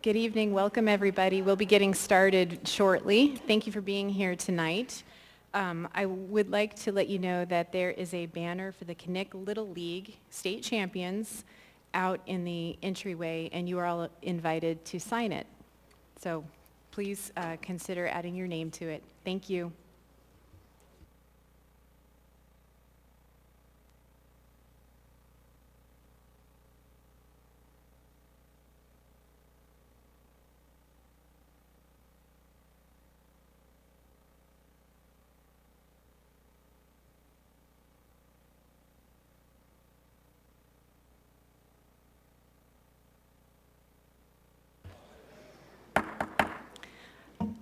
Good evening. Welcome, everybody. We'll be getting started shortly. Thank you for being here tonight. I would like to let you know that there is a banner for the Knick Little League state champions out in the entryway, and you are all invited to sign it. So please consider adding your name to it. Thank you.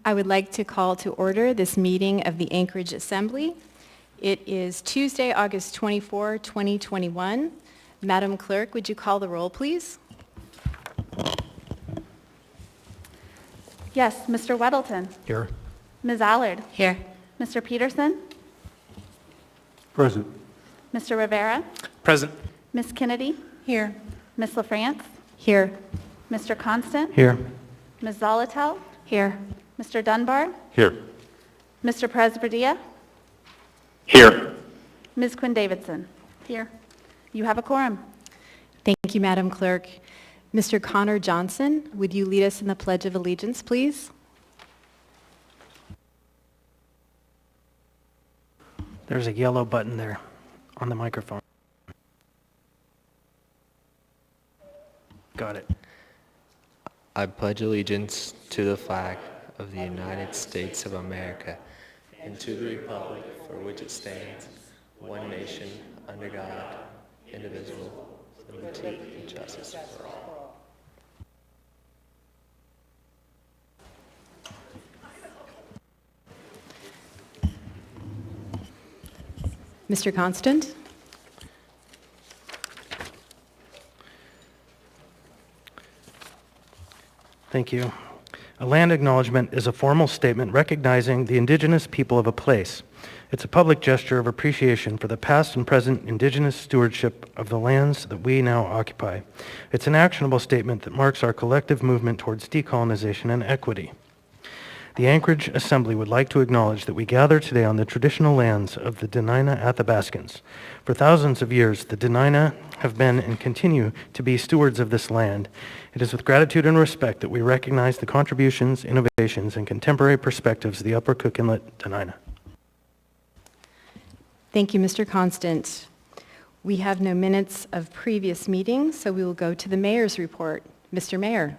I would like to call to order this meeting of the Anchorage Assembly. It is Tuesday, August 24, 2021. Madam Clerk, would you call the roll, please? Yes, Mr. Weddleton. Here. Ms. Allard. Here. Mr. Peterson. Present. Mr. Rivera. Present. Ms. Kennedy. Here. Ms. LaFrance. Here. Mr. Constant. Here. Ms. Zolotel. Here. Mr. Dunbar. Here. Mr. Presberdia. Here. Ms. Quinn Davidson. Here. You have a quorum. Thank you, Madam Clerk. Mr. Connor Johnston, would you lead us in the Pledge of Allegiance, please? There's a yellow button there on the microphone. Got it. I pledge allegiance to the flag of the United States of America and to the republic for which it stands, one nation, under God, indivisible, with liberty and justice for all. Mr. Constant? Thank you. A land acknowledgement is a formal statement recognizing the indigenous people of a place. It's a public gesture of appreciation for the past and present indigenous stewardship of the lands that we now occupy. It's an actionable statement that marks our collective movement towards decolonization and equity. The Anchorage Assembly would like to acknowledge that we gather today on the traditional lands of the Dena'ina Athabascans. For thousands of years, the Dena'ina have been and continue to be stewards of this land. It is with gratitude and respect that we recognize the contributions, innovations, and contemporary perspectives of the Upper Cook Inlet Dena'ina. Thank you, Mr. Constant. We have no minutes of previous meetings, so we will go to the Mayor's report. Mr. Mayor.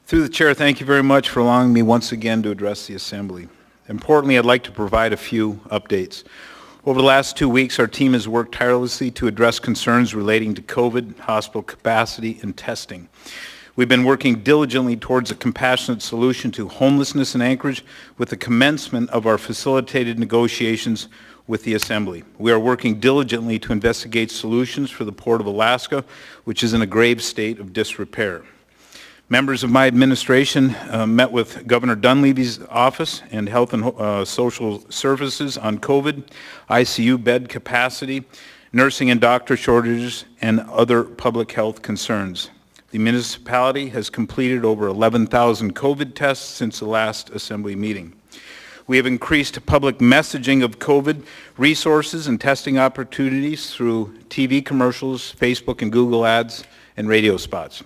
Through the chair, thank you very much for allowing me once again to address the Assembly. Importantly, I'd like to provide a few updates. Over the last 2 weeks, our team has worked tirelessly to address concerns relating to COVID, hospital capacity, and testing. We've been working diligently towards a compassionate solution to homelessness in Anchorage with the commencement of our facilitated negotiations with the Assembly. We are working diligently to investigate solutions for the Port of Alaska, which is in a grave state of disrepair. Members of my administration met with Governor Dunleavy's office and Health and Social Services on COVID, ICU bed capacity, nursing and doctor shortages, and other public health concerns. The municipality has completed over 11,000 COVID tests since the last Assembly meeting. We have increased public messaging of COVID resources and testing opportunities through TV commercials, Facebook and Google ads, and radio spots.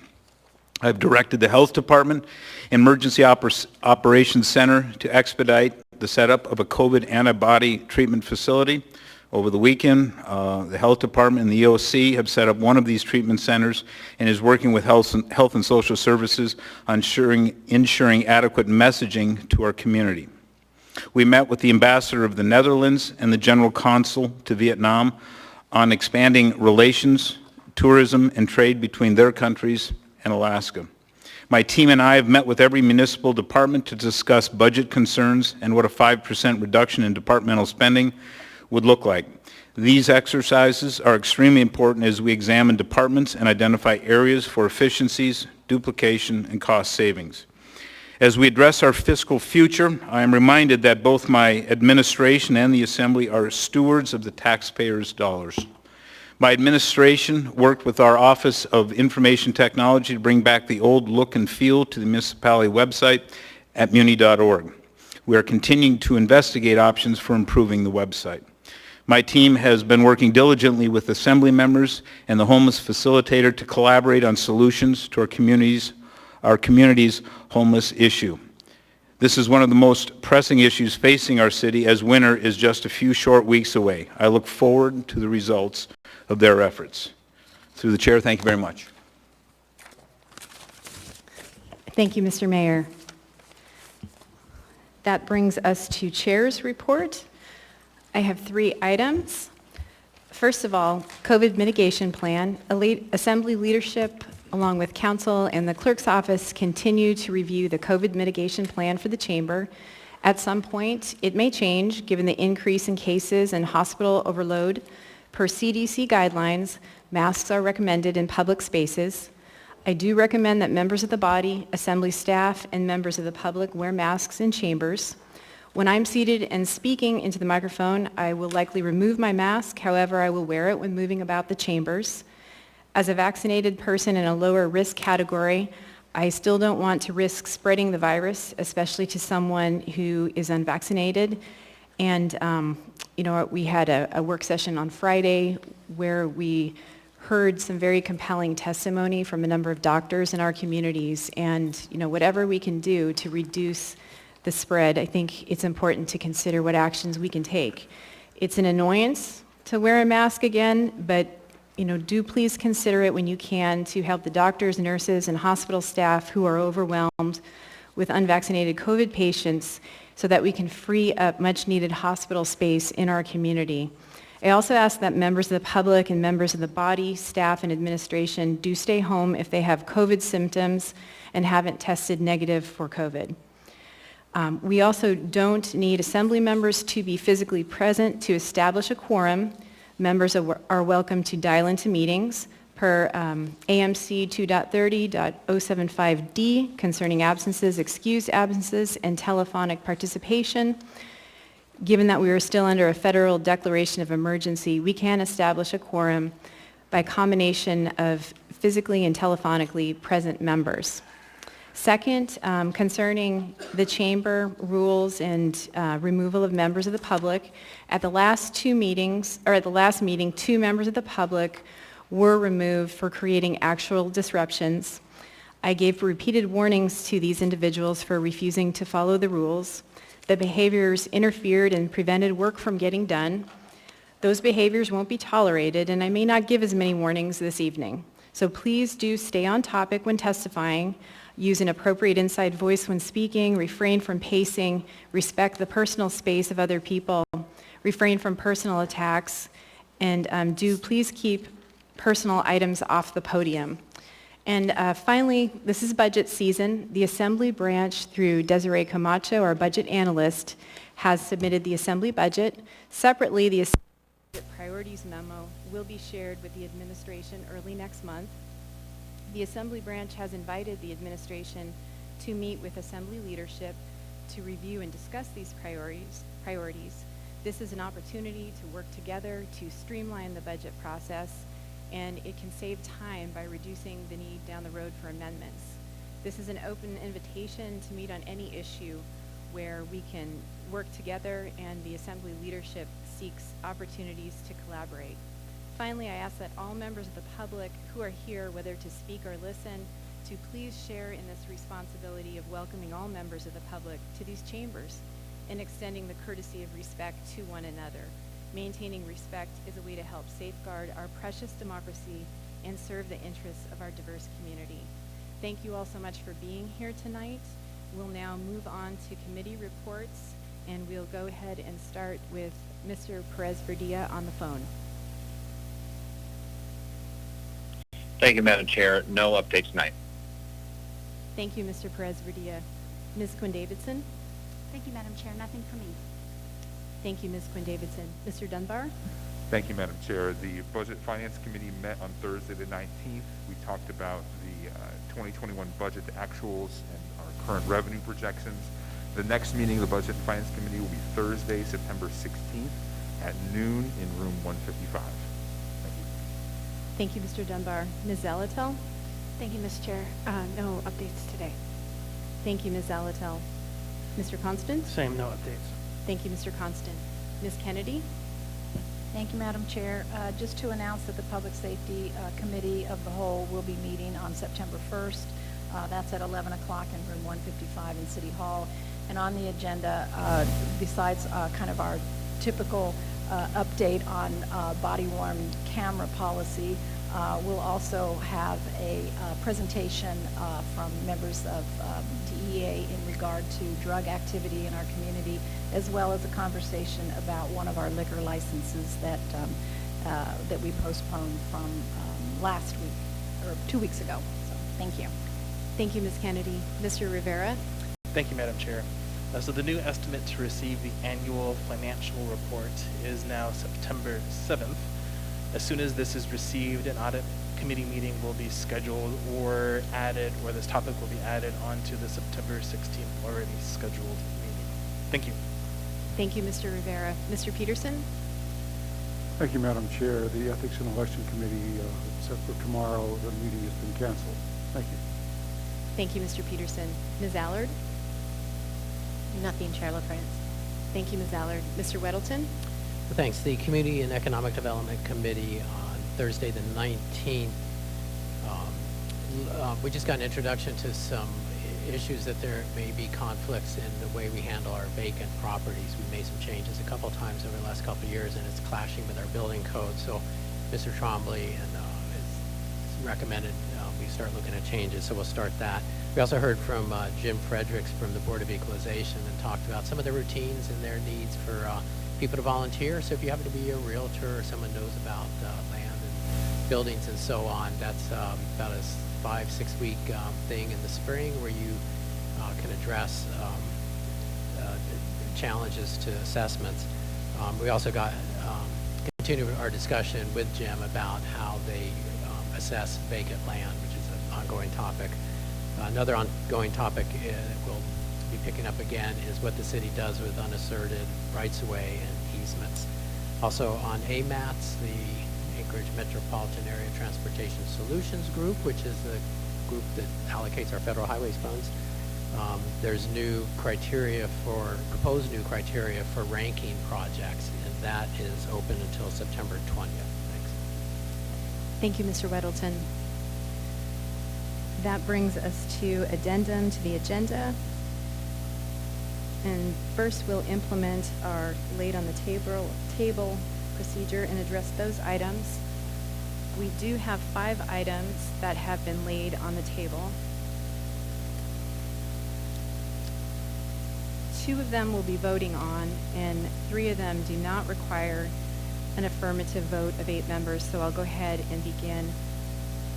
I've directed the Health Department Emergency Operations Center to expedite the setup of a COVID antibody treatment facility. Over the weekend, the Health Department and the EOC have set up one of these treatment centers and is working with Health and Social Services on ensuring adequate messaging to our community. We met with the Ambassador of the Netherlands and the General Consul to Vietnam on expanding relations, tourism, and trade between their countries and Alaska. My team and I have met with every municipal department to discuss budget concerns and what a 5% reduction in departmental spending would look like. These exercises are extremely important as we examine departments and identify areas for efficiencies, duplication, and cost savings. As we address our fiscal future, I am reminded that both my administration and the Assembly are stewards of the taxpayers' dollars. My administration worked with our Office of Information Technology to bring back the old look and feel to the municipality website at muni.org. We are continuing to investigate options for improving the website. My team has been working diligently with Assembly members and the homeless facilitator to collaborate on solutions to our community's homeless issue. This is one of the most pressing issues facing our city, as winter is just a few short weeks away. I look forward to the results of their efforts. Through the chair, thank you very much. Thank you, Mr. Mayor. That brings us to Chair's report. I have 3 items. First of all, COVID mitigation plan. Assembly leadership, along with council and the clerk's office, continue to review the COVID mitigation plan for the chamber. At some point, it may change given the increase in cases and hospital overload. Per CDC guidelines, masks are recommended in public spaces. I do recommend that members of the body, assembly staff, and members of the public wear masks in chambers. When I'm seated and speaking into the microphone, I will likely remove my mask. However, I will wear it when moving about the chambers. As a vaccinated person in a lower risk category, I still don't want to risk spreading the virus, especially to someone who is unvaccinated. And we had a work session on Friday where we heard some very compelling testimony from a number of doctors in our communities. And whatever we can do to reduce the spread, I think it's important to consider what actions we can take. It's an annoyance to wear a mask again, but do please consider it when you can to help the doctors, nurses, and hospital staff who are overwhelmed with unvaccinated COVID patients so that we can free up much-needed hospital space in our community. I also ask that members of the public and members of the body, staff, and administration do stay home if they have COVID symptoms and haven't tested negative for COVID. We also don't need assembly members to be physically present to establish a quorum. Members are welcome to dial into meetings per AMC 2.30.075D concerning absences, excused absences, and telephonic participation. Given that we are still under a federal declaration of emergency, we can establish a quorum by combination of physically and telephonically present members. Second, concerning the chamber rules and removal of members of the public, at the last meeting, 2 members of the public were removed for creating actual disruptions. I gave repeated warnings to these individuals for refusing to follow the rules. The behaviors interfered and prevented work from getting done. Those behaviors won't be tolerated, and I may not give as many warnings this evening. So please do stay on topic when testifying. Use an appropriate inside voice when speaking, refrain from pacing, respect the personal space of other people, refrain from personal attacks, and do please keep personal items off the podium. And finally, this is budget season. The Assembly branch, through Desiree Camacho, our budget analyst, has submitted the Assembly budget. Separately, the Assembly budget priorities memo will be shared with the administration early next month. The Assembly branch has invited the administration to meet with Assembly leadership to review and discuss these priorities. This is an opportunity to work together to streamline the budget process, and it can save time by reducing the need down the road for amendments. This is an open invitation to meet on any issue where we can work together, and the Assembly leadership seeks opportunities to collaborate. Finally, I ask that all members of the public who are here, whether to speak or listen, to please share in this responsibility of welcoming all members of the public to these chambers and extending the courtesy of respect to one another. Maintaining respect is a way to help safeguard our precious democracy and serve the interests of our diverse community. Thank you all so much for being here tonight. We'll now move on to committee reports, and we'll go ahead and start with Mr. Perez-Verdia on the phone. Thank you, Madam Chair. No updates tonight. Thank you, Mr. Perez-Verdia. Ms. Quinn-Davidson? Thank you, Madam Chair. Nothing for me. Thank you, Ms. Quinn-Davidson. Mr. Dunbar? Thank you, Madam Chair. The Budget Finance Committee met on Thursday the 19th. We talked about the 2021 budget actuals and our current revenue projections. The next meeting of the Budget Finance Committee will be Thursday, September 16th at noon in room 155. Thank you. Thank you, Mr. Dunbar. Ms. Zalatel? Thank you, Ms. Chair. No updates today. Thank you, Ms. Zalatel. Mr. Constant? Same, no updates. Thank you, Mr. Constant. Ms. Kennedy? Thank you, Madam Chair. Just to announce that the Public Safety Committee of the Whole will be meeting on September 1st. That's at 11 o'clock in room 155 in City Hall. And on the agenda, besides kind of our typical update on body-worn camera policy, we'll also have a presentation from members of DEA in regard to drug activity in our community, as well as a conversation about one of our liquor licenses that that we postponed from last week, or 2 weeks ago. So, thank you. Thank you, Ms. Kennedy. Mr. Rivera? Thank you, Madam Chair. So the new estimate to receive the annual financial report is now September 7th. As soon as this is received, an audit committee meeting will be scheduled or added, or this topic will be added onto the September 16th already scheduled meeting. Thank you. Thank you, Mr. Rivera. Mr. Peterson? Thank you, Madam Chair. The Ethics and Election Committee set for tomorrow. The meeting has been canceled. Thank you. Thank you, Mr. Peterson. Ms. Allard? Nothing, Chair LaFrance. Thank you, Ms. Allard. Mr. Weddleton? Thanks. The Community and Economic Development Committee on Thursday the 19th, we just got an introduction to some issues that there may be conflicts in the way we handle our vacant properties. We made some changes a couple times over the last couple of years, and it's clashing with our building code. So Mr. Trombley has recommended we start looking at changes, so we'll start that. We also heard from Jim Fredericks from the Board of Equalization and talked about some of the routines and their needs for people to volunteer. So if you happen to be a realtor or someone knows about land and buildings and so on, that's about a 5-6 week thing in the spring where you can address challenges to assessments. We also got continued our discussion with Jim about how they assess vacant land, which is an ongoing topic. Another ongoing topic that we'll be picking up again is what the city does with unasserted rights-of-way and easements. Also on AMATS, the Anchorage Metropolitan Area Transportation Solutions Group, which is the group that allocates our federal highways funds. There's new criteria proposed new criteria for ranking projects, and that is open until September 20th. Thanks. Thank you, Mr. Weddleton. That brings us to addendum to the agenda. And first we'll implement our laid on the table procedure and address those items. We do have 5 items that have been laid on the table. 2 of them we'll be voting on, and 3 of them do not require an affirmative vote of 8 members, so I'll go ahead and begin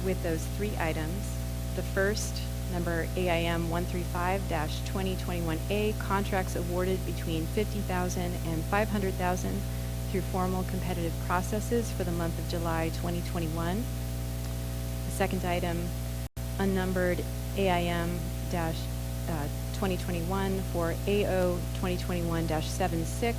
with those 3 items. The first, number AIM 135-2021A, contracts awarded between $50,000 and $500,000 through formal competitive processes for the month of July 2021. The second item, unnumbered AIM 2021 for AO 2021-76,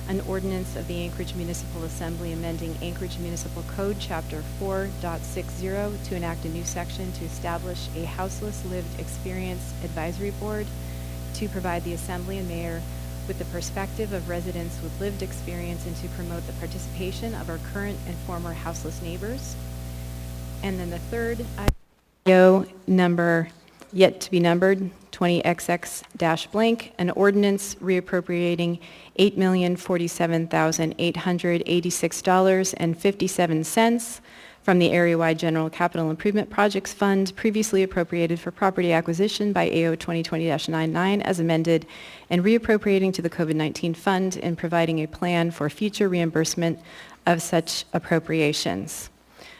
an ordinance of the Anchorage Municipal Assembly amending Anchorage Municipal Code Chapter 4.60 to enact a new section to establish a Houseless Lived Experience Advisory Board to provide the Assembly and Mayor with the perspective of residents with lived experience and to promote the participation of our current and former houseless neighbors. And then the third item, number yet to be numbered, 20XX-blank, an ordinance reappropriating $8,047,886.57 from the area-wide General Capital Improvement Projects Fund previously appropriated for property acquisition by AO 2020-99 as amended, and reappropriating to the COVID-19 fund and providing a plan for future reimbursement of such appropriations.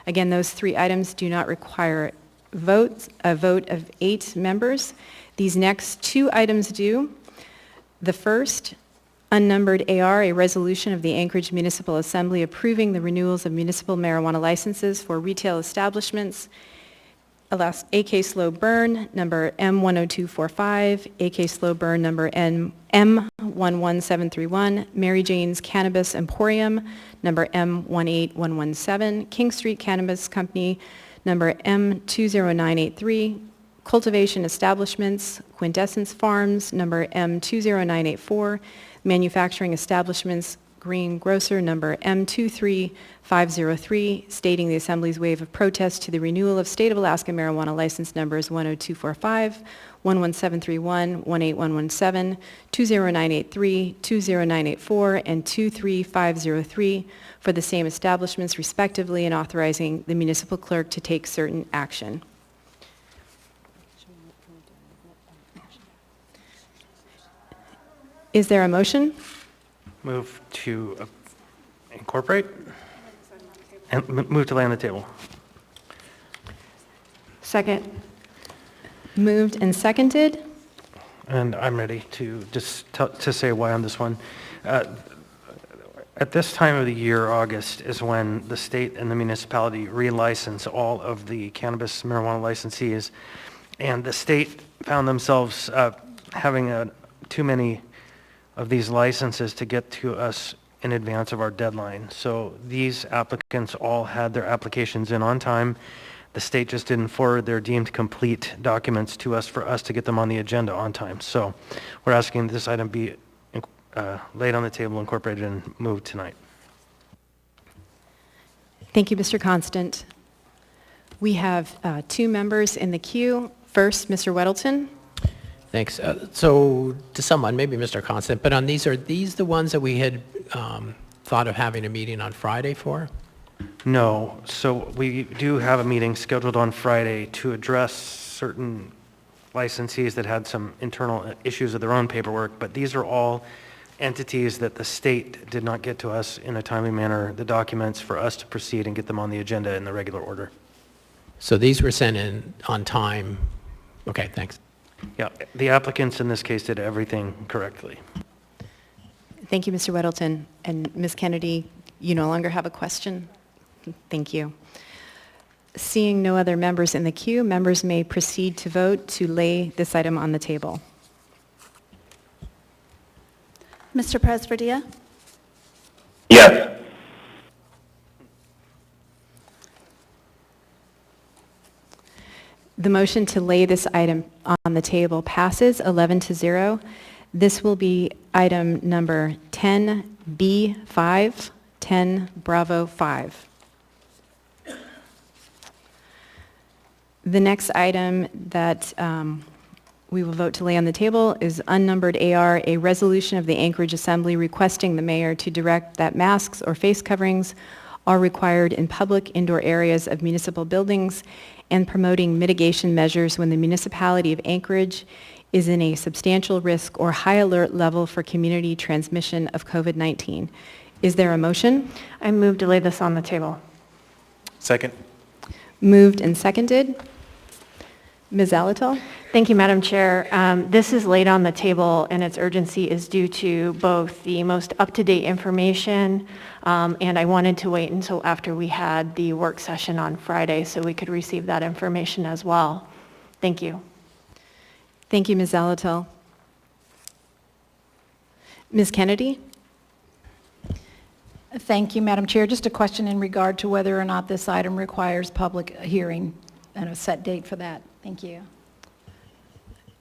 Again, those 3 items do not require a vote of 8 members. These next 2 items do. The first, unnumbered AR, a resolution of the Anchorage Municipal Assembly approving the renewals of municipal marijuana licenses for retail establishments AK Slow Burn, number M10245, AK Slow Burn, number M11731, Mary Jane's Cannabis Emporium, number M18117, King Street Cannabis Company, number M20983, Cultivation Establishments, Quintessence Farms, number M20984, Manufacturing Establishments, Green Grocer, number M23503, stating the Assembly's wave of protest to the renewal of State of Alaska marijuana license numbers 10245, 11731, 18117, 20983, 20984, and 23503 for the same establishments respectively, and authorizing the municipal clerk to take certain action. Is there a motion? Move to incorporate and move to lay on the table. Second. Moved and seconded. And I'm ready to just to say why on this one. At this time of the year, August, is when the state and the municipality relicense all of the cannabis marijuana licensees. And the state found themselves having too many of these licenses to get to us in advance of our deadline. So these applicants all had their applications in on time. The state just didn't forward their deemed complete documents to us for us to get them on the agenda on time. So we're asking this item be laid on the table, incorporated, and moved tonight. Thank you, Mr. Constant. We have two members in the queue. First, Mr. Weddleton. Thanks. So to someone, maybe Mr. Constant, but on these, are these the ones that we had thought of having a meeting on Friday for? No. So we do have a meeting scheduled on Friday to address certain licensees that had some internal issues of their own paperwork, but these are all entities that the state did not get to us in a timely manner, the documents for us to proceed and get them on the agenda in the regular order. So these were sent in on time. Okay, thanks. Yeah, the applicants in this case did everything correctly. Thank you, Mr. Weddleton. And Ms. Kennedy, you no longer have a question? Thank you. Seeing no other members in the queue, members may proceed to vote to lay this item on the table. Mr. Presverdia? Yes. The motion to lay this item on the table passes 11-0. This will be item number 10B5, 10 Bravo 5. The next item that we will vote to lay on the table is unnumbered AR, a resolution of the Anchorage Assembly requesting the mayor to direct that masks or face coverings are required in public indoor areas of municipal buildings and promoting mitigation measures when the municipality of Anchorage is in a substantial risk or high alert level for community transmission of COVID-19. Is there a motion? I move to lay this on the table. Second. Moved and seconded. Ms. Alatal? Thank you, Madam Chair. This is laid on the table, and its urgency is due to both the most up-to-date information, and I wanted to wait until after we had the work session on Friday so we could receive that information as well. Thank you. Thank you, Ms. Alatal. Ms. Kennedy? Thank you, Madam Chair. Just a question in regard to whether or not this item requires public hearing and a set date for that. Thank you.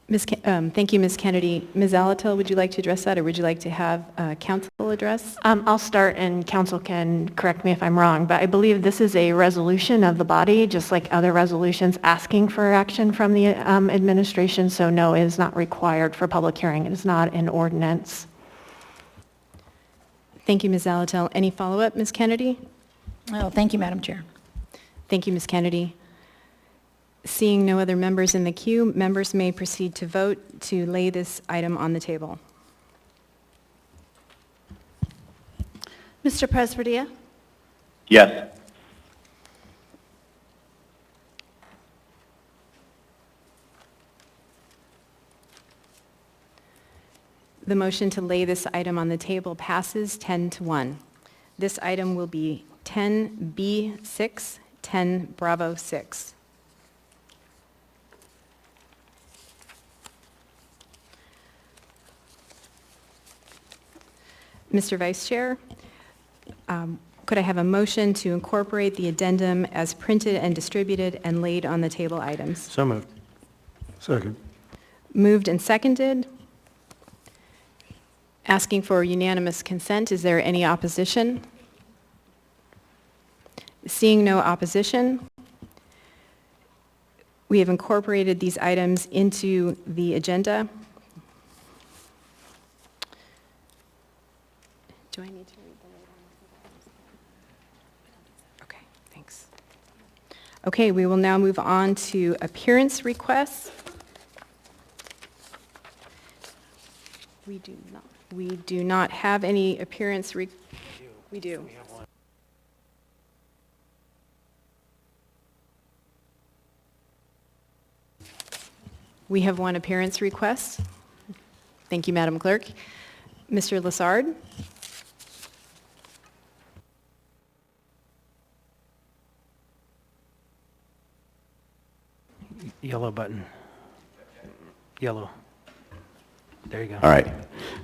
Thank you, Ms. Kennedy. Ms. Alatal, would you like to address that, or would you like to have council address? I'll start, and council can correct me if I'm wrong, but I believe this is a resolution of the body, just like other resolutions asking for action from the administration, so no, it is not required for public hearing. It is not an ordinance. Thank you, Ms. Alatal. Any follow-up, Ms. Kennedy? Oh, thank you, Madam Chair. Thank you, Ms. Kennedy. Seeing no other members in the queue, members may proceed to vote to lay this item on the table. Mr. Presverdia? Yes. The motion to lay this item on the table passes 10-1. This item will be 10B6, 10 Bravo 6. Mr. Vice Chair, could I have a motion to incorporate the addendum as printed and distributed and laid on the table items? So moved. Second. Moved and seconded. Asking for unanimous consent. Is there any opposition? Seeing no opposition, we have incorporated these items into the agenda. Do I need to read the later on? Okay, thanks. Okay, we will now move on to appearance requests. We do not have any appearance we do. We have one appearance request. Thank you, Madam Clerk. Mr. Lassard? Yellow button. Yellow. There you go. All right.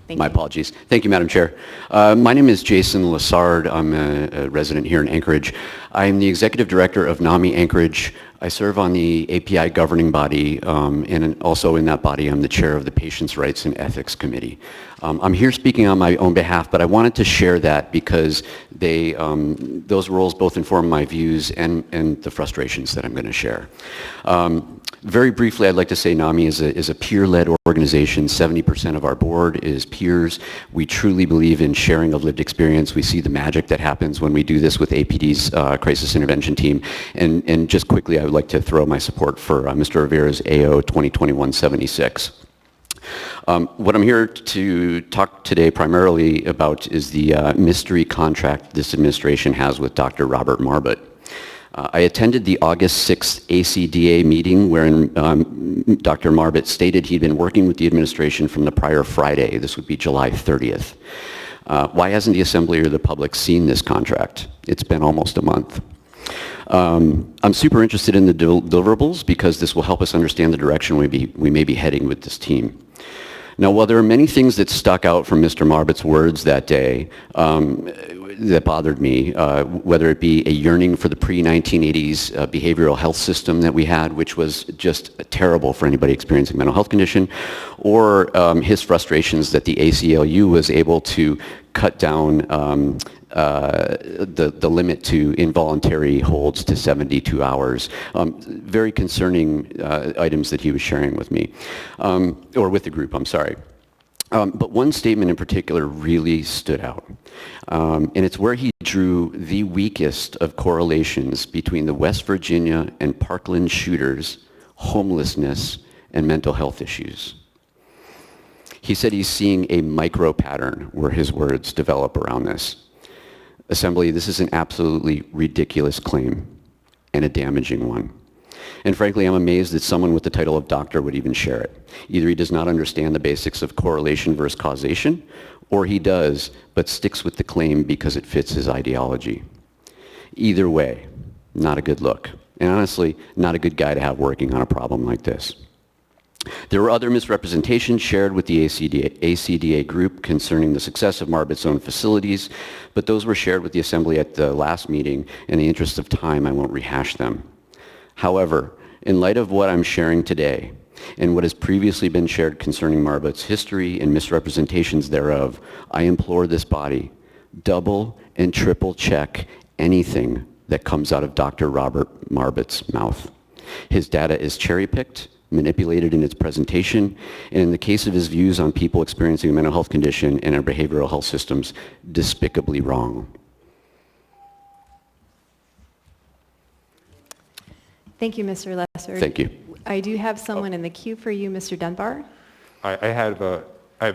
Thank My you. apologies. Thank you, Madam Chair. My name is Jason Lassard. I'm a resident here in Anchorage. I'm the Executive Director of NAMI Anchorage. I serve on the API governing body, and also in that body, I'm the chair of the Patients' Rights and Ethics Committee. I'm here speaking on my own behalf, but I wanted to share that because those roles both inform my views and the frustrations that I'm going to share. Very briefly, I'd like to say NAMI is a peer-led organization. 70% of our board is peers. We truly believe in sharing of lived experience. We see the magic that happens when we do this with APD's crisis intervention team. And just quickly, I would like to throw my support for Mr. Rivera's AO 2021-76. What I'm here to talk today primarily about is the mystery contract this administration has with Dr. Robert Marbut. I attended the August 6th ACDA meeting wherein Dr. Marbut stated he'd been working with the administration from the prior Friday. This would be July 30th. Why hasn't the Assembly or the public seen this contract? It's been almost a month. I'm super interested in the deliverables because this will help us understand the direction we may be heading with this team. Now, while there are many things that stuck out from Mr. Marbut's words that day that bothered me, whether it be a yearning for the pre-1980s behavioral health system that we had, which was just terrible for anybody experiencing a mental health condition, or his frustrations that the ACLU was able to cut down the limit to involuntary holds to 72 hours. Very concerning items that he was sharing with me, or with the group, I'm sorry. But one statement in particular really stood out, and it's where he drew the weakest of correlations between the West Virginia and Parkland shooters, homelessness, and mental health issues. He said he's seeing a micro pattern, were his words, develop around this. Assembly, this is an absolutely ridiculous claim and a damaging one. And frankly, I'm amazed that someone with the title of doctor would even share it. Either he does not understand the basics of correlation versus causation, or he does, but sticks with the claim because it fits his ideology. Either way, not a good look. And honestly, not a good guy to have working on a problem like this. There were other misrepresentations shared with the ACDA group concerning the success of Marbut's own facilities, but those were shared with the Assembly at the last meeting. In the interest of time, I won't rehash them. However, in light of what I'm sharing today, and what has previously been shared concerning Marbut's history and misrepresentations thereof, I implore this body, double and triple check anything that comes out of Dr. Robert Marbut's mouth. His data is cherry-picked, manipulated in its presentation, and in the case of his views on people experiencing a mental health condition and our behavioral health systems, despicably wrong. Thank you, Mr. Lassard. Thank you. I do have someone in the queue for you, Mr. Dunbar. I have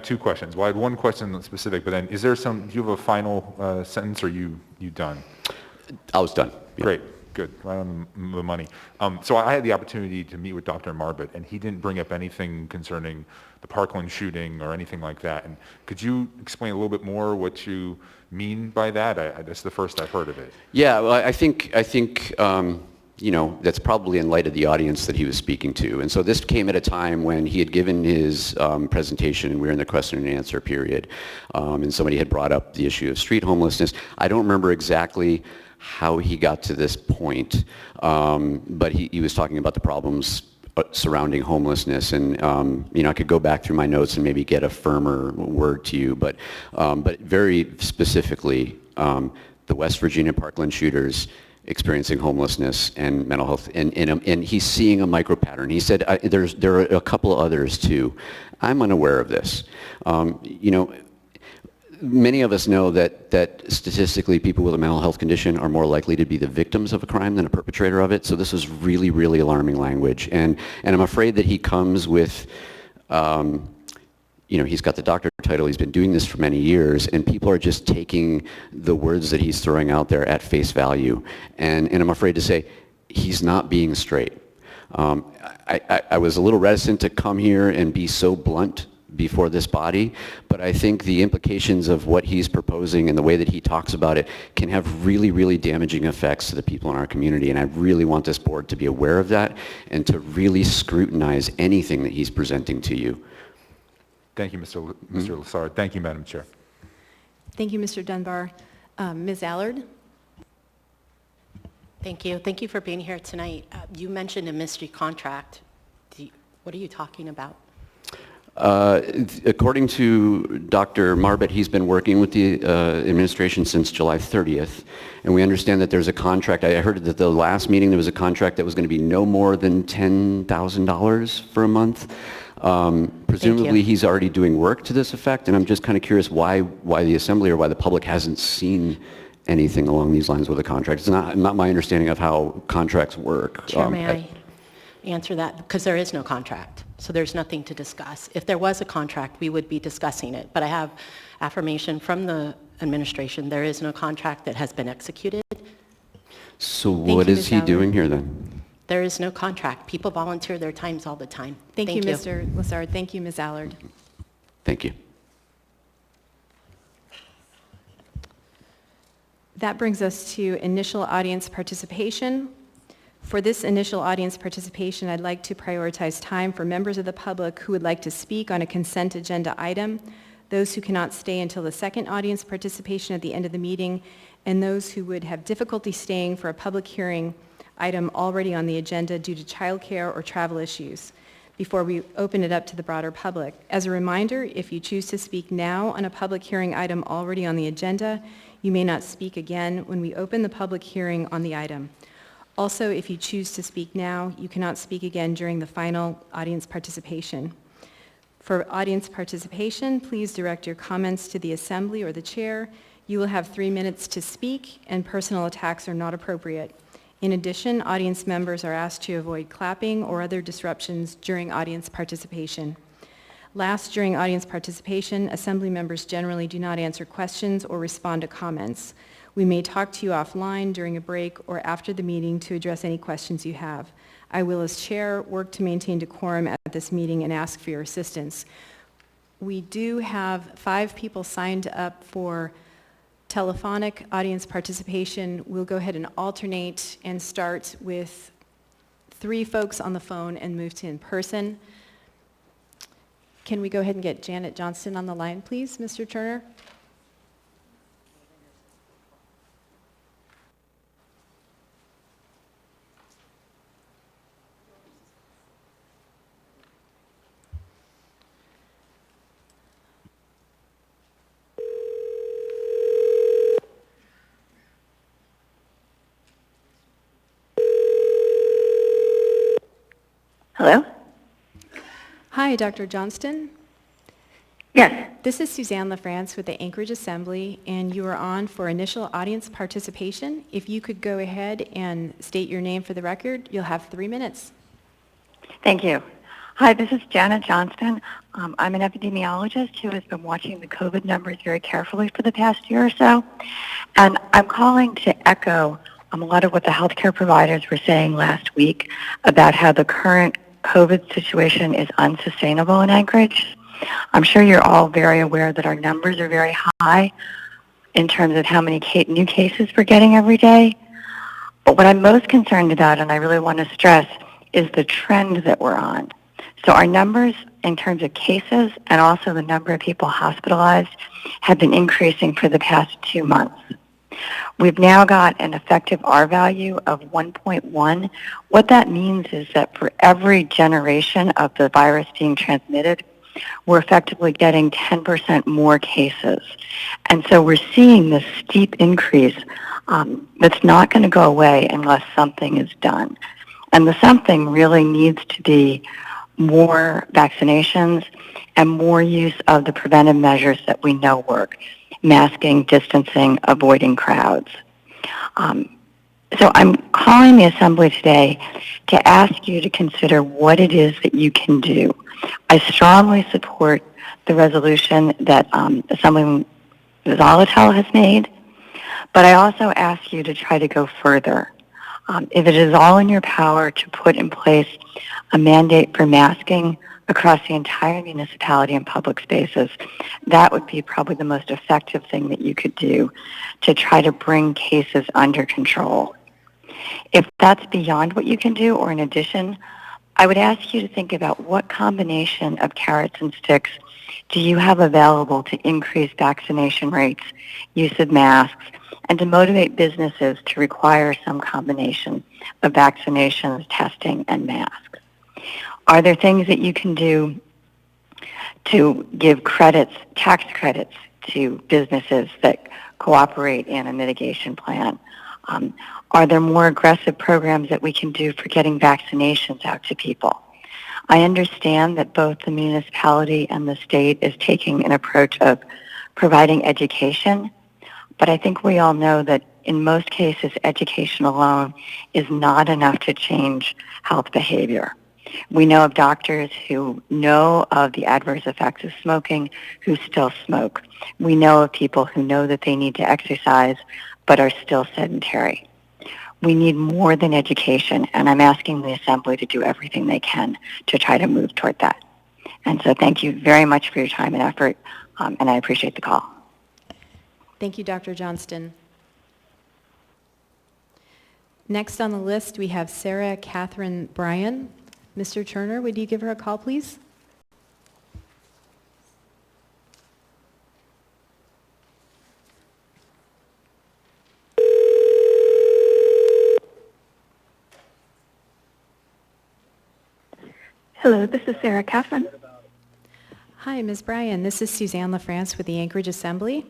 two questions. Well, I had one question specific, but then do you have a final sentence, or you done? I was done. Yeah. Great, good, right on the money. So I had the opportunity to meet with Dr. Marbut, and he didn't bring up anything concerning the Parkland shooting or anything like that. And could you explain a little bit more what you mean by that? That's the first I've heard of it. Yeah, well, I think that's probably in light of the audience that he was speaking to. And so this came at a time when he had given his presentation and we were in the question and answer period. And somebody had brought up the issue of street homelessness. I don't remember exactly how he got to this point, but he was talking about the problems surrounding homelessness, and I could go back through my notes and maybe get a firmer word to you, but very specifically, the West Virginia Parkland shooters experiencing homelessness and mental health, and he's seeing a micro pattern. He said there are a couple of others too. I'm unaware of this. Many of us know that statistically people with a mental health condition are more likely to be the victims of a crime than a perpetrator of it. So this is really, really alarming language. And I'm afraid that he comes with, he's got the doctor title, he's been doing this for many years, and people are just taking the words that he's throwing out there at face value. And I'm afraid to say, he's not being straight. I was a little reticent to come here and be so blunt before this body, but I think the implications of what he's proposing and the way that he talks about it can have really, really damaging effects to the people in our community, and I really want this board to be aware of that and to really scrutinize anything that he's presenting to you. Thank you, Mr. Lessard. Thank you, Madam Chair. Thank you, Mr. Dunbar. Ms. Allard? Thank you. Thank you for being here tonight. You mentioned a mystery contract. What are you talking about? According to Dr. Marbet, he's been working with the administration since July 30th, and we understand that there's a contract. I heard that the last meeting there was a contract that was going to be no more than $10,000 for a month. Presumably he's already doing work to this effect, and I'm just kind of curious why the Assembly or why the public hasn't seen anything along these lines with a contract. It's not my understanding of how contracts work. Chair, may I answer that? Because there is no contract, so there's nothing to discuss. If there was a contract, we would be discussing it, but I have affirmation from the administration. There is no contract that has been executed. So what is he doing here then? There is no contract. People volunteer their times all the time. Thank you, Mr. Lessard. Thank you, Ms. Allard. Thank you. That brings us to initial audience participation. For this initial audience participation, I'd like to prioritize time for members of the public who would like to speak on a consent agenda item, those who cannot stay until the second audience participation at the end of the meeting, and those who would have difficulty staying for a public hearing item already on the agenda due to childcare or travel issues before we open it up to the broader public. As a reminder, if you choose to speak now on a public hearing item already on the agenda, you may not speak again when we open the public hearing on the item. Also, if you choose to speak now, you cannot speak again during the final audience participation. For audience participation, please direct your comments to the Assembly or the Chair. You will have 3 minutes to speak, and personal attacks are not appropriate. In addition, audience members are asked to avoid clapping or other disruptions during audience participation. Last, during audience participation, Assembly members generally do not answer questions or respond to comments. We may talk to you offline during a break or after the meeting to address any questions you have. I will, as chair, work to maintain decorum at this meeting and ask for your assistance. We do have 5 people signed up for telephonic audience participation. We'll go ahead and alternate and start with 3 folks on the phone and move to in person. Can we go ahead and get Janet Johnston on the line, please, Mr. Turner? Hello? Hi, Dr. Johnston. Yes. This is Suzanne LaFrance with the Anchorage Assembly, and you are on for initial audience participation. If you could go ahead and state your name for the record, you'll have 3 minutes. Thank you. Hi, this is Janet Johnston. I'm an epidemiologist who has been watching the COVID numbers very carefully for the past year or so, and I'm calling to echo a lot of what the healthcare providers were saying last week about how the current COVID situation is unsustainable in Anchorage. I'm sure you're all very aware that our numbers are very high in terms of how many new cases we're getting every day. But what I'm most concerned about, and I really want to stress, is the trend that we're on. So our numbers in terms of cases and also the number of people hospitalized have been increasing for the past 2 months. We've now got an effective R value of 1.1. What that means is that for every generation of the virus being transmitted, we're effectively getting 10% more cases. And so we're seeing this steep increase that's not going to go away unless something is done. And the something really needs to be more vaccinations and more use of the preventive measures that we know work: masking, distancing, avoiding crowds. So I'm calling the Assembly today to ask you to consider what it is that you can do. I strongly support the resolution that Assemblyman Zolotel has made, but I also ask you to try to go further. If it is all in your power to put in place a mandate for masking across the entire municipality and public spaces, that would be probably the most effective thing that you could do to try to bring cases under control. If that's beyond what you can do, or in addition, I would ask you to think about what combination of carrots and sticks do you have available to increase vaccination rates, use of masks, and to motivate businesses to require some combination of vaccinations, testing, and masks. Are there things that you can do to give credits, tax credits, to businesses that cooperate in a mitigation plan? Are there more aggressive programs that we can do for getting vaccinations out to people? I understand that both the municipality and the state is taking an approach of providing education, but I think we all know that in most cases, education alone is not enough to change health behavior. We know of doctors who know of the adverse effects of smoking who still smoke. We know of people who know that they need to exercise but are still sedentary. We need more than education, and I'm asking the Assembly to do everything they can to try to move toward that. And so thank you very much for your time and effort, and I appreciate the call. Thank you, Dr. Johnston. Next on the list, we have Sarah Catherine Bryan. Mr. Turner, would you give her a call, please? Hello, this is Sarah Catherine. Hi, Ms. Bryan. This is Suzanne LaFrance with the Anchorage Assembly.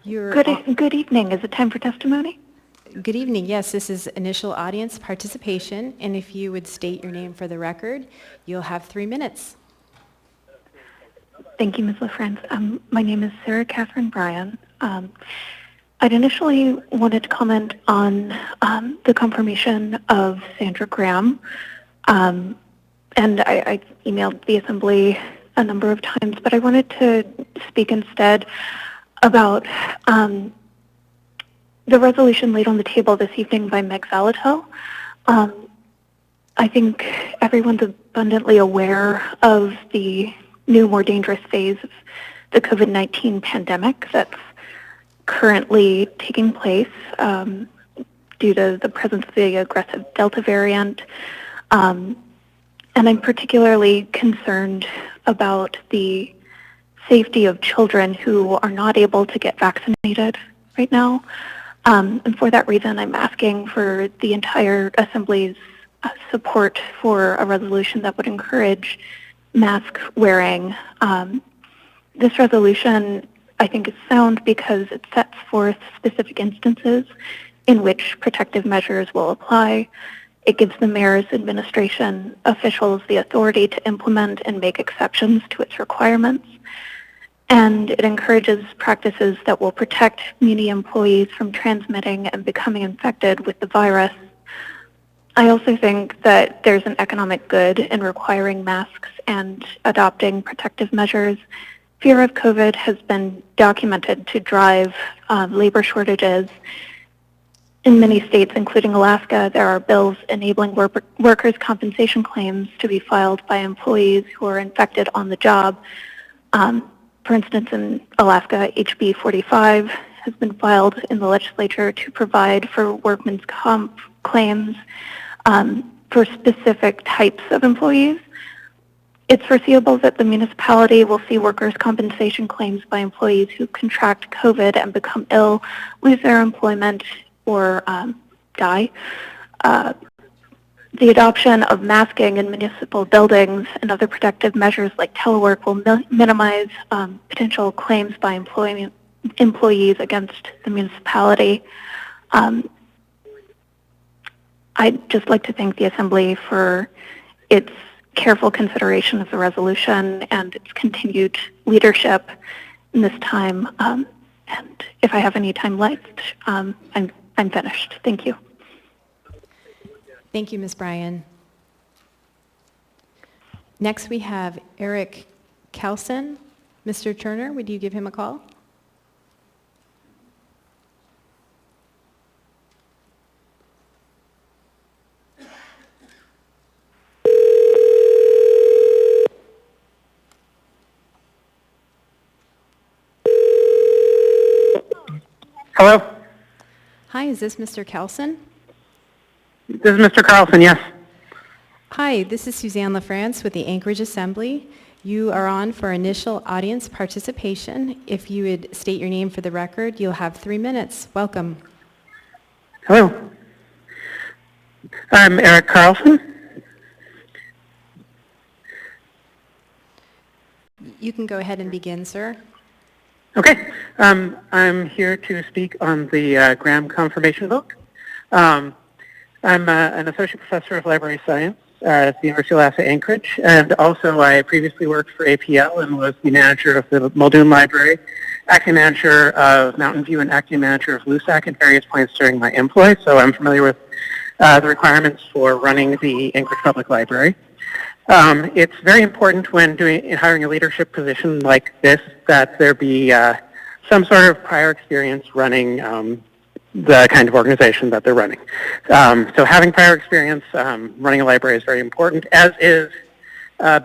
Good evening. Is it time for testimony? Good evening. Yes, this is initial audience participation, and if you would state your name for the record, you'll have 3 minutes. Thank you, Ms. LaFrance. My name is Sarah Catherine Bryan. I'd initially wanted to comment on the confirmation of Sandra Graham, and I emailed the Assembly a number of times, but I wanted to speak instead about the resolution laid on the table this evening by Meg Zolotel. I think everyone's abundantly aware of the new, more dangerous phase of the COVID-19 pandemic that's currently taking place due to the presence of the aggressive Delta variant. And I'm particularly concerned about the safety of children who are not able to get vaccinated right now. And for that reason, I'm asking for the entire Assembly's support for a resolution that would encourage mask wearing. This resolution, I think, is sound because it sets forth specific instances in which protective measures will apply. It gives the mayor's administration officials the authority to implement and make exceptions to its requirements. And it encourages practices that will protect muni employees from transmitting and becoming infected with the virus. I also think that there's an economic good in requiring masks and adopting protective measures. Fear of COVID has been documented to drive labor shortages. In many states, including Alaska, there are bills enabling workers' compensation claims to be filed by employees who are infected on the job. For instance, in Alaska, HB 45 has been filed in the legislature to provide for workman's comp claims for specific types of employees. It's foreseeable that the municipality will see workers' compensation claims by employees who contract COVID and become ill, lose their employment, or die. The adoption of masking in municipal buildings and other protective measures like telework will minimize potential claims by employees against the municipality. I'd just like to thank the Assembly for its careful consideration of the resolution and its continued leadership in this time. And if I have any time left, I'm finished. Thank you. Thank you, Ms. Bryan. Next, we have Eric Kelson. Mr. Turner, would you give him a call? Hello? Hi, is this Mr. Kelson? This is Mr. Carlson, yes. Hi, this is Suzanne LaFrance with the Anchorage Assembly. You are on for initial audience participation. If you would state your name for the record, you'll have 3 minutes. Welcome. Hello. I'm Eric Carlson. You can go ahead and begin, sir. Okay. I'm here to speak on the Graham confirmation vote. I'm an associate professor of library science at the University of Alaska Anchorage, and also I previously worked for APL and was the manager of the Muldoon Library, acting manager of Mountain View, and acting manager of LUSAC at various points during my employ, so I'm familiar with the requirements for running the Anchorage Public Library. It's very important when hiring a leadership position like this that there be some sort of prior experience running the kind of organization that they're running. So having prior experience running a library is very important, as is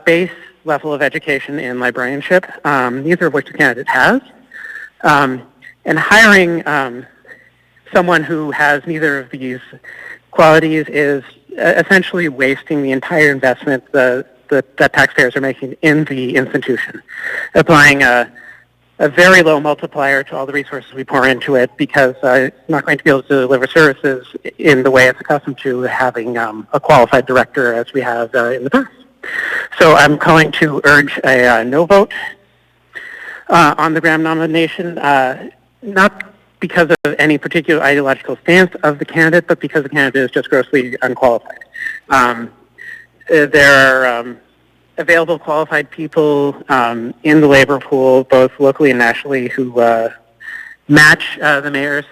base level of education in librarianship, neither of which the candidate has. And hiring someone who has neither of these qualities is essentially wasting the entire investment that taxpayers are making in the institution, applying a very low multiplier to all the resources we pour into it, because it's not going to be able to deliver services in the way it's accustomed to having a qualified director as we have in the past. So I'm calling to urge a no vote on the Graham nomination, not because of any particular ideological stance of the candidate, but because the candidate is just grossly unqualified. There are available qualified people in the labor pool, both locally and nationally, who match the mayor's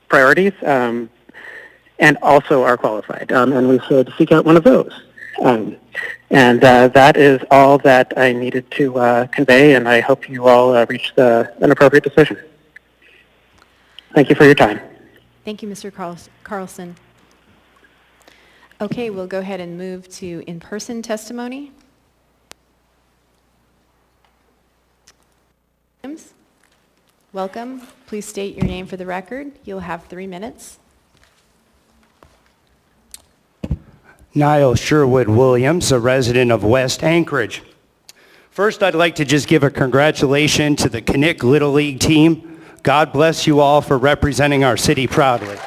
priorities and also are qualified. And we should seek out one of those. And that is all that I needed to convey, and I hope you all reach an appropriate decision. Thank you for your time. Thank you, Mr. Carlson. Okay, we'll go ahead and move to in-person testimony. Welcome. Please state your name for the record. You'll have 3 minutes. Niall Sherwood Williams, a resident of West Anchorage. First, I'd like to just give a congratulations to the Knick Little League team. God bless you all for representing our city proudly.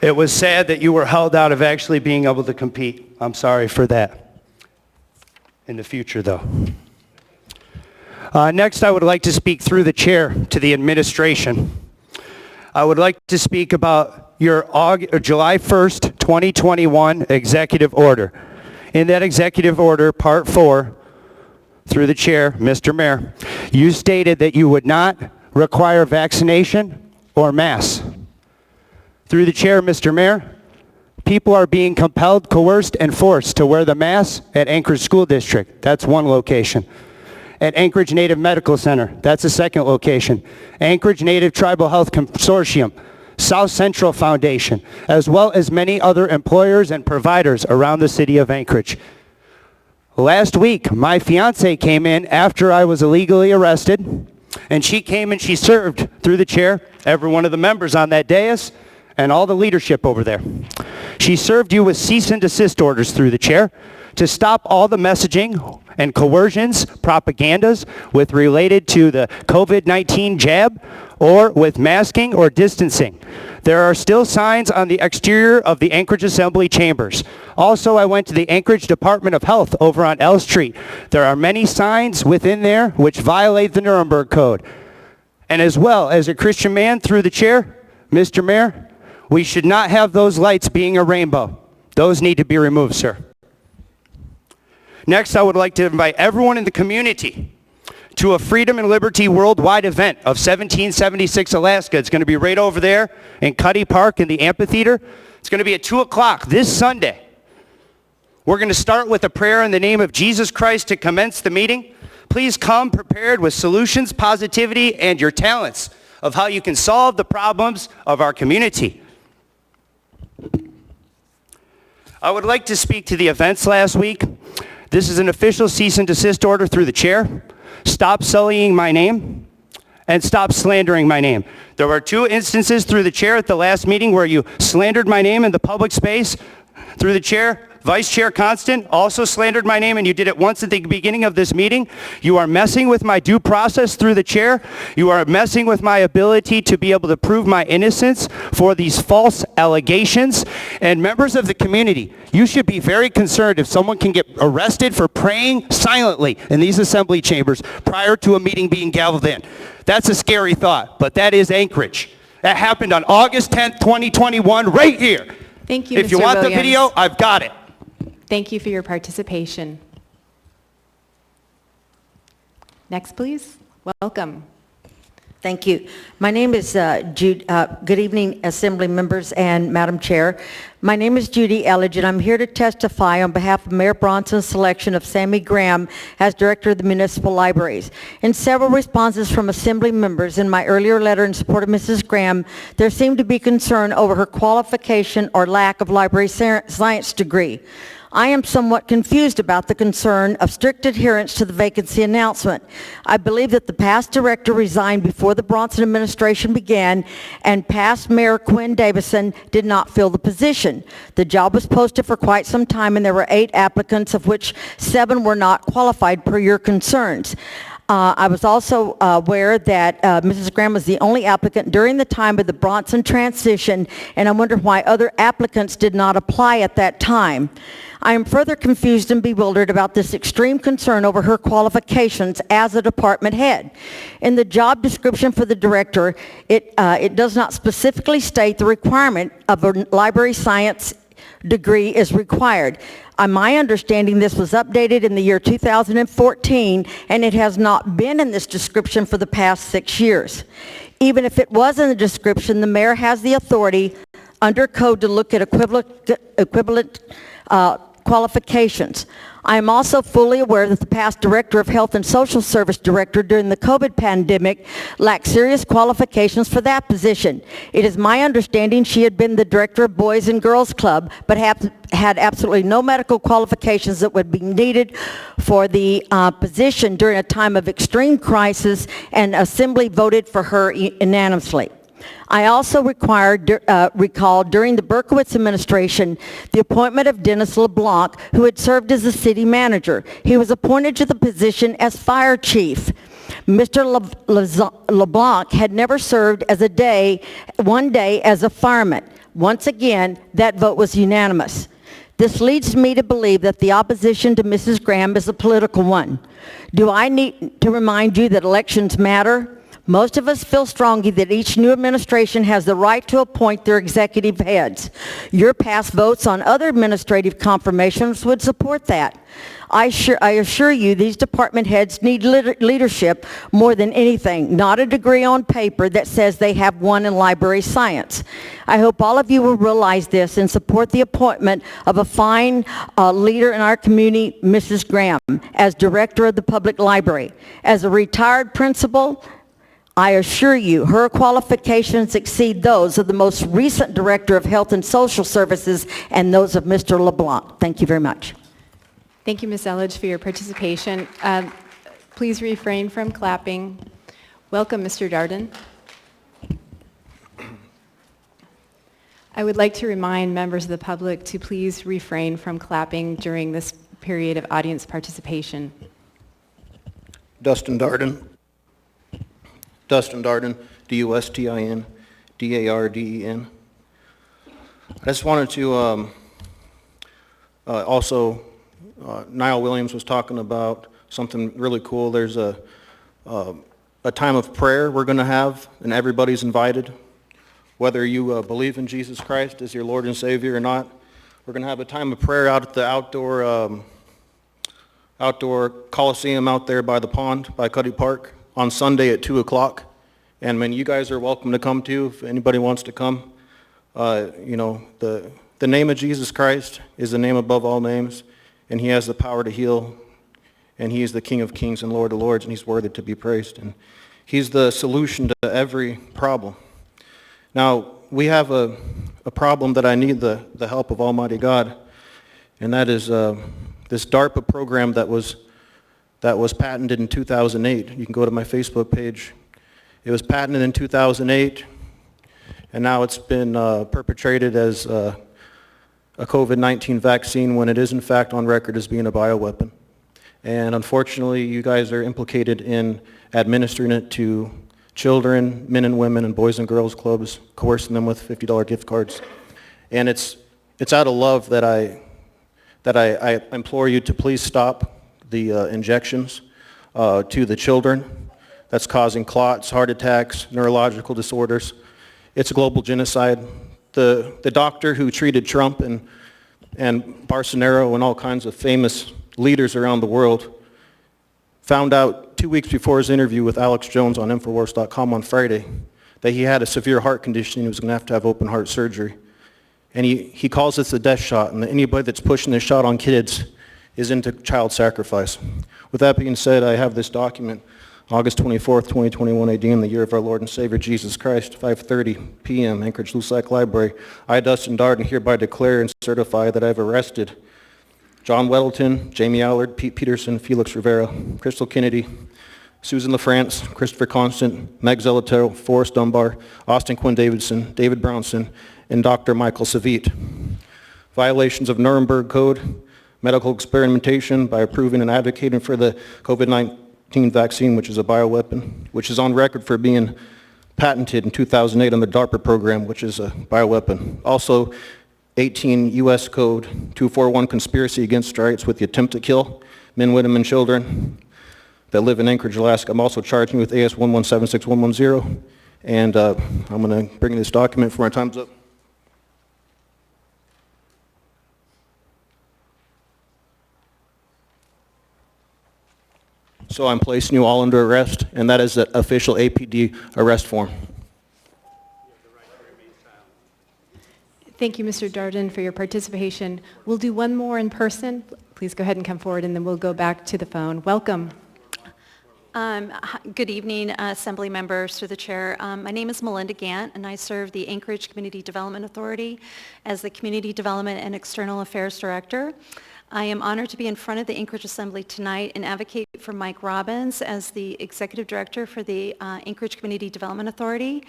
It was sad that you were held out of actually being able to compete. I'm sorry for that. In the future, though. Next, I would like to speak through the chair to the administration. I would like to speak about your July 1st, 2021 executive order. In that executive order, Part 4, through the chair, Mr. Mayor, you stated that you would not require vaccination or masks. Through the chair, Mr. Mayor, people are being compelled, coerced, and forced to wear the mask at Anchorage School District. That's one location. At Anchorage Native Medical Center, that's a second location. Anchorage Native Tribal Health Consortium, South Central Foundation, as well as many other employers and providers around the city of Anchorage. Last week, my fiance came in after I was illegally arrested, and she came and she served through the chair, every one of the members on that dais, and all the leadership over there. She served you with cease and desist orders through the chair to stop all the messaging and coercions, propagandas with related to the COVID-19 jab or with masking or distancing. There are still signs on the exterior of the Anchorage Assembly chambers. Also, I went to the Anchorage Department of Health over on L Street. There are many signs within there which violate the Nuremberg Code. And as well, as a Christian man through the chair, Mr. Mayor, we should not have those lights being a rainbow. Those need to be removed, sir. Next, I would like to invite everyone in the community to a Freedom and Liberty Worldwide event of 1776 Alaska. It's going to be right over there in Cuddy Park in the amphitheater. It's going to be at 2 o'clock this Sunday. We're going to start with a prayer in the name of Jesus Christ to commence the meeting. Please come prepared with solutions, positivity, and your talents of how you can solve the problems of our community. I would like to speak to the events last week. This is an official cease and desist order through the chair. Stop sullying my name and stop slandering my name. There were 2 instances through the chair at the last meeting where you slandered my name in the public space. Through the chair, Vice Chair Constant also slandered my name, and you did it once at the beginning of this meeting. You are messing with my due process through the chair. You are messing with my ability to be able to prove my innocence for these false allegations. And members of the community, you should be very concerned if someone can get arrested for praying silently in these assembly chambers prior to a meeting being gavelled in. That's a scary thought, but that is Anchorage. That happened on August 10th, 2021, right here. Thank you, If you Mr. want the Williams. video, I've got it. Thank you for your participation. Next, please. Welcome. Thank you. My name is Jude. Good evening, Assembly members and Madam Chair. My name is Judy Elledge, and I'm here to testify on behalf of Mayor Bronson's selection of Sammy Graham as Director of the Municipal Libraries. In several responses from Assembly members in my earlier letter in support of Mrs. Graham, there seemed to be concern over her qualification or lack of library science degree. I am somewhat confused about the concern of strict adherence to the vacancy announcement. I believe that the past director resigned before the Bronson administration began, and past Mayor Quinn Davison did not fill the position. The job was posted for quite some time, and there were 8 applicants, of which 7 were not qualified per your concerns. I was also aware that Mrs. Graham was the only applicant during the time of the Bronson transition, and I wonder why other applicants did not apply at that time. I am further confused and bewildered about this extreme concern over her qualifications as a department head. In the job description for the director, it does not specifically state the requirement of a library science degree is required. My understanding, this was updated in the year 2014, and it has not been in this description for the past 6 years. Even if it was in the description, the mayor has the authority under code to look at equivalent qualifications. I am also fully aware that the past Director of Health and Social Service Director during the COVID pandemic lacked serious qualifications for that position. It is my understanding she had been the Director of Boys and Girls Club, but had absolutely no medical qualifications that would be needed for the position during a time of extreme crisis, and Assembly voted for her unanimously. I also recall during the Berkowitz administration the appointment of Dennis LeBlanc, who had served as the city manager. He was appointed to the position as fire chief. Mr. LeBlanc had never served as one day as a fireman. Once again, that vote was unanimous. This leads me to believe that the opposition to Mrs. Graham is a political one. Do I need to remind you that elections matter? Most of us feel strongly that each new administration has the right to appoint their executive heads. Your past votes on other administrative confirmations would support that. I assure you these department heads need leadership more than anything, not a degree on paper that says they have one in library science. I hope all of you will realize this and support the appointment of a fine leader in our community, Mrs. Graham, as director of the public library. As a retired principal, I assure you her qualifications exceed those of the most recent Director of Health and Social Services and those of Mr. LeBlanc. Thank you very much. Thank you, Ms. Elledge, for your participation. Please refrain from clapping. Welcome, Mr. Darden. I would like to remind members of the public to please refrain from clapping during this period of audience participation. Dustin Darden, Dustin, Darden. I just wanted to Niall Williams was talking about something really cool. There's a time of prayer we're going to have, and everybody's invited. Whether you believe in Jesus Christ as your Lord and Savior or not, we're going to have a time of prayer out at the outdoor Coliseum out there by the pond, by Cuddy Park, on Sunday at 2 o'clock. And you guys are welcome to come too, if anybody wants to come. The name of Jesus Christ is the name above all names, and he has the power to heal, and he is the King of Kings and Lord of Lords, and he's worthy to be praised. And he's the solution to every problem. Now, we have a problem that I need the help of Almighty God, and that is this DARPA program that was patented in 2008. You can go to my Facebook page. It was patented in 2008, and now it's been perpetrated as a COVID-19 vaccine when it is in fact on record as being a bioweapon. And unfortunately, you guys are implicated in administering it to children, men and women, and boys and girls clubs, coercing them with $50 gift cards. And it's out of love that I implore you to please stop the injections to the children. That's causing clots, heart attacks, neurological disorders. It's a global genocide. The doctor who treated Trump and Bolsonaro and all kinds of famous leaders around the world found out 2 weeks before his interview with Alex Jones on Infowars.com on Friday that he had a severe heart condition. He was going to have open heart surgery. And he calls this a death shot, and anybody that's pushing this shot on kids is into child sacrifice. With that being said, I have this document, August 24th, 2021 AD, in the year of our Lord and Savior Jesus Christ, 5:30 p.m., Anchorage Lusac Library. I, Dustin Darden, hereby declare and certify that I have arrested John Weddleton, Jamie Allard, Pete Peterson, Felix Rivera, Crystal Kennedy, Susan LaFrance, Christopher Constant, Meg Zelato, Forrest Dunbar, Austin Quinn Davidson, David Brownson, and Dr. Michael Savit. Violations of Nuremberg Code, medical experimentation by approving and advocating for the COVID-19 vaccine, which is a bioweapon, which is on record for being patented in 2008 on the DARPA program, which is a bioweapon. Also, 18 U.S. Code 241, conspiracy against rights with the attempt to kill men, women, and children that live in Anchorage, Alaska. I'm also charging you with AS 1176110, and I'm going to bring this document for my time's up. So I'm placing you all under arrest, and that is the official APD arrest form. Thank you, Mr. Darden, for your participation. We'll do one more in person. Please go ahead and come forward, and then we'll go back to the phone. Welcome. Good evening, Assembly members, through the chair. My name is Melinda Gant, and I serve the Anchorage Community Development Authority as the Community Development and External Affairs Director. I am honored to be in front of the Anchorage Assembly tonight and advocate for Mike Robbins as the Executive Director for the Anchorage Community Development Authority.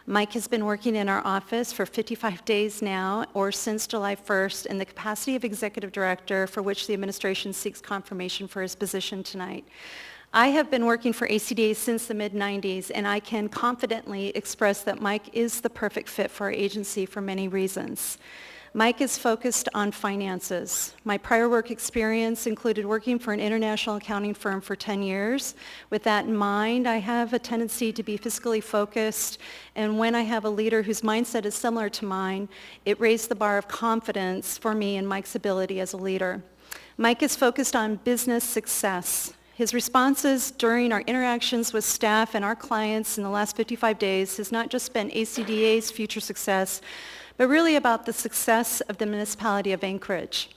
Mike has been working in our office for 55 days now, or since July 1st, in the capacity of Executive Director, for which the administration seeks confirmation for his position tonight. I have been working for ACDA since the mid-90s, and I can confidently express that Mike is the perfect fit for our agency for many reasons. Mike is focused on finances. My prior work experience included working for an international accounting firm for 10 years. With that in mind, I have a tendency to be fiscally focused, and when I have a leader whose mindset is similar to mine, it raised the bar of confidence for me in Mike's ability as a leader. Mike is focused on business success. His responses during our interactions with staff and our clients in the last 55 days has not just been ACDA's future success, but really about the success of the municipality of Anchorage.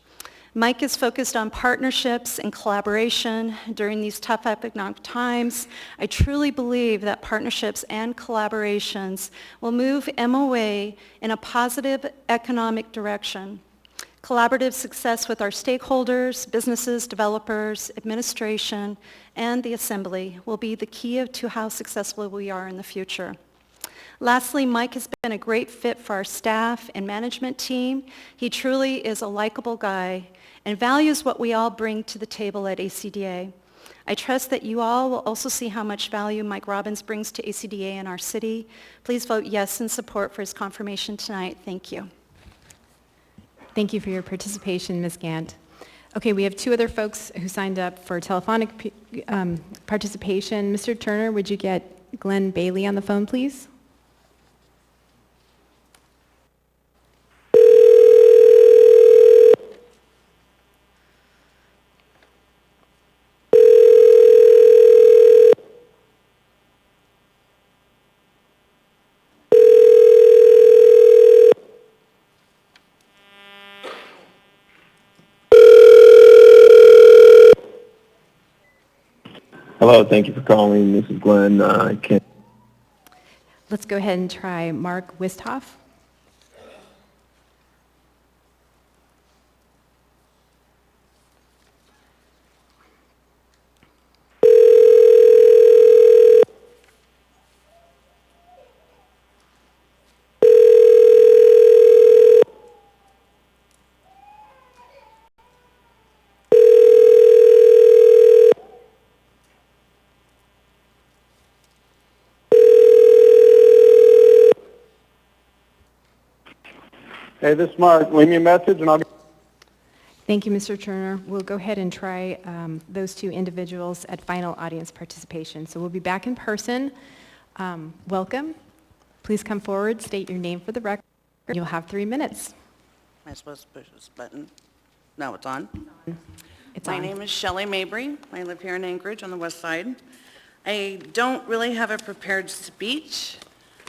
Mike is focused on partnerships and collaboration during these tough economic times. I truly believe that partnerships and collaborations will move MOA in a positive economic direction. Collaborative success with our stakeholders, businesses, developers, administration, and the Assembly will be the key to how successful we are in the future. Lastly, Mike has been a great fit for our staff and management team. He truly is a likable guy and values what we all bring to the table at ACDA. I trust that you all will also see how much value Mike Robbins brings to ACDA and our city. Please vote yes in support for his confirmation tonight. Thank you. Thank you for your participation, Ms. Gant. Okay, we have two other folks who signed up for telephonic participation. Mr. Turner, would you get Glenn Bailey on the phone, please? Hello, thank you for calling. This is Glenn. Let's go ahead and try Mark Wisthoff. Hey, this is Mark. Leave me a message and I'll be... Thank you, Mr. Turner. We'll go ahead and try those two individuals at final audience participation. So we'll be back in person. Welcome. Please come forward, state your name for the record. You'll have 3 minutes. Am I supposed to push this button? No, it's on. It's My on. name is Shelley Mabry. I live here in Anchorage on the west side. I don't really have a prepared speech.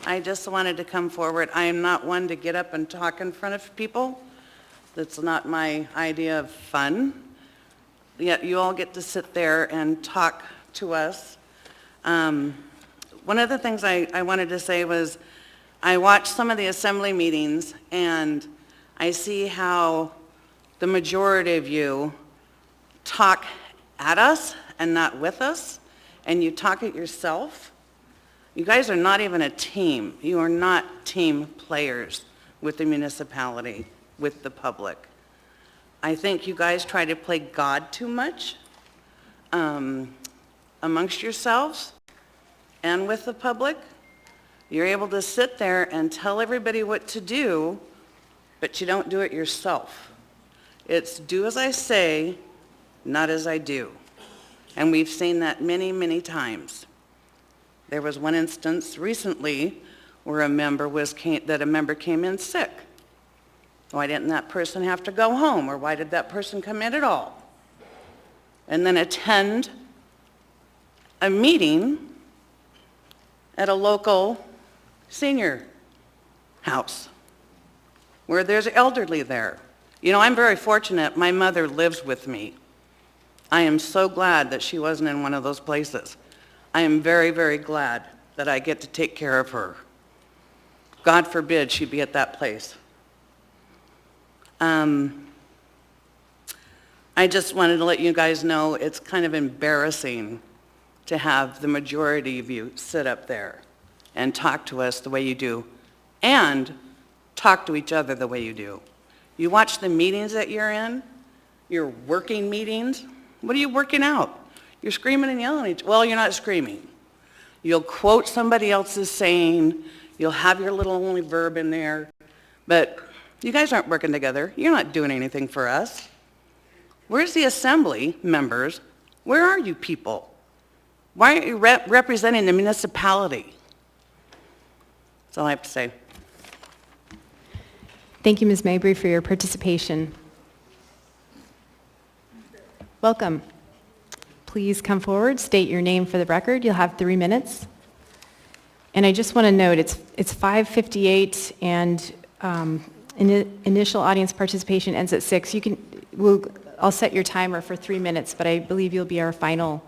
I just wanted to come forward. I am not one to get up and talk in front of people. That's not my idea of fun. Yet you all get to sit there and talk to us. One of the things I wanted to say was I watched some of the assembly meetings and I see how the majority of you talk at us and not with us, and you talk at yourself. You guys are not even a team. You are not team players with the municipality, with the public. I think you guys try to play God too much amongst yourselves and with the public. You're able to sit there and tell everybody what to do, but you don't do it yourself. It's do as I say, not as I do. And we've seen that many, many times. There was one instance recently where a member came in sick. Why didn't that person have to go home? Or why did that person come in at all? And then attend a meeting at a local senior house where there's elderly there. You know, I'm very fortunate. My mother lives with me. I am so glad that she wasn't in one of those places. I am very, very glad that I get to take care of her. God forbid she be at that place. I just wanted to let you guys know it's kind of embarrassing to have the majority of you sit up there and talk to us the way you do and talk to each other the way you do. You watch the meetings that you're in, your working meetings. What are you working out? You're screaming and yelling at each. Well, you're not screaming. You'll quote somebody else's saying. You'll have your little only verb in there. But you guys aren't working together. You're not doing anything for us. Where's the assembly members? Where are you people? Why aren't you representing the municipality? That's all I have to say. Thank you, Ms. Mabry, for your participation. Welcome. Please come forward, state your name for the record. You'll have 3 minutes. And I just want to note, it's 5:58 and initial audience participation ends at 6. I'll set your timer for 3 minutes, but I believe you'll be our final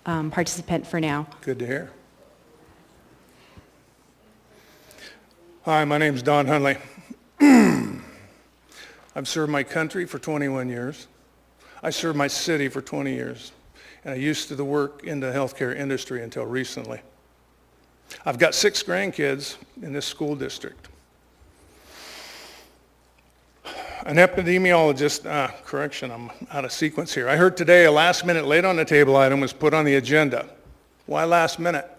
participant for now. Good to hear. Hi, my name is Don Hunley. I've served my country for 21 years. I served my city for 20 years. And I used to work in the healthcare industry until recently. I've got 6 grandkids in this school district. An epidemiologist, correction, I'm out of sequence here. I heard today a last minute late on the table item was put on the agenda. Why last minute?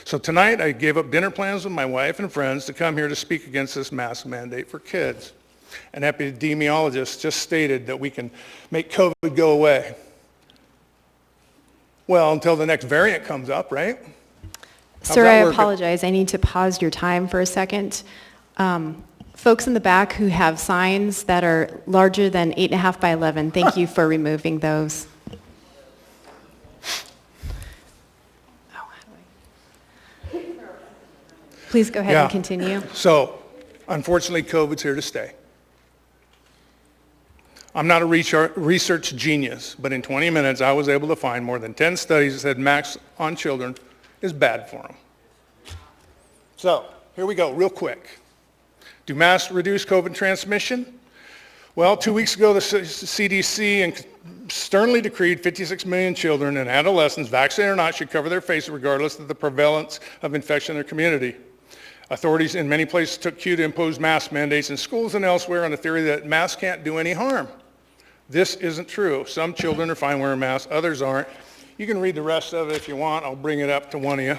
So tonight I gave up dinner plans with my wife and friends to come here to speak against this mask mandate for kids. An epidemiologist just stated that we can make COVID go away. Well, until the next variant comes up, right? Sir, I apologize. I need to pause your time for a second. Folks in the back who have signs that are larger than 8.5 by 11, thank you for removing those. Please go ahead and continue. So, unfortunately, COVID's here to stay. I'm not a research genius, but in 20 minutes, I was able to find more than 10 studies that said masks on children is bad for them. So, here we go, real quick. Do masks reduce COVID transmission? Well, 2 weeks ago, the CDC sternly decreed 56 million children and adolescents, vaccinated or not, should cover their faces regardless of the prevalence of infection in their community. Authorities in many places took cue to impose mask mandates in schools and elsewhere on the theory that masks can't do any harm. This isn't true. Some children are fine wearing masks, others aren't. You can read the rest of it if you want. I'll bring it up to one of you.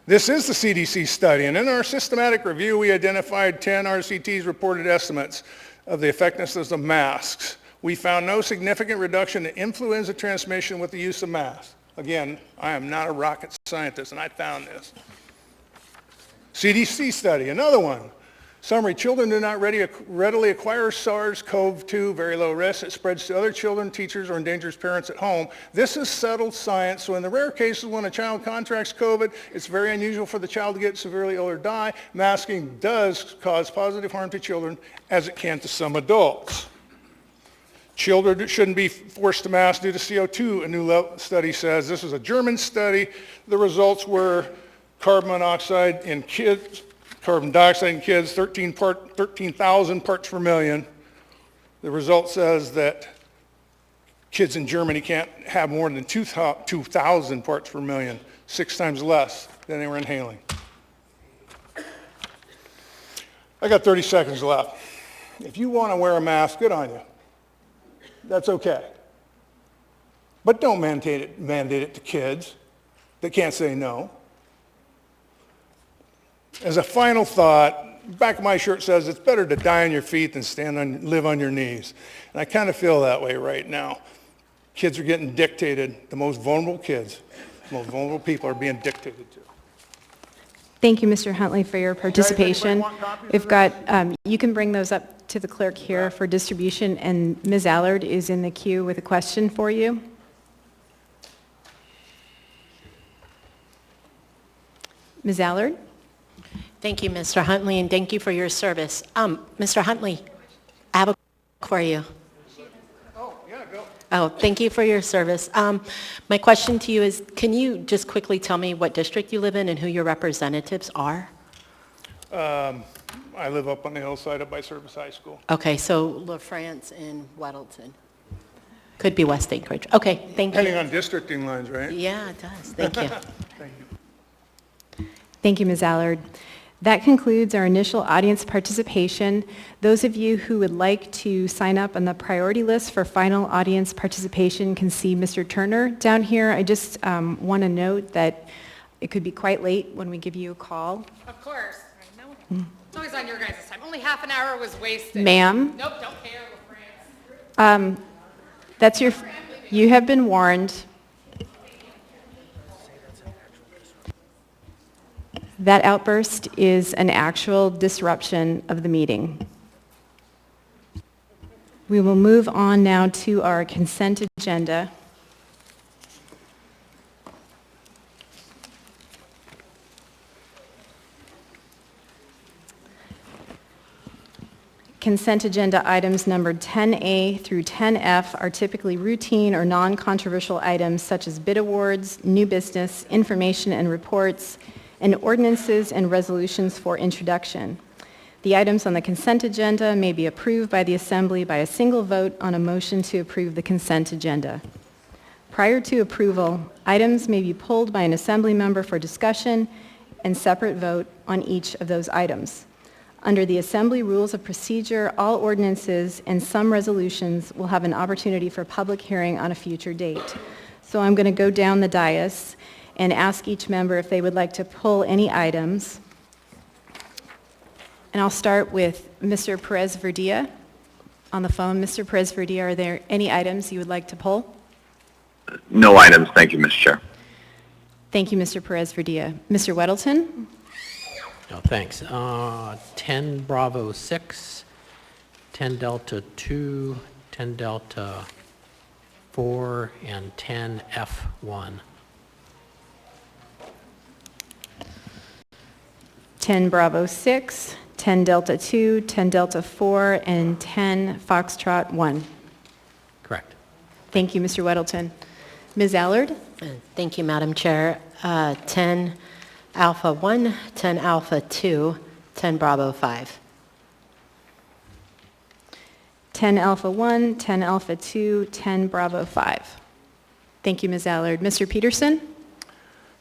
This is the CDC study, and in our systematic review, we identified 10 RCT's reported estimates of the effectiveness of masks. We found no significant reduction in influenza transmission with the use of masks. Again, I am not a rocket scientist, and I found this. CDC study, another one. Summary, children do not readily acquire SARS-CoV-2, very low risk. It spreads to other children, teachers, or endangers parents at home. This is settled science, so in the rare cases when a child contracts COVID, it's very unusual for the child to get severely ill or die. Masking does cause positive harm to children, as it can to some adults. Children shouldn't be forced to mask due to CO2, a new study says. This is a German study. The results were carbon dioxide in kids, 13,000 parts per million. The result says that kids in Germany can't have more than 2,000 parts per million, 6 times less than they were inhaling. I got 30 seconds left. If you want to wear a mask, good on you. That's okay. But don't mandate it to kids that can't say no. As a final thought, the back of my shirt says it's better to die on your feet than live on your knees. And I kind of feel that way right now. Kids are getting dictated. The most vulnerable kids, the most vulnerable people are being dictated to. Thank you, Mr. Huntley, for your participation. We've got, you can bring those up to the clerk here for distribution, and Ms. Allard is in the queue with a question for you. Ms. Allard? Thank you, Mr. Huntley, and thank you for your service. Mr. Huntley, I have a question for you. Oh, thank you for your service. My question to you is, can you just quickly tell me what district you live in and who your representatives are? I live up on the hillside up by Service High School. Okay, so LaFrance and Weddleton. Could be West Anchorage. Okay, thank you. Depending on districting lines, right? Yeah, it does. Thank you. Thank you. Thank you, Ms. Allard. That concludes our initial audience participation. Those of you who would like to sign up on the priority list for final audience participation can see Mr. Turner down here. I just want to note that it could be quite late when we give you a call. Of course. I know. It's always on your guys' time. Only half an hour was wasted. Ma'am? Nope, don't care. That's you have been warned. That outburst is an actual disruption of the meeting. We will move on now to our consent agenda. Consent agenda items numbered 10A through 10F are typically routine or non-controversial items such as bid awards, new business, information and reports, and ordinances and resolutions for introduction. The items on the consent agenda may be approved by the Assembly by a single vote on a motion to approve the consent agenda. Prior to approval, items may be pulled by an Assembly member for discussion and separate vote on each of those items. Under the Assembly Rules of Procedure, all ordinances and some resolutions will have an opportunity for public hearing on a future date. So I'm going to go down the dais and ask each member if they would like to pull any items. And I'll start with Mr. Perez-Verdia on the phone. Mr. Perez-Verdia, are there any items you would like to pull? No items, thank you, Mr. Chair. Thank you, Mr. Perez-Verdia. Mr. Weddleton? No, thanks. 10 Bravo 6, 10 Delta 2, 10 Delta 4, and 10 F1. 10 Bravo 6, 10 Delta 2, 10 Delta 4, and 10 Foxtrot 1. Correct. Thank you, Mr. Weddleton. Ms. Allard? Thank you, Madam Chair. 10 Alpha 1, 10 Alpha 2, 10 Bravo 5. 10 Alpha 1, 10 Alpha 2, 10 Bravo 5. Thank you, Ms. Allard. Mr. Peterson?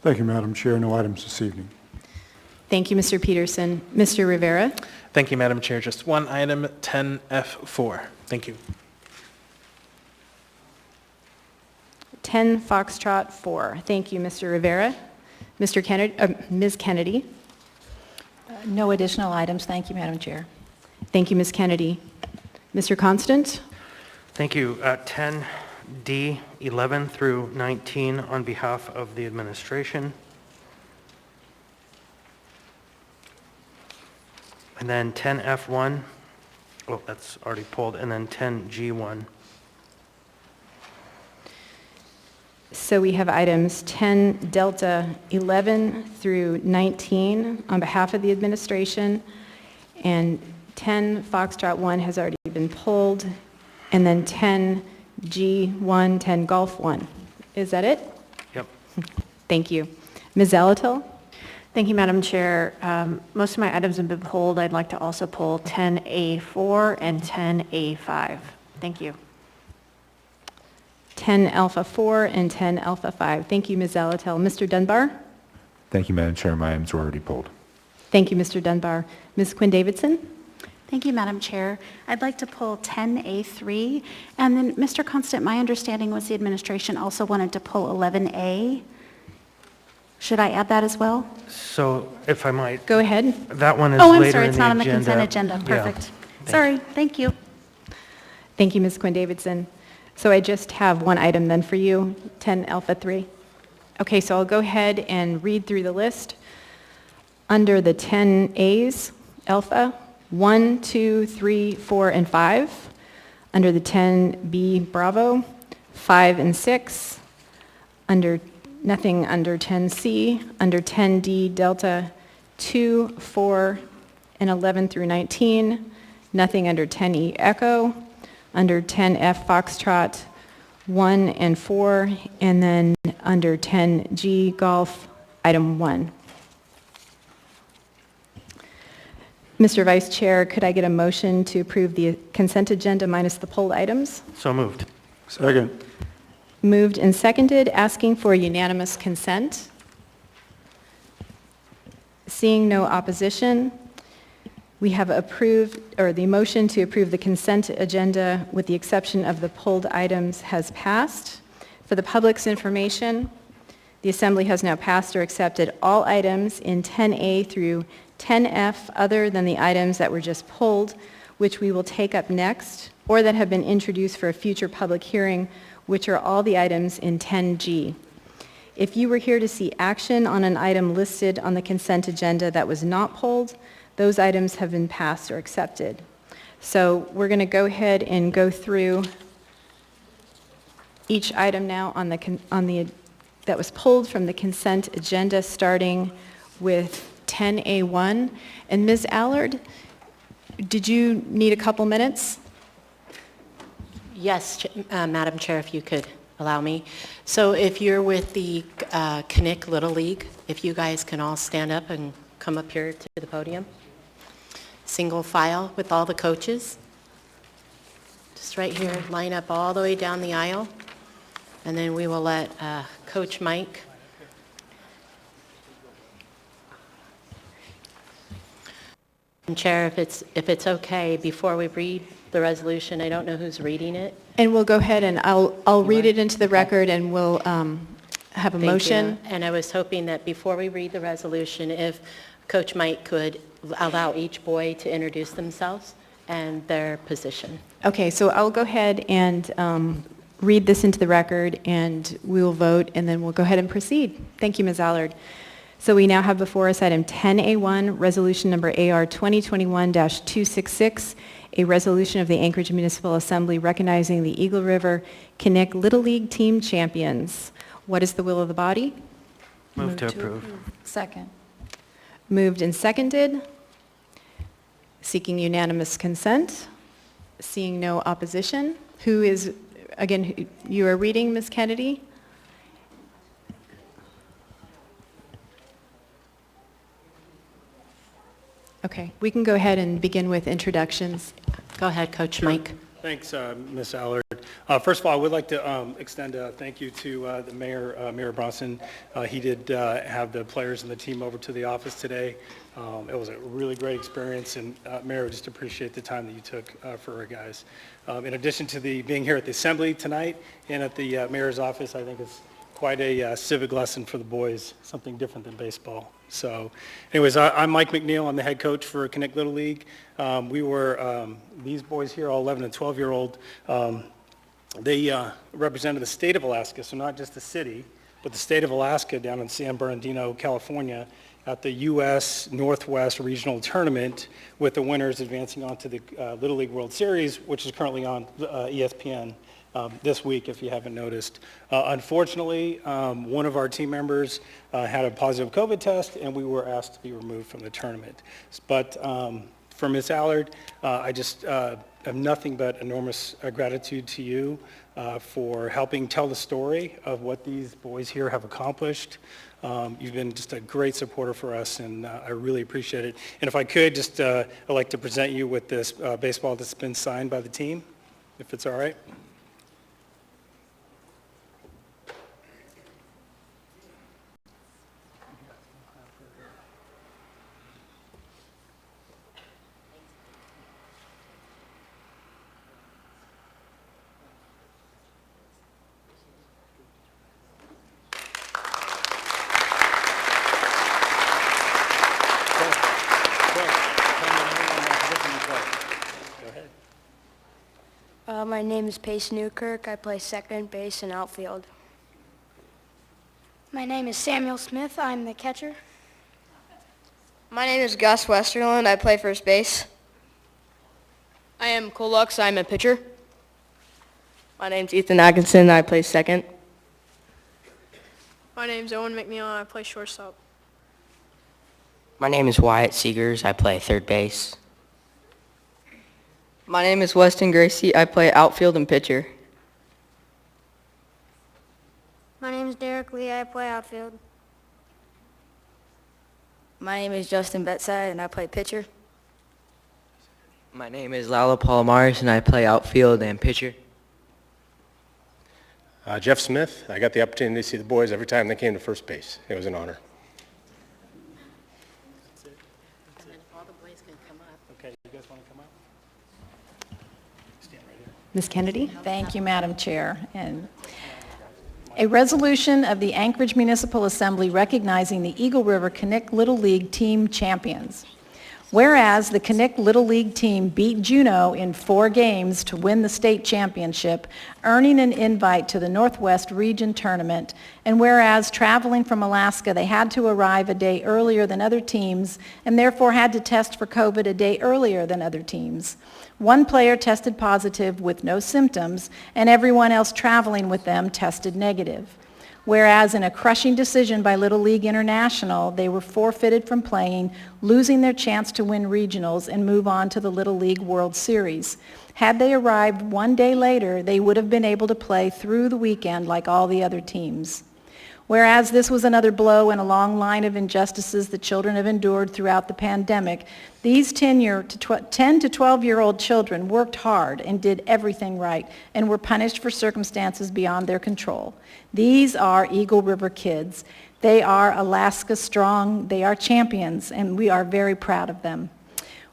Thank you, Madam Chair. No items this evening. Thank you, Mr. Peterson. Mr. Rivera? Thank you, Madam Chair. Just one item, 10F4. Thank you. 10 Foxtrot 4. Thank you, Mr. Rivera. Mr. Kennedy, Ms. Kennedy? No additional items. Thank you, Madam Chair. Thank you, Ms. Kennedy. Mr. Constant? Thank you. 10D, 11 through 19 on behalf of the administration. And then 10F1, oh, that's already pulled, and then 10G1. So we have items 10 Delta 11 through 19 on behalf of the administration, and 10 Foxtrot 1 has already been pulled, and then 10 G1, 10 Golf 1. Is that it? Yep. Thank you. Ms. Zalatil? Thank you, Madam Chair. Most of my items have been pulled. I'd like to also pull 10A4 and 10A5. Thank you. 10 Alpha 4 and 10 Alpha 5. Thank you, Ms. Zalatil. Mr. Dunbar? Thank you, Madam Chair. My items were already pulled. Thank you, Mr. Dunbar. Ms. Quinn Davidson? Thank you, Madam Chair. I'd like to pull 10A3. And then, Mr. Constant, my understanding was the administration also wanted to pull 11A. Should I add that as well? So if I might. Go ahead. That one is I'm later sorry, in it's the not on the agenda. consent agenda. Perfect. Yeah. Sorry, thank you. Thank you, Ms. Quinn Davidson. So I just have one item then for you, 10 Alpha 3. Okay, so I'll go ahead and read through the list. Under the 10 A's, Alpha, 1, 2, 3, 4, and 5. Under the 10 B, Bravo, 5 and 6. Nothing under 10C. Under 10D, Delta, 2, 4, and 11 through 19. Nothing under 10E, Echo. Under 10F, Foxtrot, 1 and 4. And then under 10G, Golf, item 1. Mr. Vice Chair, could I get a motion to approve the consent agenda minus the pulled items? So moved. Second. Moved and seconded, asking for unanimous consent. Seeing no opposition, we have approved, or the motion to approve the consent agenda with the exception of the pulled items has passed. For the public's information, the Assembly has now passed or accepted all items in 10A through 10F other than the items that were just pulled, which we will take up next, or that have been introduced for a future public hearing, which are all the items in 10G. If you were here to see action on an item listed on the consent agenda that was not pulled, those items have been passed or accepted. So we're going to go ahead and go through each item now that was pulled from the consent agenda, starting with 10A1. And Ms. Allard, did you need a couple minutes? Yes, Madam Chair, if you could allow me. So if you're with the Knick Little League, if you guys can all stand up and come up here to the podium. single file with all the coaches. Just right here, line up all the way down the aisle. And then we will let Coach Mike. And Chair, if it's okay, before we read the resolution, I don't know who's reading it. And we'll go ahead and I'll read it into the record and we'll have a Thank motion. you. And I was hoping that before we read the resolution, if Coach Mike could allow each boy to introduce themselves and their position. Okay, so I'll go ahead and read this into the record and we will vote and then we'll go ahead and proceed. Thank you, Ms. Allard. So we now have before us item 10A1, resolution number AR 2021-266, a resolution of the Anchorage Municipal Assembly recognizing the Eagle River Connect Little League team champions. What is the will of the body? Move to approve. Second. Moved and seconded. Seeking unanimous consent. Seeing no opposition. Who is, again, you are reading, Ms. Kennedy? Okay, we can go ahead and begin with introductions. Go ahead, Coach Mike. Thanks, Ms. Allard. First of all, I would like to extend a thank you to the Mayor, Mayor Bronson. He did have the players and the team over to the office today. It was a really great experience, and Mayor, just appreciate the time that you took for our guys. In addition to being here at the Assembly tonight and at the Mayor's office, I think it's quite a civic lesson for the boys, something different than baseball. So anyways, I'm Mike McNeil. I'm the head coach for Connect Little League. We were, these boys here, all 11 and 12-year-old, they represented the state of Alaska, so not just the city, but the state of Alaska down in San Bernardino, California, at the U.S. Northwest Regional Tournament, with the winners advancing on to the Little League World Series, which is currently on ESPN. This week, if you haven't noticed. Unfortunately, one of our team members had a positive COVID test, and we were asked to be removed from the tournament. But for Ms. Allard, I just have nothing but enormous gratitude to you for helping tell the story of what these boys here have accomplished. You've been just a great supporter for us, and I really appreciate it. And if I could, just I'd like to present you with this baseball that's been signed by the team, if it's all right. My name is Pace Newkirk. I play second base and outfield. My name is Samuel Smith. I'm the catcher. My name is Gus Westerland. I play first base. I am Cole Lux. I'm a pitcher. My name's Ethan Atkinson. I play second. My name's Owen McNeil. I play shortstop. My name is Wyatt Seegers. I play third base. My name is Weston Gracie. I play outfield and pitcher. My name is Derek Lee. I play outfield. My name is Justin Betside, and I play pitcher. My name is Lalo Palomares, and I play outfield and pitcher. Jeff Smith. I got the opportunity to see the boys every time they came to first base. It was an honor. Okay, you guys want to come up? Stand right here. Ms. Kennedy? Thank you, Madam Chair. And a resolution of the Anchorage Municipal Assembly recognizing the Eagle River Connect Little League team champions. Whereas the Connect Little League team beat Juneau in 4 games to win the state championship, earning an invite to the Northwest Region Tournament, and whereas traveling from Alaska, they had to arrive a day earlier than other teams and therefore had to test for COVID a day earlier than other teams. One player tested positive with no symptoms, and everyone else traveling with them tested negative. Whereas in a crushing decision by Little League International, they were forfeited from playing, losing their chance to win regionals and move on to the Little League World Series. Had they arrived 1 day later, they would have been able to play through the weekend like all the other teams. Whereas this was another blow in a long line of injustices the children have endured throughout the pandemic, these 10 to 12-year-old children worked hard and did everything right and were punished for circumstances beyond their control. These are Eagle River kids. They are Alaska strong, they are champions, and we are very proud of them.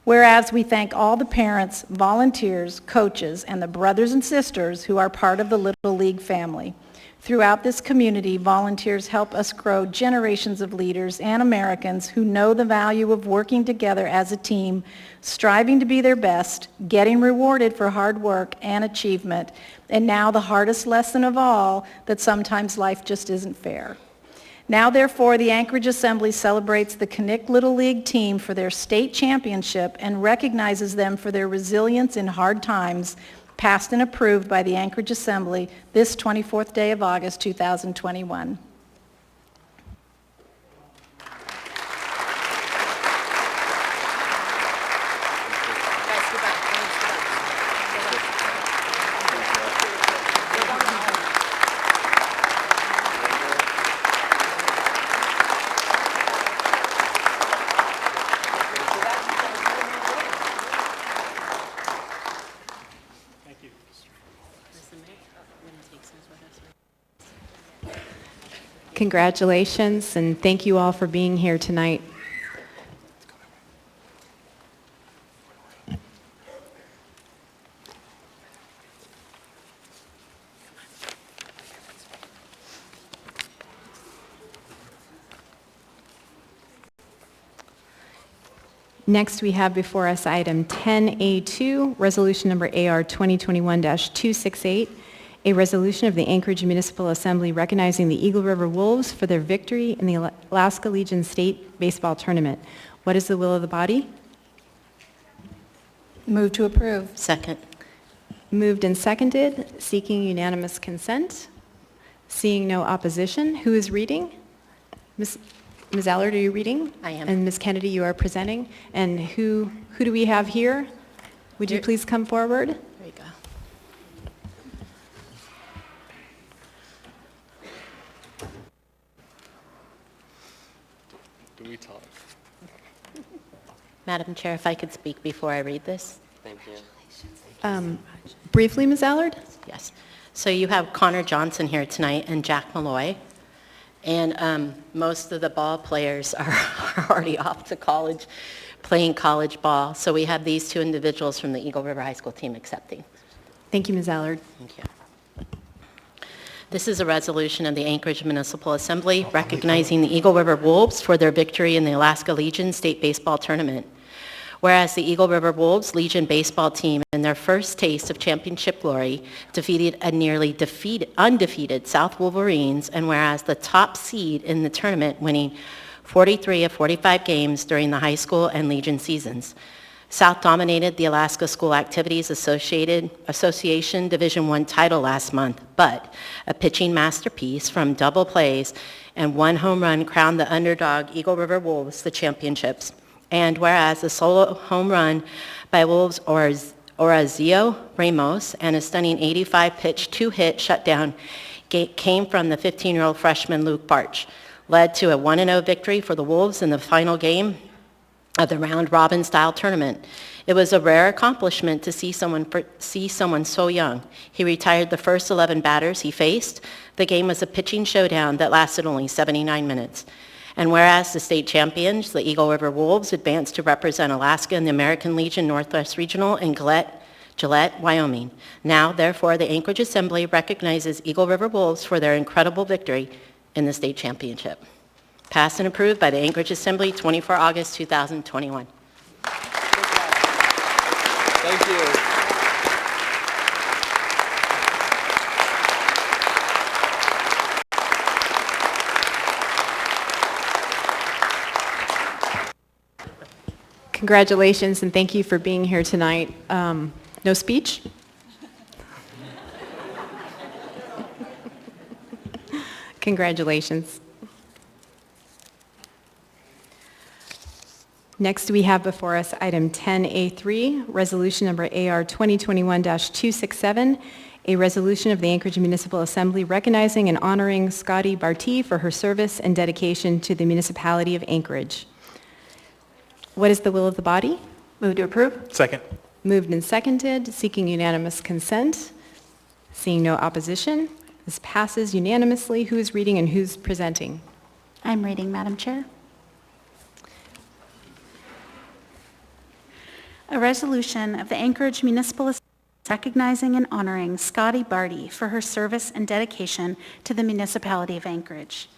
Whereas we thank all the parents, volunteers, coaches, and the brothers and sisters who are part of the Little League family. Throughout this community, volunteers help us grow generations of leaders and Americans who know the value of working together as a team, striving to be their best, getting rewarded for hard work and achievement, and now the hardest lesson of all, that sometimes life just isn't fair. Now, therefore, the Anchorage Assembly celebrates the Knick Little League team for their state championship and recognizes them for their resilience in hard times, passed and approved by the Anchorage Assembly this 24th day of August, 2021. Congratulations, and thank you all for being here tonight. Next, we have before us item 10A2, resolution number AR 2021-268, a resolution of the Anchorage Municipal Assembly recognizing the Eagle River Wolves for their victory in the Alaska Legion State Baseball Tournament. What is the will of the body? Move to approve. Second. Moved and seconded, seeking unanimous consent. Seeing no opposition, who is reading? Ms. Allard, are you reading? I am. And Ms. Kennedy, you are presenting. And who do we have here? Would you please come forward? There you go. Do we talk? Madam Chair, if I could speak before I read this. Thank you. Briefly, Ms. Allard? Yes. So you have Connor Johnston here tonight and Jack Malloy. And most of the ball players are already off to college, playing college ball. So we have these two individuals from the Eagle River High School team accepting. Thank you, Ms. Allard. Thank you. This is a resolution of the Anchorage Municipal Assembly recognizing the Eagle River Wolves for their victory in the Alaska Legion State Baseball Tournament. Whereas the Eagle River Wolves Legion baseball team, in their first taste of championship glory, defeated a nearly undefeated South Wolverines, and whereas the top seed in the tournament, winning 43 of 45 games during the high school and Legion seasons. South dominated the Alaska School Activities Association Division I title last month, but a pitching masterpiece from double plays and one home run crowned the underdog Eagle River Wolves the championships. And whereas a solo home run by Wolves Orazio Ramos and a stunning 85-pitch two-hit shutdown came from the 15-year-old freshman Luke Barch, led to a 1-0 victory for the Wolves in the final game of the round-robin style tournament. It was a rare accomplishment to see someone so young. He retired the first 11 batters he faced. The game was a pitching showdown that lasted only 79 minutes. And whereas the state champions, the Eagle River Wolves, advanced to represent Alaska in the American Legion Northwest Regional in Gillette, Wyoming. Now, therefore, the Anchorage Assembly recognizes Eagle River Wolves for their incredible victory in the state championship. Passed and approved by the Anchorage Assembly, 24 August 2021. Thank you. Congratulations, and thank you for being here tonight. No speech? Congratulations. Next, we have before us item 10A3, resolution number AR 2021-267, a resolution of the Anchorage Municipal Assembly recognizing and honoring Scotty Barty for her service and dedication to the municipality of Anchorage. What is the will of the body? Move to approve. Second. Moved and seconded, seeking unanimous consent. Seeing no opposition, this passes unanimously. Who is reading and who's presenting? I'm reading, Madam Chair. A resolution of the Anchorage Municipal Assembly recognizing and honoring Scotty Barty for her service and dedication to the municipality of Anchorage.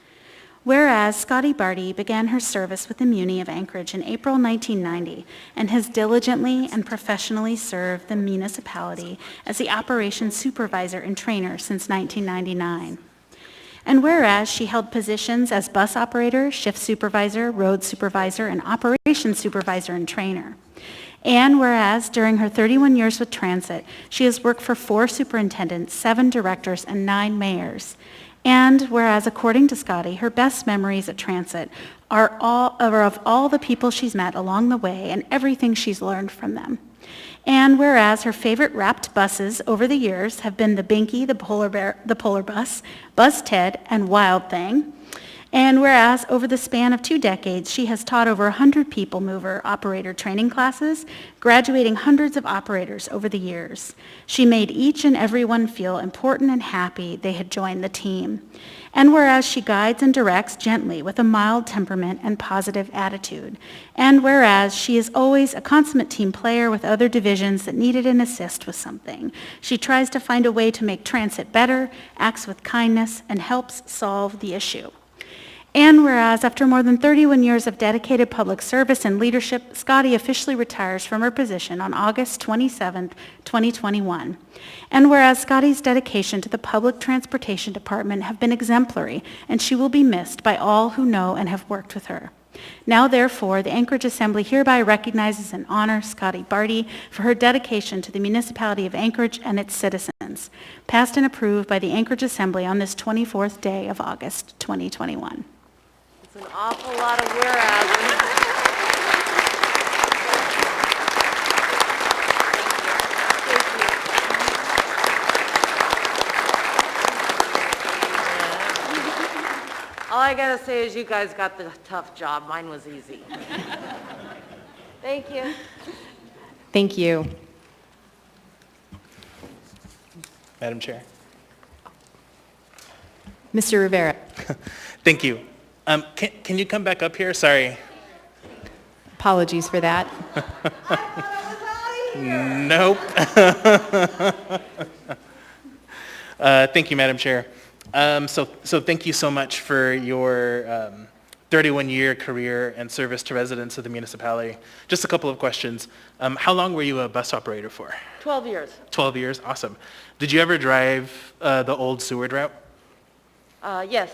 Whereas Scotty Barty began her service with the Muni of Anchorage in April 1990 and has diligently and professionally served the municipality as the operations supervisor and trainer since 1999. And whereas she held positions as bus operator, shift supervisor, road supervisor, and operations supervisor and trainer. And whereas during her 31 years with Transit, she has worked for 4 superintendents, 7 directors, and 9 mayors. And whereas, according to Scotty, her best memories at Transit are of all the people she's met along the way and everything she's learned from them. And whereas her favorite wrapped buses over the years have been the Binky, the Polar Bus, Buzz Ted, and Wild Thing. And whereas over the span of 2 decades, she has taught over 100 people mover operator training classes, graduating hundreds of operators over the years. She made each and every one feel important and happy they had joined the team. And whereas she guides and directs gently with a mild temperament and positive attitude. And whereas she is always a consummate team player with other divisions that needed an assist with something. She tries to find a way to make Transit better, acts with kindness, and helps solve the issue. And whereas after more than 31 years of dedicated public service and leadership, Scotty officially retires from her position on August 27, 2021. And whereas Scotty's dedication to the public transportation department have been exemplary, and she will be missed by all who know and have worked with her. Now, therefore, the Anchorage Assembly hereby recognizes and honors Scotty Barty for her dedication to the municipality of Anchorage and its citizens, passed and approved by the Anchorage Assembly on this 24th day of August, 2021. It's an awful lot of whereas. All I gotta say is you guys got the tough job. Mine was easy. Thank you. Thank you. Madam Chair. Mr. Rivera. Thank you. Can you come back up here? Sorry. Apologies for that. Nope. Thank you, Madam Chair. So thank you so much for your 31-year career and service to residents of the municipality. Just a couple of questions. How long were you a bus operator for? 12 years. 12 years? Awesome. Did you ever drive the old Seward route? Yes.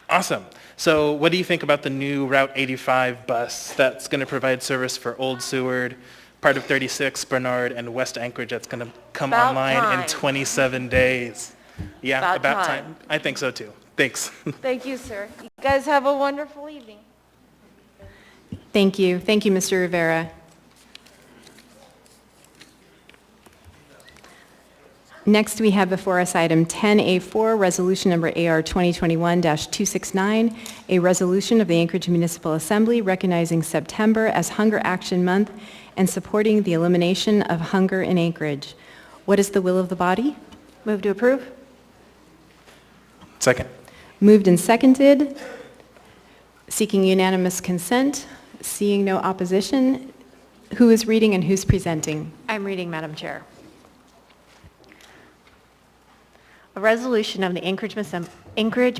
Awesome. So what do you think about the new Route 85 bus that's going to provide service for Old Seward, part of 36, Bernard, and West Anchorage that's going to come About online time. in 27 days? Yeah, About time. time. I think so too. Thanks. Thank you, sir. You guys have a wonderful evening. Thank you. Thank you, Mr. Rivera. Next, we have before us item 10A4, resolution number AR 2021-269, a resolution of the Anchorage Municipal Assembly recognizing September as Hunger Action Month and supporting the elimination of hunger in Anchorage. What is the will of the body? Move to approve. Second. Moved and seconded, seeking unanimous consent, seeing no opposition. Who is reading and who's presenting? I'm reading, Madam Chair. A resolution of the Anchorage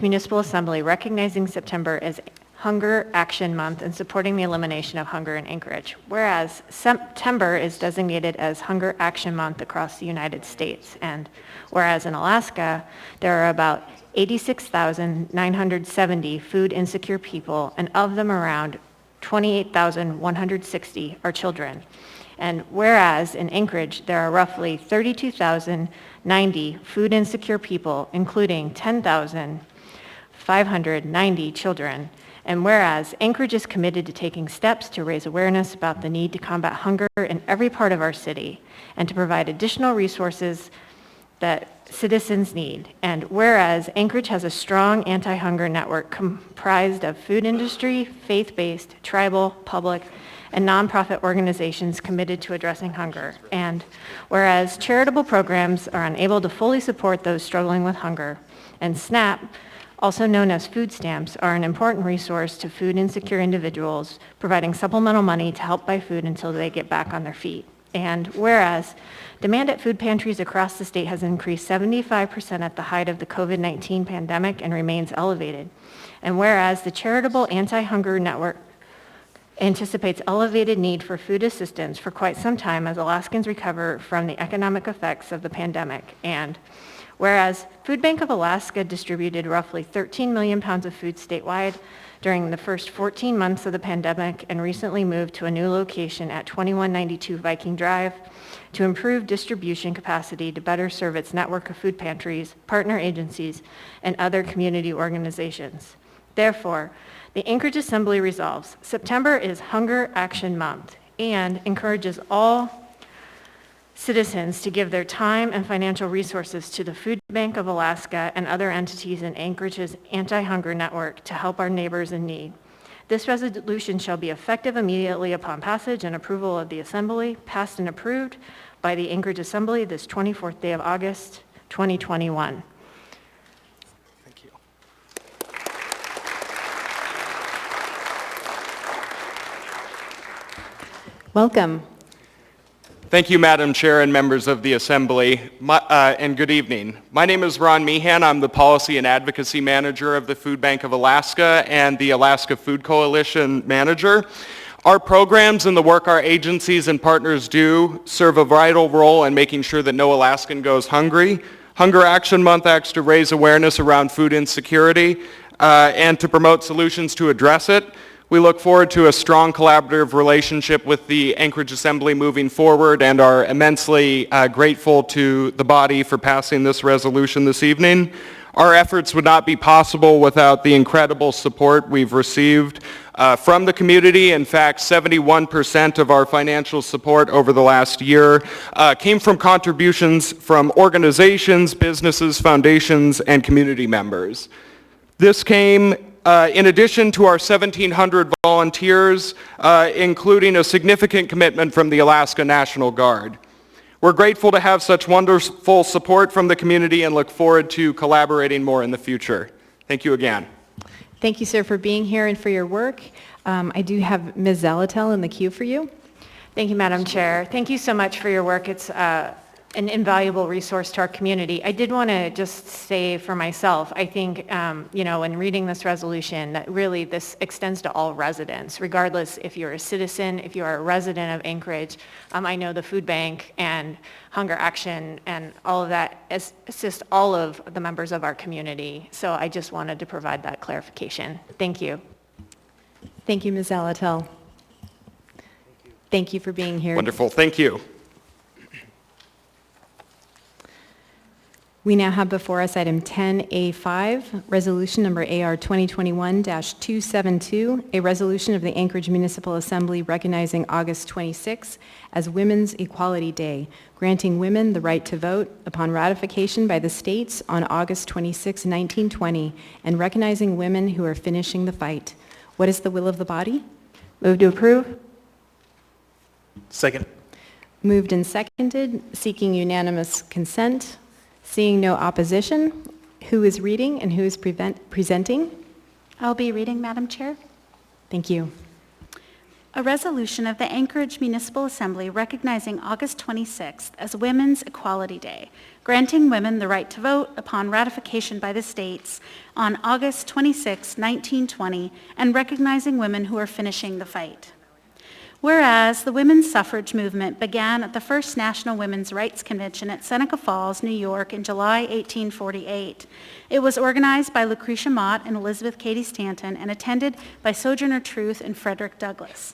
Municipal Assembly recognizing September as Hunger Action Month and supporting the elimination of hunger in Anchorage. Whereas September is designated as Hunger Action Month across the United States, and whereas in Alaska, there are about 86,970 food insecure people, and of them around 28,160 are children. And whereas in Anchorage, there are roughly 32,090 food insecure people, including 10,590 children. And whereas Anchorage is committed to taking steps to raise awareness about the need to combat hunger in every part of our city and to provide additional resources that citizens need. And whereas Anchorage has a strong anti-hunger network comprised of food industry, faith-based, tribal, public, and nonprofit organizations committed to addressing hunger. And whereas charitable programs are unable to fully support those struggling with hunger, and SNAP, also known as food stamps, are an important resource to food insecure individuals, providing supplemental money to help buy food until they get back on their feet. And whereas demand at food pantries across the state has increased 75% at the height of the COVID-19 pandemic and remains elevated. And whereas the charitable anti-hunger network anticipates elevated need for food assistance for quite some time as Alaskans recover from the economic effects of the pandemic. And whereas Food Bank of Alaska distributed roughly 13 million pounds of food statewide during the first 14 months of the pandemic and recently moved to a new location at 2192 Viking Drive to improve distribution capacity to better serve its network of food pantries, partner agencies, and other community organizations. Therefore, the Anchorage Assembly resolves September is Hunger Action Month and encourages all citizens to give their time and financial resources to the Food Bank of Alaska and other entities in Anchorage's anti-hunger network to help our neighbors in need. This resolution shall be effective immediately upon passage and approval of the Assembly, passed and approved by the Anchorage Assembly this 24th day of August, 2021. Welcome. Thank you, Madam Chair and members of the Assembly, and good evening. My name is Ron Meehan. I'm the Policy and Advocacy Manager of the Food Bank of Alaska and the Alaska Food Coalition Manager. Our programs and the work our agencies and partners do serve a vital role in making sure that no Alaskan goes hungry. Hunger Action Month acts to raise awareness around food insecurity and to promote solutions to address it. We look forward to a strong collaborative relationship with the Anchorage Assembly moving forward and are immensely grateful to the body for passing this resolution this evening. Our efforts would not be possible without the incredible support we've received from the community. In fact, 71% of our financial support over the last year came from contributions from organizations, businesses, foundations, and community members. This came in addition to our 1,700 volunteers, including a significant commitment from the Alaska National Guard. We're grateful to have such wonderful support from the community and look forward to collaborating more in the future. Thank you again. Thank you, sir, for being here and for your work. I do have Ms. Zalatel in the queue for you. Thank you, Madam Chair. Thank you so much for your work. It's an invaluable resource to our community. I did want to just say for myself, I think, in reading this resolution, that really this extends to all residents, regardless if you're a citizen, if you are a resident of Anchorage. I know the Food Bank and Hunger Action and all of that assist all of the members of our community. So I just wanted to provide that clarification. Thank you. Thank you, Ms. Zalatel. Thank you for being here. Wonderful. Thank you. We now have before us item 10A5, resolution number AR 2021-272, a resolution of the Anchorage Municipal Assembly recognizing August 26 as Women's Equality Day, granting women the right to vote upon ratification by the states on August 26, 1920, and recognizing women who are finishing the fight. What is the will of the body? Move to approve. Second. Moved and seconded, seeking unanimous consent. Seeing no opposition, who is reading and who is presenting? I'll be reading, Madam Chair. Thank you. A resolution of the Anchorage Municipal Assembly recognizing August 26th as Women's Equality Day, granting women the right to vote upon ratification by the states on August 26, 1920, and recognizing women who are finishing the fight. Whereas the women's suffrage movement began at the first National Women's Rights Convention at Seneca Falls, New York in July 1848. It was organized by Lucretia Mott and Elizabeth Cady Stanton and attended by Sojourner Truth and Frederick Douglass.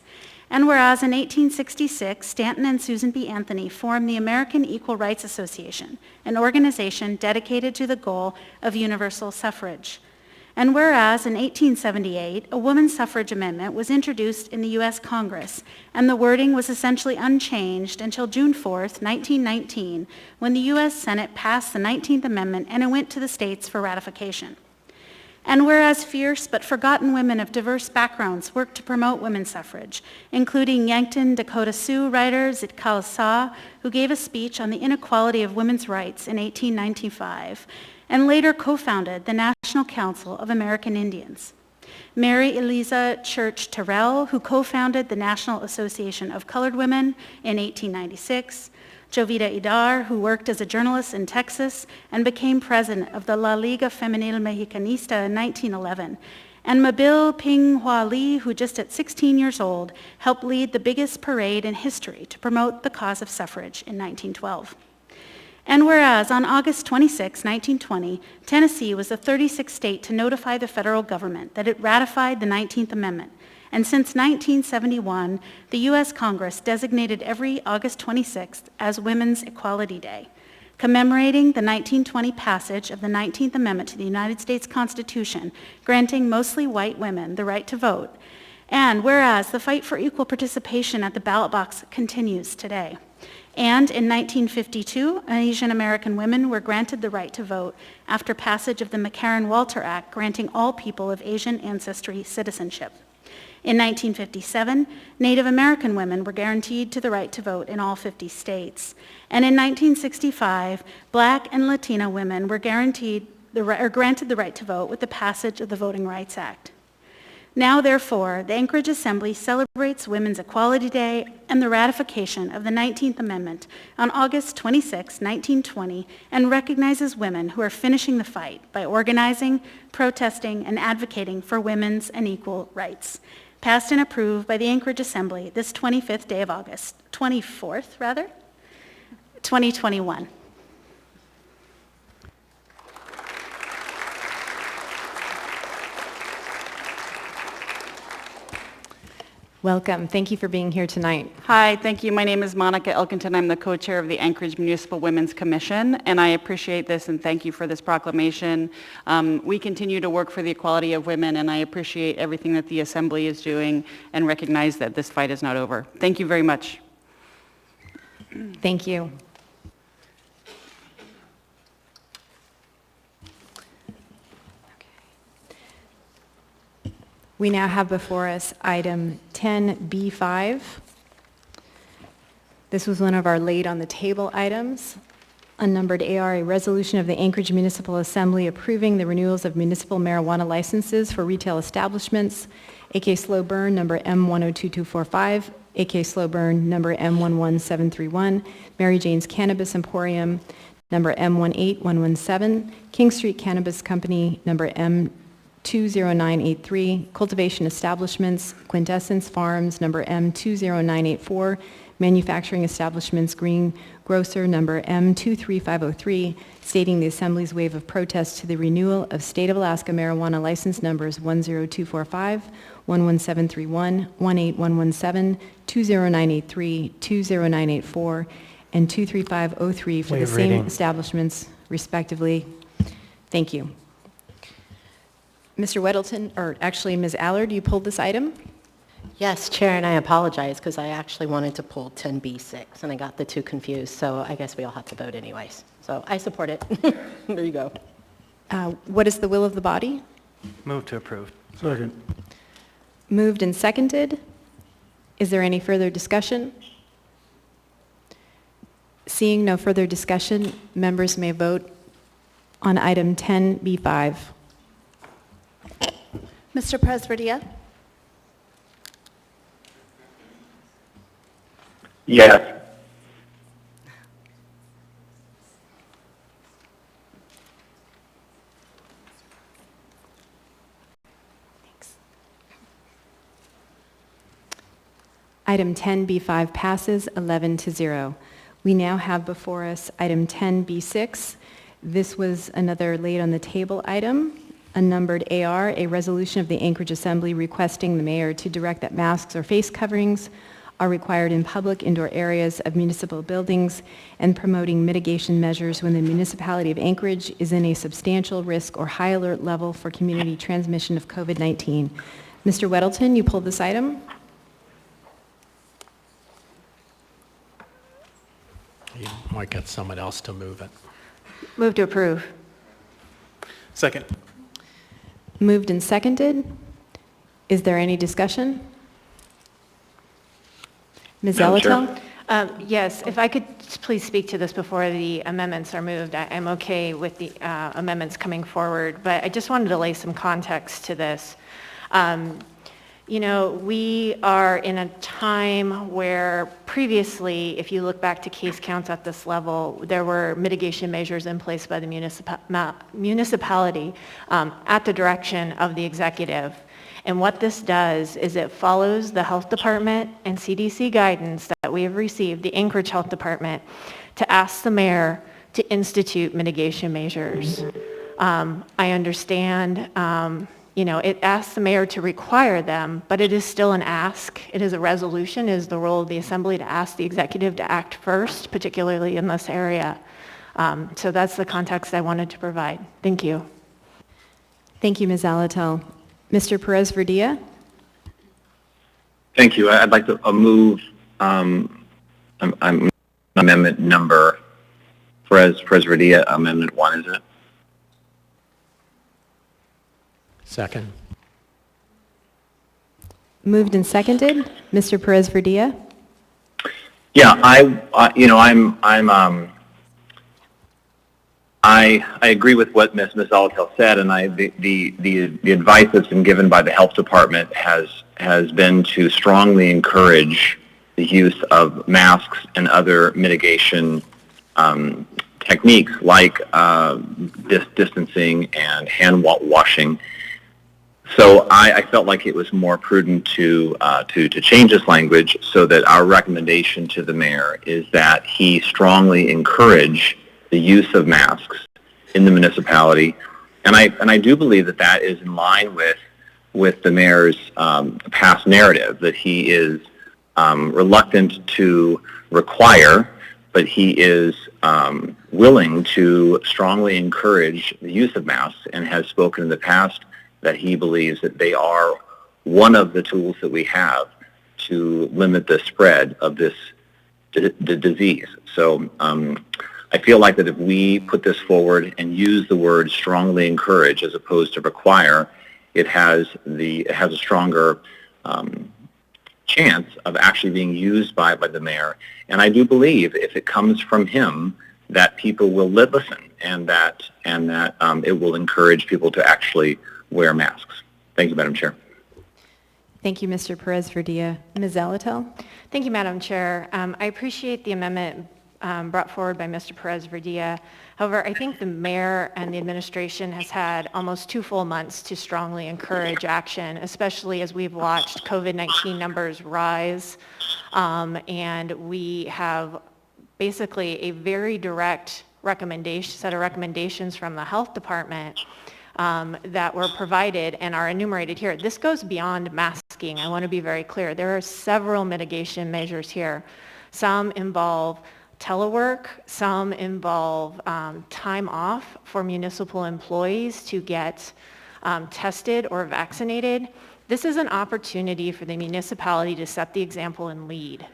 And whereas in 1866, Stanton and Susan B. Anthony formed the American Equal Rights Association, an organization dedicated to the goal of universal suffrage. And whereas in 1878, a woman's suffrage amendment was introduced in the U.S. Congress, and the wording was essentially unchanged until June 4th, 1919, when the U.S. Senate passed the 19th Amendment and it went to the states for ratification. And whereas fierce but forgotten women of diverse backgrounds worked to promote women's suffrage, including Yankton Dakota Sioux writer Zitkala Sa, who gave a speech on the inequality of women's rights in 1895, and later co-founded the National Council of American Indians. Mary Eliza Church Terrell, who co-founded the National Association of Colored Women in 1896, Jovita Idar, who worked as a journalist in Texas and became president of the La Liga Femenil Mexicanista in 1911, and Mabil Ping Hua Lee, who just at 16 years old helped lead the biggest parade in history to promote the cause of suffrage in 1912. And whereas on August 26, 1920, Tennessee was the 36th state to notify the federal government that it ratified the 19th Amendment, and since 1971, the U.S. Congress designated every August 26th as Women's Equality Day, commemorating the 1920 passage of the 19th Amendment to the United States Constitution, granting mostly white women the right to vote. And whereas the fight for equal participation at the ballot box continues today. And in 1952, Asian American women were granted the right to vote after passage of the McCarran-Walter Act, granting all people of Asian ancestry citizenship. In 1957, Native American women were guaranteed the right to vote in all 50 states. And in 1965, Black and Latina women were granted the right to vote with the passage of the Voting Rights Act. Now, therefore, the Anchorage Assembly celebrates Women's Equality Day and the ratification of the 19th Amendment on August 26, 1920, and recognizes women who are finishing the fight by organizing, protesting, and advocating for women's and equal rights. Passed and approved by the Anchorage Assembly this 24th day of August, 2021. Welcome. Thank you for being here tonight. Hi, thank you. My name is Monica Elkington. I'm the co-chair of the Anchorage Municipal Women's Commission, and I appreciate this and thank you for this proclamation. We continue to work for the equality of women, and I appreciate everything that the Assembly is doing and recognize that this fight is not over. Thank you very much. Thank you. We now have before us item 10B5. This was one of our laid on the table items. Unnumbered AR, a resolution of the Anchorage Municipal Assembly approving the renewals of municipal marijuana licenses for retail establishments, AK Slow Burn number M102245, AK Slow Burn number M11731, Mary Jane's Cannabis Emporium number M18117, King Street Cannabis Company number M20983, Cultivation Establishments, Quintessence Farms, number M20984, Manufacturing Establishments, Green Grocer, number M23503, stating the Assembly's wave of protest to the renewal of State of Alaska marijuana license numbers 10245, 11731, 18117, 20983, 20984, and 23503 for the same establishments, respectively. Thank you. Mr. Weddleton, or actually Ms. Allard, you pulled this item? Yes, Chair, and I apologize because I actually wanted to pull 10B6 and I got the two confused, so I guess we all have to vote anyways. So I support it. There you go. What is the will of the body? Move to approve. Second. Moved and seconded. Is there any further discussion? Seeing no further discussion, members may vote on item 10B5. Mr. Presverdia? Yes. Item 10B5 passes 11-0. We now have before us item 10B6. This was another laid on the table item. Unnumbered AR, a resolution of the Anchorage Assembly requesting the mayor to direct that masks or face coverings are required in public indoor areas of municipal buildings and promoting mitigation measures when the municipality of Anchorage is in a substantial risk or high alert level for community transmission of COVID-19. Mr. Weddleton, you pulled this item. You might get someone else to move it. Move to approve. Second. Moved and seconded. Is there any discussion? Ms. Madam Zalatel? Yes, if I could please speak to this before the amendments are moved. I'm okay with the amendments coming forward, but I just wanted to lay some context to this. You know, we are in a time where previously, if you look back to case counts at this level, there were mitigation measures in place by the municipality at the direction of the executive. And what this does is it follows the health department and CDC guidance that we have received, the Anchorage Health Department, to ask the mayor to institute mitigation measures. I understand, you know, it asks the mayor to require them, but it is still an ask. It is a resolution. It is the role of the assembly to ask the executive to act first, particularly in this area. So that's the context I wanted to provide. Thank you. Thank you, Ms. Zalatel. Mr. Perez-Verdia? Thank you. I'd like to move amendment number, Perez-Verdia, amendment 1, is it? Second. Moved and seconded. Mr. Perez-Verdia? Yeah, I agree with what Ms. Zalatel said, and the advice that's been given by the health department has been to strongly encourage the use of masks and other mitigation techniques like distancing and hand washing. So I felt like it was more prudent to change this language so that our recommendation to the mayor is that he strongly encourage the use of masks in the municipality, and I do believe that is in line with the mayor's past narrative, that he is reluctant to require, but he is willing to strongly encourage the use of masks, and has spoken in the past that he believes that they are one of the tools that we have to limit the spread of this disease. So I feel like that if we put this forward and use the word strongly encourage as opposed to require, it has a stronger chance of actually being used by the mayor. And I do believe if it comes from him, that people will listen, and that it will encourage people to actually wear masks. Thank you, Madam Chair. Thank you, Mr. Perez-Verdia. Ms. Zalatel? Thank you, Madam Chair. I appreciate the amendment brought forward by Mr. Perez-Verdia. However, I think the mayor and the administration has had almost 2 full months to strongly encourage action, especially as we've watched COVID-19 numbers rise, and we have basically a very direct set of recommendations from the health department that were provided and are enumerated here. This goes beyond masking. I want to be very clear. There are several mitigation measures here. Some involve telework, some involve time off for municipal employees to get tested or vaccinated. This is an opportunity for the municipality to set the example and lead.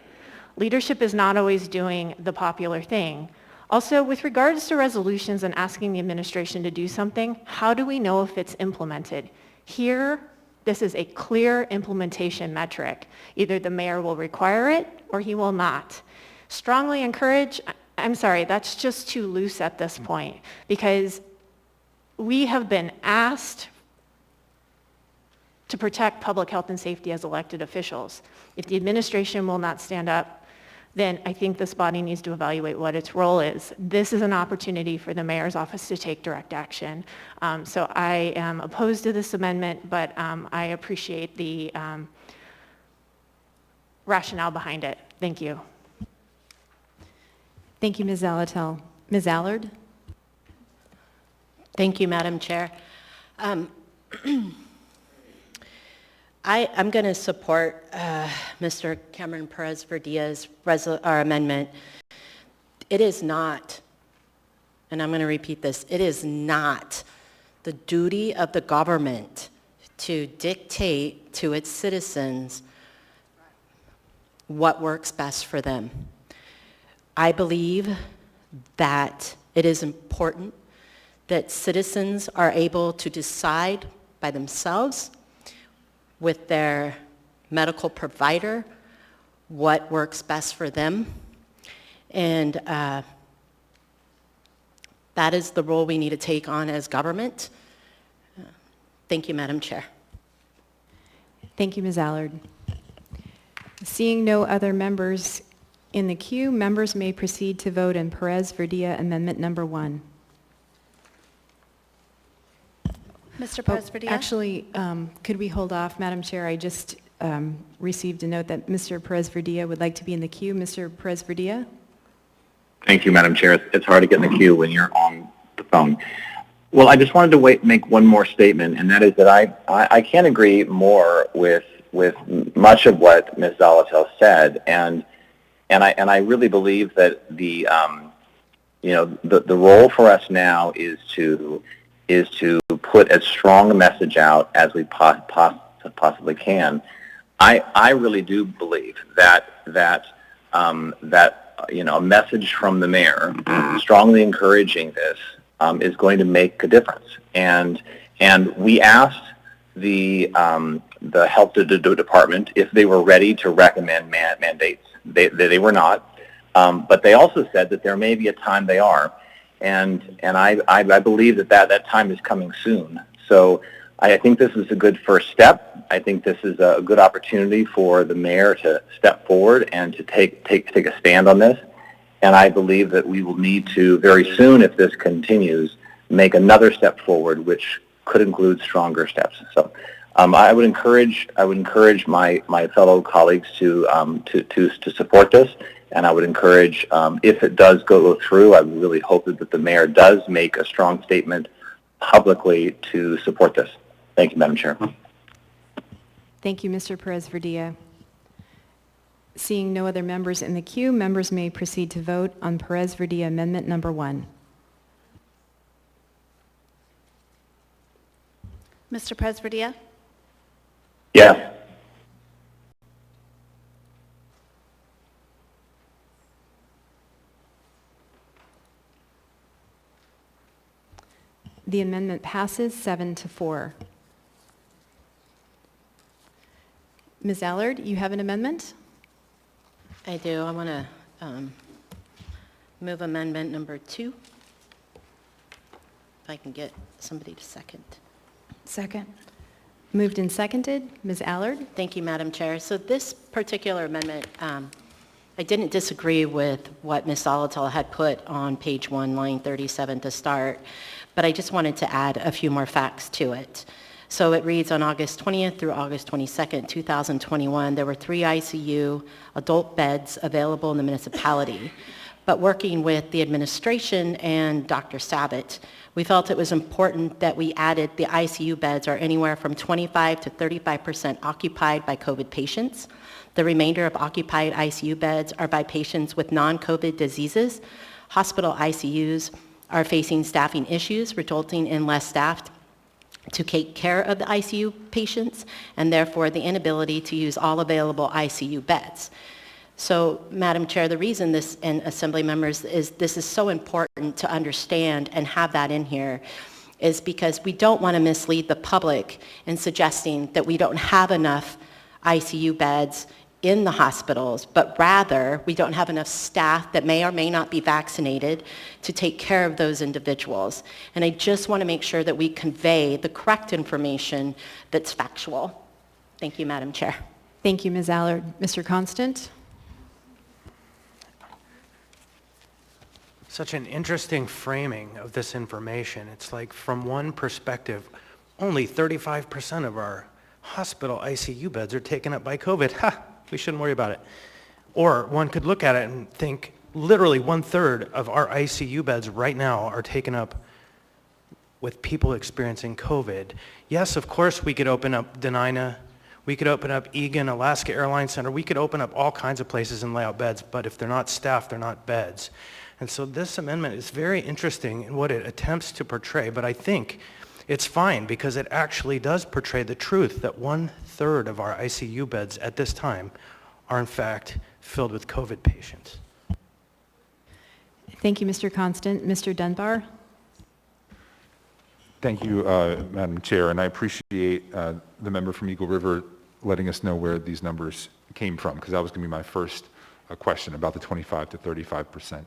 Leadership is not always doing the popular thing. Also, with regards to resolutions and asking the administration to do something, how do we know if it's implemented? Here, this is a clear implementation metric. Either the mayor will require it or he will not. Strongly encourage, I'm sorry, that's just too loose at this point, because we have been asked to protect public health and safety as elected officials. If the administration will not stand up, then I think this body needs to evaluate what its role is. This is an opportunity for the mayor's office to take direct action. So I am opposed to this amendment, but I appreciate the rationale behind it. Thank you. Thank you, Ms. Zalatel. Ms. Allard? Thank you, Madam Chair. I'm going to support Mr. Cameron Perez-Verdia's amendment. It is not, and I'm going to repeat this, it is not the duty of the government to dictate to its citizens what works best for them. I believe that it is important that citizens are able to decide by themselves with their medical provider what works best for them. And that is the role we need to take on as government. Thank you, Madam Chair. Thank you, Ms. Allard. Seeing no other members in the queue, members may proceed to vote on Perez-Verdia Amendment Number 1. Mr. Perez-Verdia? Actually, could we hold off, Madam Chair? I just received a note that Mr. Perez-Verdia would like to be in the queue. Mr. Perez-Verdia? Thank you, Madam Chair. It's hard to get in the queue when you're on the phone. Well, I just wanted to make one more statement, and that is that I can't agree more with much of what Ms. Zolotel said, and I really believe that the role for us now is to put as strong a message out as we possibly can. I really do believe that a message from the mayor strongly encouraging this is going to make a difference. And we asked the health department if they were ready to recommend mandates. They were not, but they also said that there may be a time they are, and I believe that time is coming soon. So I think this is a good first step. I think this is a good opportunity for the mayor to step forward and to take a stand on this. And I believe that we will need to very soon, if this continues, make another step forward, which could include stronger steps. So I would encourage my fellow colleagues to support this, and I would encourage, if it does go through, I really hope that the mayor does make a strong statement publicly to support this. Thank you, Madam Chair. Thank you, Mr. Perez-Verdia. Seeing no other members in the queue, members may proceed to vote on Perez-Verdia Amendment Number 1. Mr. Perez-Verdia? Yes. The amendment passes 7-4. Ms. Allard, you have an amendment? I do. I want to move amendment number 2. If I can get somebody to second. Second. Moved and seconded. Ms. Allard? Thank you, Madam Chair. So this particular amendment, I didn't disagree with what Ms. Zolotel had put on page 1, line 37 to start, but I just wanted to add a few more facts to it. So it reads, on August 20th through August 22nd, 2021, there were 3 ICU adult beds available in the municipality. But working with the administration and Dr. Sabat, we felt it was important that we added the ICU beds are anywhere from 25 to 35% occupied by COVID patients. The remainder of occupied ICU beds are by patients with non-COVID diseases. Hospital ICUs are facing staffing issues, resulting in less staff to take care of the ICU patients, and therefore the inability to use all available ICU beds. So, Madam Chair, the reason this, and Assembly members, is this is so important to understand and have that in here is because we don't want to mislead the public in suggesting that we don't have enough ICU beds in the hospitals, but rather we don't have enough staff that may or may not be vaccinated to take care of those individuals. And I just want to make sure that we convey the correct information that's factual. Thank you, Madam Chair. Thank you, Ms. Allard. Mr. Constant? Such an interesting framing of this information. It's like, from one perspective, only 35% of our hospital ICU beds are taken up by COVID. Ha! We shouldn't worry about it. Or one could look at it and think literally 1/3 of our ICU beds right now are taken up with people experiencing COVID. Yes, of course, we could open up Denina. We could open up Egan, Alaska Airlines Center. We could open up all kinds of places and lay out beds, but if they're not staffed, they're not beds. And so this amendment is very interesting in what it attempts to portray, but I think it's fine because it actually does portray the truth that 1/3 of our ICU beds at this time are in fact filled with COVID patients. Thank you, Mr. Constant. Mr. Dunbar? Thank you, Madam Chair, and I appreciate the member from Eagle River letting us know where these numbers came from, because that was going to be my first question about the 25 to 35%.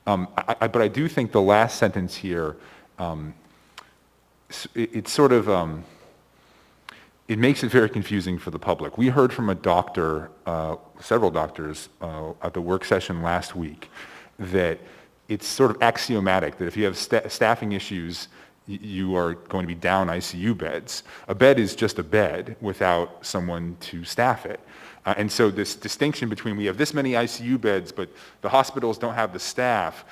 But I do think the last sentence here, it's sort of, it makes it very confusing for the public. We heard from a doctor, several doctors at the work session last week, that it's sort of axiomatic that if you have staffing issues, you are going to be down ICU beds. A bed is just a bed without someone to staff it. And so this distinction between we have this many ICU beds, but the hospitals don't have the staff,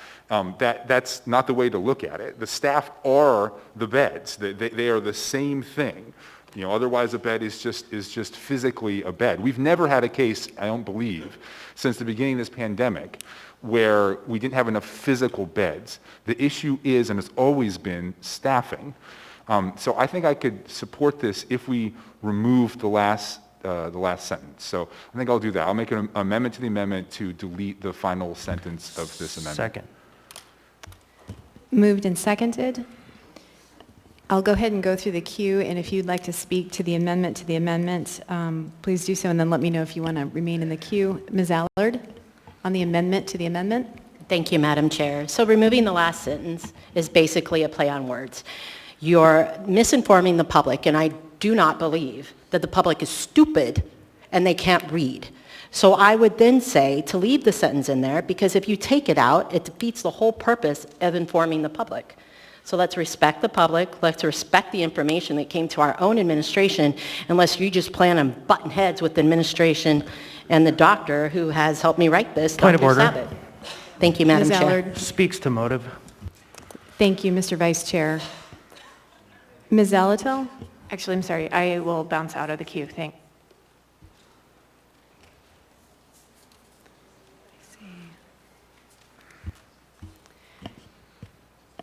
that's not the way to look at it. The staff are the beds. They are the same thing. You know, otherwise a bed is just physically a bed. We've never had a case, I don't believe, since the beginning of this pandemic where we didn't have enough physical beds. The issue is, and has always been, staffing. So I think I could support this if we remove the last sentence. So I think I'll do that. I'll make an amendment to the amendment to delete the final sentence of this amendment. Second. Moved and seconded. I'll go ahead and go through the queue, and if you'd like to speak to the amendment, please do so, and then let me know if you want to remain in the queue. Ms. Allard, on the amendment to the amendment? Thank you, Madam Chair. So removing the last sentence is basically a play on words. You're misinforming the public, and I do not believe that the public is stupid and they can't read. So I would then say to leave the sentence in there, because if you take it out, it defeats the whole purpose of informing the public. So let's respect the public, let's respect the information that came to our own administration, unless you just plan on butting heads with the administration and the doctor who has helped me write this, Point of Dr. order. Sabat. Thank you, Madam Ms. Chair. Allard. Speaks to motive. Thank you, Mr. Vice Chair. Ms. Zalatil? Actually, I'm sorry, I will bounce out of the queue. Thanks.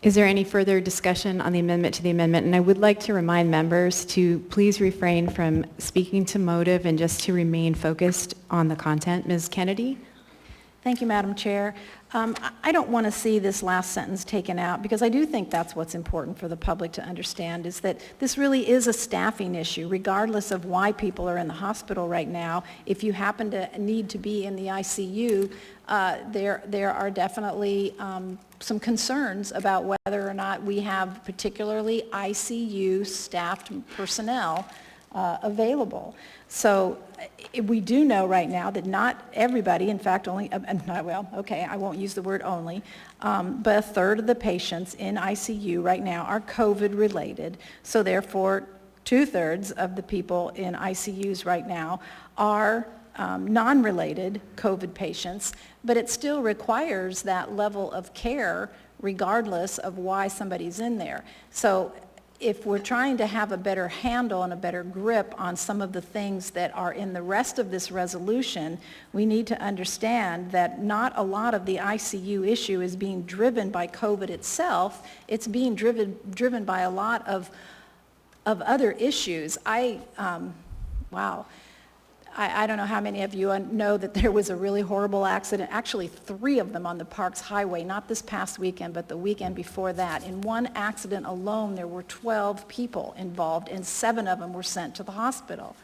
Is there any further discussion on the amendment to the amendment? And I would like to remind members to please refrain from speaking to motive and just to remain focused on the content. Ms. Kennedy? Thank you, Madam Chair. I don't want to see this last sentence taken out because I do think that's what's important for the public to understand is that this really is a staffing issue regardless of why people are in the hospital right now. If you happen to need to be in the ICU, there are definitely some concerns about whether or not we have particularly ICU staffed personnel available. So we do know right now that not everybody, in fact only, I won't use the word only, but a third of the patients in ICU right now are COVID related. So therefore, 2/3 of the people in ICUs right now are non-related COVID patients, but it still requires that level of care regardless of why somebody's in there. So if we're trying to have a better handle and a better grip on some of the things that are in the rest of this resolution, we need to understand that not a lot of the ICU issue is being driven by COVID itself. It's being driven by a lot of other issues. I don't know how many of you know that there was a really horrible accident, actually 3 of them on the Parks Highway, not this past weekend, but the weekend before that. In one accident alone, there were 12 people involved, and 7 of them were sent to the hospital.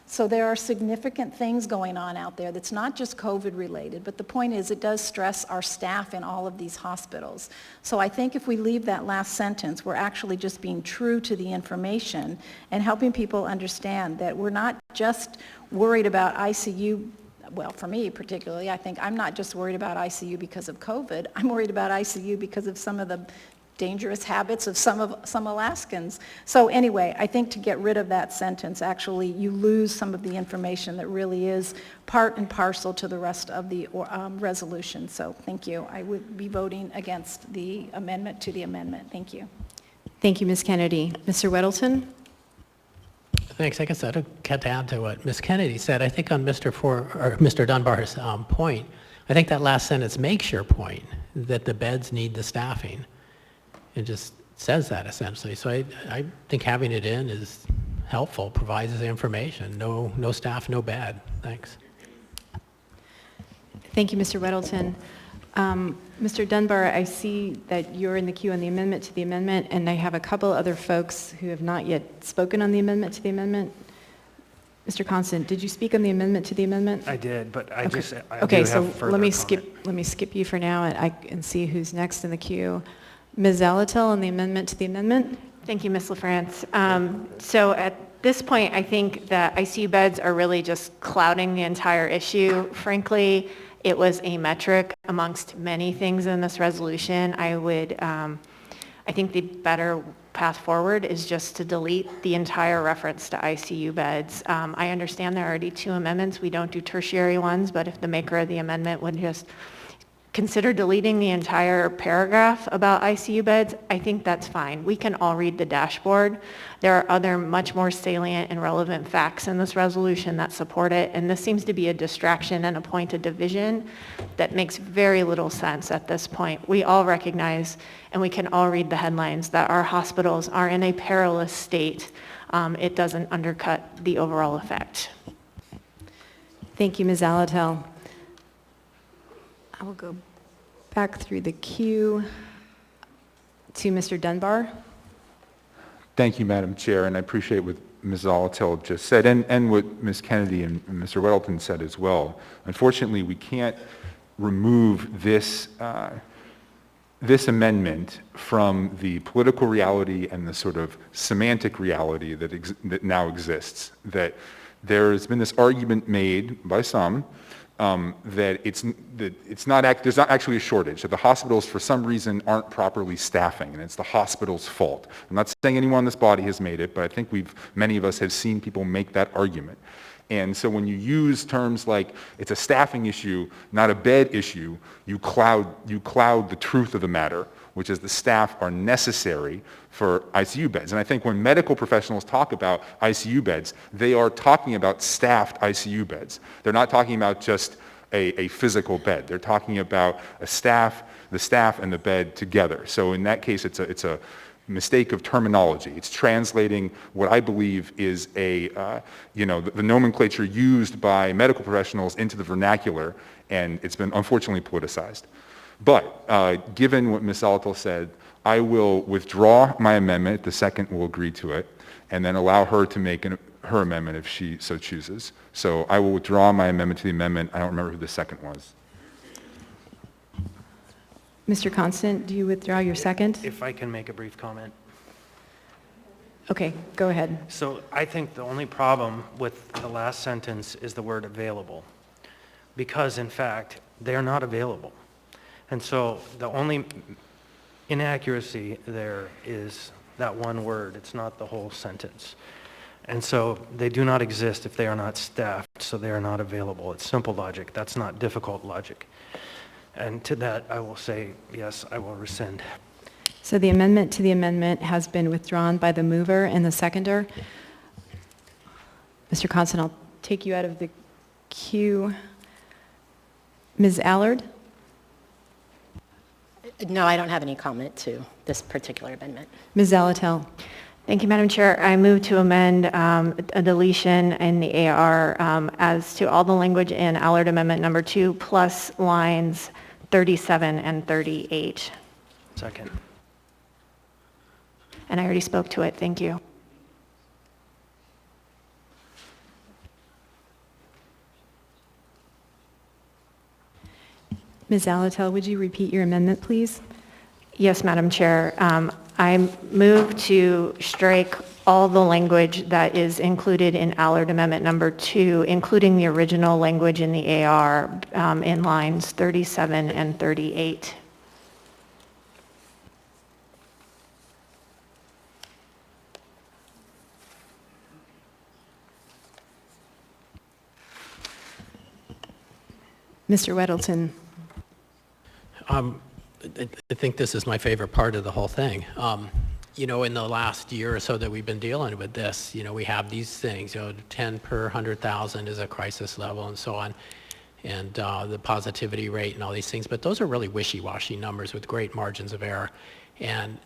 So there are significant things going on out there that's not just COVID related, but the point is it does stress our staff in all of these hospitals. So I think if we leave that last sentence, we're actually just being true to the information and helping people understand that we're not just worried about ICU. Well, for me particularly, I think I'm not just worried about ICU because of COVID. I'm worried about ICU because of some of the dangerous habits of some Alaskans. So anyway, I think to get rid of that sentence, actually you lose some of the information that really is part and parcel to the rest of the resolution. So thank you. I would be voting against the amendment to the amendment. Thank you. Thank you, Ms. Kennedy. Mr. Weddleton? Thanks. I guess I'd have to add to what Ms. Kennedy said. I think on Mr. Dunbar's point, I think that last sentence makes your point that the beds need the staffing. It just says that essentially. So I think having it in is helpful, provides the information. No staff, no bed. Thanks. Thank you, Mr. Weddleton. Mr. Dunbar, I see that you're in the queue on the amendment to the amendment, and I have a couple other folks who have not yet spoken on the amendment to the amendment. Mr. Constant, did you speak on the amendment to the amendment? I did, but I Okay. just, I Okay, do so have further let me comment. skip you for now, and I can see who's next in the queue. Ms. Zalatil on the amendment to the amendment. Thank you, Ms. LaFrance. So at this point, I think that ICU beds are really just clouding the entire issue. Frankly, it was a metric amongst many things in this resolution. I think the better path forward is just to delete the entire reference to ICU beds. I understand there are already 2 amendments. We don't do tertiary ones, but if the maker of the amendment would just consider deleting the entire paragraph about ICU beds, I think that's fine. We can all read the dashboard. There are other much more salient and relevant facts in this resolution that support it, and this seems to be a distraction and a point of division that makes very little sense at this point. We all recognize, and we can all read the headlines, that our hospitals are in a perilous state. It doesn't undercut the overall effect. Thank you, Ms. Zalatil. I will go back through the queue to Mr. Dunbar. Thank you, Madam Chair, and I appreciate what Ms. Zalatil just said, and what Ms. Kennedy and Mr. Weddleton said as well. Unfortunately, we can't remove this amendment from the political reality and the sort of semantic reality that now exists. That there's been this argument made by some that there's not actually a shortage, that the hospitals for some reason aren't properly staffing, and it's the hospital's fault. I'm not saying anyone in this body has made it, but I think many of us have seen people make that argument. And so when you use terms like it's a staffing issue, not a bed issue, you cloud the truth of the matter, which is the staff are necessary for ICU beds. And I think when medical professionals talk about ICU beds, they are talking about staffed ICU beds. They're not talking about just a physical bed. They're talking about the staff and the bed together. So in that case, it's a mistake of terminology. It's translating what I believe is the nomenclature used by medical professionals into the vernacular, and it's been unfortunately politicized. But given what Ms. Zalatil said, I will withdraw my amendment. The second will agree to it, and then allow her to make her amendment if she so chooses. So I will withdraw my amendment to the amendment. I don't remember who the second was. Mr. Constant, do you withdraw your second? If I can make a brief comment. Okay, go ahead. So I think the only problem with the last sentence is the word available, because in fact, they're not available. And so the only inaccuracy there is that one word. It's not the whole sentence. And so they do not exist if they are not staffed, so they are not available. It's simple logic. That's not difficult logic. And to that, I will say, yes, I will rescind. So the amendment to the amendment has been withdrawn by the mover and the seconder. Mr. Constant, I'll take you out of the queue. Ms. Allard? No, I don't have any comment to this particular amendment. Ms. Zalatil? Thank you, Madam Chair. I move to amend a deletion in the AR as to all the language in Allard Amendment Number 2 plus lines 37 and 38. Second. And I already spoke to it. Thank you. Ms. Zalatil, would you repeat your amendment, please? Yes, Madam Chair. I move to strike all the language that is included in Allard Amendment Number 2, including the original language in the AR in lines 37 and 38. Mr. Weddleton? I think this is my favorite part of the whole thing. in the last year or so that we've been dealing with this, we have these things, 10 per 100,000 is a crisis level and so on, and the positivity rate and all these things, but those are really wishy-washy numbers with great margins of error. And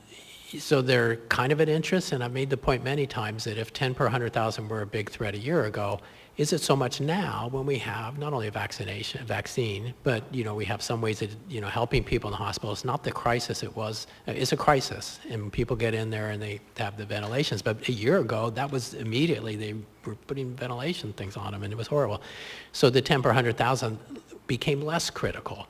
so they're kind of an interest, and I've made the point many times that if 10 per 100,000 were a big threat a year ago, is it so much now when we have not only a vaccine, but we have some ways of helping people in the hospital? It's not the crisis it was. It's a crisis, and people get in there and they have the ventilations. But a year ago, that was immediately they were putting ventilation things on them, and it was horrible. So the 10 per 100,000 became less critical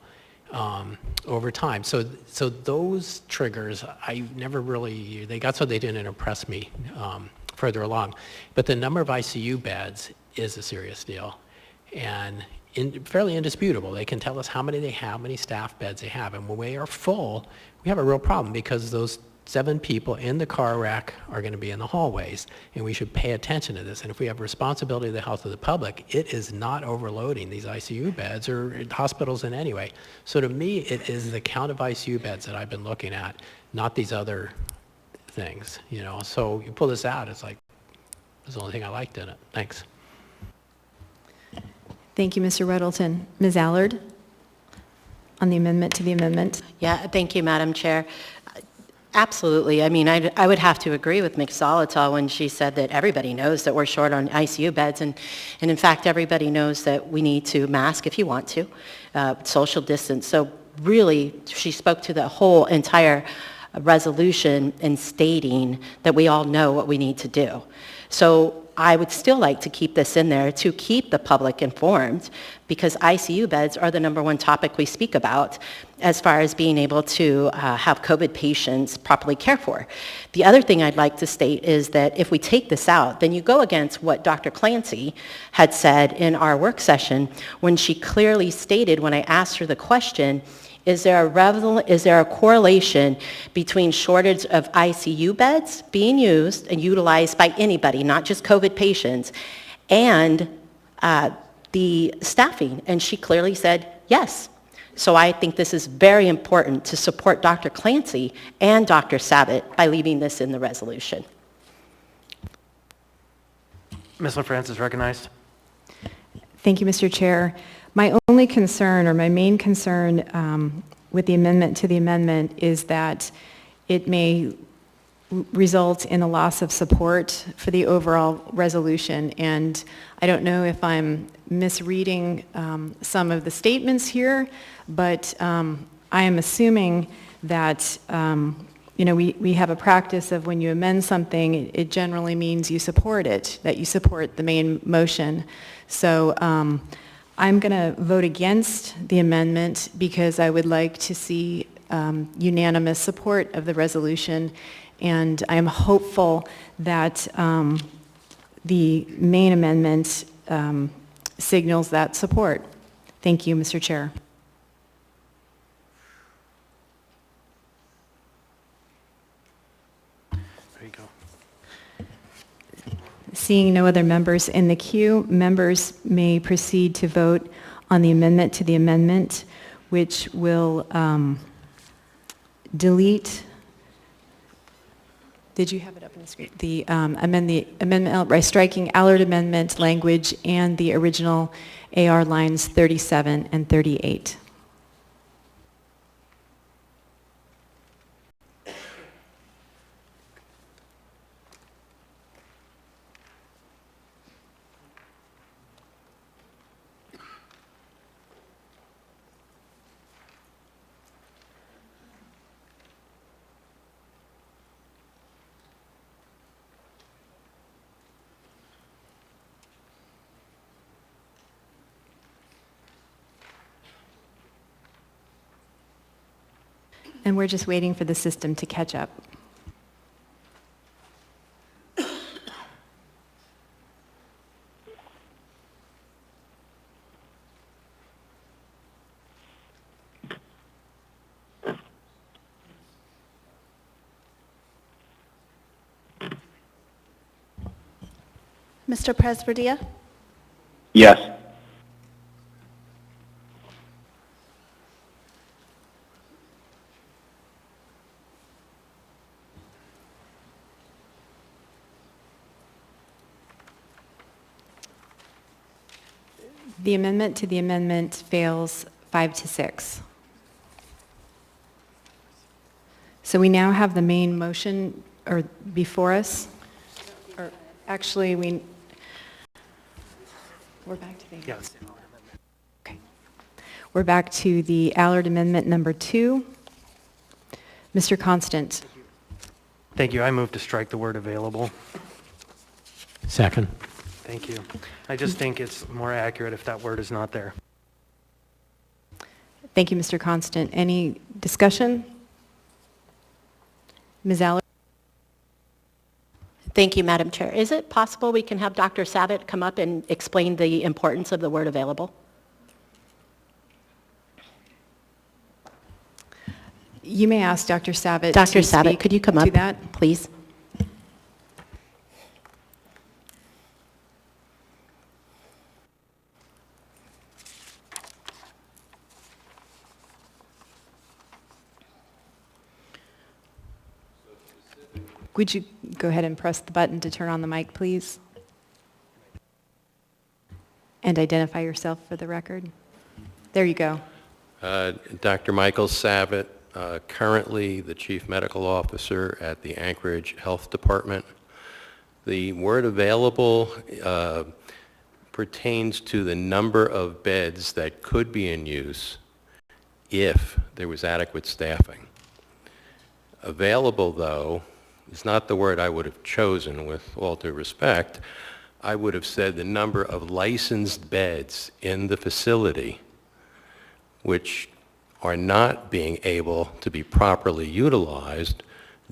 over time. So those triggers, I never really, they got so they didn't impress me further along. But the number of ICU beds is a serious deal and fairly indisputable. They can tell us how many they have, how many staff beds they have. And when we are full, we have a real problem because those 7 people in the car wreck are going to be in the hallways, and we should pay attention to this. And if we have responsibility to the health of the public, it is not overloading these ICU beds or hospitals in any way. So to me, it is the count of ICU beds that I've been looking at, not these other things. So you pull this out, it's like, it's the only thing I liked in it. Thanks. Thank you, Mr. Ruddleton. Ms. Allard, on the amendment to the amendment. Yeah, thank you, Madam Chair. Absolutely. I mean, I would have to agree with Ms. Solital when she said that everybody knows that we're short on ICU beds, and in fact, everybody knows that we need to mask if you want to, social distance. So really, she spoke to the whole entire resolution in stating that we all know what we need to do. So I would still like to keep this in there to keep the public informed, because ICU beds are the #1 topic we speak about as far as being able to have COVID patients properly cared for. The other thing I'd like to state is that if we take this out, then you go against what Dr. Clancy had said in our work session when she clearly stated, when I asked her the question, is there a correlation between shortage of ICU beds being used and utilized by anybody, not just COVID patients, and the staffing? And she clearly said yes. So I think this is very important to support Dr. Clancy and Dr. Sabat by leaving this in the resolution. Ms. LaFrance is recognized. Thank you, Mr. Chair. My only concern, or my main concern with the amendment to the amendment, is that it may result in a loss of support for the overall resolution. And I don't know if I'm misreading some of the statements here, but I am assuming that we have a practice of when you amend something, it generally means you support it, that you support the main motion. So I'm going to vote against the amendment because I would like to see unanimous support of the resolution, and I am hopeful that the main amendment signals that support. Thank you, Mr. Chair. Seeing no other members in the queue, members may proceed to vote on the amendment to the amendment, which will delete, did you have it up on the screen? The amendment by striking Allard amendment language and the original AR lines 37 and 38. And we're just waiting for the system to catch up. Mr. Presberdia? Yes. The amendment to the amendment fails 5-6. So we now have the main motion before us. Or actually, we're back to the... Yes. Okay. We're back to the Allard Amendment number 2. Mr. Constant. Thank you. I move to strike the word available. Second. Thank you. I just think it's more accurate if that word is not there. Thank you, Mr. Constant. Any discussion? Ms. Allard? Thank you, Madam Chair. Is it possible we can have Dr. Savitt come up and explain the importance of the word available? You may ask Dr. Savitt. Dr. Savitt, could you come up, that? please? Would you go ahead and press the button to turn on the mic, please? And identify yourself for the record. There you go. Dr. Michael Savitt, currently the Chief Medical Officer at the Anchorage Health Department. The word available pertains to the number of beds that could be in use if there was adequate staffing. Available, though, is not the word I would have chosen, with all due respect. I would have said the number of licensed beds in the facility which are not being able to be properly utilized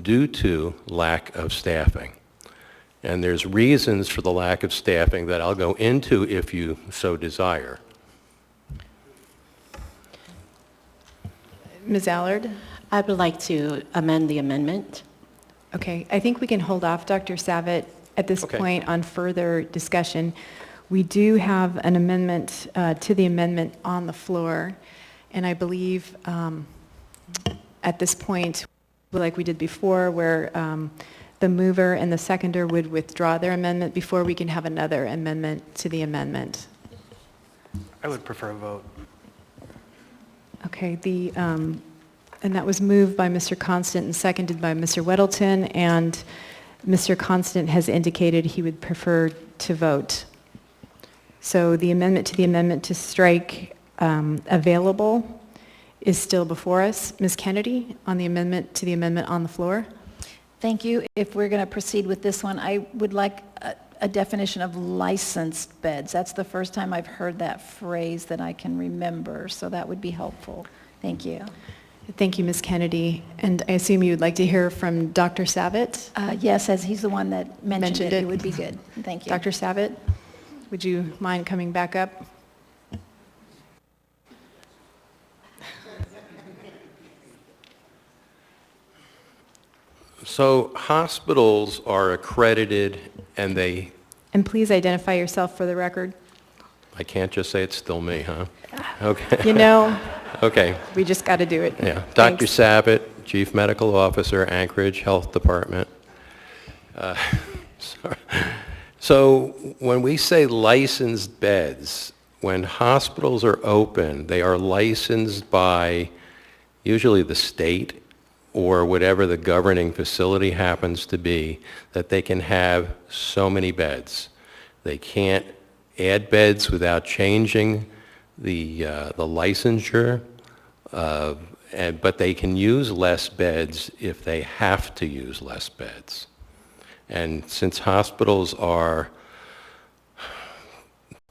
due to lack of staffing. And there's reasons for the lack of staffing that I'll go into if you so desire. Ms. Allard? I would like to amend the amendment. Okay, I think we can hold off, Dr. Savitt, at this point on further discussion. We do have an amendment to the amendment on the floor, and I believe at this point, like we did before, where the mover and the seconder would withdraw their amendment before we can have another amendment to the amendment. I would prefer a vote. Okay, and that was moved by Mr. Constant and seconded by Mr. Weddleton, and Mr. Constant has indicated he would prefer to vote. So the amendment to the amendment to strike available is still before us. Ms. Kennedy, on the amendment to the amendment on the floor. Thank you. If we're going to proceed with this one, I would like a definition of licensed beds. That's the first time I've heard that phrase that I can remember, so that would be helpful. Thank you. Thank you, Ms. Kennedy. And I assume you would like to hear from Dr. Savitt? Yes, as he's the one that mentioned it, it would be good. Thank you. Dr. Savitt, would you mind coming back up? So hospitals are accredited and they... And please identify yourself for the record. I can't just say it's still me, huh? Okay. You know, okay. We just got to do it. Yeah. Dr. Savitt, Chief Medical Officer, Anchorage Health Department. So when we say licensed beds, when hospitals are open, they are licensed by usually the state or whatever the governing facility happens to be, that they can have so many beds. They can't add beds without changing the licensure, but they can use less beds if they have to use less beds. And since hospitals are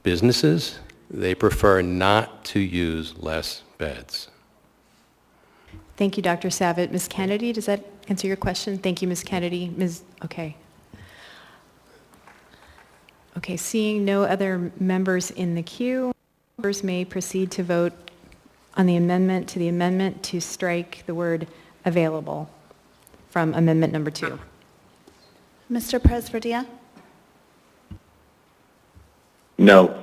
businesses, they prefer not to use less beds. Thank you, Dr. Savitt. Ms. Kennedy, does that answer your question? Thank you, Ms. Kennedy. Okay. Okay, seeing no other members in the queue, members may proceed to vote on the amendment to strike the word available from amendment number 2. Mr. Presverdia? No.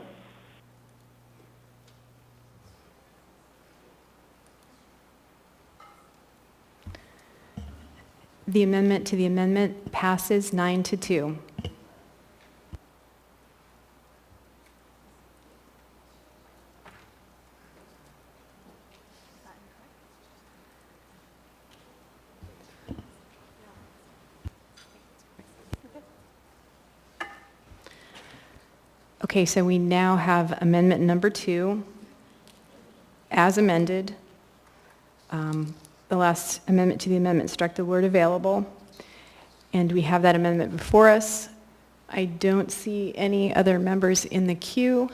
The amendment to the amendment passes 9-2. Okay, so we now have amendment number 2 as amended. The last amendment to the amendment struck the word available, and we have that amendment before us. I don't see any other members in the queue.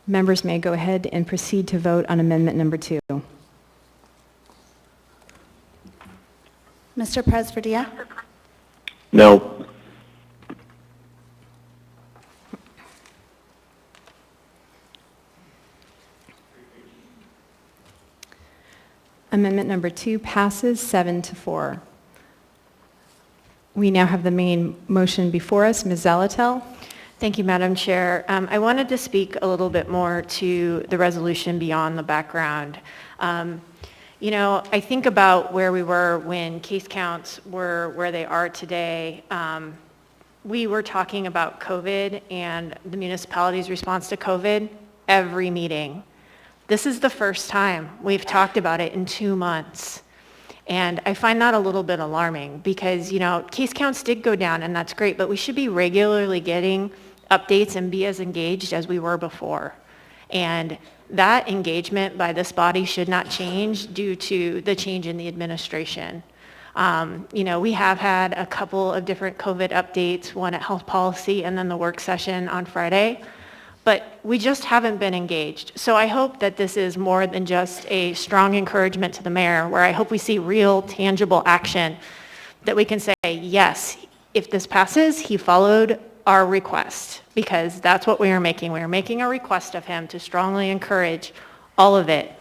Members may go ahead and proceed to vote on amendment number 2. Mr. Presvedia? No. Amendment number 2 passes 7-4. We now have the main motion before us. Ms. Zalatel? Thank you, Madam Chair. I wanted to speak a little bit more to the resolution beyond the background. I think about where we were when case counts were where they are today. We were talking about COVID and the municipality's response to COVID every meeting. This is the first time we've talked about it in 2 months. And I find that a little bit alarming because, case counts did go down and that's great, but we should be regularly getting updates and be as engaged as we were before. And that engagement by this body should not change due to the change in the administration. We have had a couple of different COVID updates, one at Health Policy and then the work session on Friday. But we just haven't been engaged. So I hope that this is more than just a strong encouragement to the mayor, where I hope we see real, tangible action that we can say, yes, if this passes, he followed our request, because that's what we are making. We are making a request of him to strongly encourage all of it.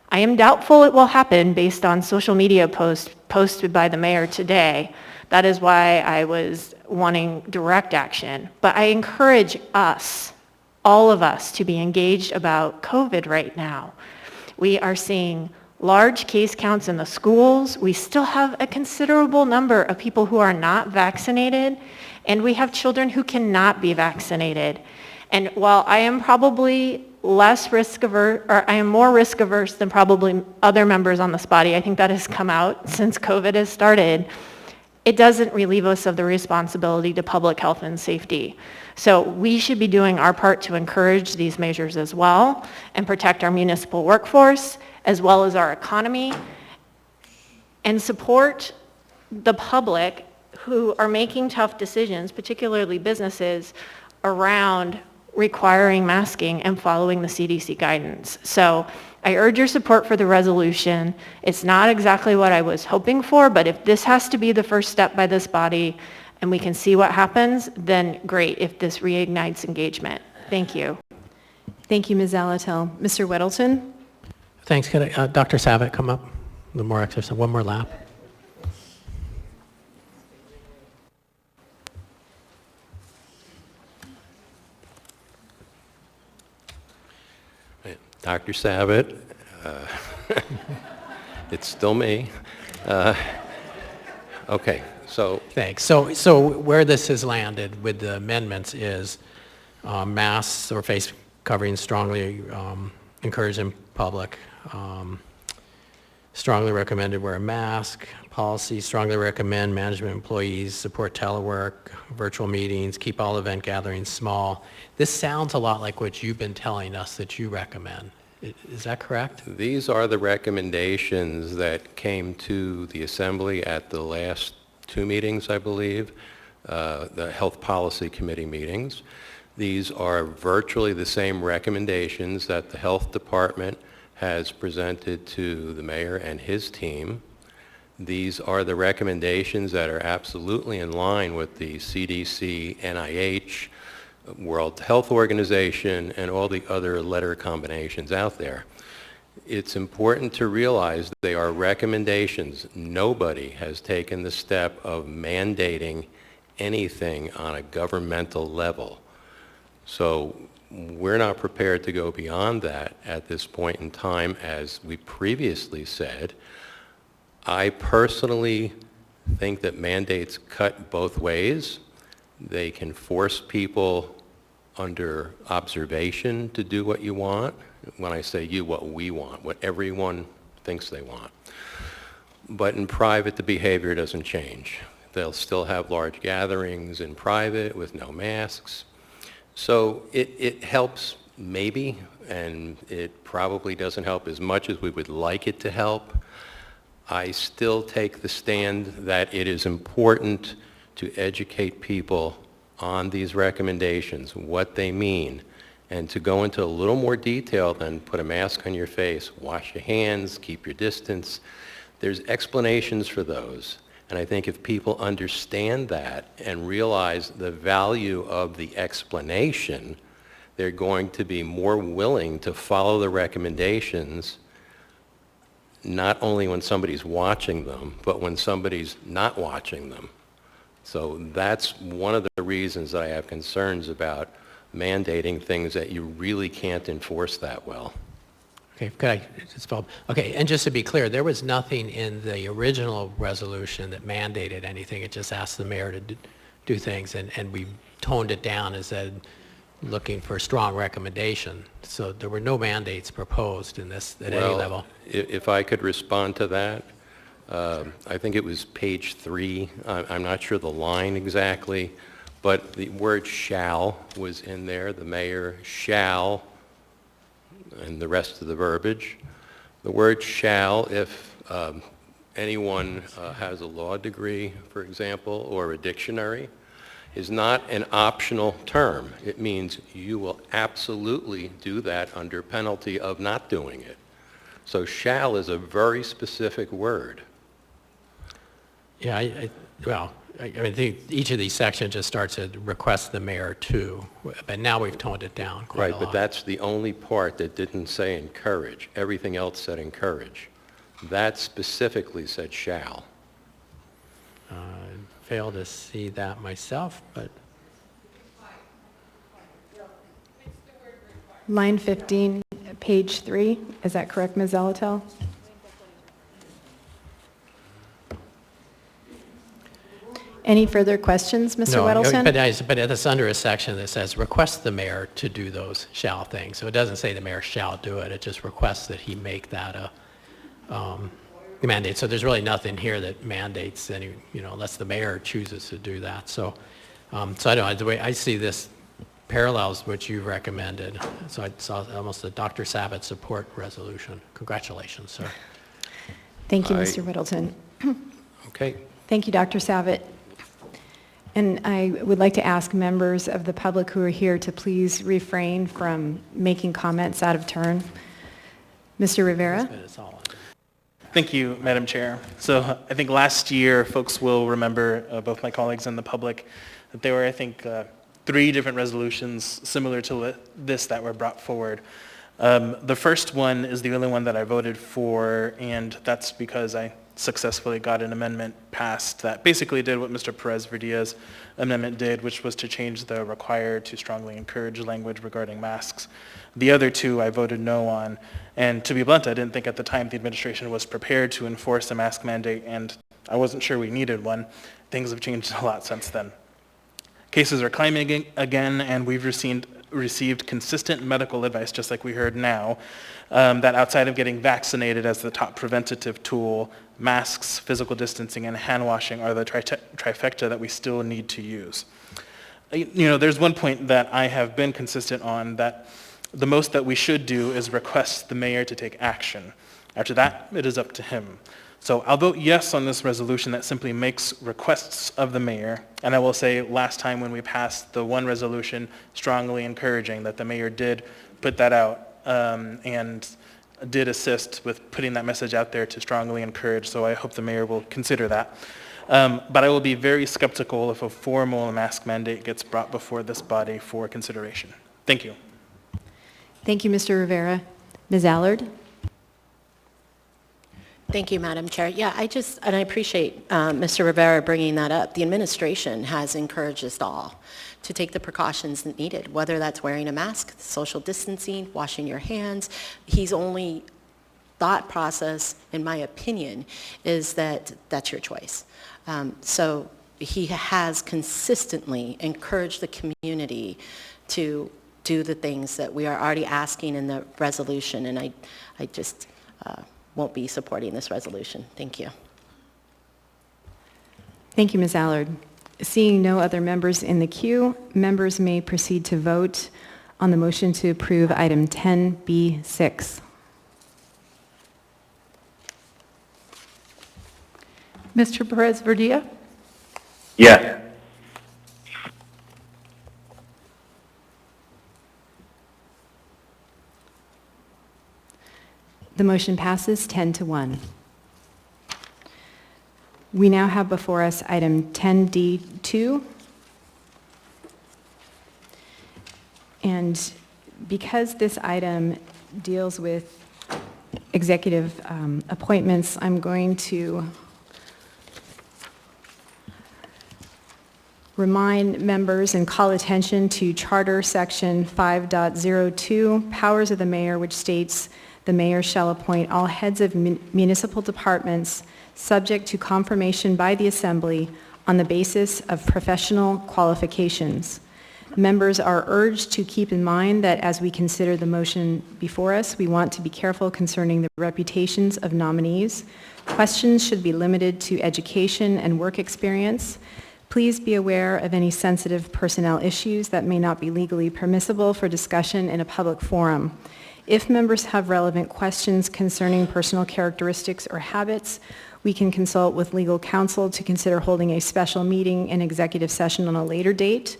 I am doubtful it will happen based on social media posts posted by the mayor today. That is why I was wanting direct action. But I encourage us, all of us, to be engaged about COVID right now. We are seeing large case counts in the schools. We still have a considerable number of people who are not vaccinated, and we have children who cannot be vaccinated. And while I am probably less risk averse, or I am more risk averse than probably other members on this body, I think that has come out since COVID has started, it doesn't relieve us of the responsibility to public health and safety. So we should be doing our part to encourage these measures as well and protect our municipal workforce as well as our economy and support the public who are making tough decisions, particularly businesses, around requiring masking and following the CDC guidance. So I urge your support for the resolution. It's not exactly what I was hoping for, but if this has to be the first step by this body and we can see what happens, then great if this reignites engagement. Thank you. Thank you, Ms. Zalatel. Mr. Weddleton? Thanks. Could Dr. Savitt come up? The more exercise, one more lap. Dr. Savitt, it's still me. Okay, so. Thanks. So where this has landed with the amendments is masks or face coverings strongly encouraged in public. Strongly recommended wear a mask. Policy strongly recommend management employees support telework, virtual meetings, keep all event gatherings small. This sounds a lot like what you've been telling us that you recommend. Is that correct? These are the recommendations that came to the Assembly at the last 2 meetings, I believe, the Health Policy Committee meetings. These are virtually the same recommendations that the Health Department has presented to the mayor and his team. These are the recommendations that are absolutely in line with the CDC, NIH, World Health Organization, and all the other letter combinations out there. It's important to realize they are recommendations. Nobody has taken the step of mandating anything on a governmental level. So we're not prepared to go beyond that at this point in time. As we previously said, I personally think that mandates cut both ways. They can force people under observation to do what you want. When I say you, what we want, what everyone thinks they want. But in private, the behavior doesn't change. they'll still have large gatherings in private with no masks. So it helps maybe, and it probably doesn't help as much as we would like it to help. I still take the stand that it is important to educate people on these recommendations, what they mean, and to go into a little more detail than put a mask on your face, wash your hands, keep your distance. There's explanations for those. And I think if people understand that and realize the value of the explanation, they're going to be more willing to follow the recommendations, not only when somebody's watching them, but when somebody's not watching them. So that's one of the reasons that I have concerns about mandating things that you really can't enforce that well. Okay, could I just follow up? Okay, and just to be clear, there was nothing in the original resolution that mandated anything. It just asked the mayor to do things, and we toned it down and said, looking for a strong recommendation. So there were no mandates proposed in this at any level. If I could respond to that, I think it was page 3. I'm not sure the line exactly, but the word shall was in there. The mayor shall, and the rest of the verbiage. The word shall, if anyone has a law degree, for example, or a dictionary, is not an optional term. It means you will absolutely do that under penalty of not doing it. So shall is a very specific word. Yeah, I think each of these sections just starts to request the mayor to, but now we've toned it down quite a lot. Right, but that's the only part that didn't say encourage. Everything else said encourage. That specifically said shall. Fail to see that myself, but. Line 15, page 3, is that correct, Ms. Zalatel? Any further questions, Mr. Weddleton? But it's under a section that says request the mayor to do those shall things. So it doesn't say the mayor shall do it. It just requests that he make that a mandate. So there's really nothing here that mandates any, unless the mayor chooses to do that. So, I don't know, the way I see this parallels what you recommended. So I saw almost a Dr. Sabat support resolution. Congratulations, sir. Thank you, Mr. Weddleton. Okay. Thank you, Dr. Sabat. And I would like to ask members of the public who are here to please refrain from making comments out of turn. Mr. Rivera? Thank you, Madam Chair. So I think last year, folks will remember, both my colleagues and the public, that there were, I think, 3 different resolutions similar to this that were brought forward. The first one is the only one that I voted for, and that's because I successfully got an amendment passed that basically did what Mr. Perez-Verdia's amendment did, which was to change the required to strongly encourage language regarding masks. The other 2 I voted no on, and to be blunt, I didn't think at the time the administration was prepared to enforce a mask mandate, and I wasn't sure we needed one. Things have changed a lot since then. Cases are climbing again, and we've received consistent medical advice, just like we heard now, that outside of getting vaccinated as the top preventative tool, masks, physical distancing, and hand washing are the trifecta that we still need to use. There's one point that I have been consistent on, that the most that we should do is request the mayor to take action. After that, it is up to him. So I'll vote yes on this resolution that simply makes requests of the mayor. And I will say last time when we passed the one resolution strongly encouraging that the mayor did put that out and did assist with putting that message out there to strongly encourage. So I hope the mayor will consider that. But I will be very skeptical if a formal mask mandate gets brought before this body for consideration. Thank you. Thank you, Mr. Rivera. Ms. Allard? Thank you, Madam Chair. Yeah, I appreciate Mr. Rivera bringing that up. The administration has encouraged us all to take the precautions needed, whether that's wearing a mask, social distancing, washing your hands. His only thought process, in my opinion, is that that's your choice. So he has consistently encouraged the community to do the things that we are already asking in the resolution, and I just won't be supporting this resolution. Thank you. Thank you, Ms. Allard. Seeing no other members in the queue, members may proceed to vote on the motion to approve item 10B6. Mr. Perez-Verdia? Yes. The motion passes 10-1. We now have before us item 10D2. And because this item deals with executive appointments, I'm going to remind members and call attention to Charter Section 5.02, Powers of the Mayor, which states the mayor shall appoint all heads of municipal departments subject to confirmation by the Assembly on the basis of professional qualifications. Members are urged to keep in mind that as we consider the motion before us, we want to be careful concerning the reputations of nominees. Questions should be limited to education and work experience. Please be aware of any sensitive personnel issues that may not be legally permissible for discussion in a public forum. If members have relevant questions concerning personal characteristics or habits, we can consult with legal counsel to consider holding a special meeting in executive session on a later date,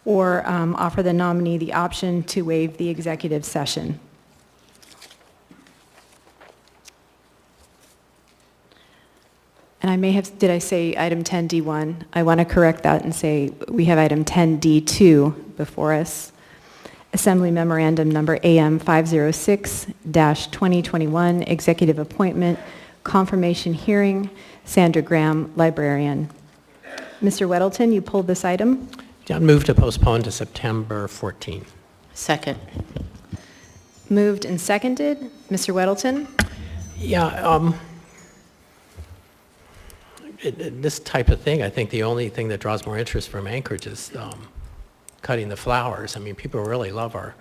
or offer the nominee the option to waive the executive session. And I may have, did I say item 10D1? I want to correct that and say we have item 10D2 before us. Assembly Memorandum Number AM 506-2021, Executive Appointment, Confirmation Hearing, Sandra Graham, Librarian. Mr. Weddleton, you pulled this item? John, move to postpone to September 14. Second. Moved and seconded. Mr. Weddleton? Yeah, this type of thing, I think the only thing that draws more interest from Anchorage is cutting the flowers. I mean, people really love our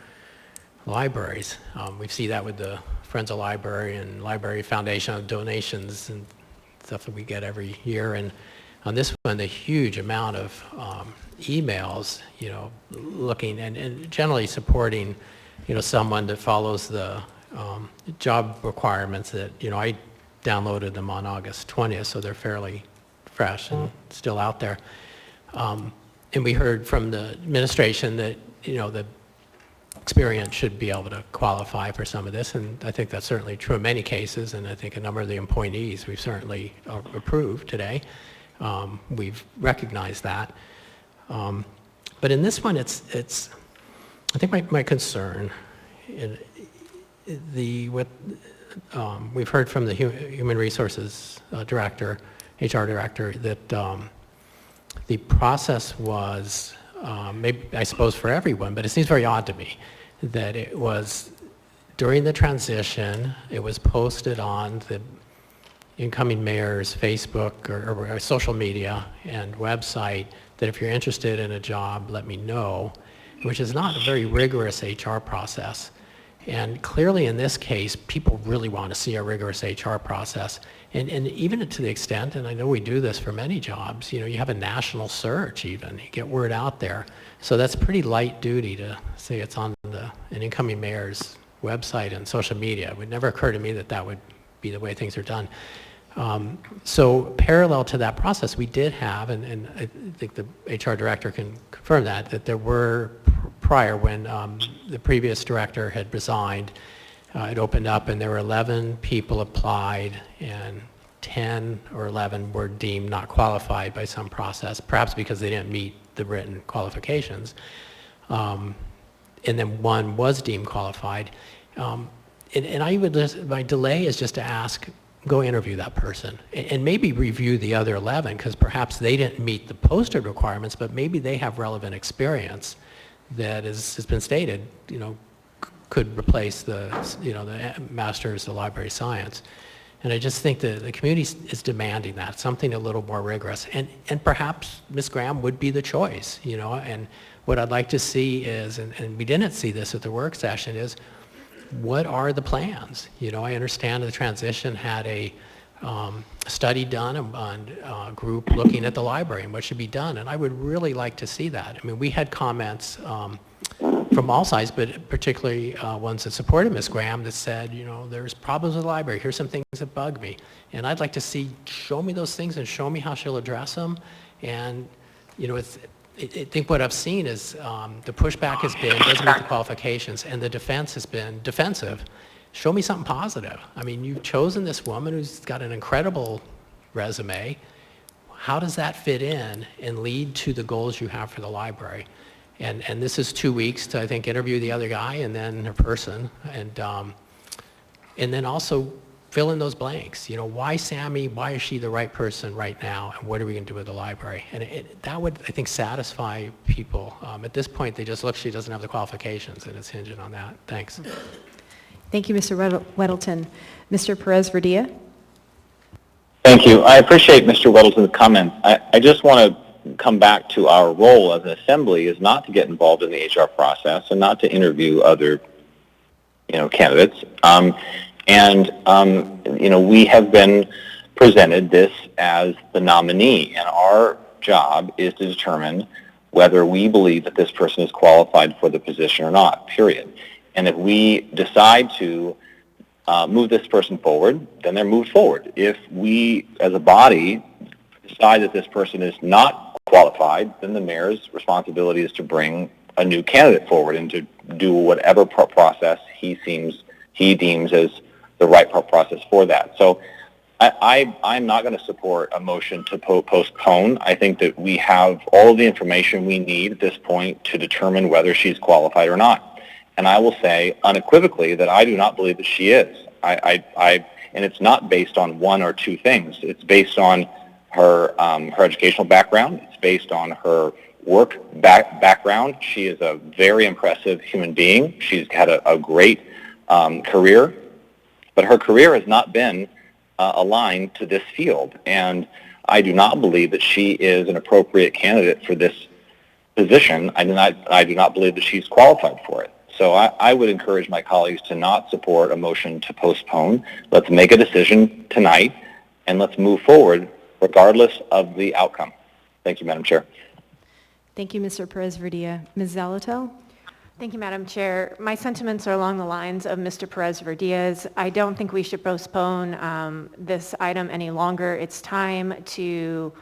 libraries. We see that with the Friends of Library and Library Foundation donations and stuff that we get every year. And on this one, the huge amount of emails, you know, looking and generally supporting, you know, someone that follows the job requirements that, you know, I downloaded them on August 20th, so they're fairly fresh and still out there. And we heard from the administration that, you know, the experience should be able to qualify for some of this, and I think that's certainly true in many cases, and I think a number of the appointees we've certainly approved today. We've recognized that. But in this one, it's I think my concern, we've heard from the Human Resources Director, HR Director, that the process was, maybe I suppose for everyone, but it seems very odd to me that it was during the transition, it was posted on the incoming mayor's Facebook or social media and website that if you're interested in a job, let me know, which is not a very rigorous HR process. And clearly in this case, people really want to see a rigorous HR process. And even to the extent, and I know we do this for many jobs, you know, you have a national search even, you get word out there. So that's pretty light duty to say it's on an incoming mayor's website and social media. It would never occur to me that that would be the way things are done. So parallel to that process, we did have, and I think the HR director can confirm that there were prior when the previous director had resigned, it opened up and there were 11 people applied and 10 or 11 were deemed not qualified by some process, perhaps because they didn't meet the written qualifications. And then one was deemed qualified. And I would just, my delay is just to ask, go interview that person and maybe review the other 11 because perhaps they didn't meet the posted requirements, but maybe they have relevant experience that has been stated, you know, could replace the, you know, the master's of library science. And I just think that the community is demanding that, something a little more rigorous. And perhaps Ms. Graham would be the choice, you know, and what I'd like to see is, and we didn't see this at the work session, is what are the plans? You know, I understand the transition had a study done on a group looking at the library and what should be done, and I would really like to see that. I mean, we had comments from all sides, but particularly ones that supported Ms. Graham that said, you know, there's problems with the library. Here's some things that bug me. And I'd like to see, show me those things and show me how she'll address them. And, you know, I think what I've seen is the pushback has been, doesn't meet the qualifications, and the defense has been defensive. Show me something positive. I mean, you've chosen this woman who's got an incredible resume. How does that fit in and lead to the goals you have for the library? And this is 2 weeks to, I think, interview the other guy and then her person, and then also fill in those blanks. You know, why Sammy? Why is she the right person right now? And what are we going to do with the library? And that would, I think, satisfy people. At this point, they just look, she doesn't have the qualifications, and it's hinging on that. Thanks. Thank you, Mr. Weddleton. Mr. Perez-Verdia? Thank you. I appreciate Mr. Weddleton's comments. I just want to come back to our role as an assembly is not to get involved in the HR process and not to interview other, candidates. We have been presented this as the nominee, and our job is to determine whether we believe that this person is qualified for the position or not, period. And if we decide to move this person forward, then they're moved forward. If we, as a body, decide that this person is not qualified, then the mayor's responsibility is to bring a new candidate forward and to do whatever process he deems as the right process for that. So I'm not going to support a motion to postpone. I think that we have all the information we need at this point to determine whether she's qualified or not. And I will say unequivocally that I do not believe that she is. And it's not based on one or two things. It's based on her educational background. It's based on her work background. She is a very impressive human being. She's had a great career, but her career has not been aligned to this field. And I do not believe that she is an appropriate candidate for this position. I do not believe that she's qualified for it. So I would encourage my colleagues to not support a motion to postpone. Let's make a decision tonight, and let's move forward regardless of the outcome. Thank you, Madam Chair. Thank you, Mr. Perez-Verdia. Ms. Zalatel? Thank you, Madam Chair. My sentiments are along the lines of Mr. Perez-Verdia's. I don't think we should postpone this item any longer. It's time to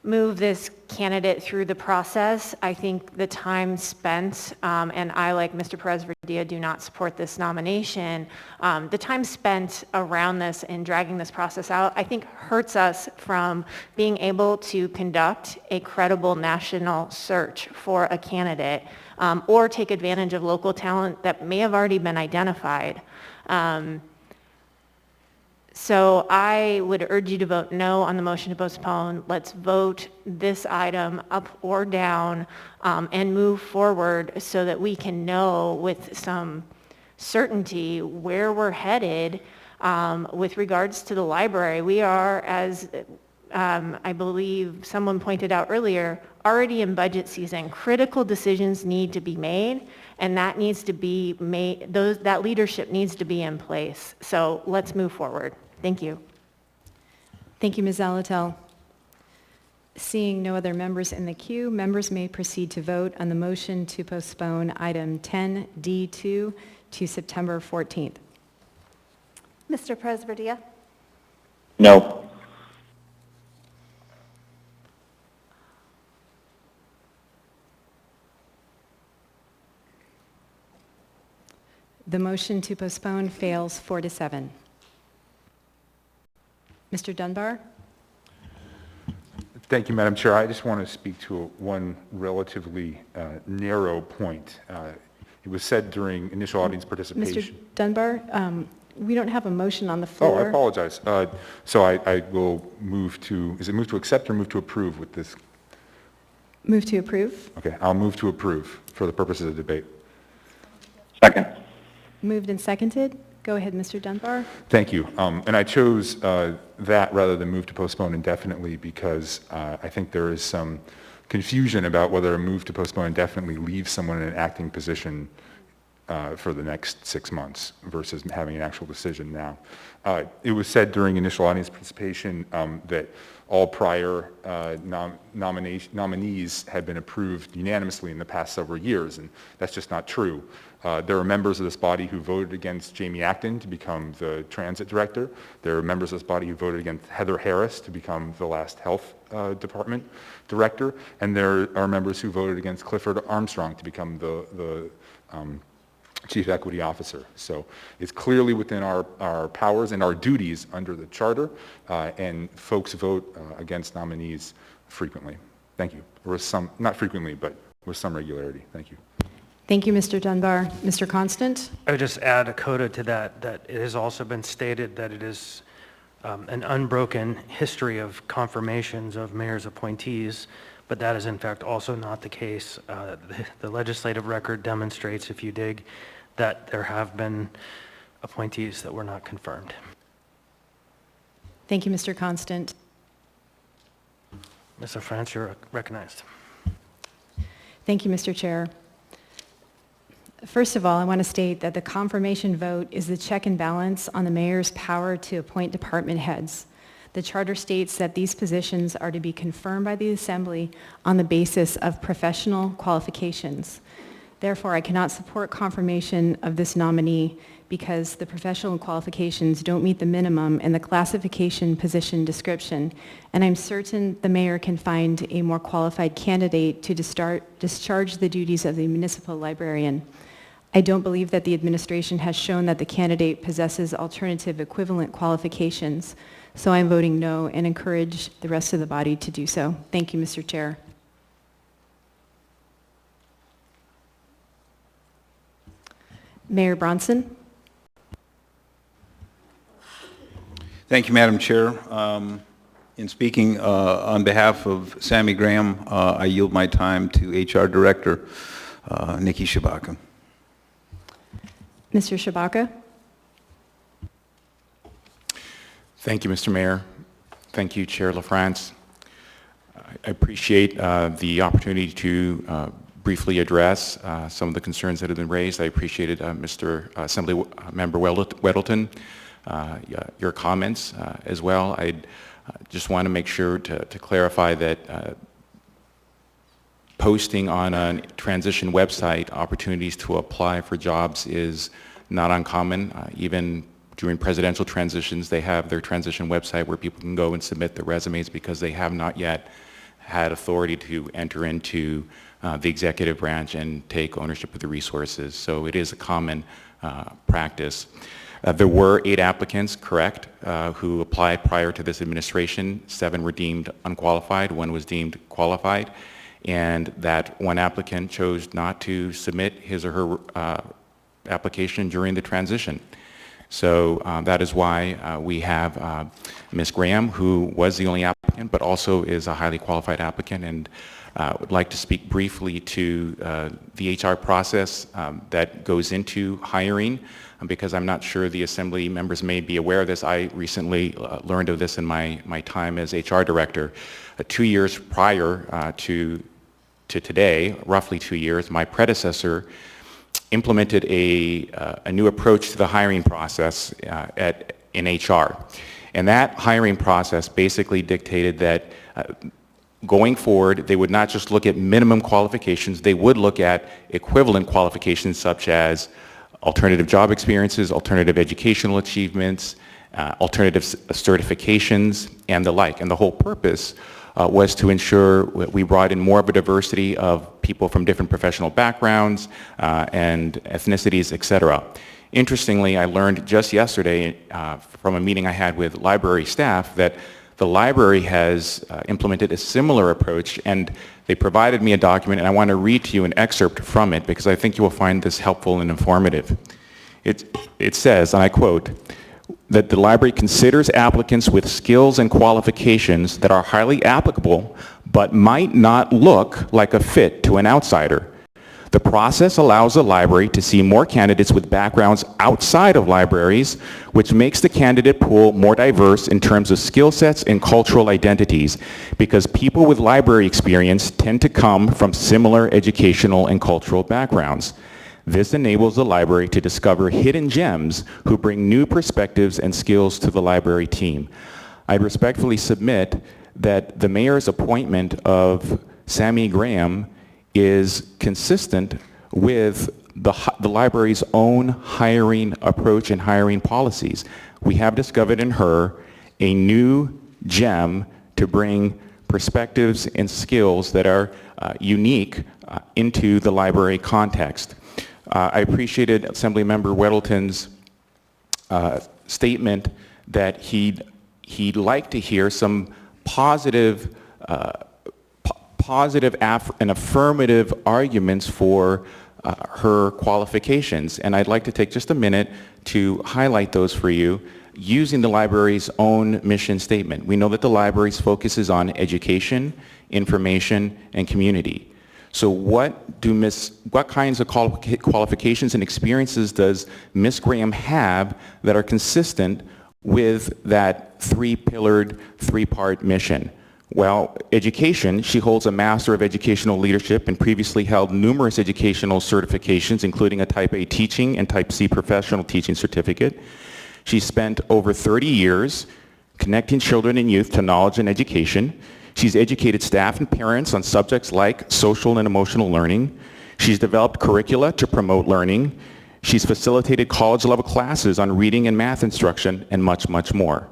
move this candidate through the process. I think the time spent, and I, like Mr. Perez-Verdia, do not support this nomination. The time spent around this and dragging this process out, I think hurts us from being able to conduct a credible national search for a candidate or take advantage of local talent that may have already been identified. So I would urge you to vote no on the motion to postpone. Let's vote this item up or down and move forward so that we can know with some certainty where we're headed with regards to the library. We are, as I believe someone pointed out earlier, already in budget season. Critical decisions need to be made, and that needs to be made, that leadership needs to be in place. So let's move forward. Thank you. Thank you, Ms. Zalatel. Seeing no other members in the queue, members may proceed to vote on the motion to postpone item 10D2 to September 14th. Mr. Perez-Verdia? No. The motion to postpone fails 4-7. Mr. Dunbar? Thank you, Madam Chair. I just want to speak to one relatively narrow point. It was said during initial audience participation. Mr. Dunbar, we don't have a motion on the floor. Oh, I apologize. So I will move to, is it move to accept or move to approve with this? Move to approve. Okay, I'll move to approve for the purposes of debate. Second. Moved and seconded. Go ahead, Mr. Dunbar. Thank you. And I chose that rather than move to postpone indefinitely because I think there is some confusion about whether a move to postpone indefinitely leaves someone in an acting position for the next 6 months versus having an actual decision now. It was said during initial audience participation that all prior nominees had been approved unanimously in the past several years, and that's just not true. There are members of this body who voted against Jamie Acton to become the transit director. There are members of this body who voted against Heather Harris to become the last health department director, and there are members who voted against Clifford Armstrong to become the Chief Equity Officer. So it's clearly within our powers and our duties under the charter, and folks vote against nominees frequently. Thank you. Or some, not frequently, but with some regularity. Thank you. Thank you, Mr. Dunbar. Mr. Constant? I would just add a coda to that it has also been stated that it is an unbroken history of confirmations of mayor's appointees, but that is in fact also not the case. The legislative record demonstrates, if you dig, that there have been appointees that were not confirmed. Thank you, Mr. Constant. Ms. LaFrance, you're recognized. Thank you, Mr. Chair. First of all, I want to state that the confirmation vote is the check and balance on the mayor's power to appoint department heads. The charter states that these positions are to be confirmed by the Assembly on the basis of professional qualifications. Therefore, I cannot support confirmation of this nominee because the professional qualifications don't meet the minimum in the classification position description, and I'm certain the mayor can find a more qualified candidate to discharge the duties of the municipal librarian. I don't believe that the administration has shown that the candidate possesses alternative equivalent qualifications, so I'm voting no and encourage the rest of the body to do so. Thank you, Mr. Chair. Mayor Bronson? Thank you, Madam Chair. In speaking on behalf of Sammy Graham, I yield my time to HR Director Nikki Shabaka. Mr. Shabaka? Thank you, Mr. Mayor. Thank you, Chair LaFrance. I appreciate the opportunity to briefly address some of the concerns that have been raised. I appreciated Mr. Assembly Member Weddleton, your comments as well. I just want to make sure to clarify that posting on a transition website opportunities to apply for jobs is not uncommon. Even during presidential transitions, they have their transition website where people can go and submit their resumes because they have not yet had authority to enter into the executive branch and take ownership of the resources. So it is a common practice. There were 8 applicants, correct, who applied prior to this administration. 7 were deemed unqualified, 1 was deemed qualified, and that one applicant chose not to submit his or her application during the transition. So that is why we have Ms. Graham, who was the only applicant, but also is a highly qualified applicant, and would like to speak briefly to the HR process that goes into hiring, because I'm not sure the Assembly members may be aware of this. I recently learned of this in my time as HR Director. 2 years prior to today, roughly 2 years, my predecessor implemented a new approach to the hiring process in HR. And that hiring process basically dictated that going forward, they would not just look at minimum qualifications, they would look at equivalent qualifications such as alternative job experiences, alternative educational achievements, alternative certifications, and the like. And the whole purpose was to ensure we brought in more of a diversity of people from different professional backgrounds and ethnicities, etc. Interestingly, I learned just yesterday from a meeting I had with library staff that the library has implemented a similar approach, and they provided me a document, and I want to read to you an excerpt from it because I think you will find this helpful and informative. It says, and I quote, that the library considers applicants with skills and qualifications that are highly applicable but might not look like a fit to an outsider. The process allows the library to see more candidates with backgrounds outside of libraries, which makes the candidate pool more diverse in terms of skill sets and cultural identities, because people with library experience tend to come from similar educational and cultural backgrounds. This enables the library to discover hidden gems who bring new perspectives and skills to the library team. I respectfully submit that the mayor's appointment of Sammy Graham is consistent with the library's own hiring approach and hiring policies. We have discovered in her a new gem to bring perspectives and skills that are unique into the library context. I appreciated Assemblymember Weddleton's statement that he'd like to hear some positive and affirmative arguments for her qualifications. And I'd like to take just a minute to highlight those for you using the library's own mission statement. We know that the library's focus is on education, information, and community. So what kinds of qualifications and experiences does Ms. Graham have that are consistent with that three-pillared, three-part mission? Well, education, she holds a Master of Educational Leadership and previously held numerous educational certifications, including a Type A Teaching and Type C Professional Teaching Certificate. She spent over 30 years connecting children and youth to knowledge and education. She's educated staff and parents on subjects like social and emotional learning. She's developed curricula to promote learning. She's facilitated college-level classes on reading and math instruction, and much, much more.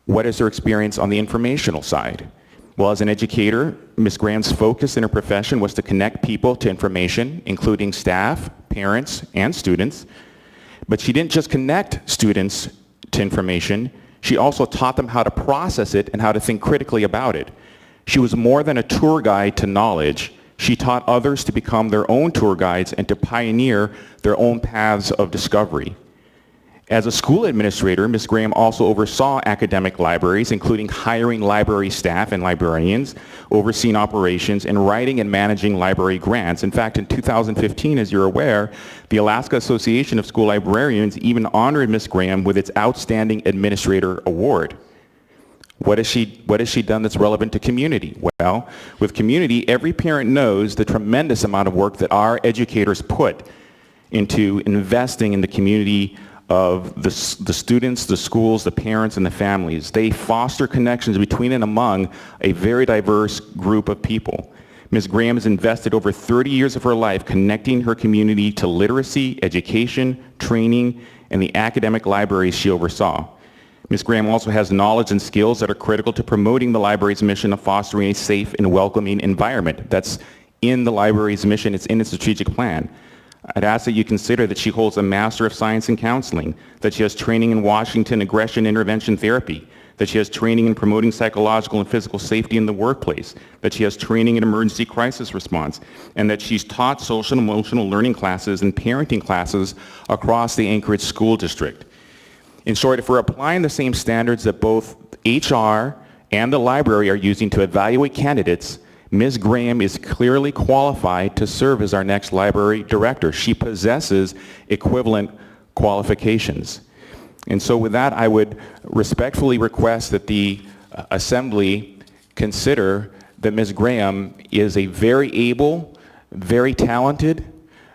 What is her experience on the informational side? Well, as an educator, Ms. Graham's focus in her profession was to connect people to information, including staff, parents, and students. But she didn't just connect students to information, she also taught them how to process it and how to think critically about it. She was more than a tour guide to knowledge. She taught others to become their own tour guides and to pioneer their own paths of discovery. As a school administrator, Ms. Graham also oversaw academic libraries, including hiring library staff and librarians, overseeing operations, and writing and managing library grants. In fact, in 2015, as you're aware, the Alaska Association of School Librarians even honored Ms. Graham with its Outstanding Administrator Award. What has she done that's relevant to community? Well, with community, every parent knows the tremendous amount of work that our educators put into investing in the community of the students, the schools, the parents, and the families. They foster connections between and among a very diverse group of people. Ms. Graham has invested over 30 years of her life connecting her community to literacy, education, training, and the academic libraries she oversaw. Ms. Graham also has knowledge and skills that are critical to promoting the library's mission of fostering a safe and welcoming environment. That's in the library's mission, it's in its strategic plan. I'd ask that you consider that she holds a Master of Science in Counseling, that she has training in Washington aggression intervention therapy, that she has training in promoting psychological and physical safety in the workplace, that she has training in emergency crisis response, and that she's taught social and emotional learning classes and parenting classes across the Anchorage School District. In short, if we're applying the same standards that both HR and the library are using to evaluate candidates, Ms. Graham is clearly qualified to serve as our next library director. She possesses equivalent qualifications. And so with that, I would respectfully request that the Assembly consider that Ms. Graham is a very able, very talented,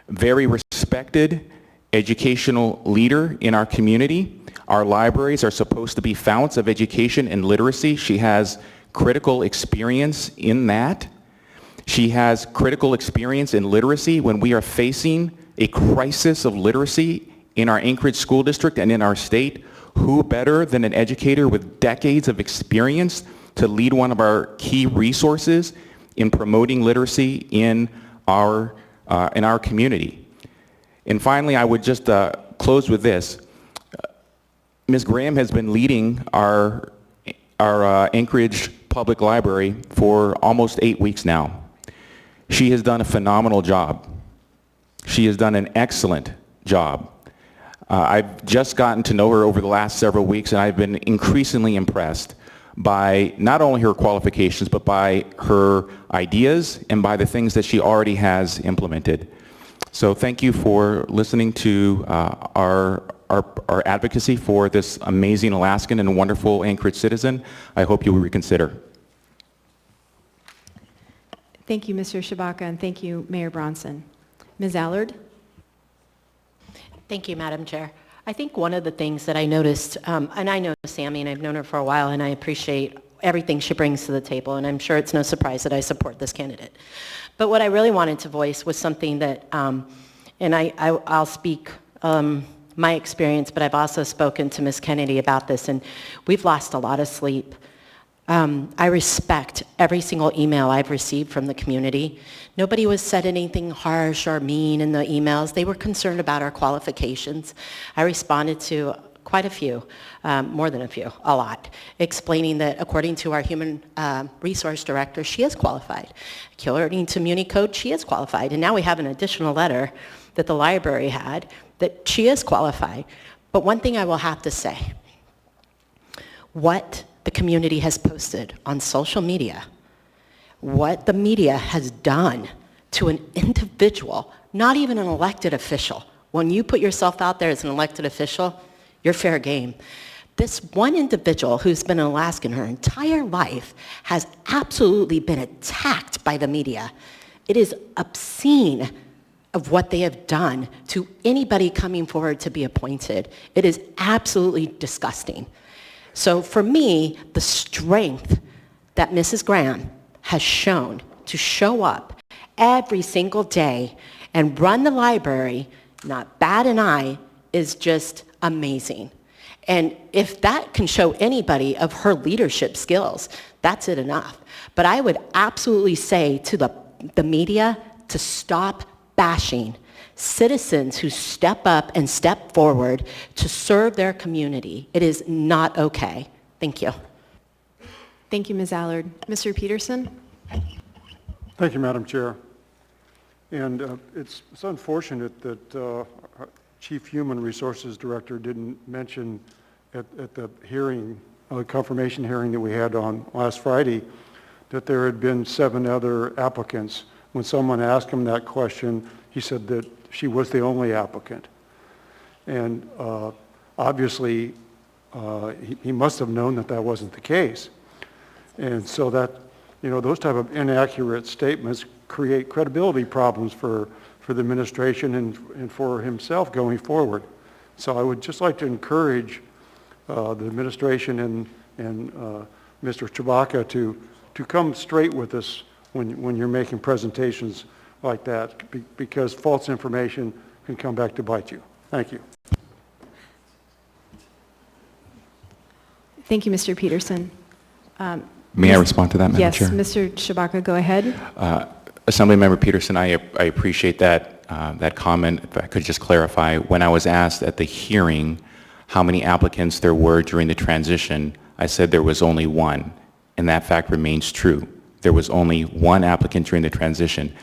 very respected educational leader in our community. Our libraries are supposed to be founts of education and literacy. She has critical experience in that. She has critical experience in literacy when we are facing a crisis of literacy in our Anchorage School District and in our state. Who better than an educator with decades of experience to lead one of our key resources in promoting literacy in our community? And finally, I would just close with this. Ms. Graham has been leading our Anchorage Public Library for almost 8 weeks now. She has done a phenomenal job. She has done an excellent job. I've just gotten to know her over the last several weeks, and I've been increasingly impressed by not only her qualifications, but by her ideas and by the things that she already has implemented. So thank you for listening to our advocacy for this amazing Alaskan and wonderful Anchorage citizen. I hope you will reconsider. Thank you, Mr. Shabaka, and thank you, Mayor Bronson. Ms. Allard? Thank you, Madam Chair. I think one of the things that I noticed, and I know Sammy and I've known her for a while, and I appreciate everything she brings to the table, and I'm sure it's no surprise that I support this candidate. But what I really wanted to voice was something that, and I'll speak my experience, but I've also spoken to Ms. Kennedy about this, and we've lost a lot of sleep. I respect every single email I've received from the community. Nobody was said anything harsh or mean in the emails. They were concerned about our qualifications. I responded to quite a few, more than a few, a lot, explaining that according to our human resource director, she is qualified. According to Muni Code, she is qualified. And now we have an additional letter that the library had that she is qualified. But one thing I will have to say, what the community has posted on social media, what the media has done to an individual, not even an elected official. When you put yourself out there as an elected official, you're fair game. This one individual who's been in Alaska her entire life has absolutely been attacked by the media. It is obscene of what they have done to anybody coming forward to be appointed. It is absolutely disgusting. So for me, the strength that Mrs. Graham has shown to show up every single day and run the library, not bat an eye, is just amazing. And if that can show anybody of her leadership skills, that's it enough. But I would absolutely say to the media to stop bashing citizens who step up and step forward to serve their community. It is not okay. Thank you. Thank you, Ms. Allard. Mr. Peterson? Thank you, Madam Chair. And it's unfortunate that our Chief Human Resources Director didn't mention at the hearing, confirmation hearing that we had on last Friday, that there had been 7 other applicants. When someone asked him that question, he said that she was the only applicant. And obviously, he must have known that that wasn't the case. And so that, those type of inaccurate statements create credibility problems for the administration and for himself going forward. So I would just like to encourage the administration and Mr. Chewbacca to come straight with us when you're making presentations like that, because false information can come back to bite you. Thank you. Thank you, Mr. Peterson. May I respond to that, Madam Chair? Yes, Mr. Chewbacca, go ahead. Assemblymember Peterson, I appreciate that comment. If I could just clarify, when I was asked at the hearing how many applicants there were during the transition, I said there was only one, and that fact remains true. There was only one applicant during the transition.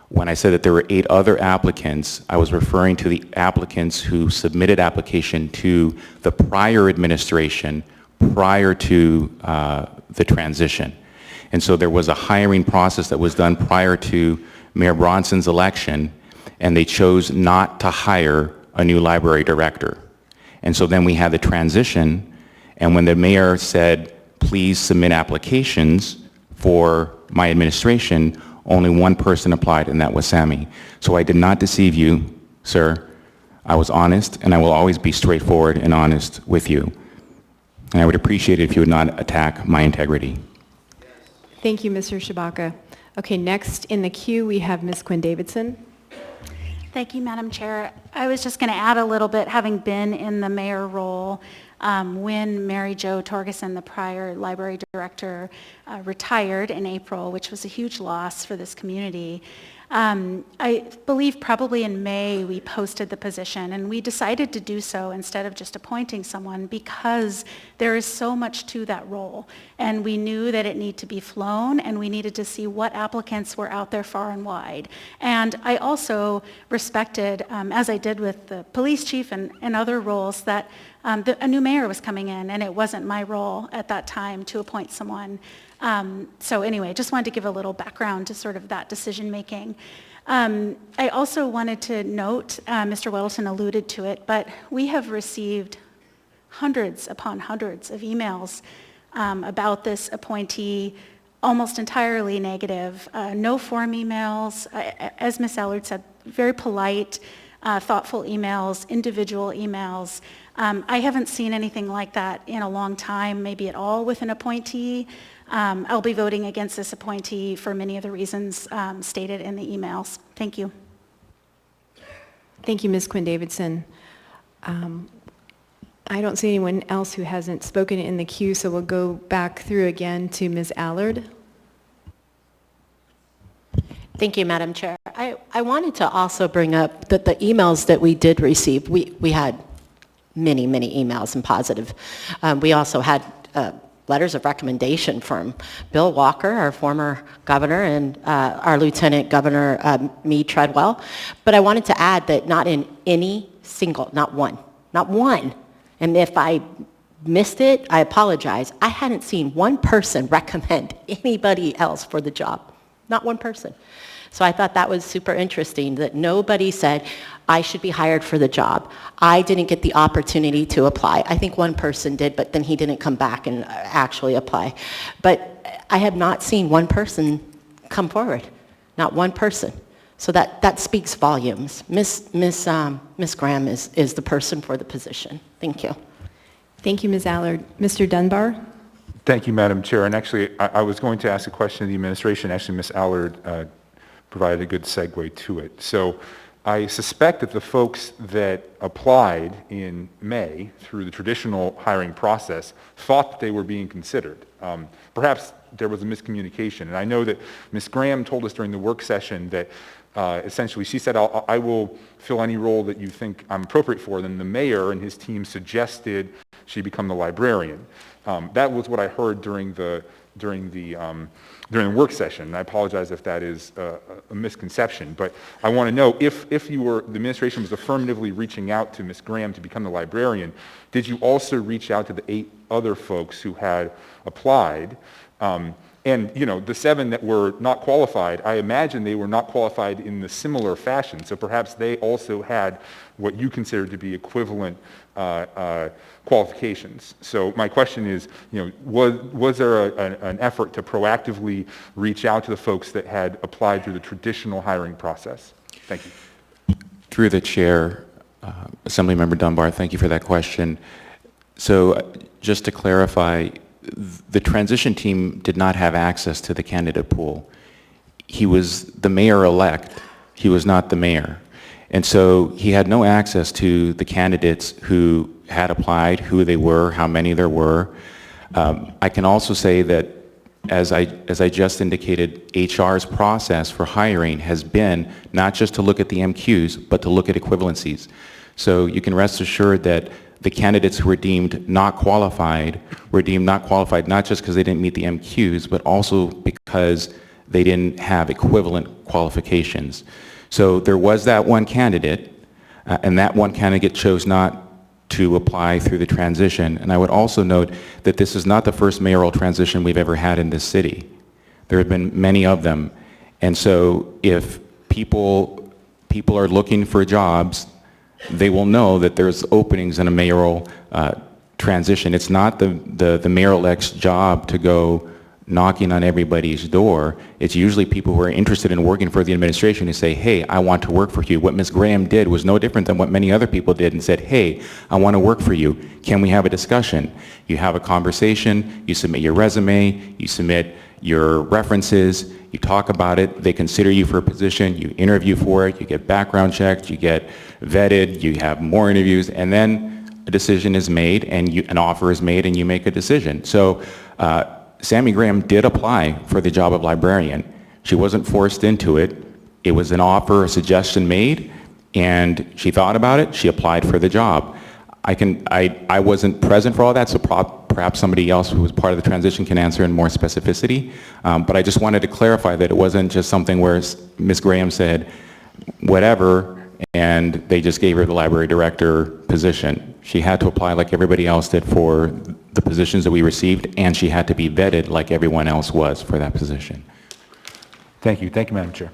When I said that there were 8 other applicants, I was referring to the applicants who submitted application to the prior administration prior to the transition. And so there was a hiring process that was done prior to Mayor Bronson's election, and they chose not to hire a new library director. And so then we had the transition, and when the mayor said, please submit applications for my administration, only one person applied, and that was Sammy. So I did not deceive you, sir. I was honest, and I will always be straightforward and honest with you. And I would appreciate it if you would not attack my integrity. Thank you, Mr. Chewbacca. Okay, next in the queue, we have Ms. Quinn Davidson. Thank you, Madam Chair. I was just going to add a little bit, having been in the mayor role when Mary Jo Torgerson, the prior library director, retired in April, which was a huge loss for this community. I believe probably in May we posted the position, and we decided to do so instead of just appointing someone because there is so much to that role. And we knew that it needed to be flown, and we needed to see what applicants were out there far and wide. And I also respected, as I did with the police chief and other roles, that a new mayor was coming in, and it wasn't my role at that time to appoint someone. So anyway, just wanted to give a little background to sort of that decision making. I also wanted to note, Mr. Weddleton alluded to it, but we have received hundreds upon hundreds of emails about this appointee, almost entirely negative. No form emails, as Ms. Allard said, very polite. thoughtful emails, individual emails. I haven't seen anything like that in a long time, maybe at all with an appointee. I'll be voting against this appointee for many of the reasons stated in the emails. Thank you. Thank you, Ms. Quinn Davidson. I don't see anyone else who hasn't spoken in the queue, so we'll go back through again to Ms. Allard. Thank you, Madam Chair. I wanted to also bring up that the emails that we did receive, we had many, many emails and positive. We also had letters of recommendation from Bill Walker, our former governor, and our Lieutenant Governor, Meade Treadwell. But I wanted to add that not in any single, not one, and if I missed it, I apologize. I hadn't seen one person recommend anybody else for the job, not one person. So I thought that was super interesting that nobody said, I should be hired for the job. I didn't get the opportunity to apply. I think one person did, but then he didn't come back and actually apply. But I have not seen one person come forward, not one person. So that speaks volumes. Miss Graham is the person for the position. Thank you. Thank you, Ms. Allard. Mr. Dunbar? Thank you, Madam Chair. And actually, I was going to ask a question of the administration. Actually, Ms. Allard provided a good segue to it. So I suspect that the folks that applied in May through the traditional hiring process thought that they were being considered. Perhaps there was a miscommunication. And I know that Ms. Graham told us during the work session that essentially she said, I will fill any role that you think I'm appropriate for. Then the mayor and his team suggested she become the librarian. That was what I heard during the work session. And I apologize if that is a misconception, but I want to know if the administration was affirmatively reaching out to Ms. Graham to become the librarian, did you also reach out to the 8 other folks who had applied? And, the 7 that were not qualified, I imagine they were not qualified in the similar fashion. So perhaps they also had what you consider to be equivalent qualifications. So my question is, was there an effort to proactively reach out to the folks that had applied through the traditional hiring process? Thank you. Through the chair, Assemblymember Dunbar, thank you for that question. So just to clarify, the transition team did not have access to the candidate pool. He was the mayor-elect. He was not the mayor. And so he had no access to the candidates who had applied, who they were, how many there were. I can also say that, as I just indicated, HR's process for hiring has been not just to look at the MQs, but to look at equivalencies. So you can rest assured that the candidates who were deemed not qualified not just because they didn't meet the MQs, but also because they didn't have equivalent qualifications. So there was that one candidate, and that one candidate chose not to apply through the transition. And I would also note that this is not the first mayoral transition we've ever had in this city. There have been many of them. And so if people are looking for jobs, they will know that there's openings in a mayoral transition. It's not the mayor-elect's job to go knocking on everybody's door. It's usually people who are interested in working for the administration who say, hey, I want to work for you. What Ms. Graham did was no different than what many other people did and said, hey, I want to work for you. Can we have a discussion? You have a conversation, you submit your resume, you submit your references, you talk about it, they consider you for a position, you interview for it, you get background checked, you get vetted, you have more interviews, and then a decision is made and an offer is made and you make a decision. So Sammy Graham did apply for the job of librarian. She wasn't forced into it. It was an offer, a suggestion made, and she thought about it, she applied for the job. I wasn't present for all that, so perhaps somebody else who was part of the transition can answer in more specificity. But I just wanted to clarify that it wasn't just something where Ms. Graham said, whatever, and they just gave her the library director position. She had to apply like everybody else did for the positions that we received, and she had to be vetted like everyone else was for that position. Thank you. Thank you, Madam Chair.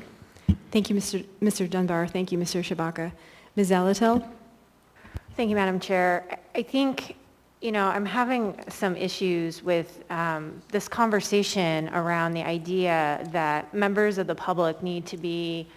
Thank you, Mr. Dunbar. Thank you, Mr. Shabaka. Ms. Zalatel? Thank you, Madam Chair. I think, I'm having some issues with this conversation around the idea that members of the public need to be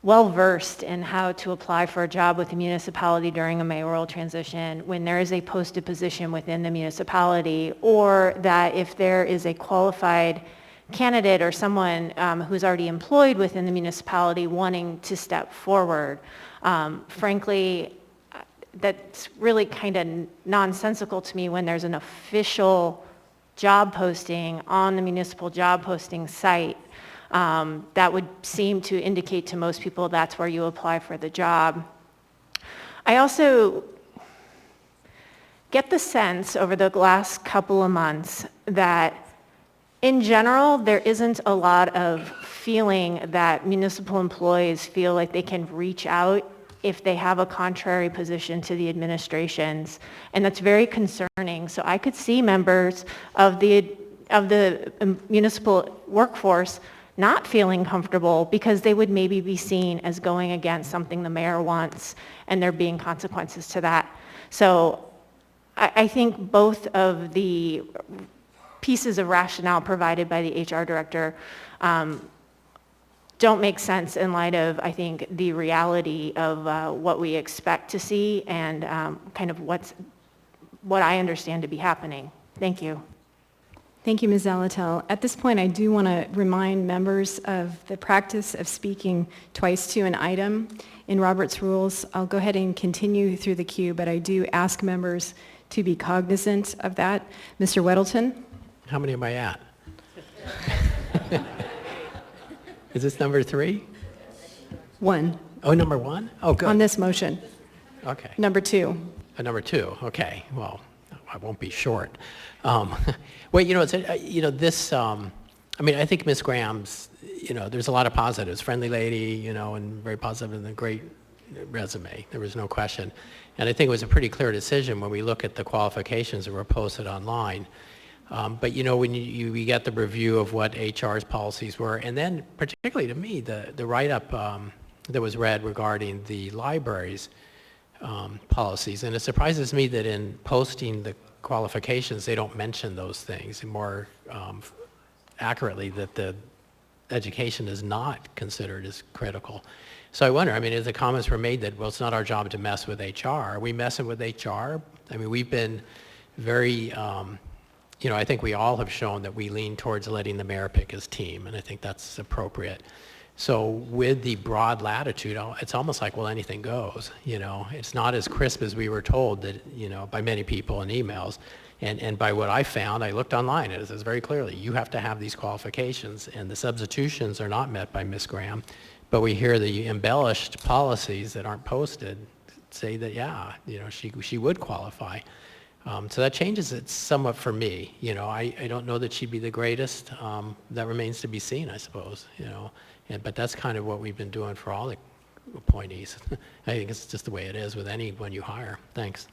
well-versed in how to apply for a job with the municipality during a mayoral transition when there is a posted position within the municipality, or that if there is a qualified candidate or someone who's already employed within the municipality wanting to step forward. Frankly, that's really kind of nonsensical to me when there's an official job posting on the municipal job posting site. That would seem to indicate to most people that's where you apply for the job. I also get the sense over the last couple of months that in general, there isn't a lot of feeling that municipal employees feel like they can reach out if they have a contrary position to the administration's, and that's very concerning. So I could see members of the municipal workforce not feeling comfortable because they would maybe be seen as going against something the mayor wants, and there being consequences to that. So I think both of the pieces of rationale provided by the HR director don't make sense in light of, I think, the reality of what we expect to see and kind of what I understand to be happening. Thank you. Thank you, Ms. Zalatel. At this point, I do want to remind members of the practice of speaking twice to an item in Robert's rules. I'll go ahead and continue through the queue, but I do ask members to be cognizant of that. Mr. Weddleton? How many am I at? Is this number 3? 1. Oh, number 1? Oh, good. On this motion. Okay. Number 2. Number 2. Okay. Well, I won't be short. Well, you know, this. I mean, I think Ms. Graham's. There's a lot of positives. Friendly lady, and very positive, and a great resume. There was no question. And I think it was a pretty clear decision when we look at the qualifications that were posted online. But when you get the review of what HR's policies were, and then particularly to me, the write-up that was read regarding the library's policies, and it surprises me that in posting the qualifications, they don't mention those things, and more accurately that the education is not considered as critical. So I wonder, as the comments were made that, well, it's not our job to mess with HR. Are we messing with HR? We've been very... I think we all have shown that we lean towards letting the mayor pick his team, and I think that's appropriate. So with the broad latitude, it's almost like, well, anything goes. It's not as crisp as we were told that, by many people in emails. And by what I found, I looked online, and it says very clearly, you have to have these qualifications, and the substitutions are not met by Ms. Graham. But we hear the embellished policies that aren't posted say that, yeah, she would qualify. So that changes it somewhat for me. I don't know that she'd be the greatest. That remains to be seen, I suppose. But that's kind of what we've been doing for all the appointees. I think it's just the way it is with anyone you hire. Thanks.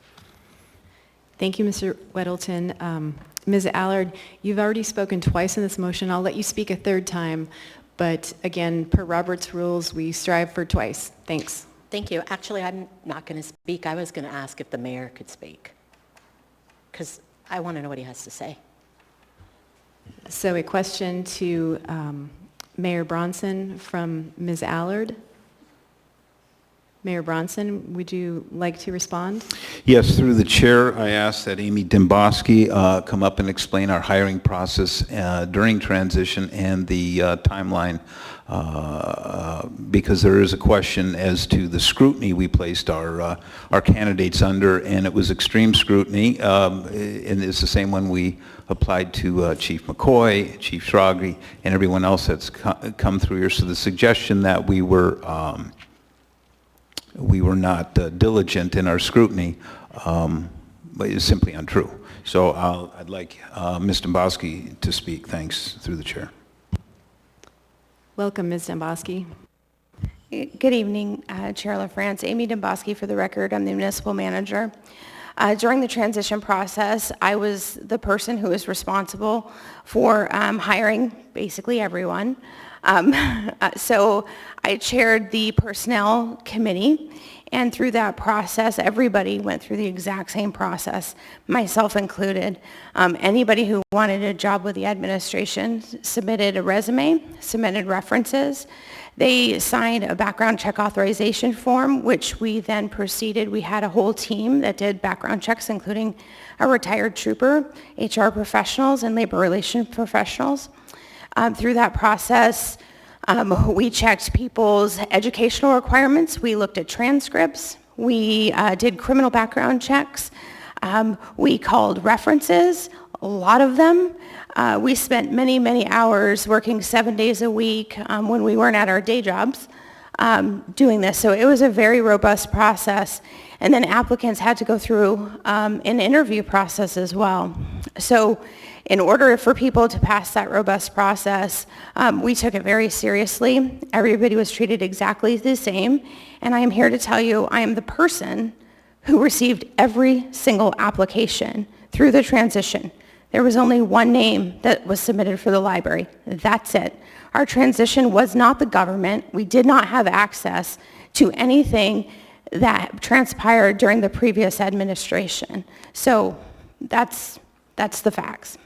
Thank you, Mr. Weddleton. Ms. Allard, you've already spoken twice in this motion. I'll let you speak a third time. But again, per Robert's rules, we strive for twice. Thanks. Thank you. Actually, I'm not going to speak. I was going to ask if the mayor could speak, because I want to know what he has to say. So a question to Mayor Bronson from Ms. Allard. Mayor Bronson, would you like to respond? Yes, through the chair, I ask that Amy Demboski come up and explain our hiring process during transition and the timeline, because there is a question as to the scrutiny we placed our candidates under, and it was extreme scrutiny, and it's the same one we applied to Chief McCoy, Chief Schraggy, and everyone else that's come through here. So the suggestion that we were not diligent in our scrutiny is simply untrue. So I'd like Ms. Demboski to speak. Thanks, through the chair. Welcome, Ms. Demboski. Good evening, Chair LaFrance. Amy Demboski for the record. I'm the municipal manager. During the transition process, I was the person who was responsible for hiring basically everyone. So I chaired the personnel committee, and through that process, everybody went through the exact same process, myself included. Anybody who wanted a job with the administration submitted a resume, submitted references. They signed a background check authorization form, which we then proceeded. We had a whole team that did background checks, including a retired trooper, HR professionals, and labor relations professionals. Through that process, we checked people's educational requirements. We looked at transcripts. We did criminal background checks. We called references, a lot of them. We spent many, many hours working 7 days a week when we weren't at our day jobs doing this. So it was a very robust process. And then applicants had to go through an interview process as well. So in order for people to pass that robust process, we took it very seriously. Everybody was treated exactly the same. And I am here to tell you, I am the person who received every single application through the transition. There was only one name that was submitted for the library. That's it. Our transition was not the government. We did not have access to anything that transpired during the previous administration. So that's the facts.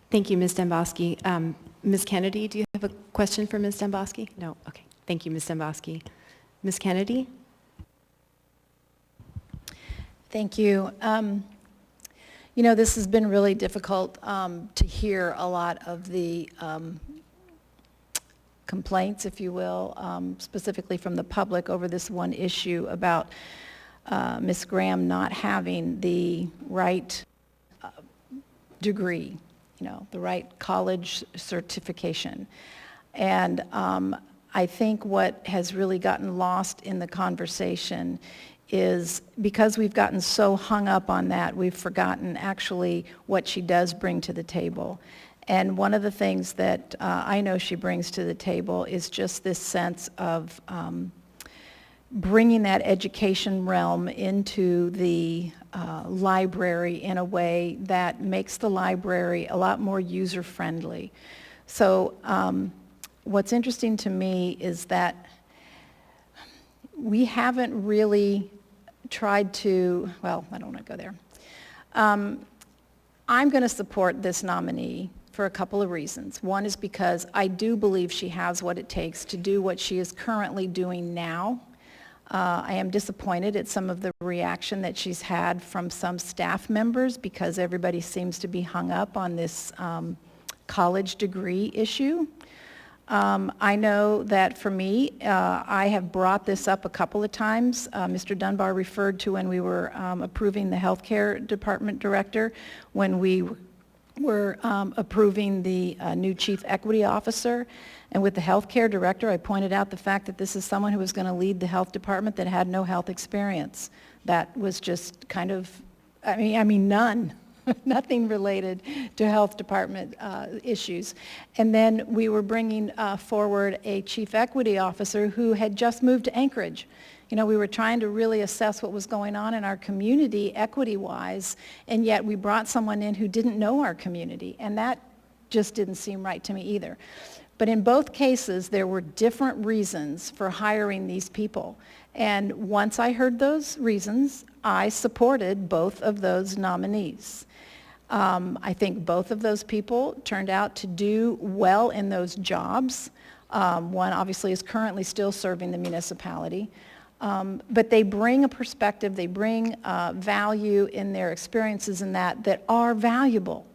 Thank you, Ms. Demboski. Ms. Kennedy, do you have a question for Ms. Demboski? No? Okay. Thank you, Ms. Demboski. Ms. Kennedy? Thank you. You know, this has been really difficult to hear a lot of the complaints, if you will, specifically from the public over this one issue about Ms. Graham not having the right degree, you know, the right college certification. And I think what has really gotten lost in the conversation is because we've gotten so hung up on that, we've forgotten actually what she does bring to the table. And one of the things that I know she brings to the table is just this sense of bringing that education realm into the library in a way that makes the library a lot more user-friendly. So what's interesting to me is that we haven't really tried to, well, I don't want to go there. I'm going to support this nominee for a couple of reasons. One is because I do believe she has what it takes to do what she is currently doing now. I am disappointed at some of the reaction that she's had from some staff members because everybody seems to be hung up on this college degree issue. I know that for me, I have brought this up a couple of times. Mr. Dunbar referred to when we were approving the healthcare department director, when we were approving the new chief equity officer. And with the healthcare director, I pointed out the fact that this is someone who was going to lead the health department that had no health experience. That was just kind of, I mean none. Nothing related to health department issues. And then we were bringing forward a chief equity officer who had just moved to Anchorage. You know, we were trying to really assess what was going on in our community equity-wise, and yet we brought someone in who didn't know our community, and that just didn't seem right to me either. But in both cases, there were different reasons for hiring these people. And once I heard those reasons, I supported both of those nominees. I think both of those people turned out to do well in those jobs. One obviously is currently still serving the municipality. But they bring a perspective, they bring value in their experiences in that are valuable.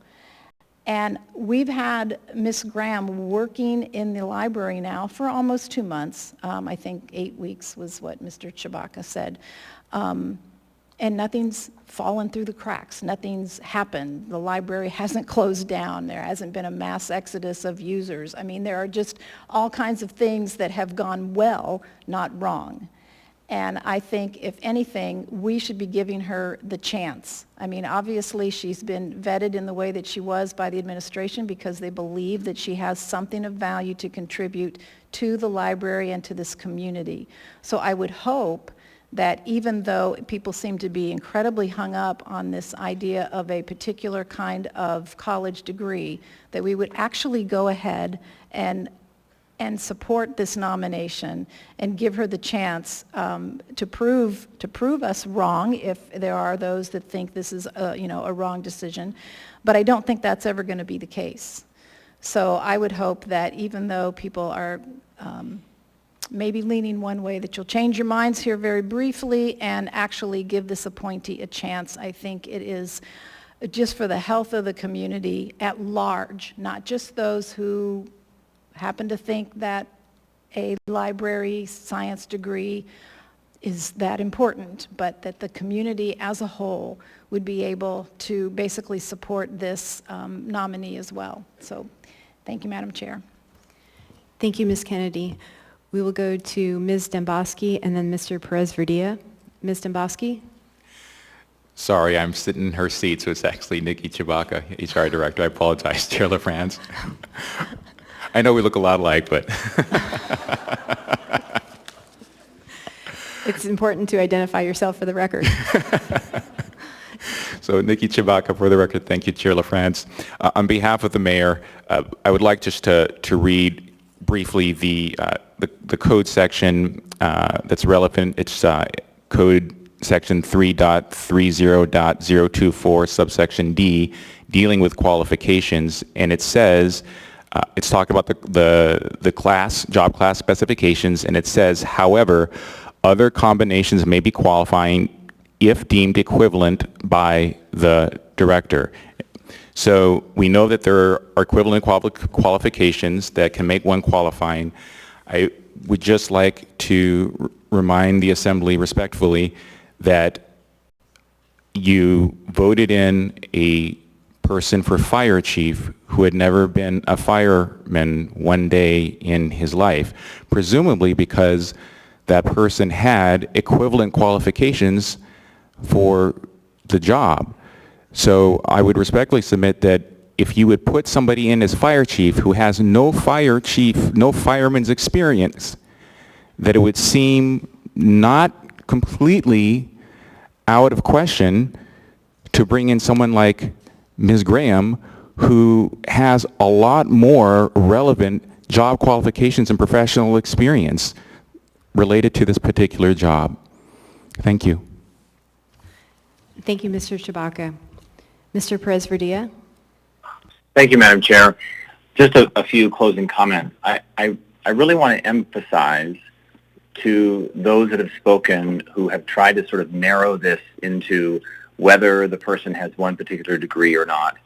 And we've had Ms. Graham working in the library now for almost 2 months. I think 8 weeks was what Mr. Chewbacca said. And nothing's fallen through the cracks. Nothing's happened. The library hasn't closed down. There hasn't been a mass exodus of users. I mean, there are just all kinds of things that have gone well, not wrong. And I think, if anything, we should be giving her the chance. I mean, obviously, she's been vetted in the way that she was by the administration because they believe that she has something of value to contribute to the library and to this community. So I would hope that even though people seem to be incredibly hung up on this idea of a particular kind of college degree, that we would actually go ahead and support this nomination and give her the chance to prove us wrong if there are those that think this is a wrong decision. But I don't think that's ever going to be the case. So I would hope that even though people are maybe leaning one way, that you'll change your minds here very briefly and actually give this appointee a chance. I think it is just for the health of the community at large, not just those who happen to think that a library science degree is that important, but that the community as a whole would be able to basically support this nominee as well. So thank you, Madam Chair. Thank you, Ms. Kennedy. We will go to Ms. Demboski and then Mr. Perez-Verdia. Ms. Demboski? Sorry, I'm sitting in her seat, so it's actually Nikki Chewbacca, HR Director. I apologize, Chair LaFrance. I know we look a lot alike, but... It's important to identify yourself for the record. So Nikki Chewbacca, for the record, thank you, Chair LaFrance. On behalf of the mayor, I would like just to read briefly the code section that's relevant. It's code section 3.30.024, subsection D, dealing with qualifications, and it says, it's talking about the class, job class specifications, and it says, however, other combinations may be qualifying if deemed equivalent by the director. So we know that there are equivalent qualifications that can make one qualifying. I would just like to remind the Assembly respectfully that you voted in a person for fire chief who had never been a fireman one day in his life, presumably because that person had equivalent qualifications for the job. So I would respectfully submit that if you would put somebody in as fire chief who has no fireman's experience, that it would seem not completely out of question to bring in someone like Ms. Graham, who has a lot more relevant job qualifications and professional experience related to this particular job. Thank you. Thank you, Mr. Chewbacca. Mr. Perez-Verdia? Thank you, Madam Chair. Just a few closing comments. I really want to emphasize to those that have spoken who have tried to sort of narrow this into whether the person has one particular degree or not,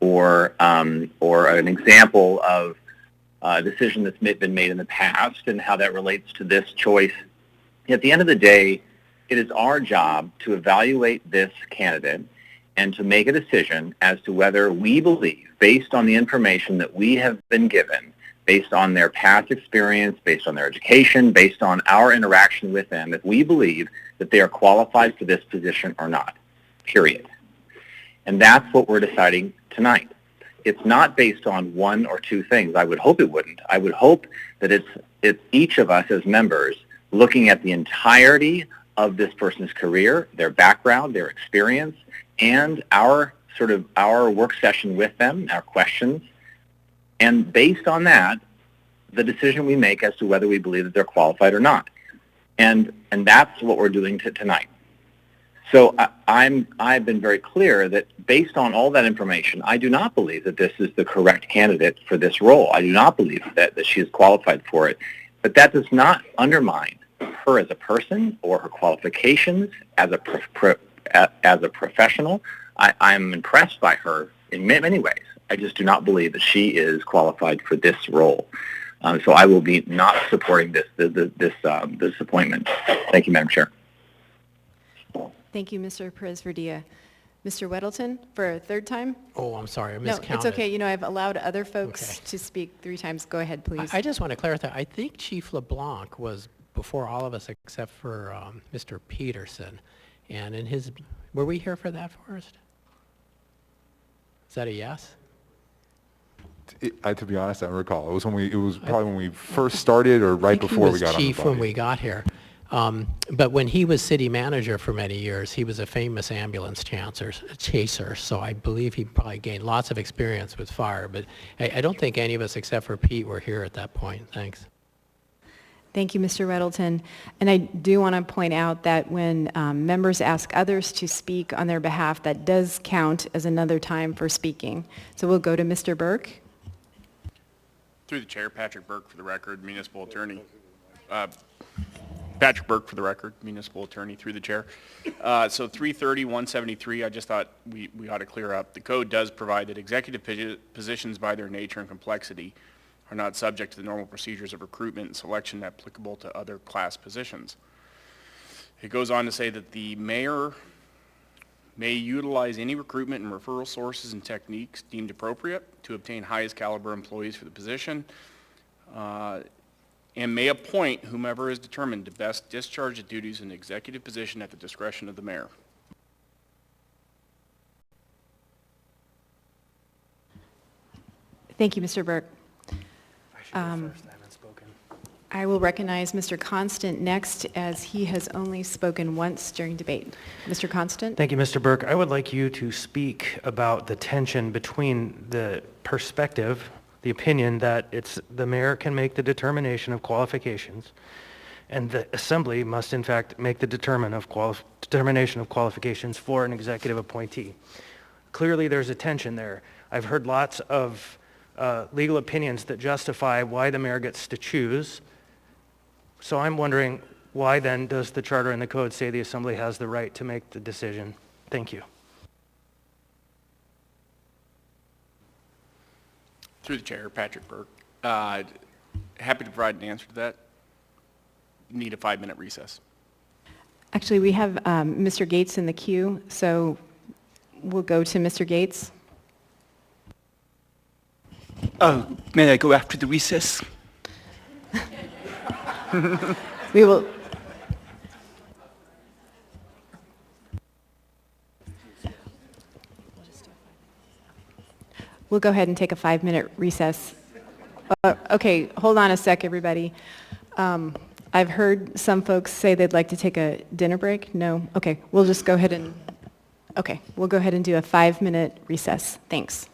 or an example of a decision that's been made in the past and how that relates to this choice. At the end of the day, it is our job to evaluate this candidate and to make a decision as to whether we believe, based on the information that we have been given, based on their past experience, based on their education, based on our interaction with them, if we believe that they are qualified for this position or not, period. And that's what we're deciding tonight. It's not based on one or two things. I would hope it wouldn't. I would hope that it's each of us as members looking at the entirety of this person's career, their background, their experience, and our work session with them, our questions. And based on that, the decision we make as to whether we believe that they're qualified or not. And that's what we're doing tonight. So I've been very clear that based on all that information, I do not believe that this is the correct candidate for this role. I do not believe that she is qualified for it. But that does not undermine her as a person or her qualifications as a professional. I'm impressed by her in many ways. I just do not believe that she is qualified for this role. So I will be not supporting this appointment. Thank you, Madam Chair. Thank you, Mr. Perez-Verdia. Mr. Weddleton, for a third time? Oh, I'm sorry, I No, miscounted. it's okay. I've allowed other folks to speak 3 times. Go ahead, please. I just want to clarify, I think Chief LeBlanc was before all of us except for Mr. Peterson. And in his, were we here for that first? Is that a yes? To be honest, I don't recall. It was probably when we first started or right before we got on the chief when we got here. But when he was city manager for many years, he was a famous ambulance chaser, so I believe he probably gained lots of experience with fire. But I don't think any of us except for Pete were here at that point. Thanks. Thank you, Mr. Weddleton. And I do want to point out that when members ask others to speak on their behalf, that does count as another time for speaking. So we'll go to Mr. Burke. Through the chair, Patrick Burke for the record, municipal attorney. Patrick Burke for the record, municipal attorney, through the chair. So 330-173, I just thought we ought to clear up. The code does provide that executive positions by their nature and complexity are not subject to the normal procedures of recruitment and selection applicable to other class positions. It goes on to say that the mayor may utilize any recruitment and referral sources and techniques deemed appropriate to obtain highest caliber employees for the position, and may appoint whomever is determined to best discharge the duties in the executive position at the discretion of the mayor. Thank you, Mr. Burke. I will recognize Mr. Constant next, as he has only spoken once during debate. Mr. Constant? Thank you, Mr. Burke. I would like you to speak about the tension between the perspective, the opinion that the mayor can make the determination of qualifications, and the assembly must in fact make the determination of qualifications for an executive appointee. Clearly there's a tension there. I've heard lots of legal opinions that justify why the mayor gets to choose. So I'm wondering, why then does the charter and the code say the assembly has the right to make the decision? Thank you. Through the chair, Patrick Burke. Happy to provide an answer to that. Need a 5-minute recess. Actually, we have Mr. Gates in the queue, so we'll go to Mr. Gates. May I go after the recess? We will. We'll go ahead and take a 5-minute recess. Okay, hold on a sec, everybody. I've heard some folks say they'd like to take a dinner break. No? Okay, we'll just go ahead and, we'll go ahead and do a 5-minute recess. Thanks.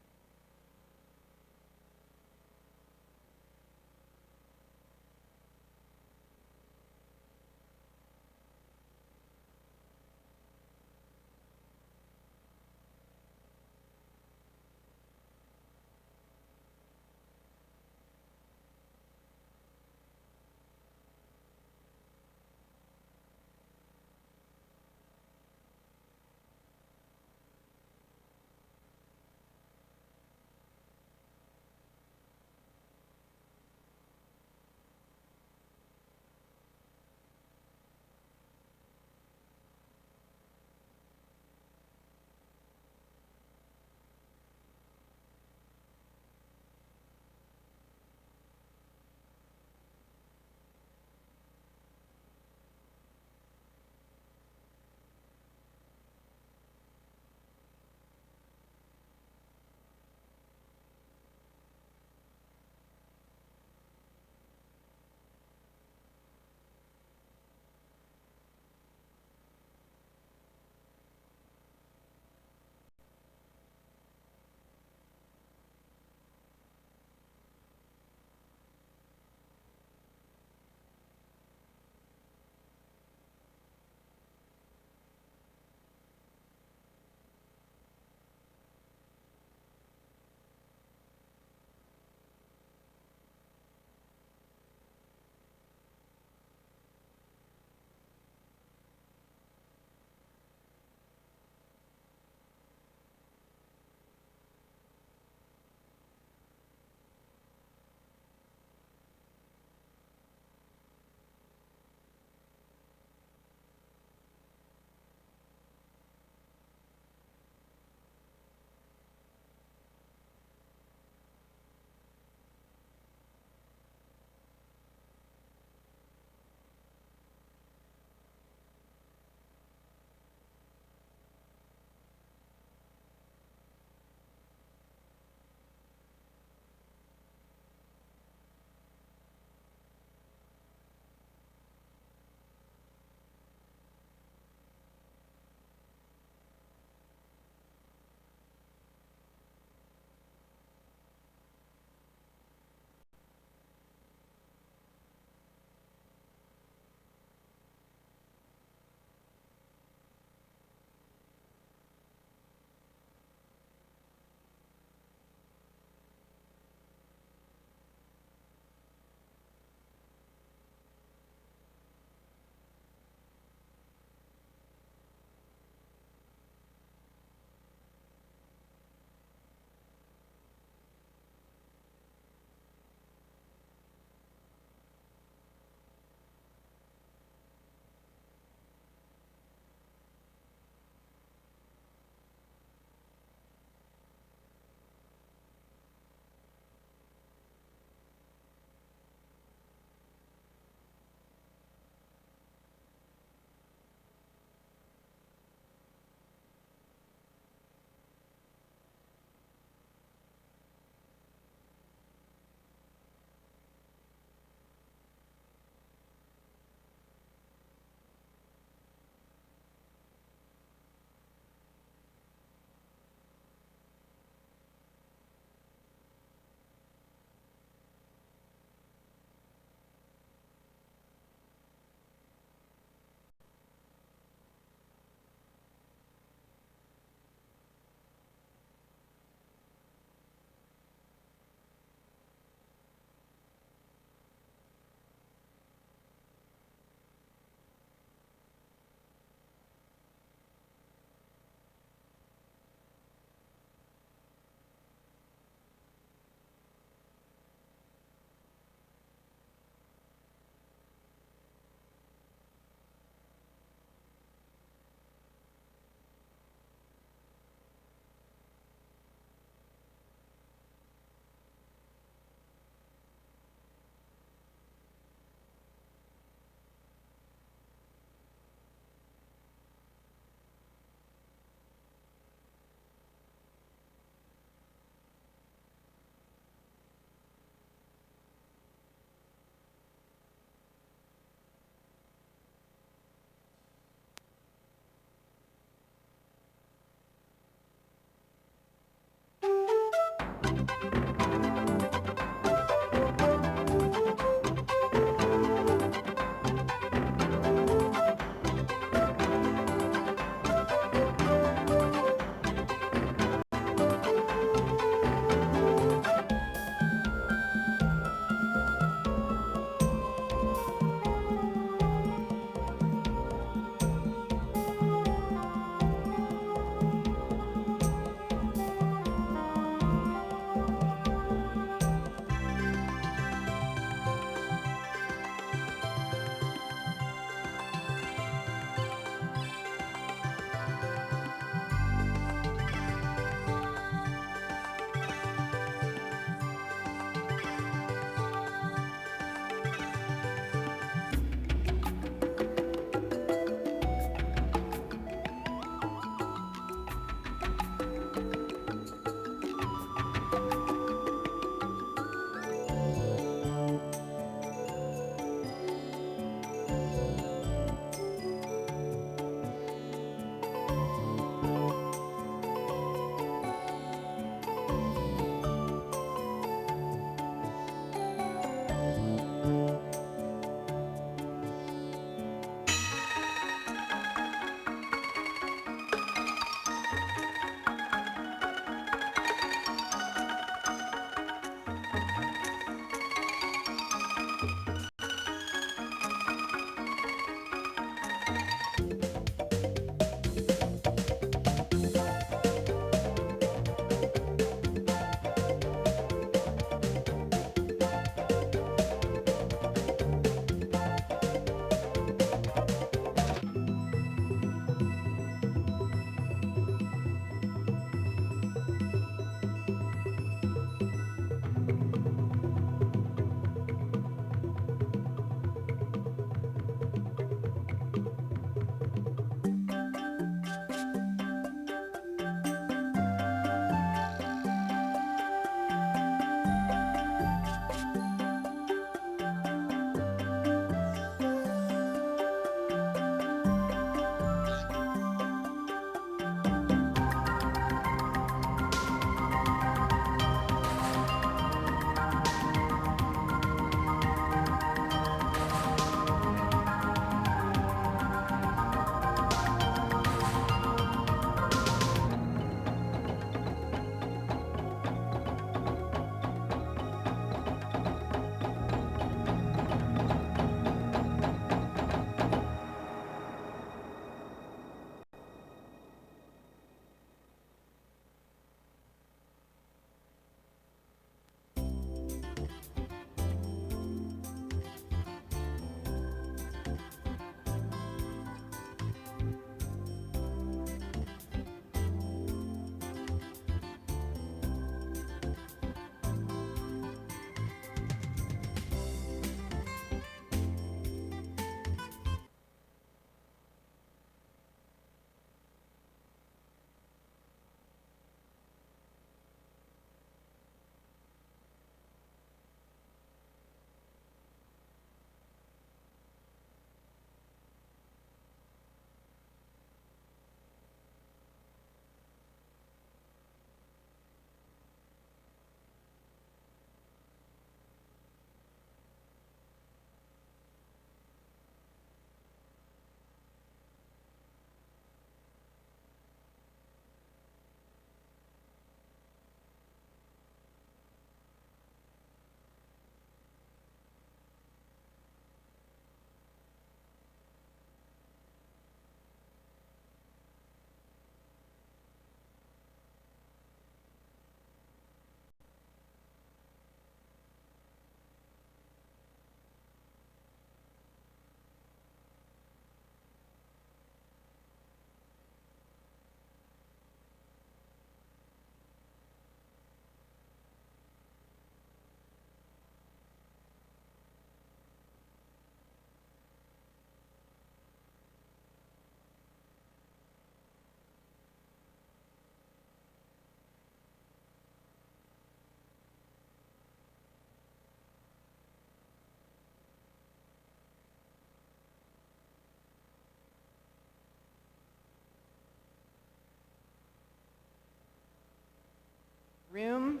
Room,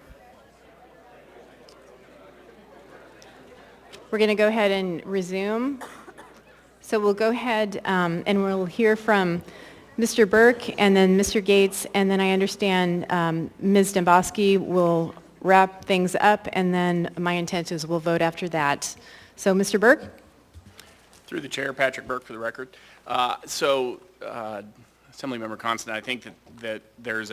We're going to go ahead and resume. So we'll go ahead and we'll hear from Mr. Burke and then Mr. Gates, and then I understand Ms. Demboski will wrap things up, and then my intent is we'll vote after that. So Mr. Burke? Through the chair, Patrick Burke for the record. Assemblymember Constant, I think that there's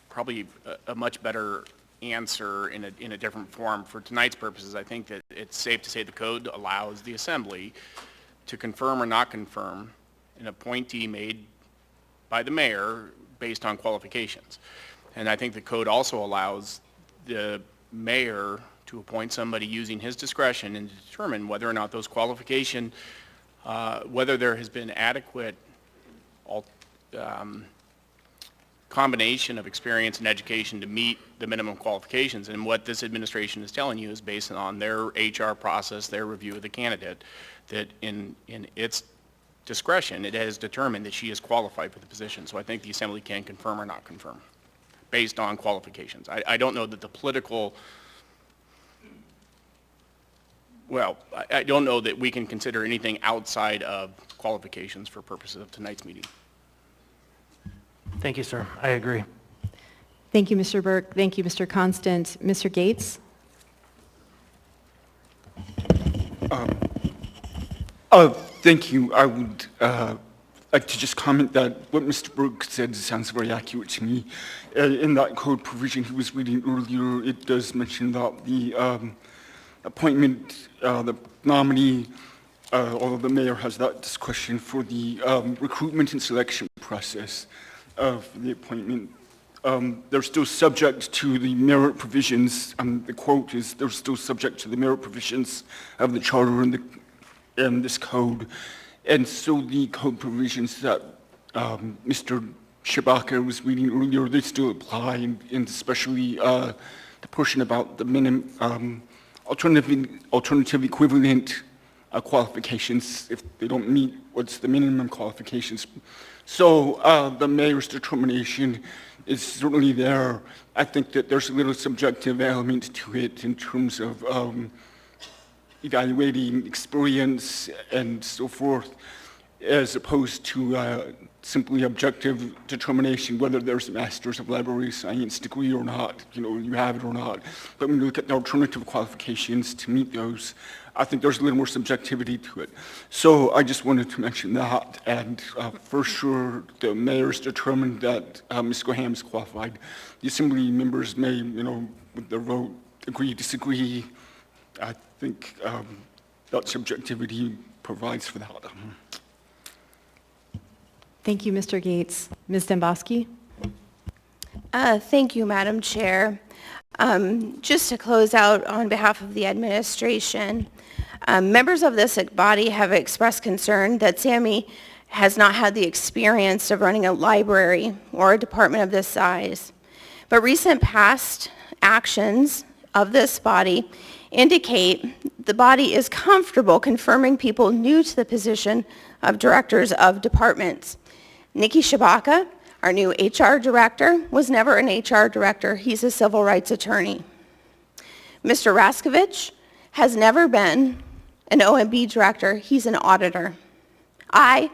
probably a much better answer in a different form. For tonight's purposes, I think that it's safe to say the code allows the Assembly to confirm or not confirm an appointee made by the mayor based on qualifications. And I think the code also allows the mayor to appoint somebody using his discretion and determine whether or not those qualifications, whether there has been adequate combination of experience and education to meet the minimum qualifications. And what this administration is telling you is based on their HR process, their review of the candidate, that in its discretion, it has determined that she is qualified for the position. So I think the Assembly can confirm or not confirm based on qualifications. I don't know that the political, I don't know that we can consider anything outside of qualifications for purposes of tonight's meeting. Thank you, sir. I agree. Thank you, Mr. Burke. Thank you, Mr. Constant. Mr. Gates? Thank you. I would like to just comment that what Mr. Burke said sounds very accurate to me. In that code provision he was reading earlier, it does mention that the appointment, the nominee, although the mayor has that discretion for the recruitment and selection process of the appointment. They're still subject to the merit provisions, and the quote is, they're still subject to the merit provisions of the charter and this code. And so the code provisions that Mr. Shabaka was reading earlier, they still apply, and especially the portion about the minimum alternative equivalent qualifications if they don't meet what's the minimum qualifications. So the mayor's determination is certainly there. I think that there's a little subjective element to it in terms of evaluating experience and so forth, as opposed to simply objective determination whether there's a Master's of Library Science degree or not, you have it or not. But when you look at the alternative qualifications to meet those, I think there's a little more subjectivity to it. So I just wanted to mention that, and for sure the mayor's determined that Ms. Graham is qualified. The Assembly members may, with their vote, agree, disagree. I think that subjectivity provides for that. Thank you, Mr. Gates. Ms. Demboski? Thank you, Madam Chair. Just to close out on behalf of the administration, members of this body have expressed concern that Sammy has not had the experience of running a library or a department of this size. But recent past actions of this body indicate the body is comfortable confirming people new to the position of directors of departments. Nikki Shabaka, our new HR director, was never an HR director. He's a civil rights attorney. Mr. Raskovich has never been an OMB director. He's an auditor. I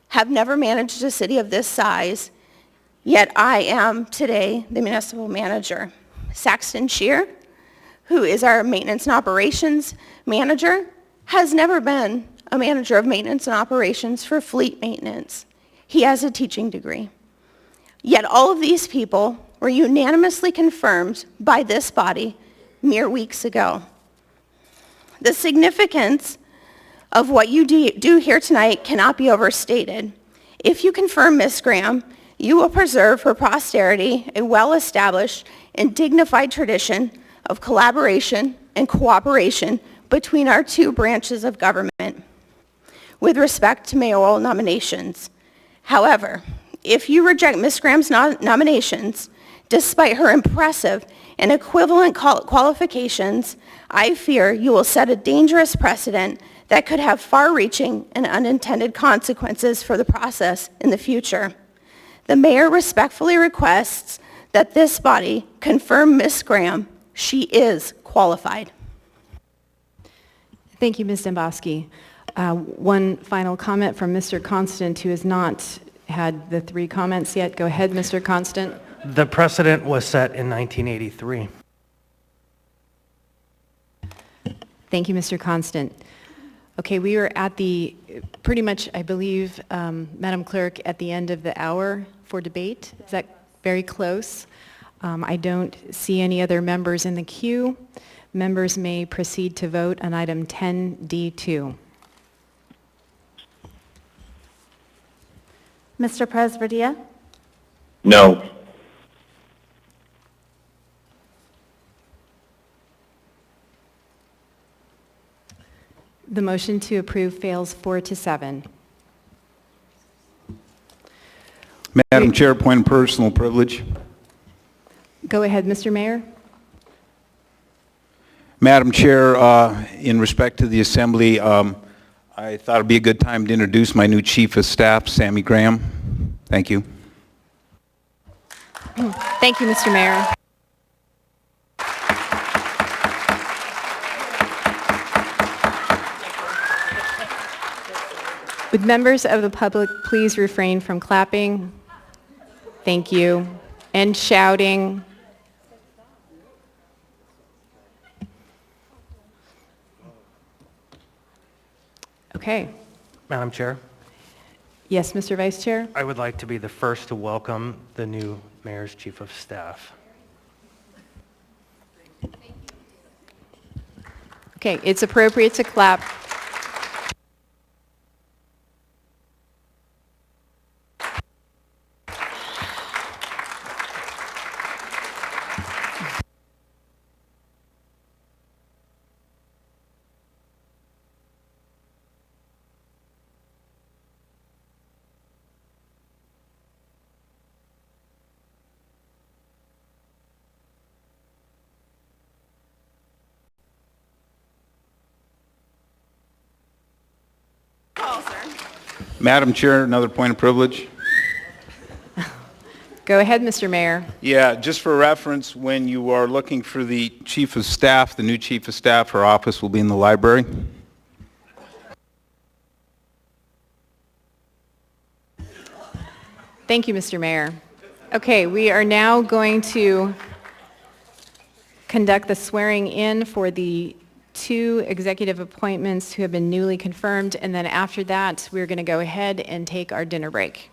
have never managed a city of this size, yet I am today the municipal manager. Saxton Shear, who is our maintenance and operations manager, has never been a manager of maintenance and operations for fleet maintenance. He has a teaching degree. Yet all of these people were unanimously confirmed by this body mere weeks ago. The significance of what you do here tonight cannot be overstated. If you confirm Ms. Graham, you will preserve for posterity a well-established and dignified tradition of collaboration and cooperation between our two branches of government with respect to mayoral nominations. However, if you reject Ms. Graham's nominations, despite her impressive and equivalent qualifications, I fear you will set a dangerous precedent that could have far-reaching and unintended consequences for the process in the future. The mayor respectfully requests that this body confirm Ms. Graham She is qualified. Thank you, Ms. Demboski. One final comment from Mr. Constant, who has not had the 3 comments yet. Go ahead, Mr. Constant. The precedent was set in 1983. Thank you, Mr. Constant. Okay, we are at the, pretty much, I believe, Madam Clerk, at the end of the hour for debate. Is that very close? I don't see any other members in the queue. Members may proceed to vote on item 10D2. Mr. Perez-Verdia? No. The motion to approve fails 4-7. Madam Chair, point of personal privilege. Go ahead, Mr. Mayor. Madam Chair, in respect to the Assembly, I thought it'd be a good time to introduce my new Chief of Staff, Sammy Graham. Thank you. Thank you, Mr. Mayor. Would members of the public please refrain from clapping? Thank you. And shouting. Okay. Madam Chair, Yes, Mr. Vice Chair? I would like to be the first to welcome the new Mayor's Chief of Staff. Okay, it's appropriate to clap. Madam Chair, another point of privilege. Go ahead, Mr. Mayor. Yeah, just for reference, when you are looking for the Chief of Staff, the new Chief of Staff, her office will be in the library. Thank you, Mr. Mayor. Okay, we are now going to conduct the swearing in for the 2 executive appointments who have been newly confirmed, and then after that, we're going to go ahead and take our dinner break.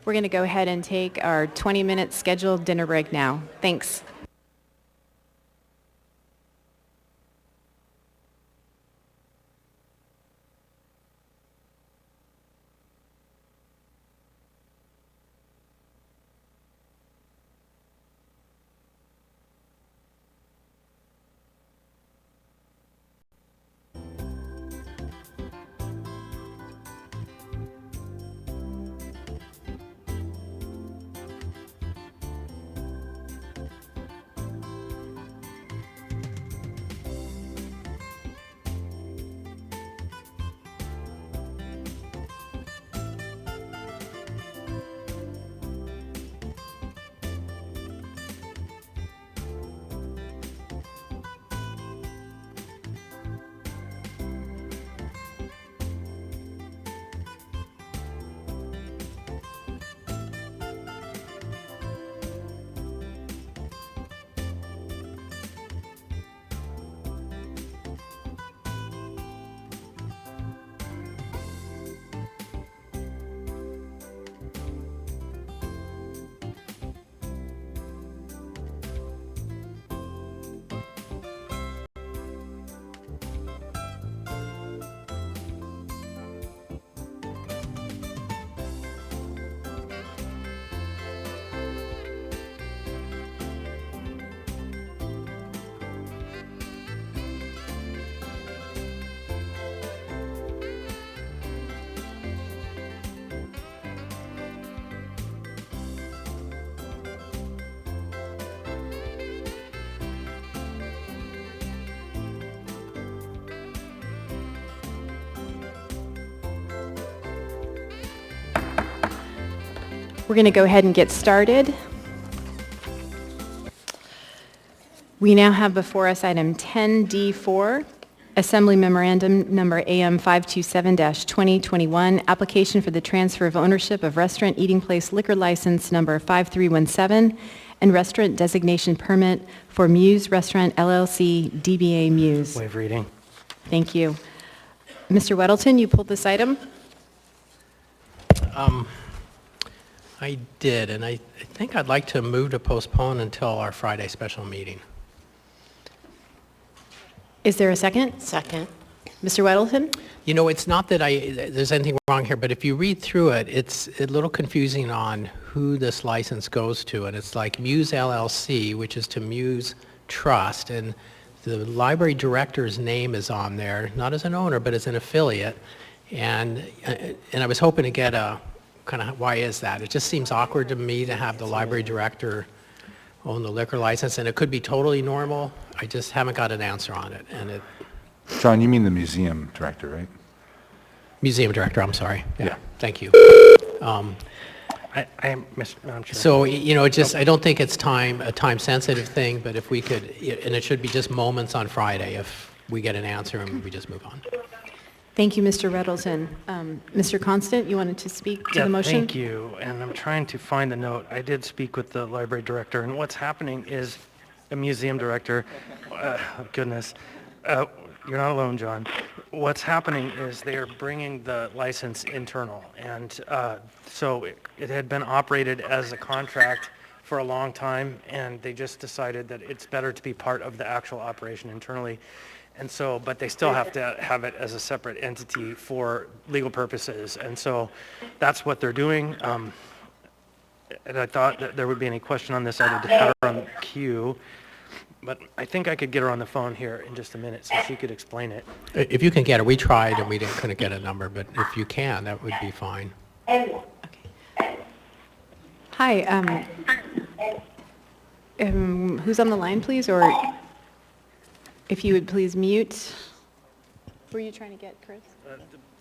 We're going to go ahead and take our 20-minute scheduled dinner break now. Thanks. We're going to go ahead and get started. We now have before us item 10D4, Assembly Memorandum Number AM 527-2021, application for the transfer of ownership of Restaurant Eating Place Liquor License Number 5317 and Restaurant Designation Permit for Muse Restaurant LLC, DBA Muse. Waive reading. Thank you. Mr. Weddleton, you pulled this item? I did, and I think I'd like to move to postpone until our Friday special meeting. Is there a second? Second. Mr. Weddleton? You know, it's not that there's anything wrong here, but if you read through it, it's a little confusing on who this license goes to, and it's like Muse LLC, which is to Muse Trust, and the library director's name is on there, not as an owner, but as an affiliate, and I was hoping to get a kind of, why is that? It just seems awkward to me to have the library director own the liquor license, and it could be totally normal. I just haven't got an answer on it. And John, you mean the museum director, right? Museum director, I'm sorry. Yeah. Thank you. I'm Madam Chair. So, you know, I don't think it's a time-sensitive thing, but if we could, and it should be just moments on Friday if we get an answer and we just move on. Thank you, Mr. Weddleton. Mr. Constant, you wanted to speak to the motion? Thank you, and I'm trying to find the note. I did speak with the library director, and what's happening is a museum director, goodness, you're not alone, John. What's happening is they are bringing the license internal, and so it had been operated as a contract for a long time, and they just decided that it's better to be part of the actual operation internally. And so, but they still have to have it as a separate entity for legal purposes. And so that's what they're doing. And I thought that there would be any question on this. I had her on queue, but I think I could get her on the phone here in just a minute so she could explain it. If you can get her, we tried and we couldn't get a number, but if you can, that would be fine. Okay. Hi, who's on the line, please? Or if you would please mute. Who are you trying to get, Chris?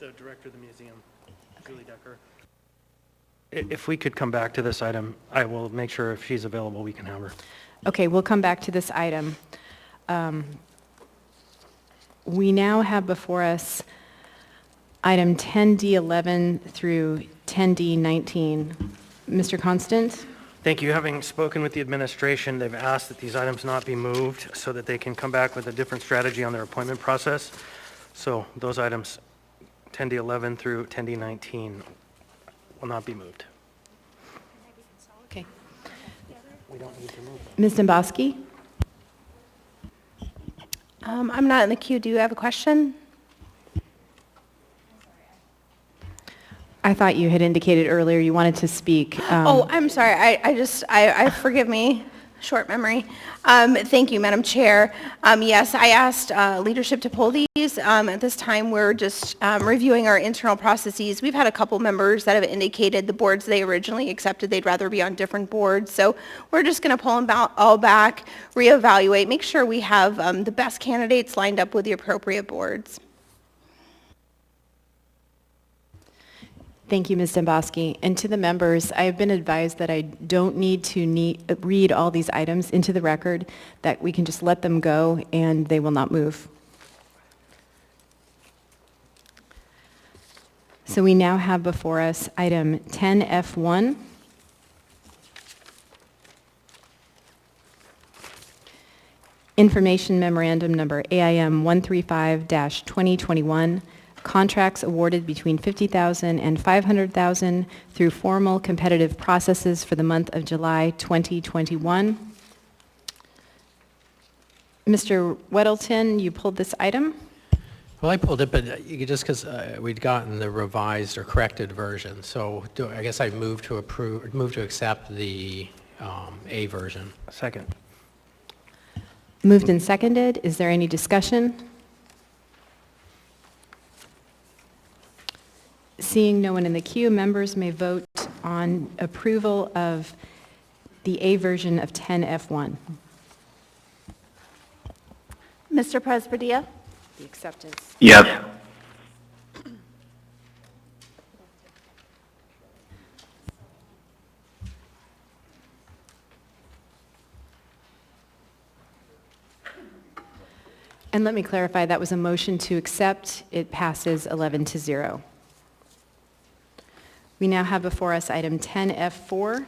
The director of the museum, Julie Decker. If we could come back to this item, I will make sure if she's available, we can have her. Okay, we'll come back to this item. We now have before us item 10D11 through 10D19. Mr. Constant? Thank you. Having spoken with the administration, they've asked that these items not be moved so that they can come back with a different strategy on their appointment process. So those items, 10D11 through 10D19, will not be moved. Ms. Dombrowski? I'm not in the queue. Do you have a question? I thought you had indicated earlier you wanted to speak. Oh, I'm sorry. I forgive me. Short memory. Thank you, Madam Chair. Yes, I asked leadership to pull these. At this time, we're just reviewing our internal processes. We've had a couple members that have indicated the boards they originally accepted, they'd rather be on different boards. So we're just going to pull them all back, reevaluate, make sure we have the best candidates lined up with the appropriate boards. Thank you, Ms. Dombrowski. And to the members, I have been advised that I don't need to read all these items into the record, that we can just let them go and they will not move. So we now have before us item 10F1. Information Memorandum Number AIM 135-2021. Contracts awarded between $50,000 and $500,000 through formal competitive processes for the month of July 2021. Mr. Weddleton, you pulled this item? Well, I pulled it, but just because we'd gotten the revised or corrected version. So I guess I move to accept the A version. Second. Moved and seconded. Is there any discussion? Seeing no one in the queue, members may vote on approval of the A version of 10F1. Mr. Presbydia? The acceptance. Yes. And let me clarify, that was a motion to accept. It passes 11-0. We now have before us item 10F4.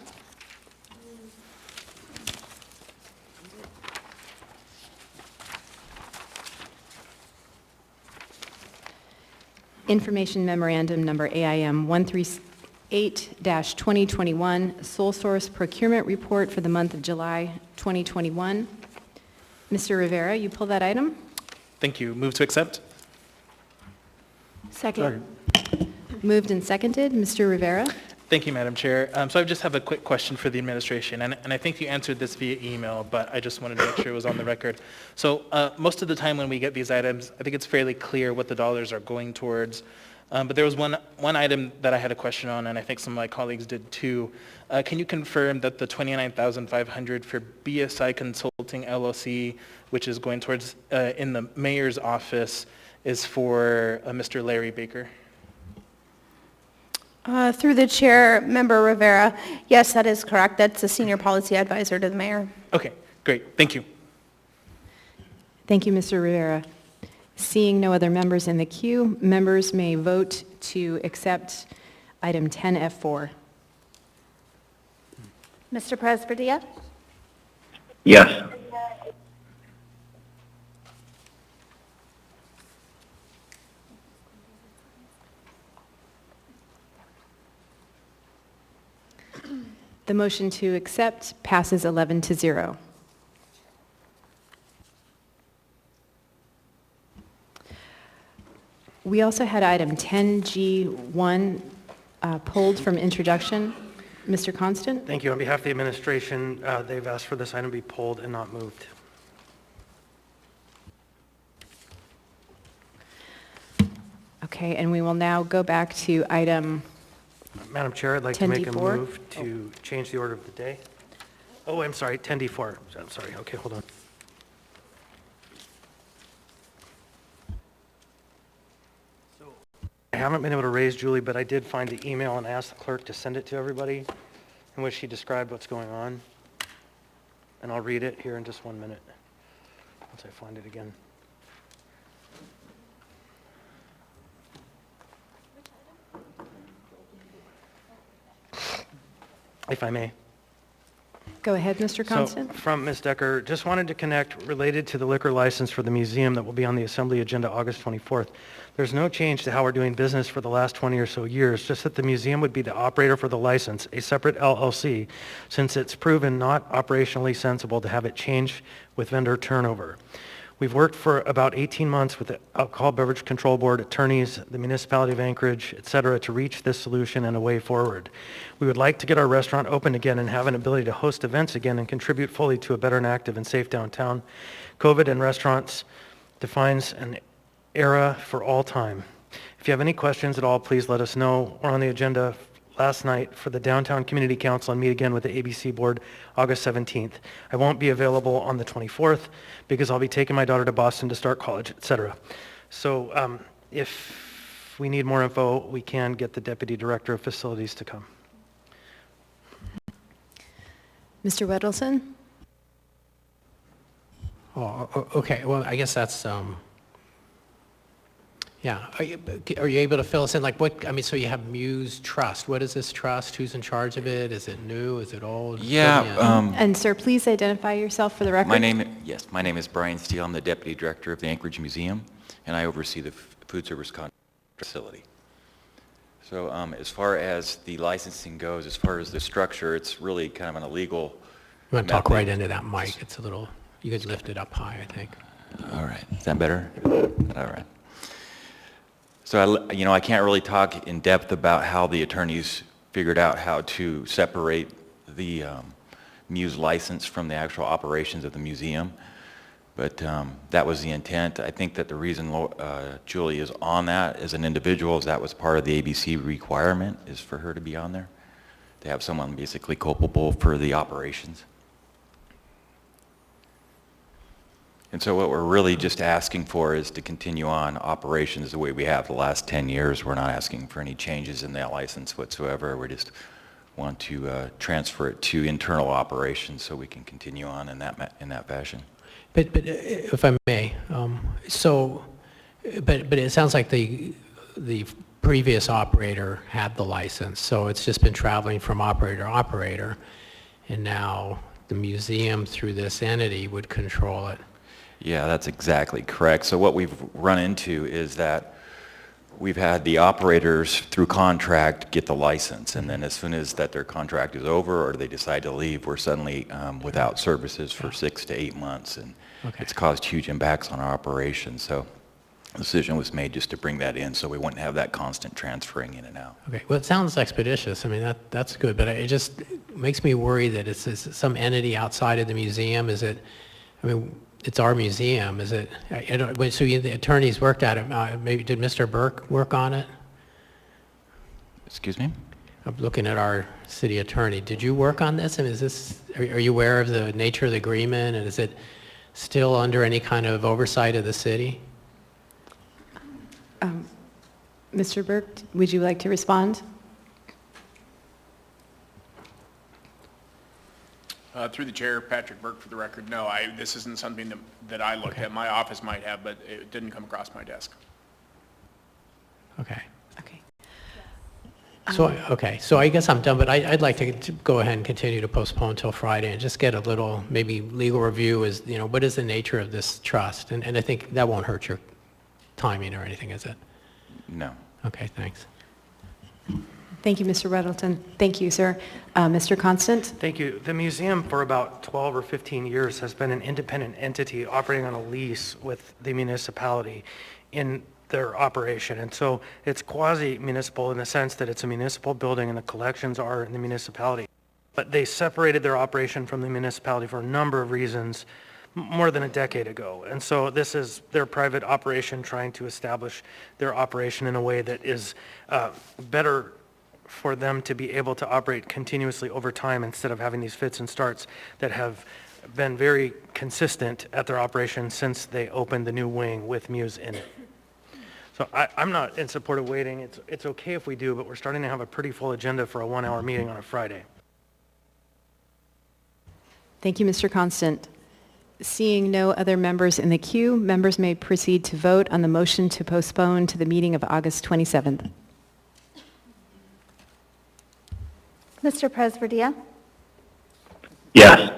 Information Memorandum Number AIM 138-2021, Sole Source Procurement Report for the month of July 2021. Mr. Rivera, you pull that item? Thank you. Move to accept? Second. Moved and seconded. Mr. Rivera? Thank you, Madam Chair. So I just have a quick question for the administration, and I think you answered this via email, but I just wanted to make sure it was on the record. So most of the time when we get these items, I think it's fairly clear what the dollars are going towards. But there was one item that I had a question on, and I think some of my colleagues did too. Can you confirm that the $29,500 for BSI Consulting LLC, which is going towards in the mayor's office, is for Mr. Larry Baker? Through the chair, Member Rivera, yes, that is correct. That's a senior policy advisor to the mayor. Okay, great. Thank you. Thank you, Mr. Rivera. Seeing no other members in the queue, members may vote to accept item 10F4. Mr. Presbydia? Yes. The motion to accept passes 11-0. We also had item 10G1 pulled from introduction. Mr. Constant? Thank you. On behalf of the administration, they've asked for this item to be pulled and not moved. Okay, and we will now go back to item Madam Chair, I'd like to make a 10D4. move to change the order of the day. Oh, I'm sorry, 10D4. I'm sorry. Okay, hold on. So I haven't been able to raise Julie, but I did find the email and asked the clerk to send it to everybody in which she described what's going on. And I'll read it here in just 1 minute once I find it again. If I may. Go Go ahead, Mr. Constant. So, from Ms. Decker, just wanted to connect related to the liquor license for the museum that will be on the Assembly agenda August 24th. There's no change to how we're doing business for the last 20 or so years, just that the museum would be the operator for the license, a separate LLC, since it's proven not operationally sensible to have it change with vendor turnover. We've worked for about 18 months with the Alcohol Beverage Control Board, attorneys, the municipality of Anchorage, et cetera, to reach this solution and a way forward. We would like to get our restaurant open again and have an ability to host events again and contribute fully to a better and active and safe downtown. COVID and restaurants defines an era for all time. If you have any questions at all, please let us know. We're on the agenda last night for the Downtown Community Council and meet again with the ABC Board August 17th. I won't be available on the 24th because I'll be taking my daughter to Boston to start college, etc. So if we need more info, we can get the Deputy Director of Facilities to come. Mr. Wedelson? Oh, okay. Well, I guess that's, yeah. Are you able to fill us in? Like what, I mean, so you have Muse Trust. What is this trust? Who's in charge of it? Is it new? Is it old? Yeah. And sir, please identify yourself for the record. My name is Bryan Steele. I'm the Deputy Director of the Anchorage Museum, and I oversee the food service contract facility. So as far as the licensing goes, as far as the structure, it's really kind of an illegal. You want to talk right into that mic? It's a little, you could lift it up high, I think. All right. Is that better? All right. So, I can't really talk in depth about how the attorneys figured out how to separate the Muse license from the actual operations of the museum, but that was the intent. I think that the reason Julie is on that as an individual is that was part of the ABC requirement, is for her to be on there, to have someone basically culpable for the operations. And so what we're really just asking for is to continue on operations the way we have the last 10 years. We're not asking for any changes in that license whatsoever. We just want to transfer it to internal operations so we can continue on in that fashion. But if I may, but it sounds like the previous operator had the license, so it's just been traveling from operator to operator, and now the museum through this entity would control it. Yeah, that's exactly correct. So what we've run into is that we've had the operators through contract get the license, and then as soon as that their contract is over or they decide to leave, we're suddenly without services for 6 to 8 months, and it's caused huge impacts on our operations. So the decision was made just to bring that in so we wouldn't have that constant transferring in and out. Okay, well, it sounds expeditious. I mean, that's good, but it just makes me worry that it's some entity outside of the museum. Is it, I mean, it's our museum, is it? So the attorneys worked at it. Maybe did Mr. Burke work on it? Excuse me? I'm looking at our city attorney. Did you work on this? And is this? Are you aware of the nature of the agreement? And is it still under any kind of oversight of the city? Mr. Burke, would you like to respond? Through the chair, Patrick Burke for the record. No, this isn't something that I looked at. My office might have, but it didn't come across my desk. Okay. Okay. So I guess I'm done, but I'd like to go ahead and continue to postpone until Friday and just get a little, maybe legal review is, what is the nature of this trust? And I think that won't hurt your timing or anything, is it? No. Okay, thanks. Thank you, Mr. Wedelton. Thank you, sir. Mr. Constant? Thank you. The museum for about 12 or 15 years has been an independent entity operating on a lease with the municipality in their operation. And so it's quasi-municipal in the sense that it's a municipal building and the collections are in the municipality. But they separated their operation from the municipality for a number of reasons more than a decade ago. And so this is their private operation trying to establish their operation in a way that is better for them to be able to operate continuously over time instead of having these fits and starts that have been very consistent at their operation since they opened the new wing with Muse in it. So I'm not in support of waiting. It's okay if we do, but we're starting to have a pretty full agenda for a 1-hour meeting on a Friday. Thank you, Mr. Constant. Seeing no other members in the queue, members may proceed to vote on the motion to postpone to the meeting of August 27th. Mr. Presverdia? Yes.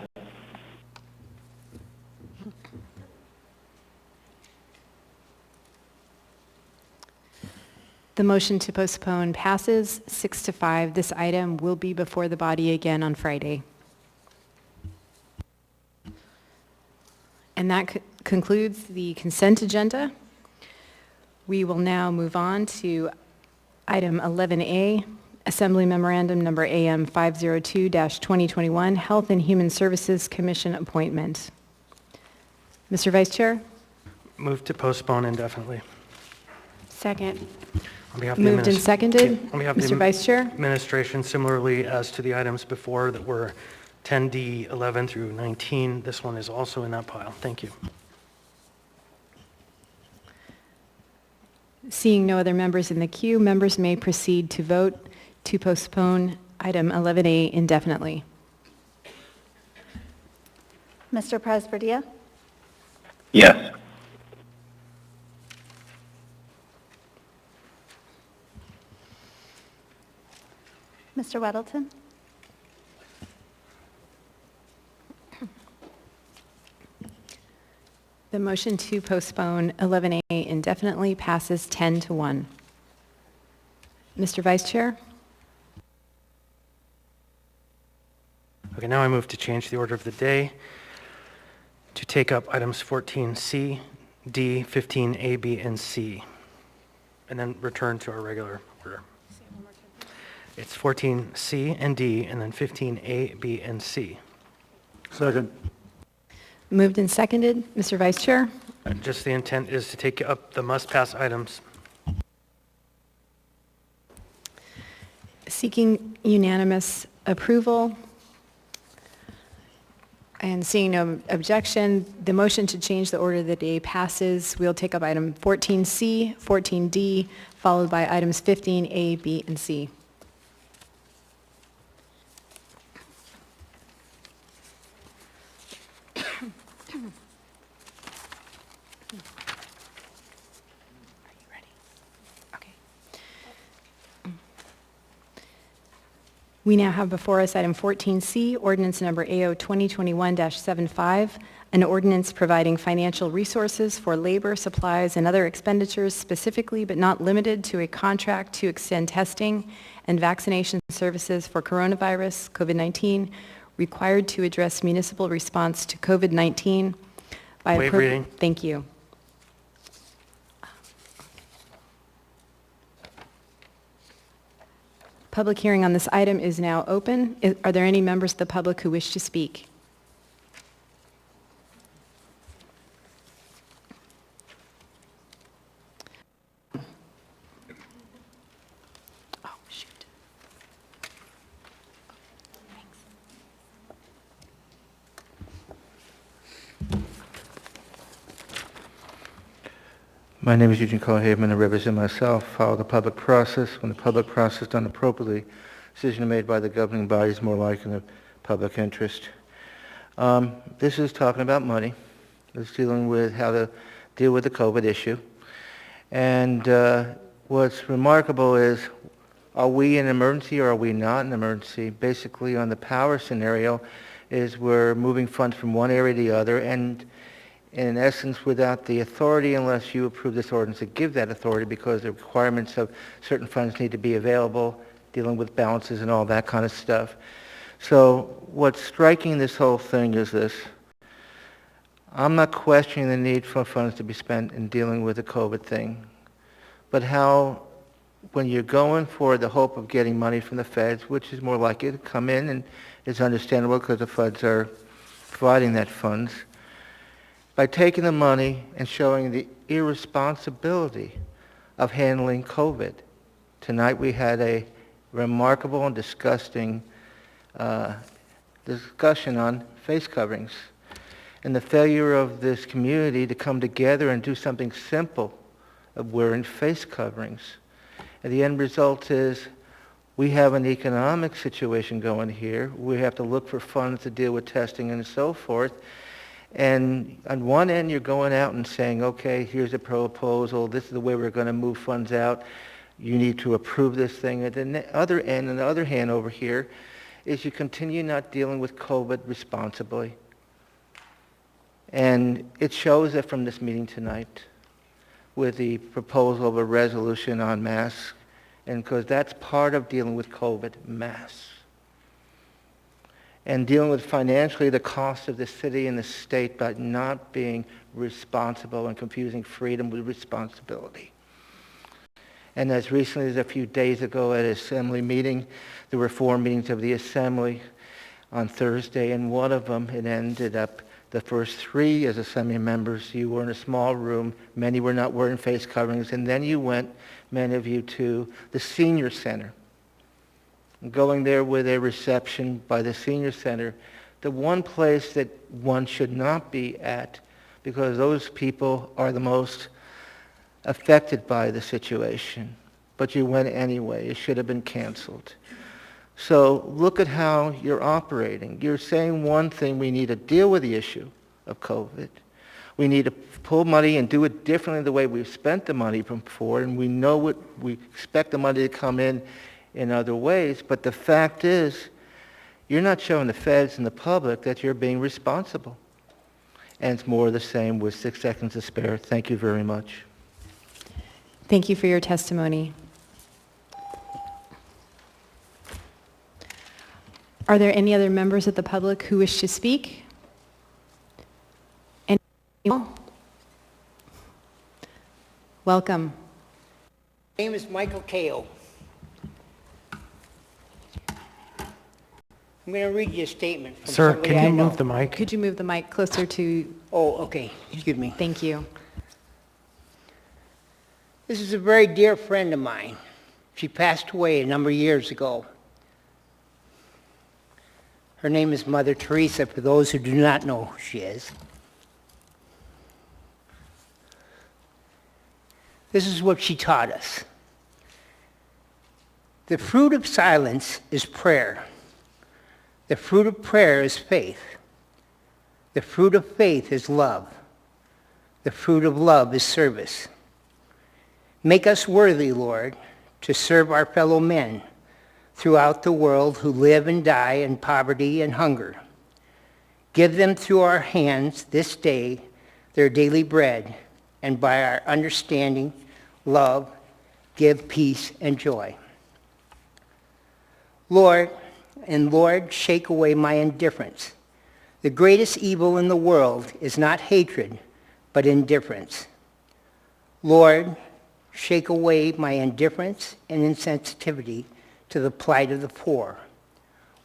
The motion to postpone passes 6-5. This item will be before the body again on Friday. And that concludes the consent agenda. We will now move on to item 11A, Assembly Memorandum Number AM 502-2021, Health and Human Services Commission appointment. Mr. Vice Chair? Move to postpone indefinitely. Second. On behalf of Moved and seconded. On behalf of Mr. the Vice Chair? administration, similarly as to the items before that were 10D 11 through 19, this one is also in that pile. Thank you. Seeing no other members in the queue, members may proceed to vote to postpone item 11A indefinitely. Mr. Presverdia? Yes. Mr. Weddleton? The motion to postpone 11A indefinitely passes 10-1. Mr. Vice Chair? Okay, now I move to change the order of the day to take up items 14C, D, 15A, B, and C, and then return to our regular order. It's 14C and D, and then 15A, B, and C. Second. Moved and seconded. Mr. Vice Chair? Just the intent is to take up the must-pass items. Seeking unanimous approval and seeing no objection, the motion to change the order of the day passes. We'll take up item 14C, 14D, followed by items 15A, B, and C. We now have before us item 14C, ordinance number AO 2021-75, an ordinance providing financial resources for labor, supplies, and other expenditures specifically but not limited to a contract to extend testing and vaccination services for coronavirus, COVID-19, required to address municipal response to COVID-19 by Waive reading. Thank you. Public hearing on this item is now open. Are there any members of the public who wish to speak? Oh, shoot. My name is Eugene Cohen. I represent myself. Follow the public process. When the public process is done appropriately, decision made by the governing body is more likely in the public interest. This is talking about money. It's dealing with how to deal with the COVID issue. And what's remarkable is, are we in an emergency or are we not in an emergency? Basically, on the power scenario, is we're moving funds from one area to the other, and in essence, without the authority, unless you approve this ordinance to give that authority, because the requirements of certain funds need to be available, dealing with balances and all that kind of stuff. So what's striking this whole thing is this. I'm not questioning the need for funds to be spent in dealing with the COVID thing, but how, when you're going for the hope of getting money from the feds, which is more likely to come in, and it's understandable because the feds are providing that funds, by taking the money and showing the irresponsibility of handling COVID. Tonight we had a remarkable and disgusting discussion on face coverings and the failure of this community to come together and do something simple of wearing face coverings. And the end result is we have an economic situation going here. We have to look for funds to deal with testing and so forth. And on one end, you're going out and saying, okay, here's a proposal. This is the way we're going to move funds out. You need to approve this thing. At the other end, on the other hand over here, is you continue not dealing with COVID responsibly. And it shows that from this meeting tonight with the proposal of a resolution on masks, and because that's part of dealing with COVID, masks. And dealing with financially the cost of the city and the state by not being responsible and confusing freedom with responsibility. And as recently as a few days ago at an assembly meeting, there were 4 meetings of the assembly on Thursday, and one of them, it ended up the first 3 as assembly members, you were in a small room, many were not wearing face coverings, and then you went, many of you, to the senior center. Going there with a reception by the senior center, the one place that one should not be at, because those people are the most affected by the situation. But you went anyway. It should have been canceled. So look at how you're operating. You're saying one thing, we need to deal with the issue of COVID. We need to pull money and do it differently the way we've spent the money from before, and we know what we expect the money to come in other ways. But the fact is, you're not showing the feds and the public that you're being responsible. And it's more of the same with 6 seconds to spare. Thank you very much. Thank you for your testimony. Are there any other members of the public who wish to speak? Anyone? Welcome. My name is Michael Kao. I'm going to read you a statement from Sir, somebody can I you know. move the mic? Could you move the mic closer to... Oh, okay. Excuse me. Thank you. This is a very dear friend of mine. She passed away a number of years ago. Her name is Mother Teresa, for those who do not know who she is. This is what she taught us. The fruit of silence is prayer. The fruit of prayer is faith. The fruit of faith is love. The fruit of love is service. Make us worthy, Lord, to serve our fellow men throughout the world who live and die in poverty and hunger. Give them through our hands this day their daily bread, and by our understanding, love, give peace and joy. Lord, shake away my indifference. The greatest evil in the world is not hatred, but indifference. Lord, shake away my indifference and insensitivity to the plight of the poor.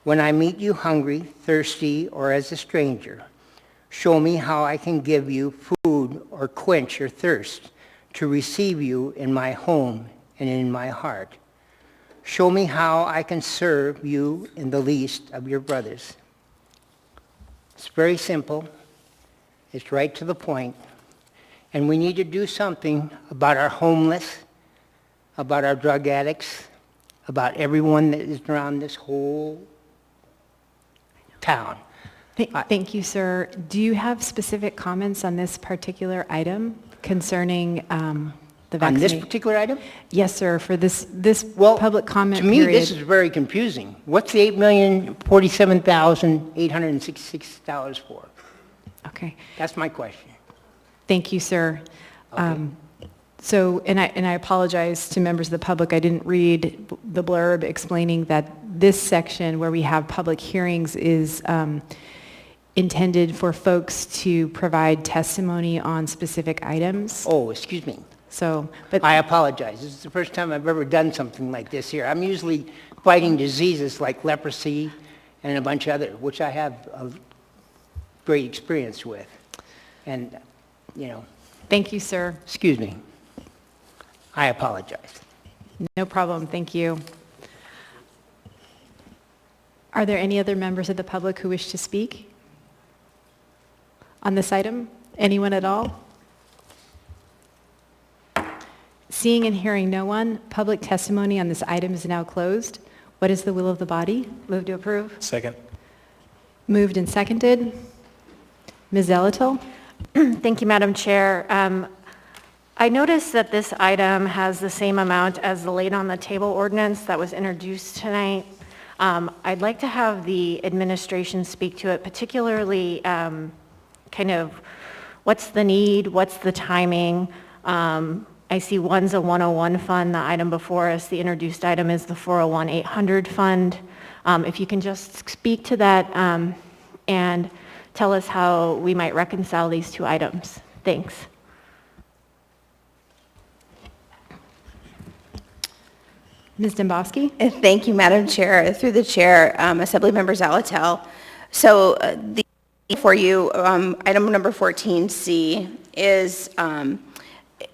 When I meet you hungry, thirsty, or as a stranger, show me how I can give you food or quench your thirst to receive you in my home and in my heart. Show me how I can serve you in the least of your brothers. It's very simple. It's right to the point. And we need to do something about our homeless, about our drug addicts, about everyone that is around this whole town. Thank you, sir. Do you have specific comments on this particular item concerning the vaccine? On this particular item? Yes, sir. For this public comment To me, period. this is very confusing. What's the $8,047,866 for? Okay. That's my question. Thank you, sir. Okay. And I apologize to members of the public. I didn't read the blurb explaining that this section where we have public hearings is intended for folks to provide testimony on specific items. Oh, excuse me. But I apologize. This is the first time I've ever done something like this here. I'm usually fighting diseases like leprosy and a bunch of other, which I have a great experience with. And, you know. Thank you, sir. Excuse me. I apologize. No problem. Thank you. Are there any other members of the public who wish to speak on this item? Anyone at all? Seeing and hearing no one, public testimony on this item is now closed. What is the will of the body? Move to approve. Second. Moved and seconded. Ms. Zelatil? Thank you, Madam Chair. I noticed that this item has the same amount as the late on the table ordinance that was introduced tonight. I'd like to have the administration speak to it, particularly kind of what's the need, what's the timing. I see one's a 101 fund, the item before us. The introduced item is the 401-800 fund. If you can just speak to that and tell us how we might reconcile these two items. Thanks. Ms. Dombowski? Thank you, Madam Chair. Through the chair, Assemblymember Zalatel. So for you, item number 14C is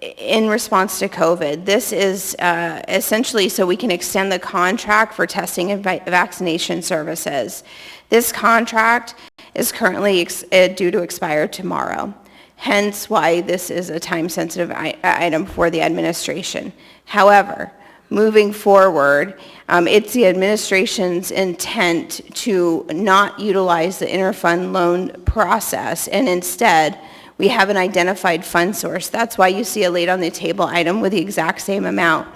in response to COVID. This is essentially so we can extend the contract for testing and vaccination services. This contract is currently due to expire tomorrow, hence why this is a time-sensitive item for the administration. However, moving forward, it's the administration's intent to not utilize the interfund loan process, and instead, we have an identified fund source. That's why you see a laid on the table item with the exact same amount.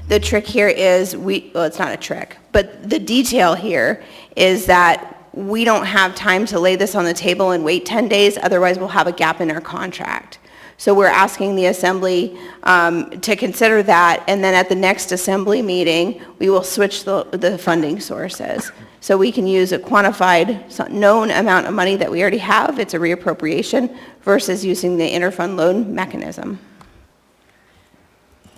The trick here is, well, it's not a trick, but the detail here is that we don't have time to lay this on the table and wait 10 days, otherwise we'll have a gap in our contract. So we're asking the Assembly to consider that, and then at the next Assembly meeting, we will switch the funding sources. So we can use a quantified, known amount of money that we already have, it's a reappropriation, versus using the interfund loan mechanism.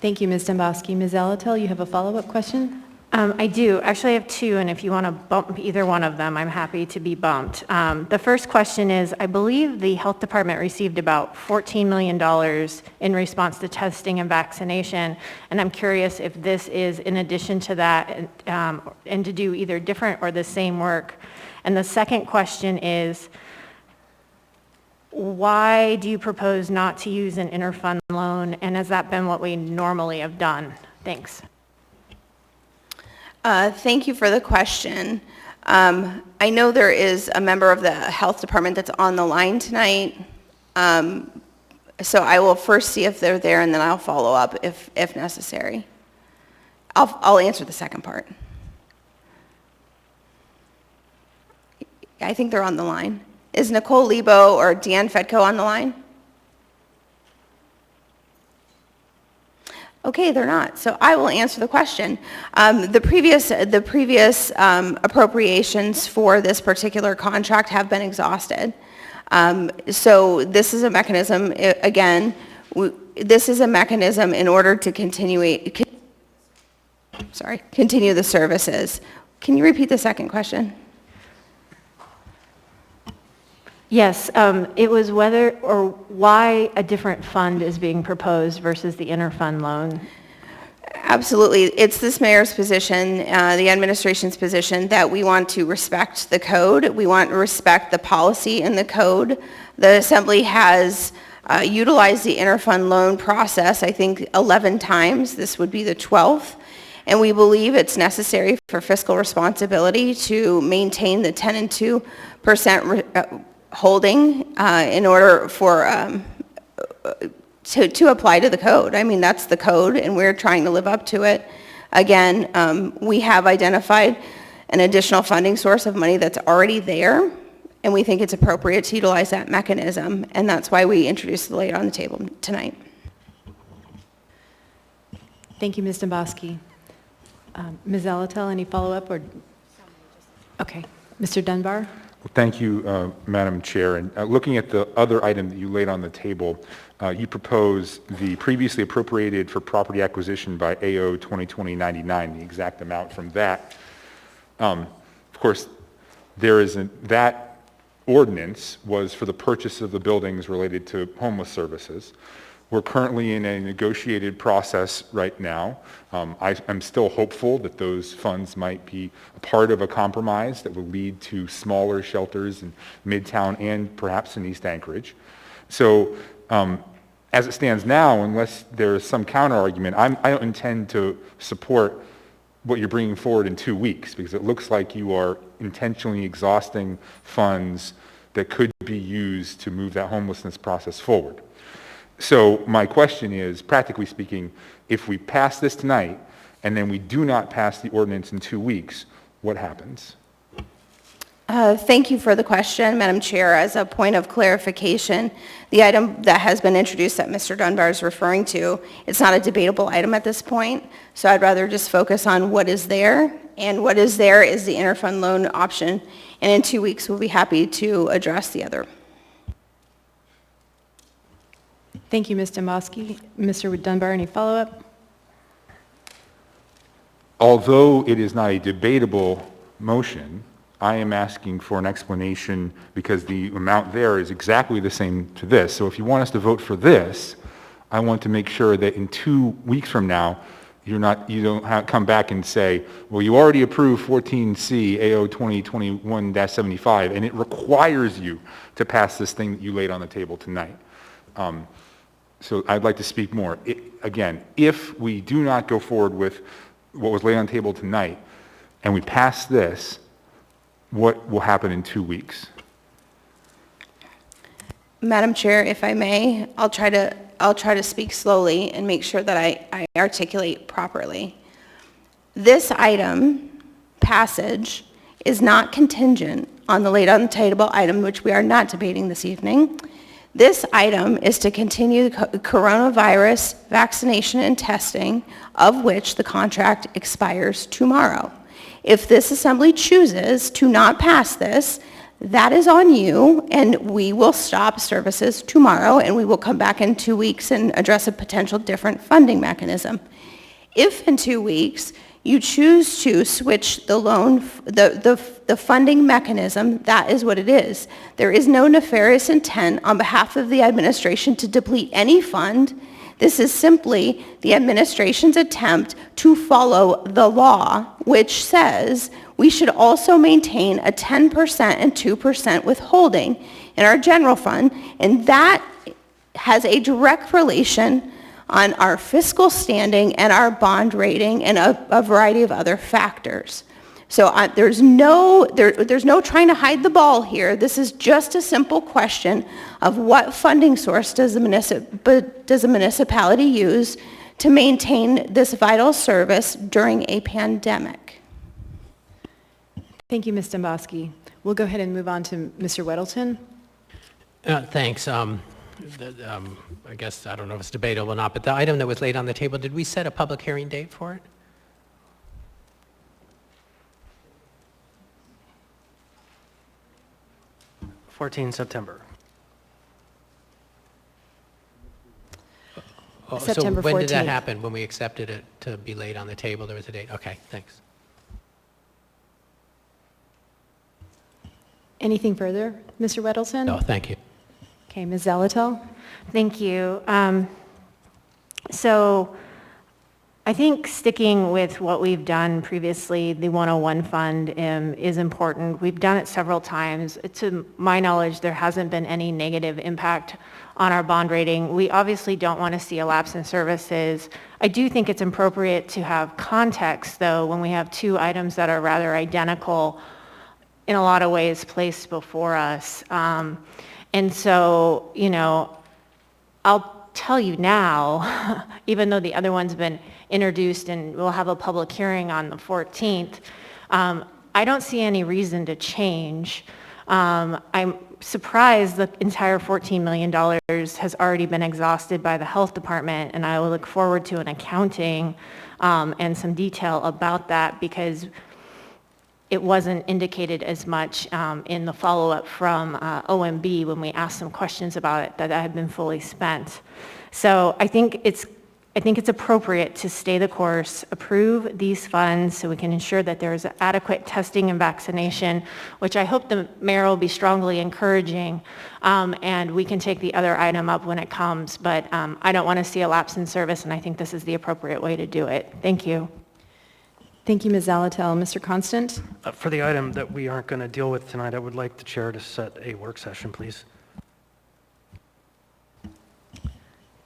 Thank you, Ms. Dombowski. Ms. Zalatel, you have a follow-up question? I do. Actually, I have two, and if you want to bump either one of them, I'm happy to be bumped. The first question is, I believe the health department received about $14 million in response to testing and vaccination, and I'm curious if this is in addition to that and to do either different or the same work. And the second question is, why do you propose not to use an interfund loan, and has that been what we normally have done? Thanks. Thank you for the question. I know there is a member of the health department that's on the line tonight. So I will first see if they're there, and then I'll follow up if necessary. I'll answer the second part. I think they're on the line. Is Nicole Lebo or Dan Fedko on the line? Okay, they're not. So I will answer the question. The previous appropriations for this particular contract have been exhausted. So this is a mechanism, again, this is a mechanism in order to continue the services. Can you repeat the second question? Yes, it was whether or why a different fund is being proposed versus the interfund loan. Absolutely. It's this mayor's position, the administration's position, that we want to respect the code. We want to respect the policy in the code. The Assembly has utilized the interfund loan process, I think, 11 times. This would be the 12th. And we believe it's necessary for fiscal responsibility to maintain the 10 and 2% holding in order for to apply to the code. I mean, that's the code, and we're trying to live up to it. Again, we have identified an additional funding source of money that's already there, and we think it's appropriate to utilize that mechanism, and that's why we introduced the later on the table tonight. Thank you, Ms. Dombowski. Ms. Zalatel, any follow-up? Or okay. Mr. Dunbar? Thank you, Madam Chair. And looking at the other item that you laid on the table, you propose the previously appropriated for property acquisition by AO 2020-99, the exact amount from that. Of course, that ordinance was for the purchase of the buildings related to homeless services. We're currently in a negotiated process right now. I'm still hopeful that those funds might be a part of a compromise that will lead to smaller shelters in Midtown and perhaps in East Anchorage. So as it stands now, unless there is some counter-argument, I don't intend to support what you're bringing forward in 2 weeks, because it looks like you are intentionally exhausting funds that could be used to move that homelessness process forward. So my question is, practically speaking, if we pass this tonight and then we do not pass the ordinance in 2 weeks, what happens? Thank you for the question, Madam Chair. As a point of clarification, the item that has been introduced that Mr. Dunbar is referring to, it's not a debatable item at this point, so I'd rather just focus on what is there, and what is there is the interfund loan option, and in 2 weeks, we'll be happy to address the other. Thank you, Ms. Domboski. Mr. Dunbar, any follow-up? Although it is not a debatable motion, I am asking for an explanation because the amount there is exactly the same to this. So if you want us to vote for this, I want to make sure that in 2 weeks from now, you don't come back and say, well, you already approved 14C AO 2021-75, and it requires you to pass this thing that you laid on the table tonight. So I'd like to speak more. Again, if we do not go forward with what was laid on the table tonight, and we pass this, what will happen in 2 weeks? Madam Chair, if I may, I'll try to speak slowly and make sure that I articulate properly. This item passage is not contingent on the laid on the table item, which we are not debating this evening. This item is to continue the coronavirus vaccination and testing, of which the contract expires tomorrow. If this assembly chooses to not pass this, that is on you, and we will stop services tomorrow, and we will come back in 2 weeks and address a potential different funding mechanism. If in 2 weeks you choose to switch the loan, the funding mechanism, that is what it is. There is no nefarious intent on behalf of the administration to deplete any fund. This is simply the administration's attempt to follow the law, which says we should also maintain a 10% and 2% withholding in our general fund, and that has a direct relation on our fiscal standing and our bond rating and a variety of other factors. So there's no trying to hide the ball here. This is just a simple question of what funding source does a municipality use to maintain this vital service during a pandemic. Thank you, Ms. Domboski. We'll go ahead and move on to Mr. Weddleton. Thanks. I guess, I don't know if it's debatable or not, but the item that was laid on the table, did we set a public hearing date for it? September. September so when 14th. did that happen? When we accepted it to be laid on the table, there was a date? Okay, thanks. Anything further, Mr. Weddleton? No, thank you. Okay, Ms. Zalatel? Thank you. So I think sticking with what we've done previously, the 101 fund is important. We've done it several times. To my knowledge, there hasn't been any negative impact on our bond rating. We obviously don't want to see a lapse in services. I do think it's appropriate to have context, though, when we have two items that are rather identical in a lot of ways placed before us. And so, I'll tell you now, even though the other one's been introduced and we'll have a public hearing on the 14th, I don't see any reason to change. I'm surprised the entire $14 million has already been exhausted by the health department, and I will look forward to an accounting and some detail about that, because it wasn't indicated as much in the follow-up from OMB when we asked some questions about it, that had been fully spent. So I think it's appropriate to stay the course, approve these funds so we can ensure that there is adequate testing and vaccination, which I hope the mayor will be strongly encouraging, and we can take the other item up when it comes. But I don't want to see a lapse in service, and I think this is the appropriate way to do it. Thank you. Thank you, Ms. Zalatel. Mr. Constant? For the item that we aren't going to deal with tonight, I would like the chair to set a work session, please.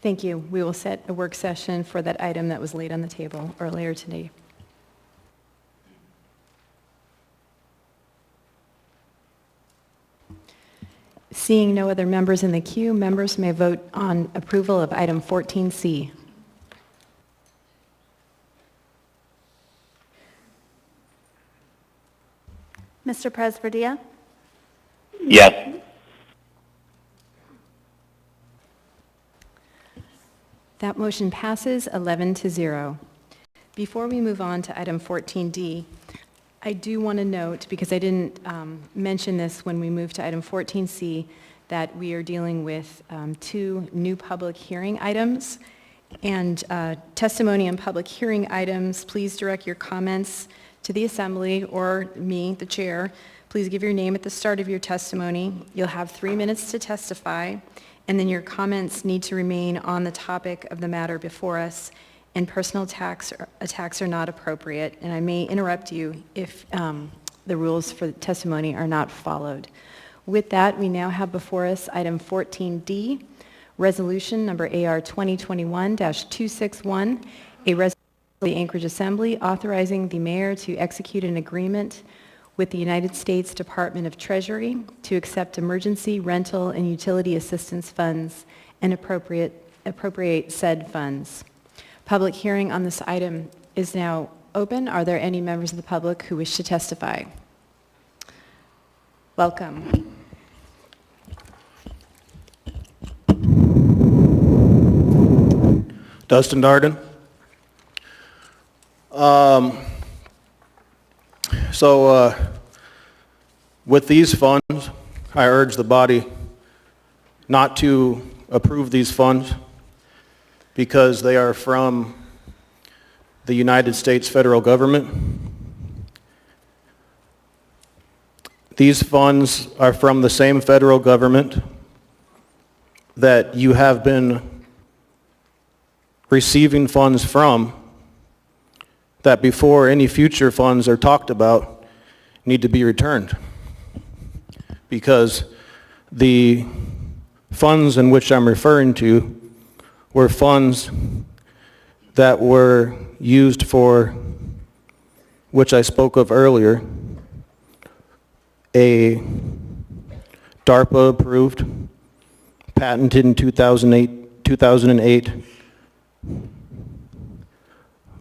Thank you. We will set a work session for that item that was laid on the table earlier today. Seeing no other members in the queue, members may vote on approval of item 14C. Mr. Presverdia? Yes. That motion passes 11-0. Before we move on to item 14D, I do want to note, because I didn't mention this when we moved to item 14C, that we are dealing with 2 new public hearing items. And testimony and public hearing items, please direct your comments to the assembly or me, the chair. Please give your name at the start of your testimony. You'll have 3 minutes to testify, and then your comments need to remain on the topic of the matter before us, and personal attacks are not appropriate, and I may interrupt you if the rules for the testimony are not followed. With that, we now have before us item 14D, resolution number AR 2021-261, a resolution of the Anchorage Assembly authorizing the mayor to execute an agreement with the United States Department of Treasury to accept emergency rental and utility assistance funds and appropriate said funds. Public hearing on this item is now open. Are there any members of the public who wish to testify? Welcome. Dustin Darden. With these funds, I urge the body not to approve these funds because they are from the United States federal government. These funds are from the same federal government that you have been receiving funds from, that before any future funds are talked about need to be returned, because the funds in which I'm referring to were funds that were used for, which I spoke of earlier, a DARPA-approved, patented in 2008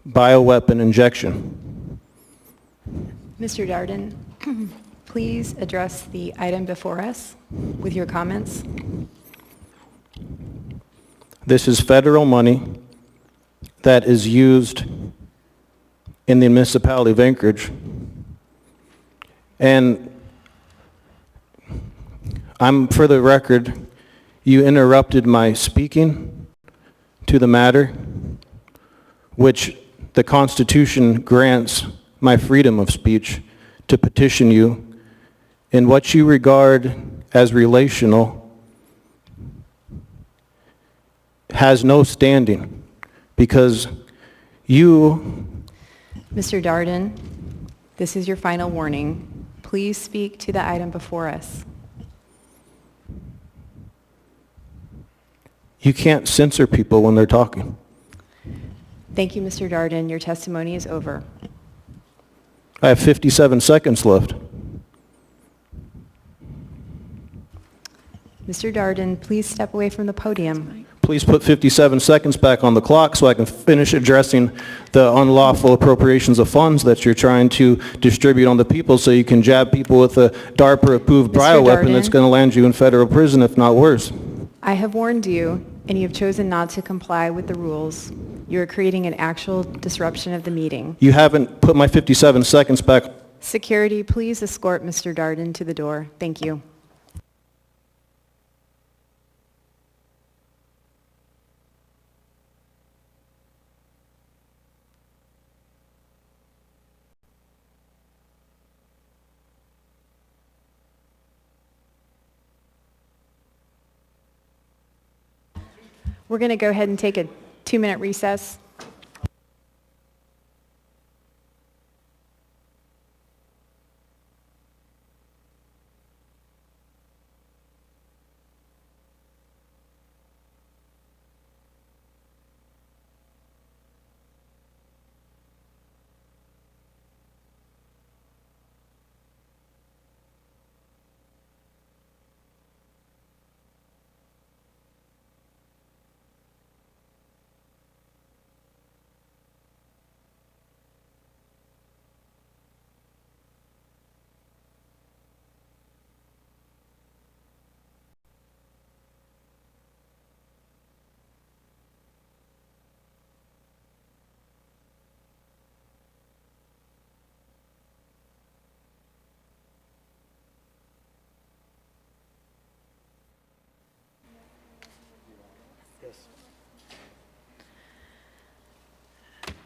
bioweapon injection. Mr. Darden, please address the item before us with your comments. This is federal money that is used in the municipality of Anchorage. And for the record, you interrupted my speaking to the matter, which the Constitution grants my freedom of speech to petition you in what you regard as relational has no standing, because you... Mr. Darden, this is your final warning. Please speak to the item before us. You can't censor people when they're talking. Thank you, Mr. Darden. Your testimony is over. I have 57 seconds left. Mr. Darden, please step away from the podium. Please put 57 seconds back on the clock so I can finish addressing the unlawful appropriations of funds that you're trying to distribute on the people, so you can jab people with a DARPA-approved bioweapon that's going to land you in federal prison, if not worse. I have warned you, and you have chosen not to comply with the rules. You are creating an actual disruption of the meeting. You haven't put my 57 seconds back. Security, please escort Mr. Darden to the door. Thank you. We're going to go ahead and take a 2-minute recess.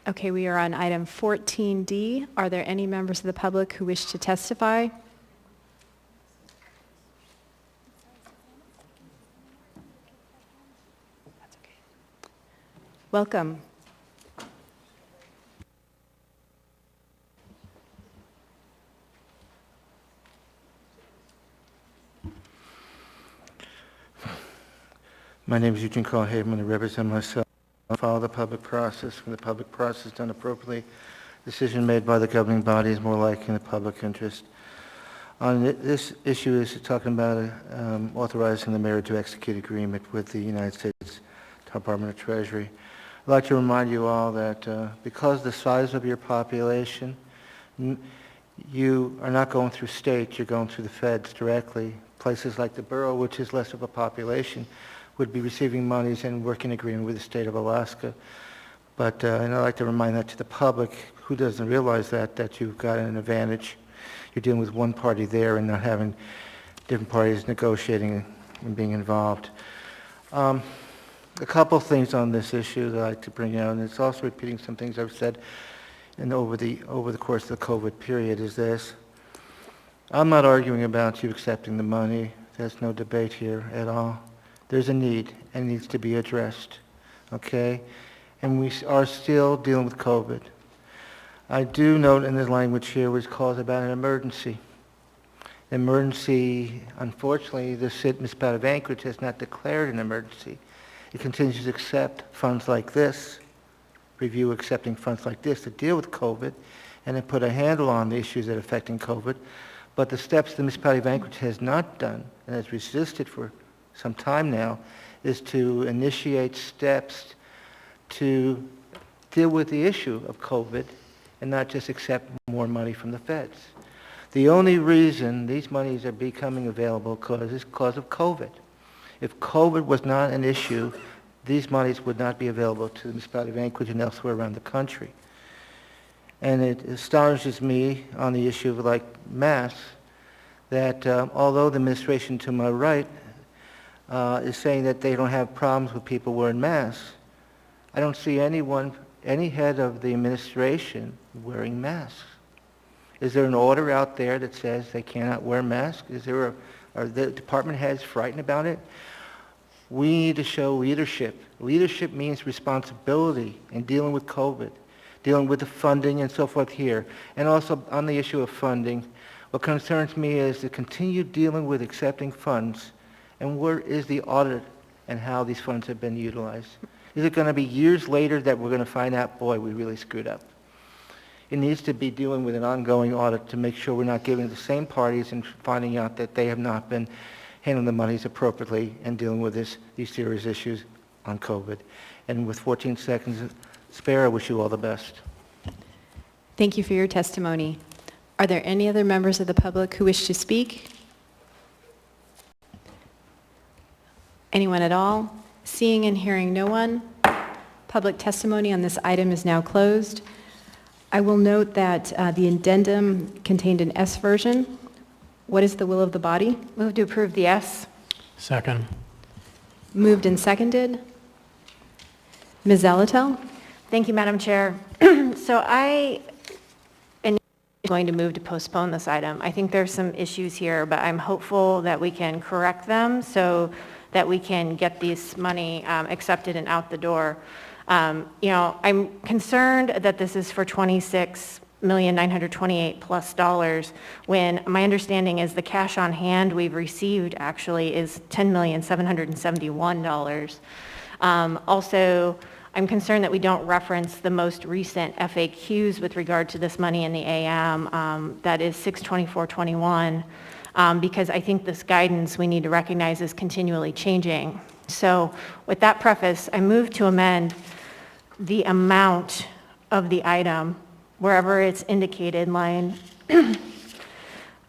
Okay, we are on item 14D. Are there any members of the public who wish to testify? Welcome. My name is Eugene Caulhaven. I represent myself. I follow the public process. When the public process done appropriately, decision made by the governing body is more likely in the public interest. On this issue is talking about authorizing the mayor to execute agreement with the United States Department of Treasury. I'd like to remind you all that because the size of your population, you are not going through states, you're going through the feds directly. Places like the borough, which is less of a population, would be receiving monies and working agreement with the state of Alaska. But, and I'd like to remind that to the public, who doesn't realize that you've got an advantage. You're dealing with one party there and not having different parties negotiating and being involved. A couple things on this issue that I'd like to bring out, and it's also repeating some things I've said over the course of the COVID period, is this. I'm not arguing about you accepting the money. There's no debate here at all. There's a need, and it needs to be addressed, okay? And we are still dealing with COVID. I do note in the language here which calls about an emergency. Emergency, unfortunately, the municipality of Anchorage has not declared an emergency. It continues to accept funds like this, review accepting funds like this to deal with COVID, and then put a handle on the issues that are affecting COVID. But the steps the municipality of Anchorage has not done, and has resisted for some time now, is to initiate steps to deal with the issue of COVID and not just accept more money from the feds. The only reason these monies are becoming available is because of COVID. If COVID was not an issue, these monies would not be available to the municipality of Anchorage and elsewhere around the country. And it astonishes me on the issue of like masks that although the administration to my right is saying that they don't have problems with people wearing masks, I don't see any head of the administration wearing masks. Is there an order out there that says they cannot wear masks? Are the department heads frightened about it? We need to show leadership. Leadership means responsibility in dealing with COVID, dealing with the funding and so forth here. And also on the issue of funding, what concerns me is to continue dealing with accepting funds, and where is the audit and how these funds have been utilized? Is it going to be years later that we're going to find out, boy, we really screwed up? It needs to be dealing with an ongoing audit to make sure we're not giving the same parties and finding out that they have not been handling the monies appropriately and dealing with these serious issues on COVID. And with 14 seconds spare, I wish you all the best. Thank you for your testimony. Are there any other members of the public who wish to speak? Anyone at all? Seeing and hearing no one, public testimony on this item is now closed. I will note that the addendum contained an S version. What is the will of the body? Move to approve the S. Second. Moved and seconded. Ms. Zalatel? Thank you, Madam Chair. So I am going to move to postpone this item. I think there's some issues here, but I'm hopeful that we can correct them so that we can get this money accepted and out the door. I'm concerned that this is for $26,928 plus dollars, when my understanding is the cash on hand we've received actually is $10,771. Also, I'm concerned that we don't reference the most recent FAQs with regard to this money in the AM, that is 6/24/21, because I think this guidance we need to recognize is continually changing. So with that preface, I move to amend the amount of the item, wherever it's indicated, line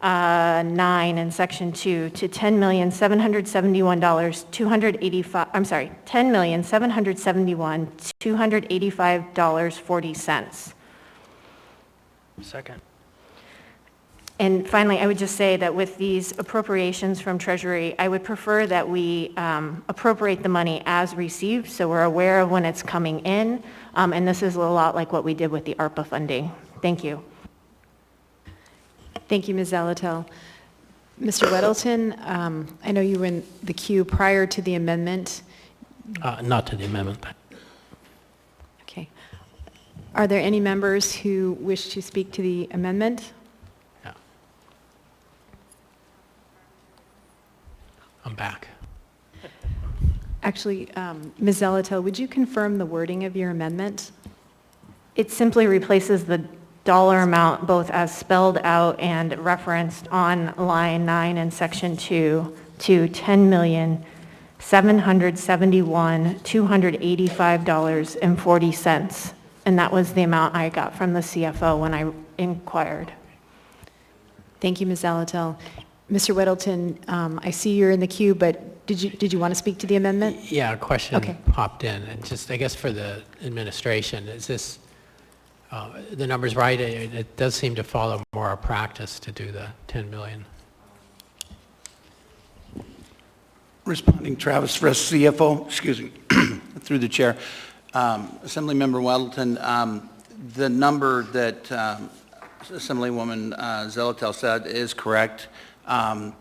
9 in section 2, to $10,771,285.40. Second. And finally, I would just say that with these appropriations from Treasury, I would prefer that we appropriate the money as received, so we're aware of when it's coming in. And this is a lot like what we did with the ARPA funding. Thank you. Thank you, Ms. Zalatel. Mr. Weddleton, I know you were in the queue prior to the amendment. Not to the amendment, but Okay. Are there any members who wish to speak to the amendment? I'm back. Actually, Ms. Zalatel, would you confirm the wording of your amendment? It simply replaces the dollar amount both as spelled out and referenced on line 9 in section 2 to $10,771,285.40. And that was the amount I got from the CFO when I inquired. Thank you, Ms. Zalatel. Mr. Weddleton, I see you're in the queue, but did you want to speak to the amendment? Yeah, a question Okay. popped in, and just, I guess, for the administration, is this, the numbers right? It does seem to follow more our practice to do the 10 million. Responding, Travis Frist, CFO, excuse me, through the chair. Assemblymember Weddleton, the number that Assemblywoman Zalatel said is correct. The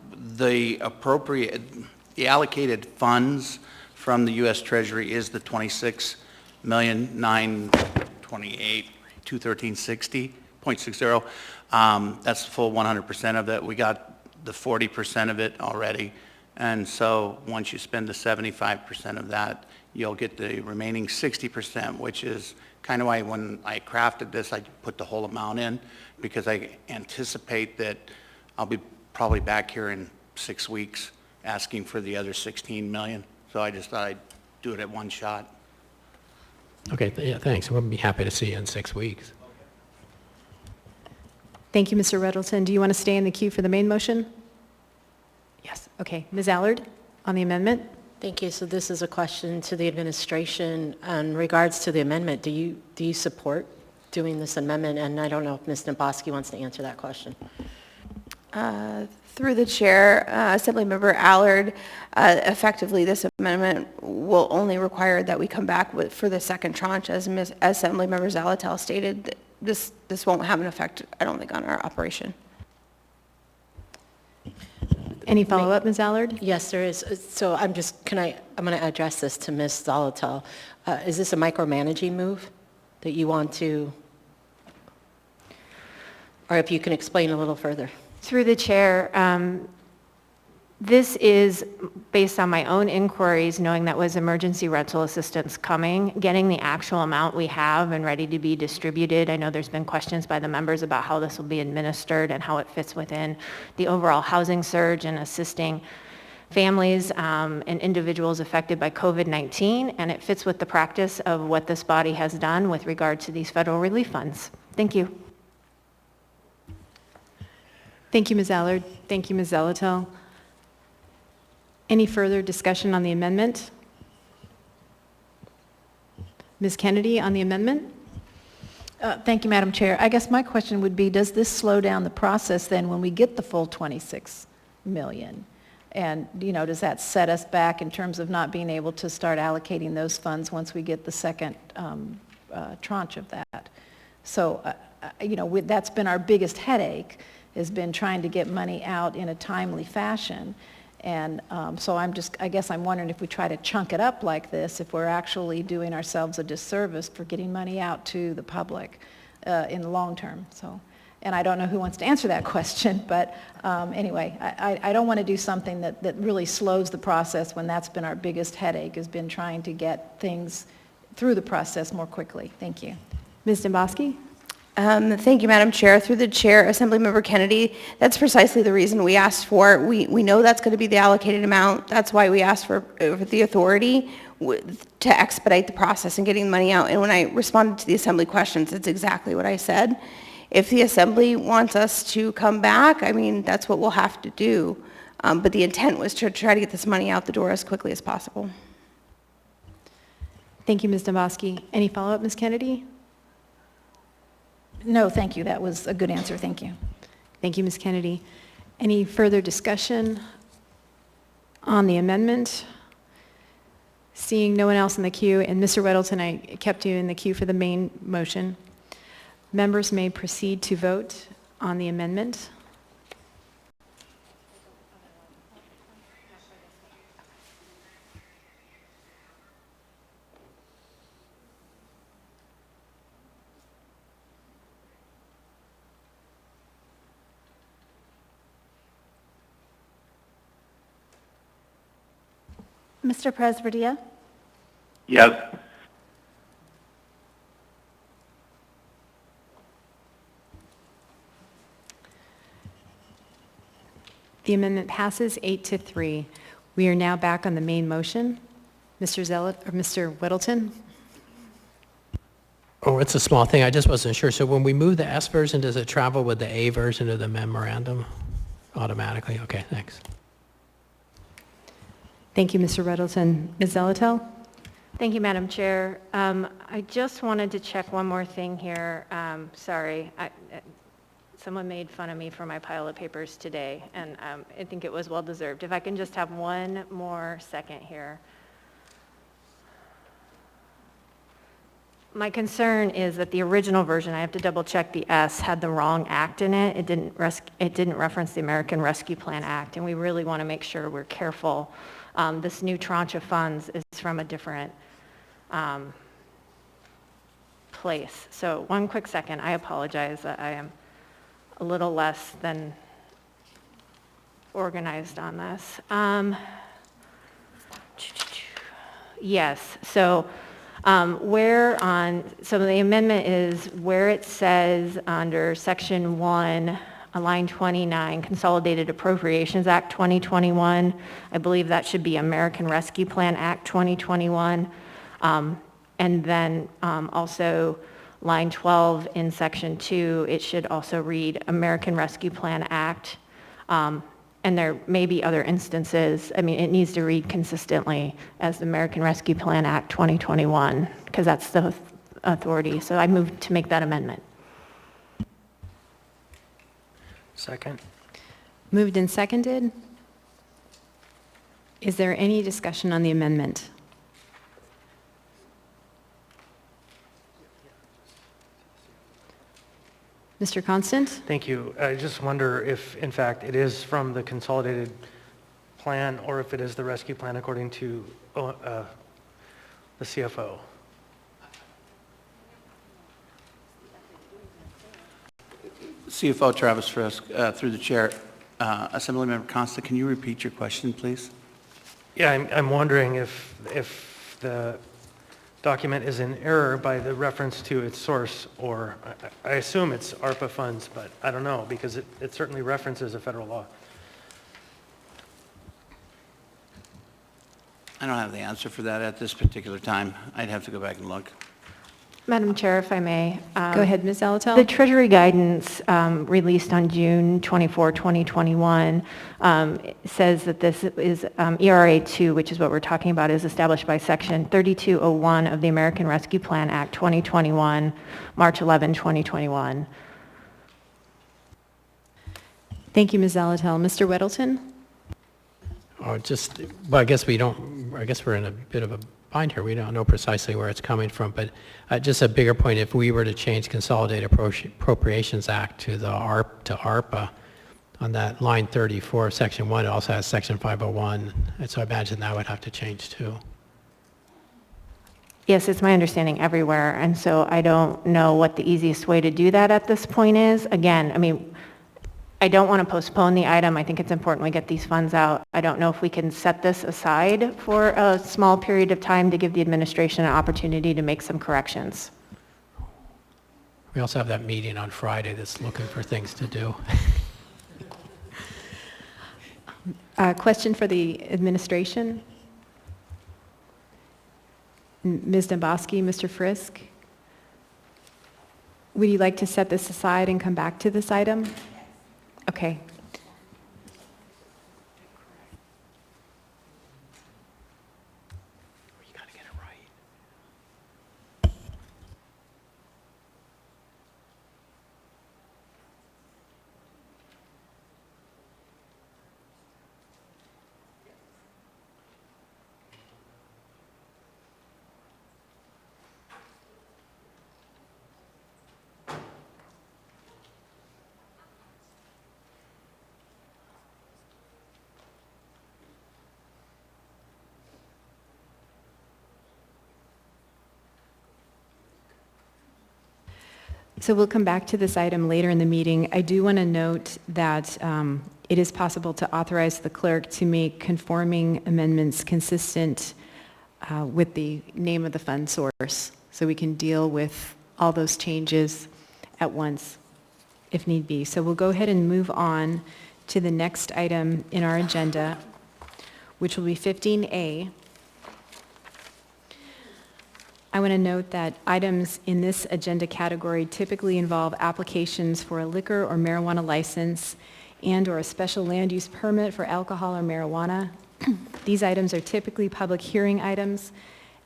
allocated funds from the U.S. Treasury is the $26,928,213.60. That's the full 100% of it. We got the 40% of it already. And so once you spend the 75% of that, you'll get the remaining 60%, which is kind of why when I crafted this, I put the whole amount in, because I anticipate that I'll be probably back here in 6 weeks asking for the other 16 million. So I just thought I'd do it at one shot. Okay, yeah, thanks. We'll be happy to see you in 6 weeks. Thank you, Mr. Weddleton. Do you want to stay in the queue for the main motion? Yes. Okay. Ms. Allard, on the amendment? Thank you. So this is a question to the administration in regards to the amendment. Do you support doing this amendment? And I don't know if Ms. Naboski wants to answer that question. Through the chair, Assemblymember Allard, effectively this amendment will only require that we come back for the second tranche, as Assemblymember Zalatel stated. This won't have an effect, I don't think, on our operation. Any follow-up, Ms. Allard? Yes, there is. So I'm going to address this to Ms. Zalatel. Is this a micromanaging move that you want to, or if you can explain a little further? Through the chair, this is based on my own inquiries, knowing that was emergency rental assistance coming, getting the actual amount we have and ready to be distributed. I know there's been questions by the members about how this will be administered and how it fits within the overall housing surge and assisting families and individuals affected by COVID-19, and it fits with the practice of what this body has done with regard to these federal relief funds. Thank you. Thank you, Ms. Allard. Thank you, Ms. Zalatel. Any further discussion on the amendment? Ms. Kennedy, on the amendment? Thank you, Madam Chair. I guess my question would be, does this slow down the process then when we get the full 26 million? And, does that set us back in terms of not being able to start allocating those funds once we get the second tranche of that? So, that's been our biggest headache, has been trying to get money out in a timely fashion. And so I guess I'm wondering if we try to chunk it up like this, if we're actually doing ourselves a disservice for getting money out to the public in the long term. So, and I don't know who wants to answer that question, but anyway, I don't want to do something that really slows the process when that's been our biggest headache, has been trying to get things through the process more quickly. Thank you. Ms. Domboski? Thank you, Madam Chair. Through the chair, Assemblymember Kennedy, that's precisely the reason we asked for it. We know that's going to be the allocated amount. That's why we asked for the authority to expedite the process and getting the money out. And when I responded to the Assembly questions, it's exactly what I said. If the Assembly wants us to come back, that's what we'll have to do. But the intent was to try to get this money out the door as quickly as possible. Thank you, Ms. Domboski. Any follow-up, Ms. Kennedy? No, thank you. That was a good answer. Thank you. Thank you, Ms. Kennedy. Any further discussion on the amendment? Seeing no one else in the queue, and Mr. Weddleton, I kept you in the queue for the main motion. Members may proceed to vote on the amendment. Mr. Presverdia? Yes. The amendment passes 8-3. We are now back on the main motion. Mr. Mr. Weddleton? Oh, it's a small thing. I just wasn't sure. So when we move the S version, does it travel with the A version of the memorandum automatically? Okay, thanks. Thank you, Mr. Weddleton. Ms. Zolotel? Thank you, Madam Chair. I just wanted to check one more thing here. Sorry, someone made fun of me for my pile of papers today, and I think it was well-deserved. If I can just have one more second here. My concern is that the original version, I have to double-check the S, had the wrong act in it. It didn't reference the American Rescue Plan Act, and we really want to make sure we're careful. This new tranche of funds is from a different place. So one quick second. I apologize. I am a little less than organized on this. Yes. So so the amendment is where it says under Section 1, line 29, Consolidated Appropriations Act 2021. I believe that should be American Rescue Plan Act 2021. And then also line 12 in Section 2, it should also read American Rescue Plan Act. And there may be other instances. I mean, it needs to read consistently as the American Rescue Plan Act 2021, because that's the authority. So I move to make that amendment. Second. Moved and seconded. Is there any discussion on the amendment? Mr. Constant? Thank you. I just wonder if, in fact, it is from the consolidated plan or if it is the rescue plan according to the CFO. CFO Travis Frisk, through the chair. Assemblymember Constant, can you repeat your question, please? Yeah, I'm wondering if the document is in error by the reference to its source, or I assume it's ARPA funds, but I don't know, because it certainly references a federal law. I don't have the answer for that at this particular time. I'd have to go back and look. Madam Chair, if I may. Go ahead, Ms. Zolotel. The Treasury guidance released on June 24, 2021 says that this is ERA 2, which is what we're talking about, is established by Section 3201 of the American Rescue Plan Act 2021, March 11, 2021. Thank you, Ms. Zolotel. Mr. Weddleton? Well, I guess we're in a bit of a bind here. We don't know precisely where it's coming from, but just a bigger point, if we were to change Consolidated Appropriations Act to ARPA, on that line 34, Section 1, it also has Section 501, and so I imagine that would have to change too. Yes, it's my understanding everywhere, and so I don't know what the easiest way to do that at this point is. Again, I mean, I don't want to postpone the item. I think it's important we get these funds out. I don't know if we can set this aside for a small period of time to give the administration an opportunity to make some corrections. We also have that meeting on Friday that's looking for things to do. Question for the administration? Ms. Domboski, Mr. Frisk? Would you like to set this aside and come back to this item? Okay. So we'll come back to this item later in the meeting. I do want to note that it is possible to authorize the clerk to make conforming amendments consistent with the name of the fund source, so we can deal with all those changes at once if need be. So we'll go ahead and move on to the next item in our agenda, which will be 15A. I want to note that items in this agenda category typically involve applications for a liquor or marijuana license and/or a special land use permit for alcohol or marijuana. These items are typically public hearing items.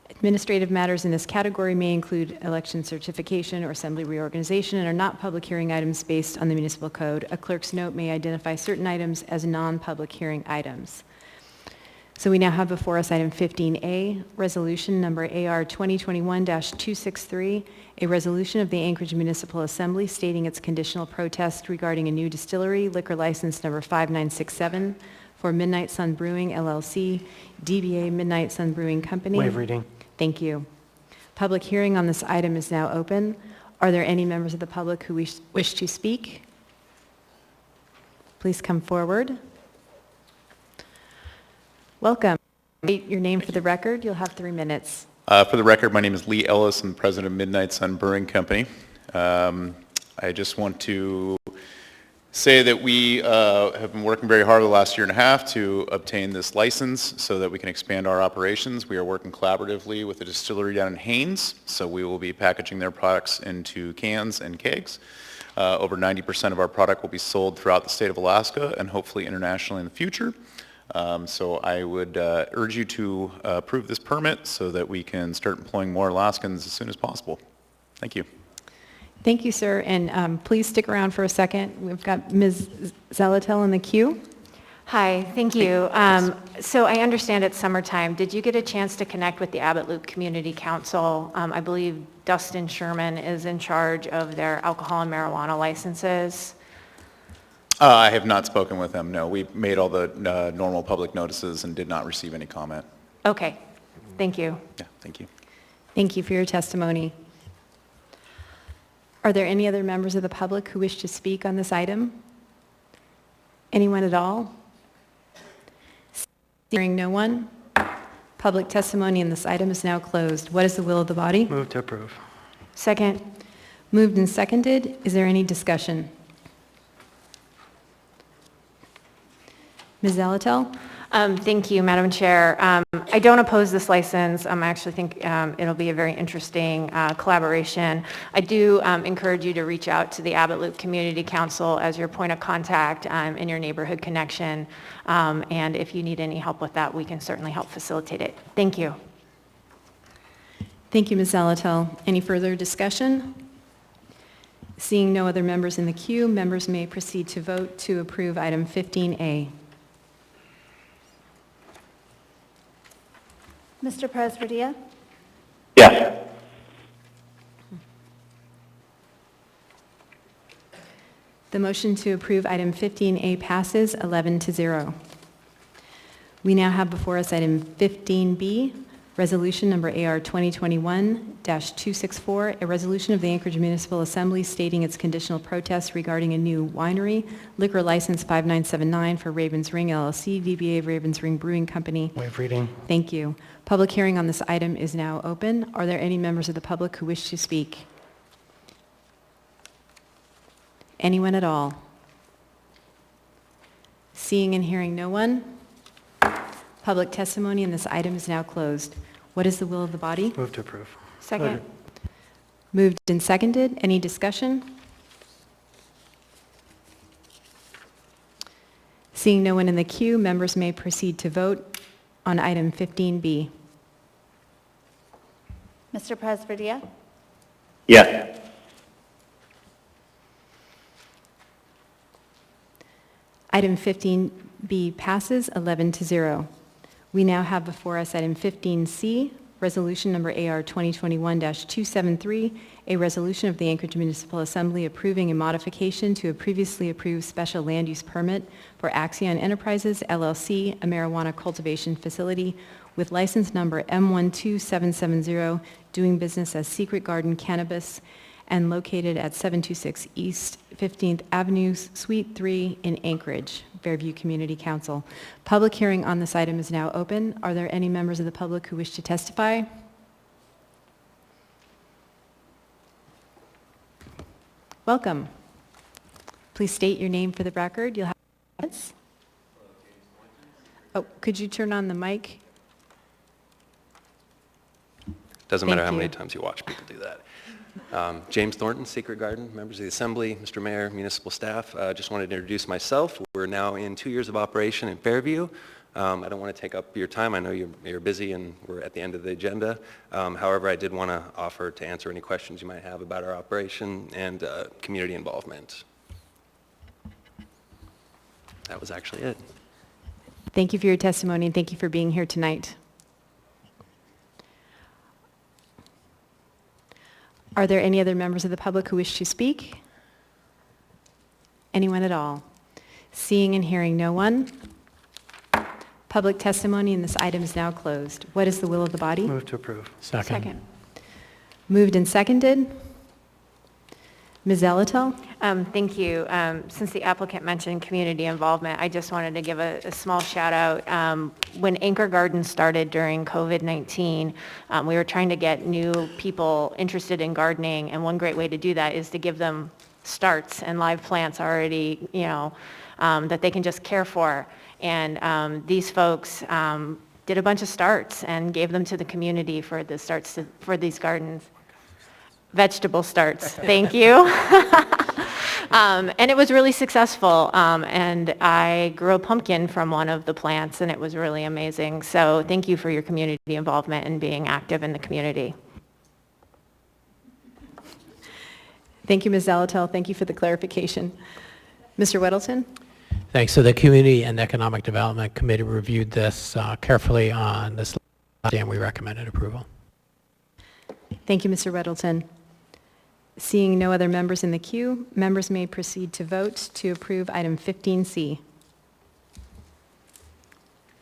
Administrative matters in this category may include election certification or assembly reorganization and are not public hearing items based on the municipal code. A clerk's note may identify certain items as non-public hearing items. So we now have before us item 15A, resolution number AR 2021-263, a resolution of the Anchorage Municipal Assembly stating its conditional protest regarding a new distillery, liquor license number 5967 for Midnight Sun Brewing LLC, DBA Midnight Sun Brewing Company. Waive reading. Thank you. Public hearing on this item is now open. Are there any members of the public who wish to speak? Please come forward. Welcome. State your name for the record. You'll have 3 minutes. For the record, my name is Lee Ellis. I'm the president of Midnight Sun Brewing Company. I just want to say that we have been working very hard the last year and a half to obtain this license so that we can expand our operations. We are working collaboratively with the distillery down in Haines, so we will be packaging their products into cans and kegs. Over 90% of our product will be sold throughout the state of Alaska and hopefully internationally in the future. So I would urge you to approve this permit so that we can start employing more Alaskans as soon as possible. Thank you. Thank you, sir. And please stick around for a second. We've got Ms. Zalatel in the queue. Hi, thank you. So I understand it's summertime. Did you get a chance to connect with the Abbott Loop Community Council? I believe Dustin Sherman is in charge of their alcohol and marijuana licenses. I have not spoken with them, no. We made all the normal public notices and did not receive any comment. Okay, thank you. Yeah, thank you. Thank you for your testimony. Are there any other members of the public who wish to speak on this item? Anyone at all? Hearing no one, public testimony on this item is now closed. What is the will of the body? Move to approve. Second. Moved and seconded. Is there any discussion? Ms. Zalatel? Thank you, Madam Chair. I don't oppose this license. I actually think it'll be a very interesting collaboration. I do encourage you to reach out to the Abbott Loop Community Council as your point of contact in your neighborhood connection. And if you need any help with that, we can certainly help facilitate it. Thank you. Thank you, Ms. Zalatel. Any further discussion? Seeing no other members in the queue, members may proceed to vote to approve item 15A. Mr. Presverdia? Yes. The motion to approve item 15A passes 11-0. We now have before us item 15B, resolution number AR 2021-264, a resolution of the Anchorage Municipal Assembly stating its conditional protest regarding a new winery, liquor license 5979 for Ravens Ring LLC, DBA Ravens Ring Brewing Company. Waive reading. Thank you. Public hearing on this item is now open. Are there any members of the public who wish to speak? Anyone at all? Seeing and hearing no one, public testimony on this item is now closed. What is the will of the body? Move to approve. Second. Moved and seconded. Any discussion? Seeing no one in the queue, members may proceed to vote on item 15B. Mr. Presverdia? Yes. Item 15B passes 11-0. We now have before us item 15C, resolution number AR 2021-273, a resolution of the Anchorage Municipal Assembly approving a modification to a previously approved special land use permit for Axion Enterprises, LLC, a marijuana cultivation facility with license number M12770, doing business as Secret Garden Cannabis and located at 726 East 15th Avenue, Suite 3 in Anchorage, Fairview Community Council. Public hearing on this item is now open. Are there any members of the public who wish to testify? Welcome. Please state your name for the record. You'll have Oh, could you turn on the mic? Doesn't matter Thank how many you. times you watch people do that. James Thornton, Secret Garden, members of the Assembly, Mr. Mayor, municipal staff. Just wanted to introduce myself. We're now in 2 years of operation in Fairview. I don't want to take up your time. I know you're busy and we're at the end of the agenda. However, I did want to offer to answer any questions you might have about our operation and community involvement. That was actually it. Thank you for your testimony and thank you for being here tonight. Are there any other members of the public who wish to speak? Anyone at all? Seeing and hearing no one. Public testimony in this item is now closed. What is the will of the body? Move to approve. Second. Moved and seconded. Ms. Zalatel? Thank you. Since the applicant mentioned community involvement, I just wanted to give a small shout out. When Anchor Garden started during COVID-19, we were trying to get new people interested in gardening, and one great way to do that is to give them starts and live plants already, that they can just care for. And these folks did a bunch of starts and gave them to the community for the starts for these gardens. Vegetable starts, thank you. And it was really successful. And I grew a pumpkin from one of the plants, and it was really amazing. So thank you for your community involvement and being active in the community. Thank you, Ms. Zalatel. Thank you for the clarification. Mr. Weddleton? Thanks. So the Community and Economic Development Committee reviewed this carefully on this last day, and we recommended approval. Thank you, Mr. Weddleton. Seeing no other members in the queue, members may proceed to vote to approve item 15C.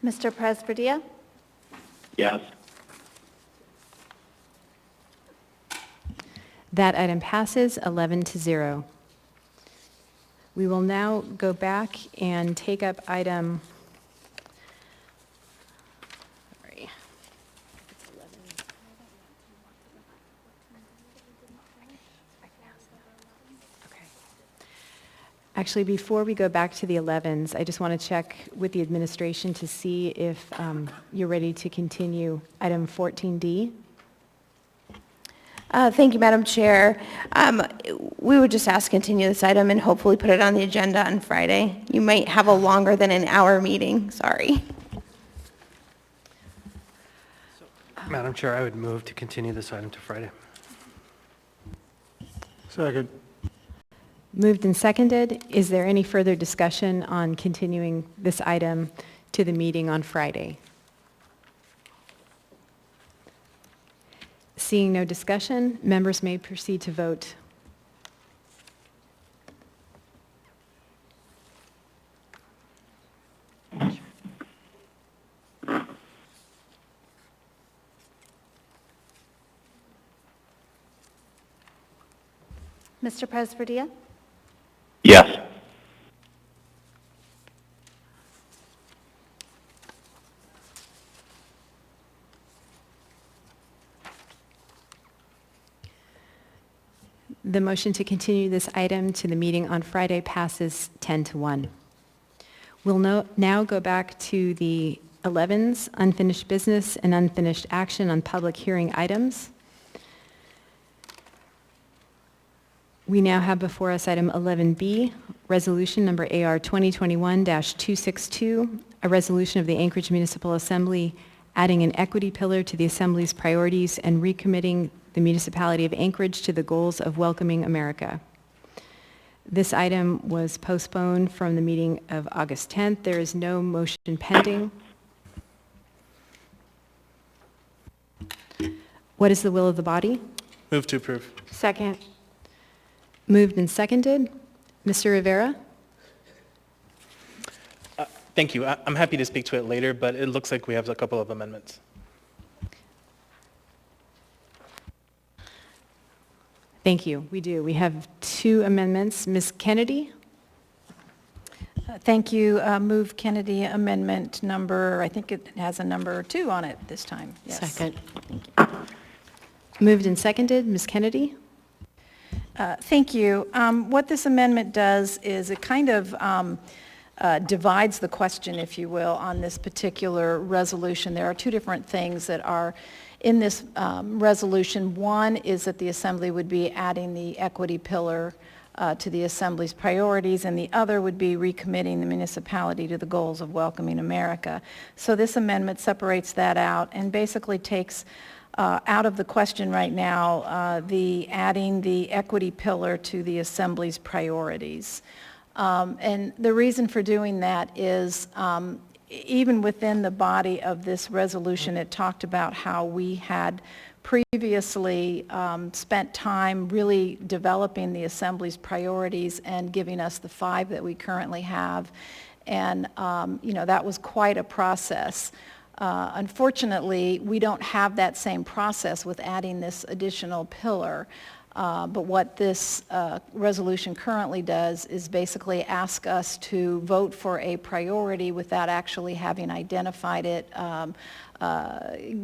Mr. Presbydia? Yes. That item passes 11-0. We will now go back and take up item, Actually, before we go back to the 11s, I just want to check with the administration to see if you're ready to continue item 14D. Thank you, Madam Chair. We would just ask to continue this item and hopefully put it on the agenda on Friday. You might have a longer than an hour meeting, sorry. Madam Chair, I would move to continue this item to Friday. Second. Moved and seconded. Is there any further discussion on continuing this item to the meeting on Friday? Seeing no discussion, members may proceed to vote. Mr. Presbydia? Yes. The motion to continue this item to the meeting on Friday passes 10-1. We'll now go back to the 11s, unfinished business and unfinished action on public hearing items. We now have before us item 11B, resolution number AR 2021-262, a resolution of the Anchorage Municipal Assembly adding an equity pillar to the Assembly's priorities and recommitting the municipality of Anchorage to the goals of welcoming America. This item was postponed from the meeting of August 10th. There is no motion pending. What is the will of the body? Move to approve. Second. Moved and seconded. Mr. Rivera? Thank you. I'm happy to speak to it later, but it looks like we have a couple of amendments. Thank you. We do. We have 2 amendments. Ms. Kennedy? Thank you. Move Kennedy amendment number, I think it has a number 2 on it this time. Yes. Second. Moved and seconded. Ms. Kennedy? Thank you. What this amendment does is it kind of divides the question, if you will, on this particular resolution. There are 2 different things that are in this resolution. One is that the Assembly would be adding the equity pillar to the Assembly's priorities, and the other would be recommitting the municipality to the goals of welcoming America. So this amendment separates that out and basically takes out of the question right now the adding the equity pillar to the Assembly's priorities. And the reason for doing that is even within the body of this resolution, it talked about how we had previously spent time really developing the Assembly's priorities and giving us the 5 that we currently have. And, that was quite a process. Unfortunately, we don't have that same process with adding this additional pillar. But what this resolution currently does is basically ask us to vote for a priority without actually having identified it,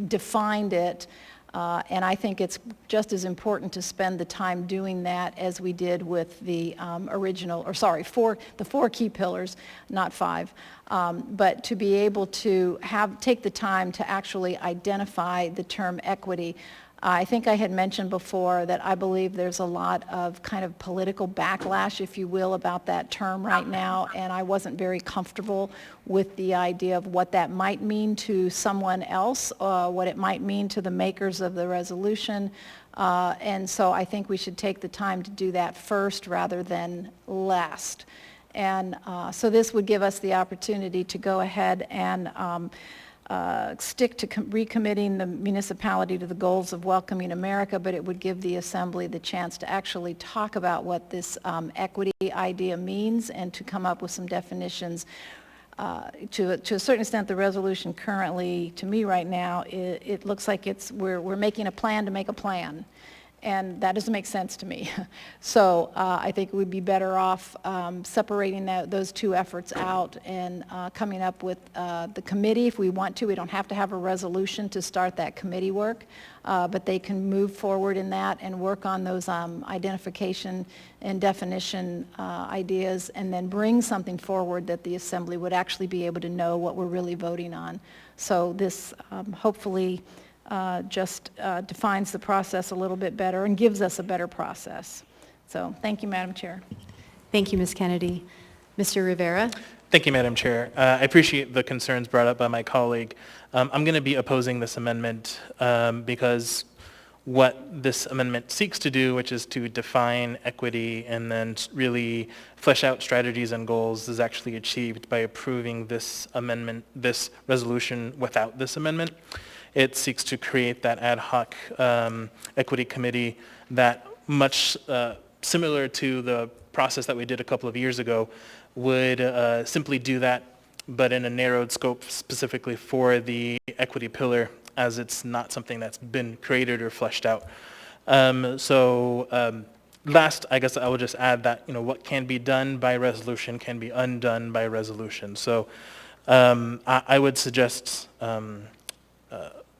defined it. And I think it's just as important to spend the time doing that as we did with the the 4 key pillars, not 5. But to be able to take the time to actually identify the term equity. I think I had mentioned before that I believe there's a lot of kind of political backlash, if you will, about that term right now, and I wasn't very comfortable with the idea of what that might mean to someone else, what it might mean to the makers of the resolution, and so I think we should take the time to do that first rather than last. And so this would give us the opportunity to go ahead and stick to recommitting the municipality to the goals of welcoming America, but it would give the Assembly the chance to actually talk about what this equity idea means and to come up with some definitions. To a certain extent, the resolution currently, to me right now, it looks like we're making a plan to make a plan. And that doesn't make sense to me. So I think we'd be better off separating those 2 efforts out and coming up with the committee if we want to. We don't have to have a resolution to start that committee work, but they can move forward in that and work on those identification and definition ideas and then bring something forward that the Assembly would actually be able to know what we're really voting on. So this hopefully just defines the process a little bit better and gives us a better process. So thank you, Madam Chair. Thank you, Ms. Kennedy. Mr. Rivera? Thank you, Madam Chair. I appreciate the concerns brought up by my colleague. I'm going to be opposing this amendment because what this amendment seeks to do, which is to define equity and then really flesh out strategies and goals, is actually achieved by approving this amendment, this resolution without this amendment. It seeks to create that ad hoc equity committee that much similar to the process that we did a couple of years ago would simply do that, but in a narrowed scope specifically for the equity pillar, as it's not something that's been created or fleshed out. Last, I guess I will just add that what can be done by resolution can be undone by resolution. So I would suggest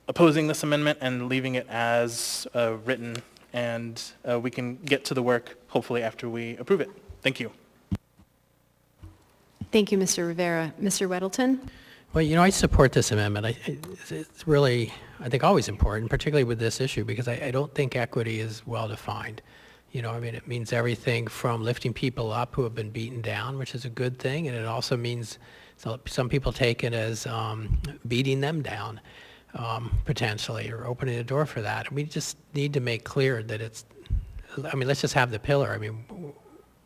opposing this amendment and leaving it as written, and we can get to the work hopefully after we approve it. Thank you. Thank you, Mr. Rivera. Mr. Weddleton? Well, I support this amendment. It's really, I think, always important, particularly with this issue, because I don't think equity is well defined. It means everything from lifting people up who have been beaten down, which is a good thing, and it also means some people take it as beating them down. Potentially, or opening a door for that. And we just need to make clear that let's just have the pillar,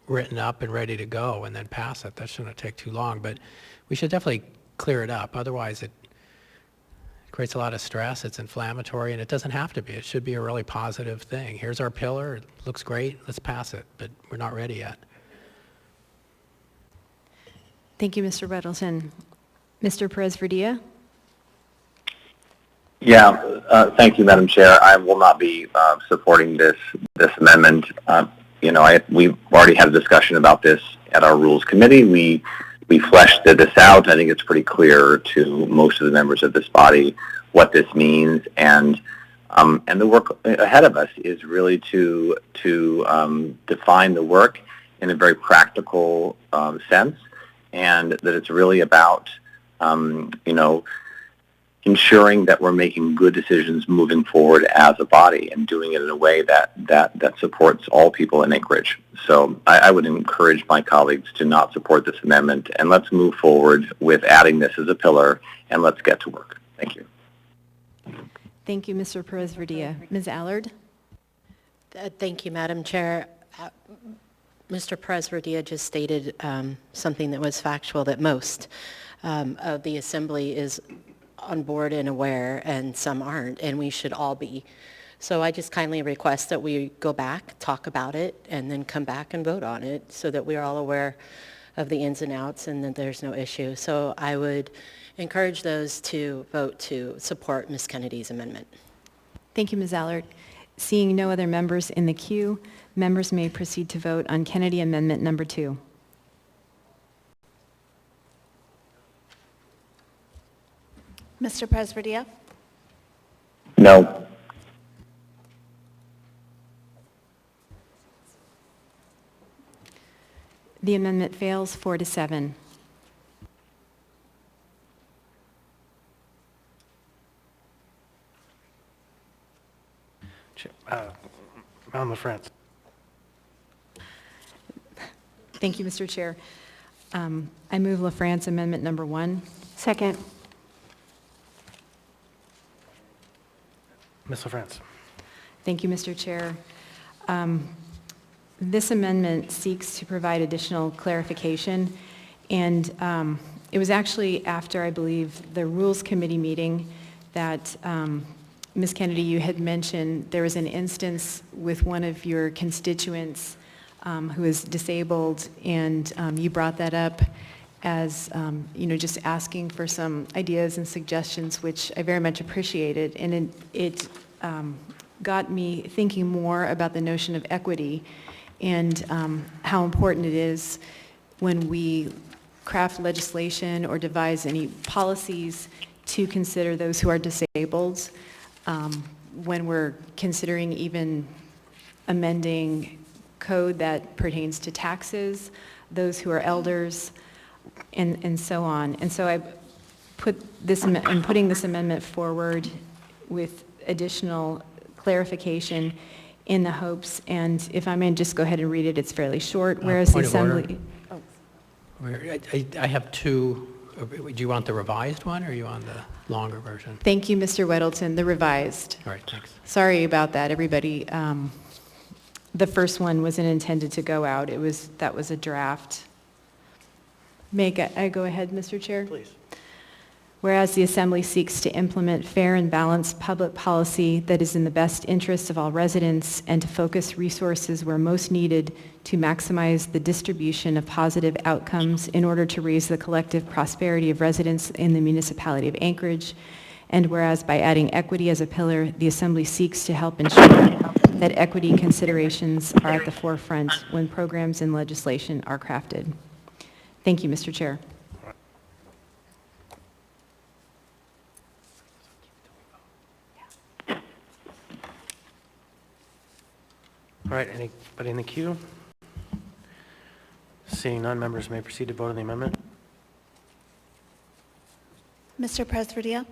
written up and ready to go and then pass it. That shouldn't take too long, but we should definitely clear it up. Otherwise, it creates a lot of stress, it's inflammatory, and it doesn't have to be. It should be a really positive thing. Here's our pillar, it looks great, let's pass it, but we're not ready yet. Thank you, Mr. Weddleton. Mr. Perez-Verdilla? Thank you, Madam Chair. I will not be supporting this amendment. We've already had a discussion about this at our Rules Committee. We fleshed this out. I think it's pretty clear to most of the members of this body what this means, and the work ahead of us is really to define the work in a very practical sense, and that it's really about ensuring that we're making good decisions moving forward as a body and doing it in a way that supports all people in Anchorage. So I would encourage my colleagues to not support this amendment, and let's move forward with adding this as a pillar, and let's get to work. Thank you. Thank you, Mr. Perez-Verdia. Ms. Allard? Thank you, Madam Chair. Mr. Perez-Verdia just stated something that was factual, that most of the Assembly is on board and aware, and some aren't, and we should all be. So I just kindly request that we go back, talk about it, and then come back and vote on it so that we're all aware of the ins and outs and that there's no issue. So I would encourage those to vote to support Ms. Kennedy's amendment. Thank you, Ms. Allard. Seeing no other members in the queue, members may proceed to vote on Kennedy Amendment Number 2. Mr. Perez-Verdia? No. The amendment fails 4-7. Madam LaFrance. Thank you, Mr. Chair. I move LaFrance Amendment Number 1. Second. Ms. LaFrance. Thank you, Mr. Chair. This amendment seeks to provide additional clarification, and it was actually after, I believe, the Rules Committee meeting that Ms. Kennedy, you had mentioned there was an instance with one of your constituents who is disabled, and you brought that up as, just asking for some ideas and suggestions, which I very much appreciated. And it got me thinking more about the notion of equity and how important it is when we craft legislation or devise any policies to consider those who are disabled, when we're considering even amending code that pertains to taxes, those who are elders, and so on. And so I'm putting this amendment forward with additional clarification in the hopes, and if I may just go ahead and read it, it's fairly short, whereas the Point of order. Assembly... I have two. Do you want the revised one, or are you on the longer version? Thank you, Mr. Weddleton, the revised. All right, thanks. Sorry about that, everybody. The first one wasn't intended to go out. That was a draft. May I go ahead, Mr. Chair? Please. Whereas the Assembly seeks to implement fair and balanced public policy that is in the best interest of all residents and to focus resources where most needed to maximize the distribution of positive outcomes in order to raise the collective prosperity of residents in the municipality of Anchorage. And whereas by adding equity as a pillar, the Assembly seeks to help ensure that equity considerations are at the forefront when programs and legislation are crafted. Thank you, Mr. Chair. All right, anybody in the queue? Seeing none, members may proceed to vote on the amendment. Mr. Perez-Verdia?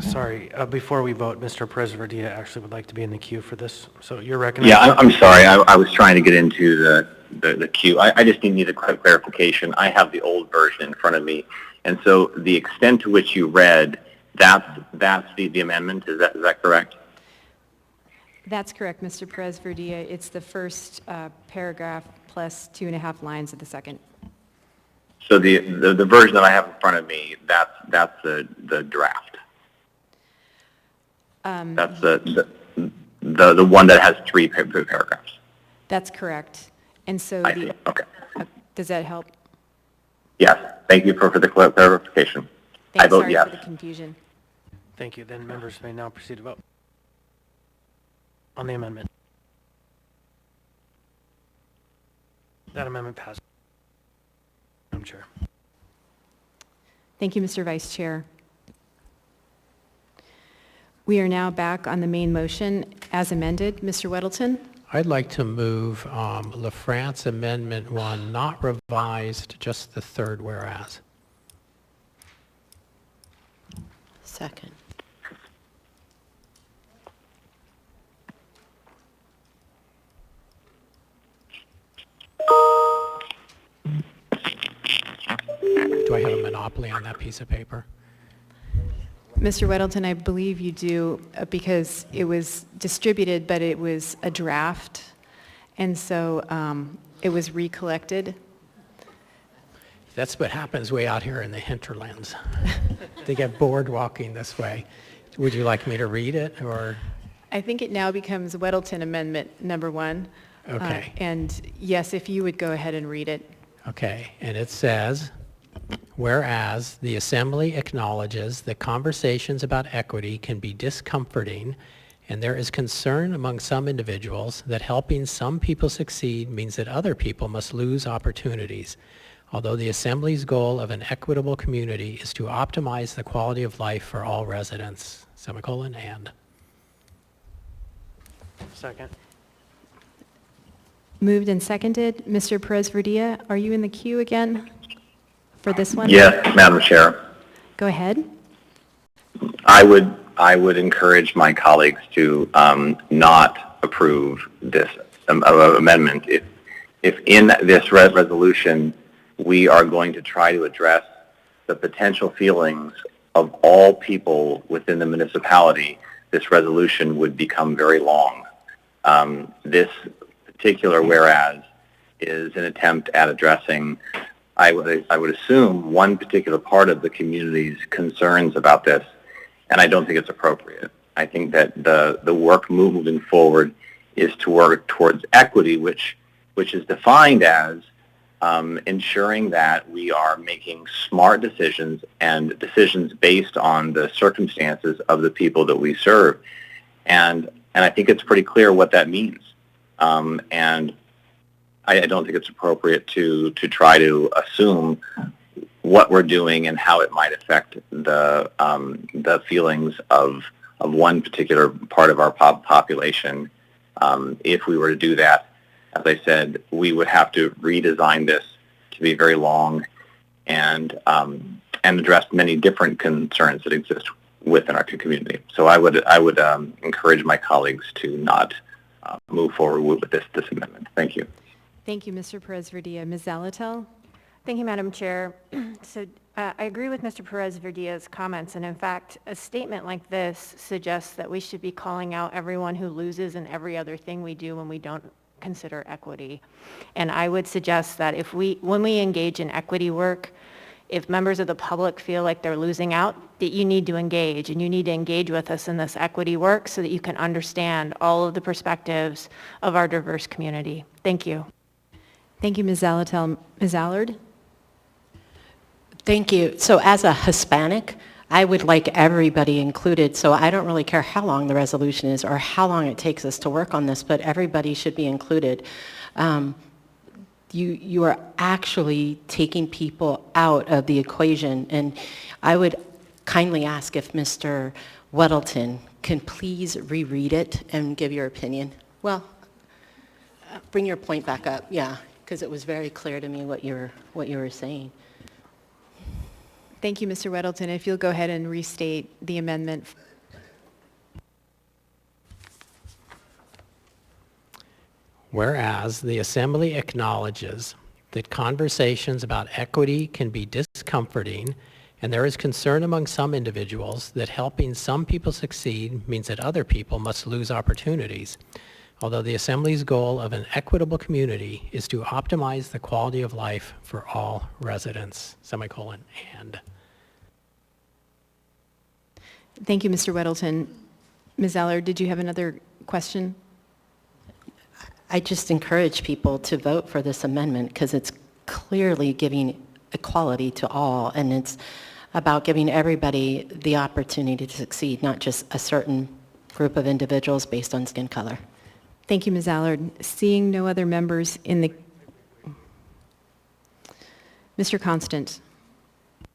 Sorry, before we vote, Mr. Perez-Verdia actually would like to be in the queue for this. So you're recognized. Yeah, I'm sorry. I was trying to get into the queue. I just need a quick clarification. I have the old version in front of me, and so the extent to which you read, that's the amendment. Is that correct? That's correct, Mr. Perez-Verdia. It's the first paragraph plus 2.5 lines of the second. So the version that I have in front of me, that's the draft. That's the one that has 3 paragraphs. That's correct. And so I see. Okay. Does that help? Yes. Thank you for the clarification. I vote Sorry yes. for the confusion. Thank you. Then members may now proceed to vote on the amendment. That amendment passes. Madam Chair. Thank you, Mr. Vice Chair. We are now back on the main motion as amended. Mr. Weddleton? I'd like to move LaFrance Amendment 1, not revised, just the third whereas. Second. Do I have a monopoly on that piece of paper? Mr. Weddleton, I believe you do because it was distributed, but it was a draft, and so it was recollected. That's what happens way out here in the hinterlands. They get bored walking this way. Would you like me to read it, or? I think it now becomes Weddleton Amendment number 1. Okay. And yes, if you would go ahead and read it. Okay, and it says, whereas the Assembly acknowledges that conversations about equity can be discomforting, and there is concern among some individuals that helping some people succeed means that other people must lose opportunities. Although the Assembly's goal of an equitable community is to optimize the quality of life for all residents, semicolon, and. Second. Moved and seconded. Mr. Perez-Verdia, are you in the queue again for this one? Yes, Madam Chair. Go ahead. I would encourage my colleagues to not approve this amendment. If in this resolution we are going to try to address the potential feelings of all people within the municipality, this resolution would become very long. This particular whereas is an attempt at addressing, I would assume, one particular part of the community's concerns about this, and I don't think it's appropriate. I think that the work moving forward is to work towards equity, which is defined as ensuring that we are making smart decisions and decisions based on the circumstances of the people that we serve. And I think it's pretty clear what that means. And I don't think it's appropriate to try to assume what we're doing and how it might affect the feelings of one particular part of our population. If we were to do that, as I said, we would have to redesign this to be very long and address many different concerns that exist within our community. So I would encourage my colleagues to not move forward with this amendment. Thank you. Thank you, Mr. Perez-Verdia. Ms. Zalatel? Thank you, Madam Chair. So I agree with Mr. Perez-Verdia's comments, and in fact, a statement like this suggests that we should be calling out everyone who loses in every other thing we do when we don't consider equity. And I would suggest that when we engage in equity work, if members of the public feel like they're losing out, that you need to engage, and you need to engage with us in this equity work so that you can understand all of the perspectives of our diverse community. Thank you. Thank you, Ms. Zalatel. Ms. Allard? Thank you. So as a Hispanic, I would like everybody included, so I don't really care how long the resolution is or how long it takes us to work on this, but everybody should be included. You are actually taking people out of the equation, and I would kindly ask if Mr. Weddleton can please reread it and give your opinion. Well, bring your point back up, yeah, because it was very clear to me what you were saying. Thank you, Mr. Weddleton. If you'll go ahead and restate the amendment. Whereas the Assembly acknowledges that conversations about equity can be discomforting, and there is concern among some individuals that helping some people succeed means that other people must lose opportunities. Although the Assembly's goal of an equitable community is to optimize the quality of life for all residents, semicolon, and. Thank you, Mr. Weddleton. Ms. Allard, did you have another question? I just encourage people to vote for this amendment because it's clearly giving equality to all, and it's about giving everybody the opportunity to succeed, not just a certain group of individuals based on skin color. Thank you, Ms. Allard. Seeing no other members in the... Mr. Constant.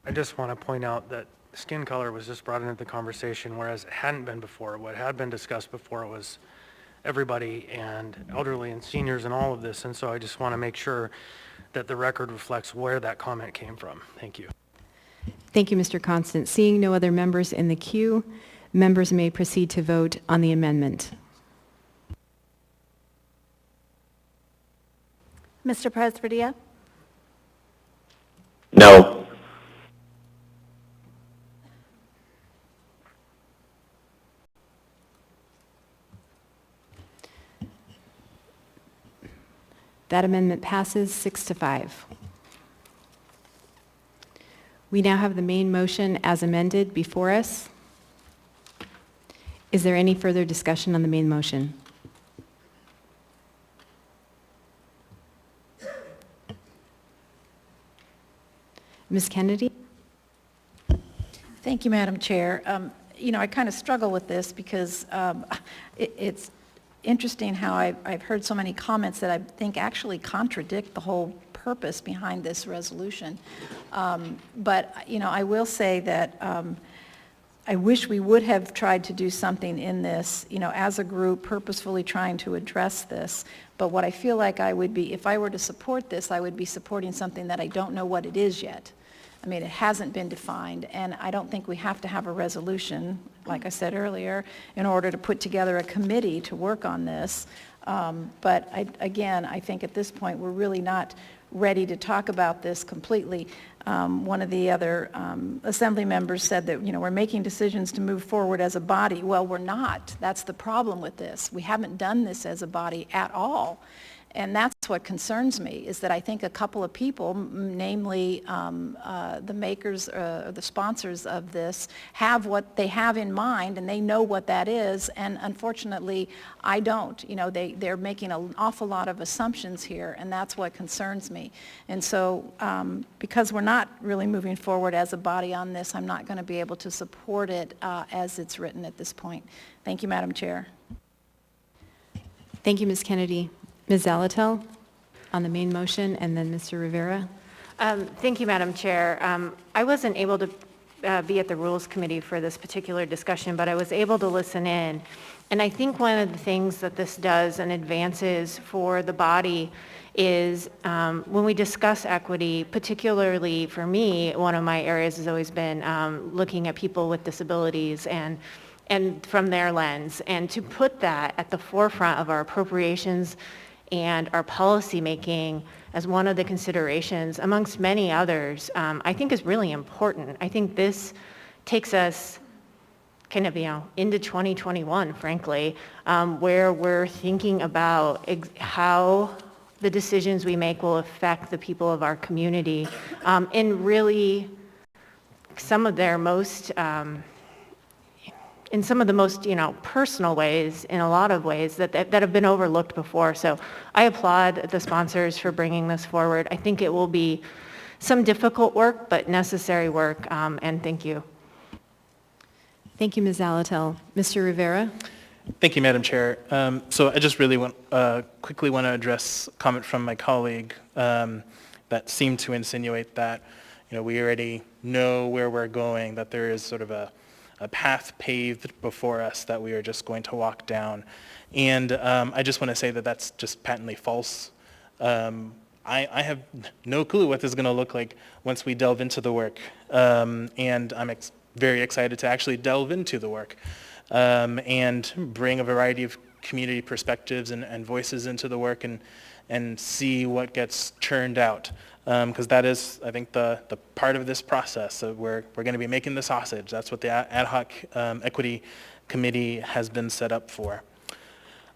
I just want to point out that skin color was just brought into the conversation, whereas it hadn't been before. What had been discussed before was everybody and elderly and seniors and all of this, and so I just want to make sure that the record reflects where that comment came from. Thank you. Thank you, Mr. Constant. Seeing no other members in the queue, members may proceed to vote on the amendment. Mr. Perez-Valdez? No. That amendment passes 6-5. We now have the main motion as amended before us. Is there any further discussion on the main motion? Ms. Kennedy? Thank you, Madam Chair. I kind of struggle with this because it's interesting how I've heard so many comments that I think actually contradict the whole purpose behind this resolution. But I will say that I wish we would have tried to do something in this, as a group, purposefully trying to address this. But what I feel like I would be, if I were to support this, I would be supporting something that I don't know what it is yet. I mean, it hasn't been defined, and I don't think we have to have a resolution, like I said earlier, in order to put together a committee to work on this. But I think at this point, we're really not ready to talk about this completely. One of the other assembly members said that, we're making decisions to move forward as a body. Well, we're not. That's the problem with this. We haven't done this as a body at all. And that's what concerns me, is that I think a couple of people, namely the makers, the sponsors of this, have what they have in mind, and they know what that is, and unfortunately, I don't. They're making an awful lot of assumptions here, and that's what concerns me. And so, because we're not really moving forward as a body on this, I'm not going to be able to support it as it's written at this point. Thank you, Madam Chair. Thank you, Ms. Kennedy. Ms. Zalatel on the main motion, and then Mr. Rivera. Thank you, Madam Chair. I wasn't able to be at the Rules Committee for this particular discussion, but I was able to listen in. And I think one of the things that this does and advances for the body is when we discuss equity, particularly for me, one of my areas has always been looking at people with disabilities and from their lens, and to put that at the forefront of our appropriations and our policy making as one of the considerations, amongst many others, I think is really important. I think this takes us kind of, into 2021, frankly, where we're thinking about how the decisions we make will affect the people of our community in really some of their most in some of the most, personal ways, in a lot of ways that have been overlooked before. So I applaud the sponsors for bringing this forward. I think it will be some difficult work, but necessary work, and thank you. Thank you, Ms. Zalatel. Mr. Rivera? Thank you, Madam Chair. So I just really quickly want to address a comment from my colleague that seemed to insinuate that, we already know where we're going, that there is sort of a path paved before us that we are just going to walk down. And I just want to say that that's just patently false. I have no clue what this is going to look like once we delve into the work. And I'm very excited to actually delve into the work and bring a variety of community perspectives and voices into the work and see what gets churned out. Because that is, I think, the part of this process. So we're going to be making the sausage. That's what the ad hoc equity committee has been set up for.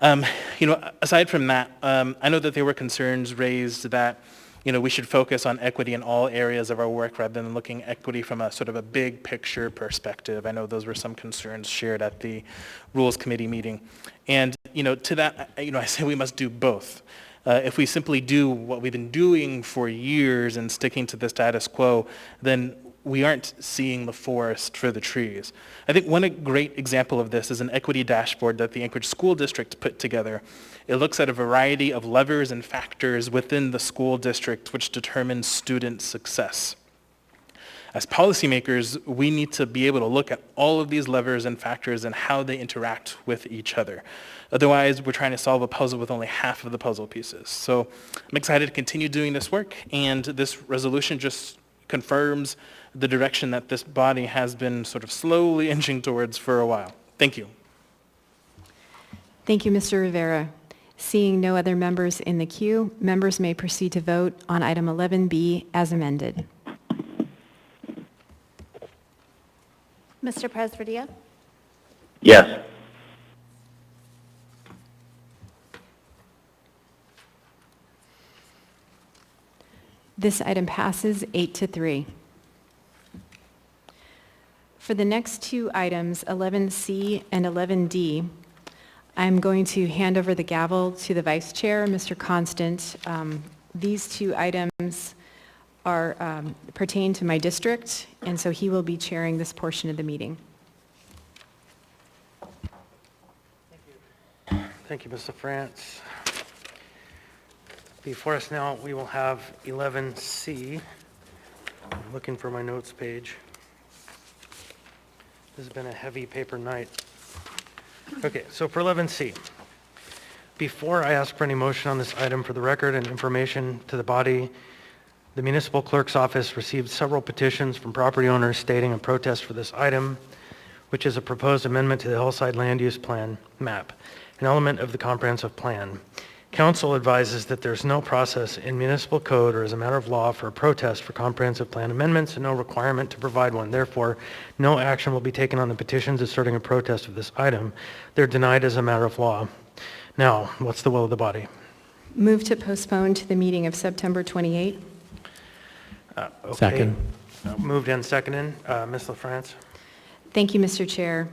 Aside from that, I know that there were concerns raised that, we should focus on equity in all areas of our work rather than looking equity from a sort of a big picture perspective. I know those were some concerns shared at the Rules Committee meeting. And, to that, I say we must do both. If we simply do what we've been doing for years and sticking to the status quo, then we aren't seeing the forest for the trees. I think one great example of this is an equity dashboard that the Anchorage School District put together. It looks at a variety of levers and factors within the school district which determine student success. As policymakers, we need to be able to look at all of these levers and factors and how they interact with each other. Otherwise, we're trying to solve a puzzle with only half of the puzzle pieces. So I'm excited to continue doing this work, and this resolution just confirms the direction that this body has been sort of slowly inching towards for a while. Thank you. Thank you, Mr. Rivera. Seeing no other members in the queue, members may proceed to vote on item 11B as amended. Mr. Presverdia? Yes. This item passes 8-3. For the next two items, 11C and 11D, I'm going to hand over the gavel to the Vice Chair, Mr. Constant. These two items are pertain to my district, and so he will be chairing this portion of the meeting. Thank you, Mr. France. Before us now, we will have 11C. I'm looking for my notes page. This has been a heavy paper night. Okay, so for 11C, before I ask for any motion on this item, for the record and information to the body, the municipal clerk's office received several petitions from property owners stating a protest for this item, which is a proposed amendment to the Hillside Land Use Plan map, an element of the comprehensive plan. Council advises that there's no process in municipal code or as a matter of law for a protest for comprehensive plan amendments and no requirement to provide one. Therefore, no action will be taken on the petitions asserting a protest of this item. They're denied as a matter of law. Now, what's the will of the body? Move to postpone to the meeting of September 28. Okay. Second. Moved and seconded. Ms. LaFrance? Thank you, Mr. Chair.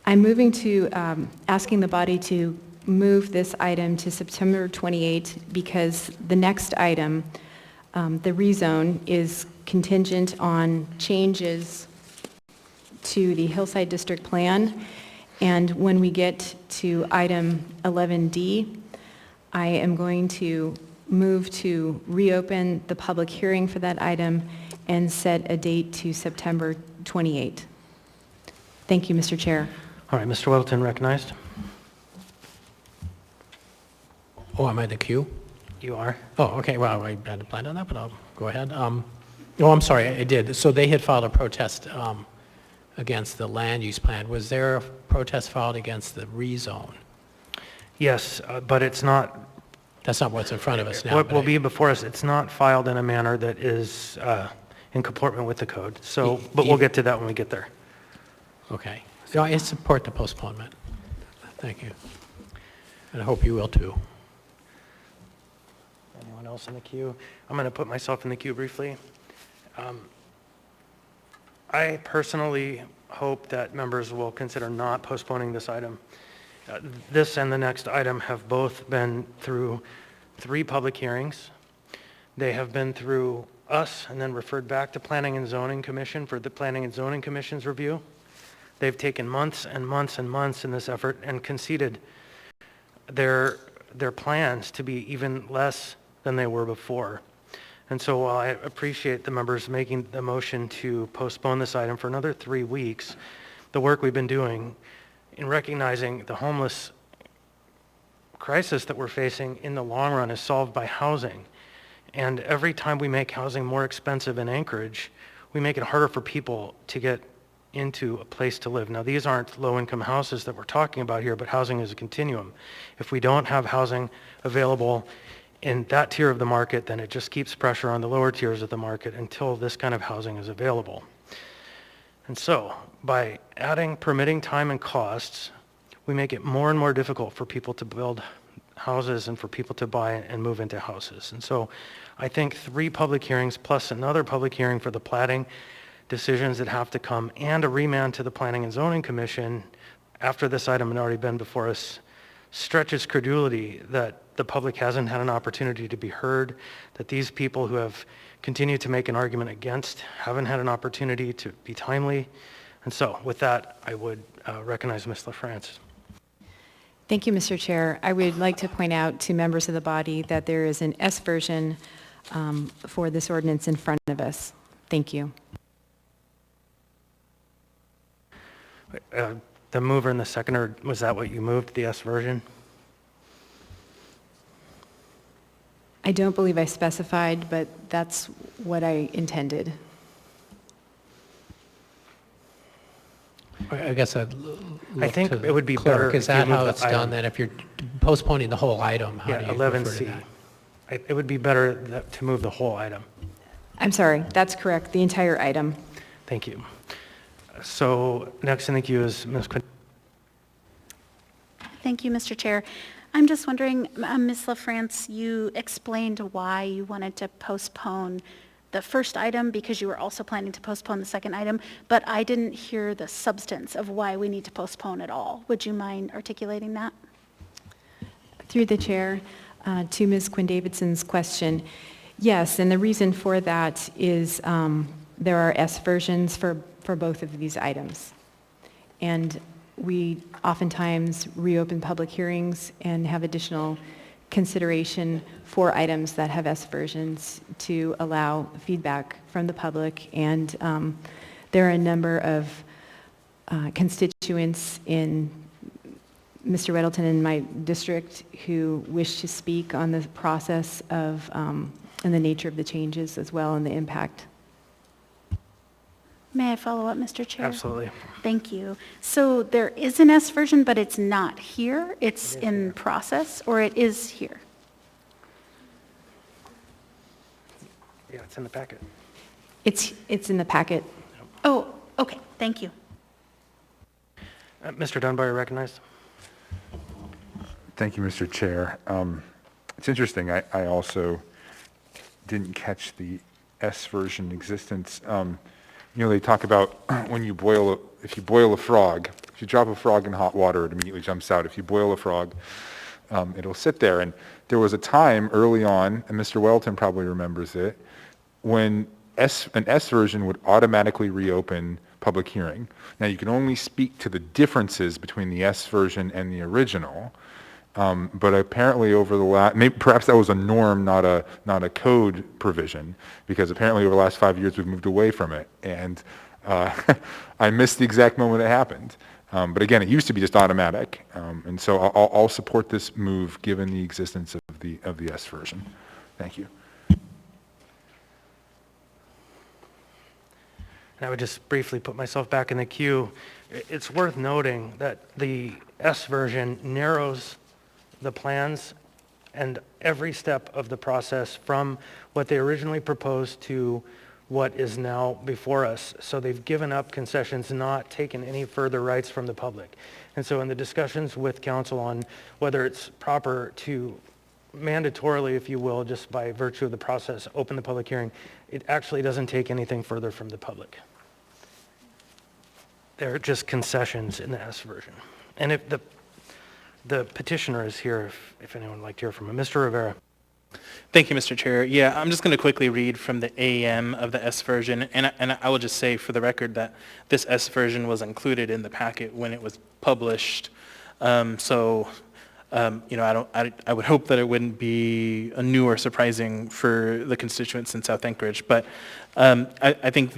I'm moving to, asking the body to move this item to September 28 because the next item, the rezone, is contingent on changes to the Hillside District Plan. And when we get to item 11D, I am going to move to reopen the public hearing for that item and set a date to September 28. Thank you, Mr. Chair. All right, Mr. Weddleton recognized. Oh, am I in the queue? You are. Oh, okay, well, I hadn't planned on that, but I'll go ahead. Oh, I'm sorry, I did. So they had filed a protest against the land use plan. Was there a protest filed against the rezone? Yes, but it's not. That's not what's in front of us now. What will be before us, it's not filed in a manner that is in comportment with the code. So, but we'll get to that when we get there. Okay. So I support the postponement. Thank you. And I hope you will too. Anyone else in the queue? I'm going to put myself in the queue briefly. I personally hope that members will consider not postponing this item. This and the next item have both been through 3 public hearings. They have been through us and then referred back to Planning and Zoning Commission for the Planning and Zoning Commission's review. They've taken months and months and months in this effort and conceded their plans to be even less than they were before. And so while I appreciate the members making the motion to postpone this item for another 3 weeks, the work we've been doing in recognizing the homeless crisis that we're facing in the long run is solved by housing. And every time we make housing more expensive in Anchorage, we make it harder for people to get into a place to live. Now, these aren't low-income houses that we're talking about here, but housing is a continuum. If we don't have housing available in that tier of the market, then it just keeps pressure on the lower tiers of the market until this kind of housing is available. And so, by adding permitting time and costs, we make it more and more difficult for people to build houses and for people to buy and move into houses. And so, I think 3 public hearings plus another public hearing for the platting decisions that have to come and a remand to the Planning and Zoning Commission after this item had already been before us stretches credulity that the public hasn't had an opportunity to be heard, that these people who have continue to make an argument against, haven't had an opportunity to be timely. And so with that, I would recognize Ms. LaFrance. Thank you, Mr. Chair. I would like to point out to members of the body that there is an S version for this ordinance in front of us. Thank you. The mover and the seconder, was that what you moved, the S version? I don't believe I specified, but that's what I intended. I guess I'd I think look to it would be the clerk. better Is if you that how moved the it's done item. then? If you're postponing the whole item, how Yeah, do you refer to 11C. that? It would be better to move the whole item. I'm sorry, that's correct, the entire item. Thank you. So next in the queue is Ms. Quinn. Thank you, Mr. Chair. I'm just wondering, Ms. LaFrance, you explained why you wanted to postpone the first item because you were also planning to postpone the second item, but I didn't hear the substance of why we need to postpone it all. Would you mind articulating that? Through the chair, to Ms. Quinn Davidson's question, yes, and the reason for that is there are S versions for both of these items. And we oftentimes reopen public hearings and have additional consideration for items that have S versions to allow feedback from the public. And there are a number of constituents in Mr. Weddleton in my district who wish to speak on the process of and the nature of the changes as well and the impact. May I follow up, Mr. Chair? Absolutely. Thank you. So there is an S version, but it's not here? It's in process, or it is here? Yeah, it's in the packet. It's in the packet. Oh, okay, thank you. Mr. Dunbar, recognized. Thank you, Mr. Chair. It's interesting, I also didn't catch the S version existence. You know, they talk about when you boil, if you boil a frog, if you drop a frog in hot water, it immediately jumps out. If you boil a frog, it'll sit there. And there was a time early on, and Mr. Welton probably remembers it, when an S version would automatically reopen public hearing. Now, you can only speak to the differences between the S version and the original. But apparently over the last, perhaps that was a norm, not a code provision, because apparently over the last 5 years we've moved away from it. And I missed the exact moment it happened. But again, it used to be just automatic. And so I'll support this move given the existence of the S version. Thank you. And I would just briefly put myself back in the queue. It's worth noting that the S version narrows the plans and every step of the process from what they originally proposed to what is now before us. So they've given up concessions, not taken any further rights from the public. And so in the discussions with council on whether it's proper to mandatorily, if you will, just by virtue of the process, open the public hearing, it actually doesn't take anything further from the public. They're just concessions in the S version. And if the petitioner is here, if anyone would like to hear from him. Mr. Rivera. Thank you, Mr. Chair. Yeah, I'm just going to quickly read from the AM of the S version, and I will just say for the record that this S version was included in the packet when it was published. You know, I would hope that it wouldn't be a new or surprising for the constituents in South Anchorage, but I think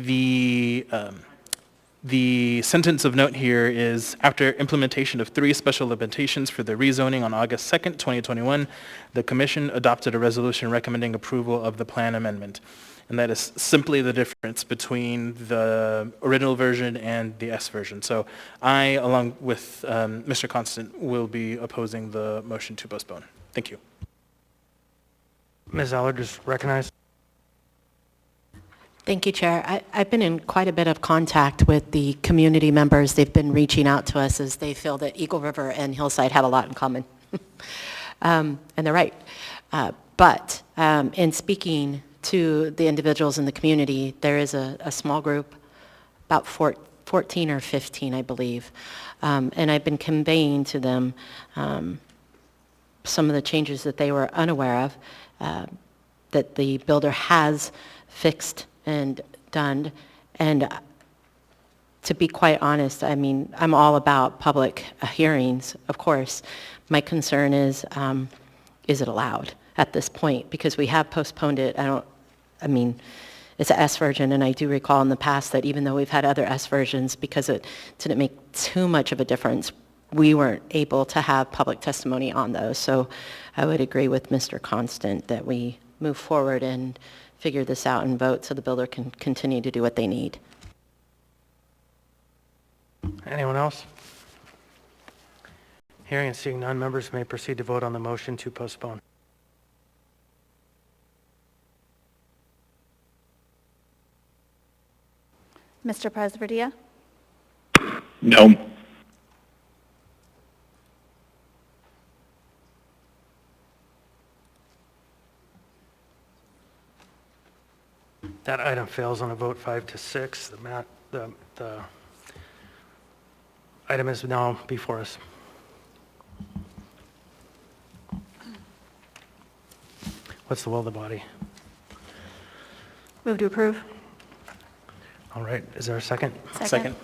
the sentence of note here is, after implementation of 3 special limitations for the rezoning on August 2nd, 2021, the Commission adopted a resolution recommending approval of the plan amendment. And that is simply the difference between the original version and the S version. So I, along with Mr. Constant, will be opposing the motion to postpone. Thank you. Ms. Allard is recognized. Thank you, Chair. I've been in quite a bit of contact with the community members. They've been reaching out to us as they feel that Eagle River and Hillside have a lot in common. And they're right. But in speaking to the individuals in the community, there is a small group, about 14 or 15, I believe. And I've been conveying to them some of the changes that they were unaware of. that the builder has fixed and done. And to be quite honest, I mean, I'm all about public hearings, of course. My concern is it allowed at this point? Because we have postponed it. It's an S version, and I do recall in the past that even though we've had other S versions, because it didn't make too much of a difference, we weren't able to have public testimony on those. So I would agree with Mr. Constant that we move forward and figure this out and vote so the builder can continue to do what they need. Anyone else? Hearing and seeing none, members may proceed to vote on the motion to postpone. Mr. Presverdia? No. That item fails on a vote 5 to 6. The item is now before us. What's the will of the body? Move to approve. All right, is there a second? Second.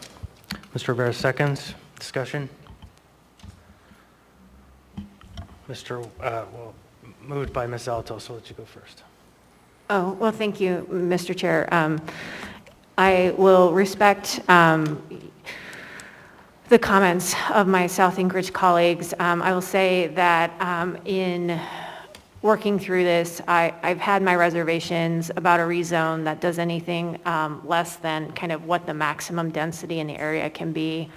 Mr. Rivera seconds. Discussion? Moved by Ms. Alto, so I'll let you go first. Oh, well, thank you, Mr. Chair. I will respect the comments of my South Anchorage colleagues. I will say that in working through this, I've had my reservations about a rezone that does anything less than kind of what the maximum density in the area can be.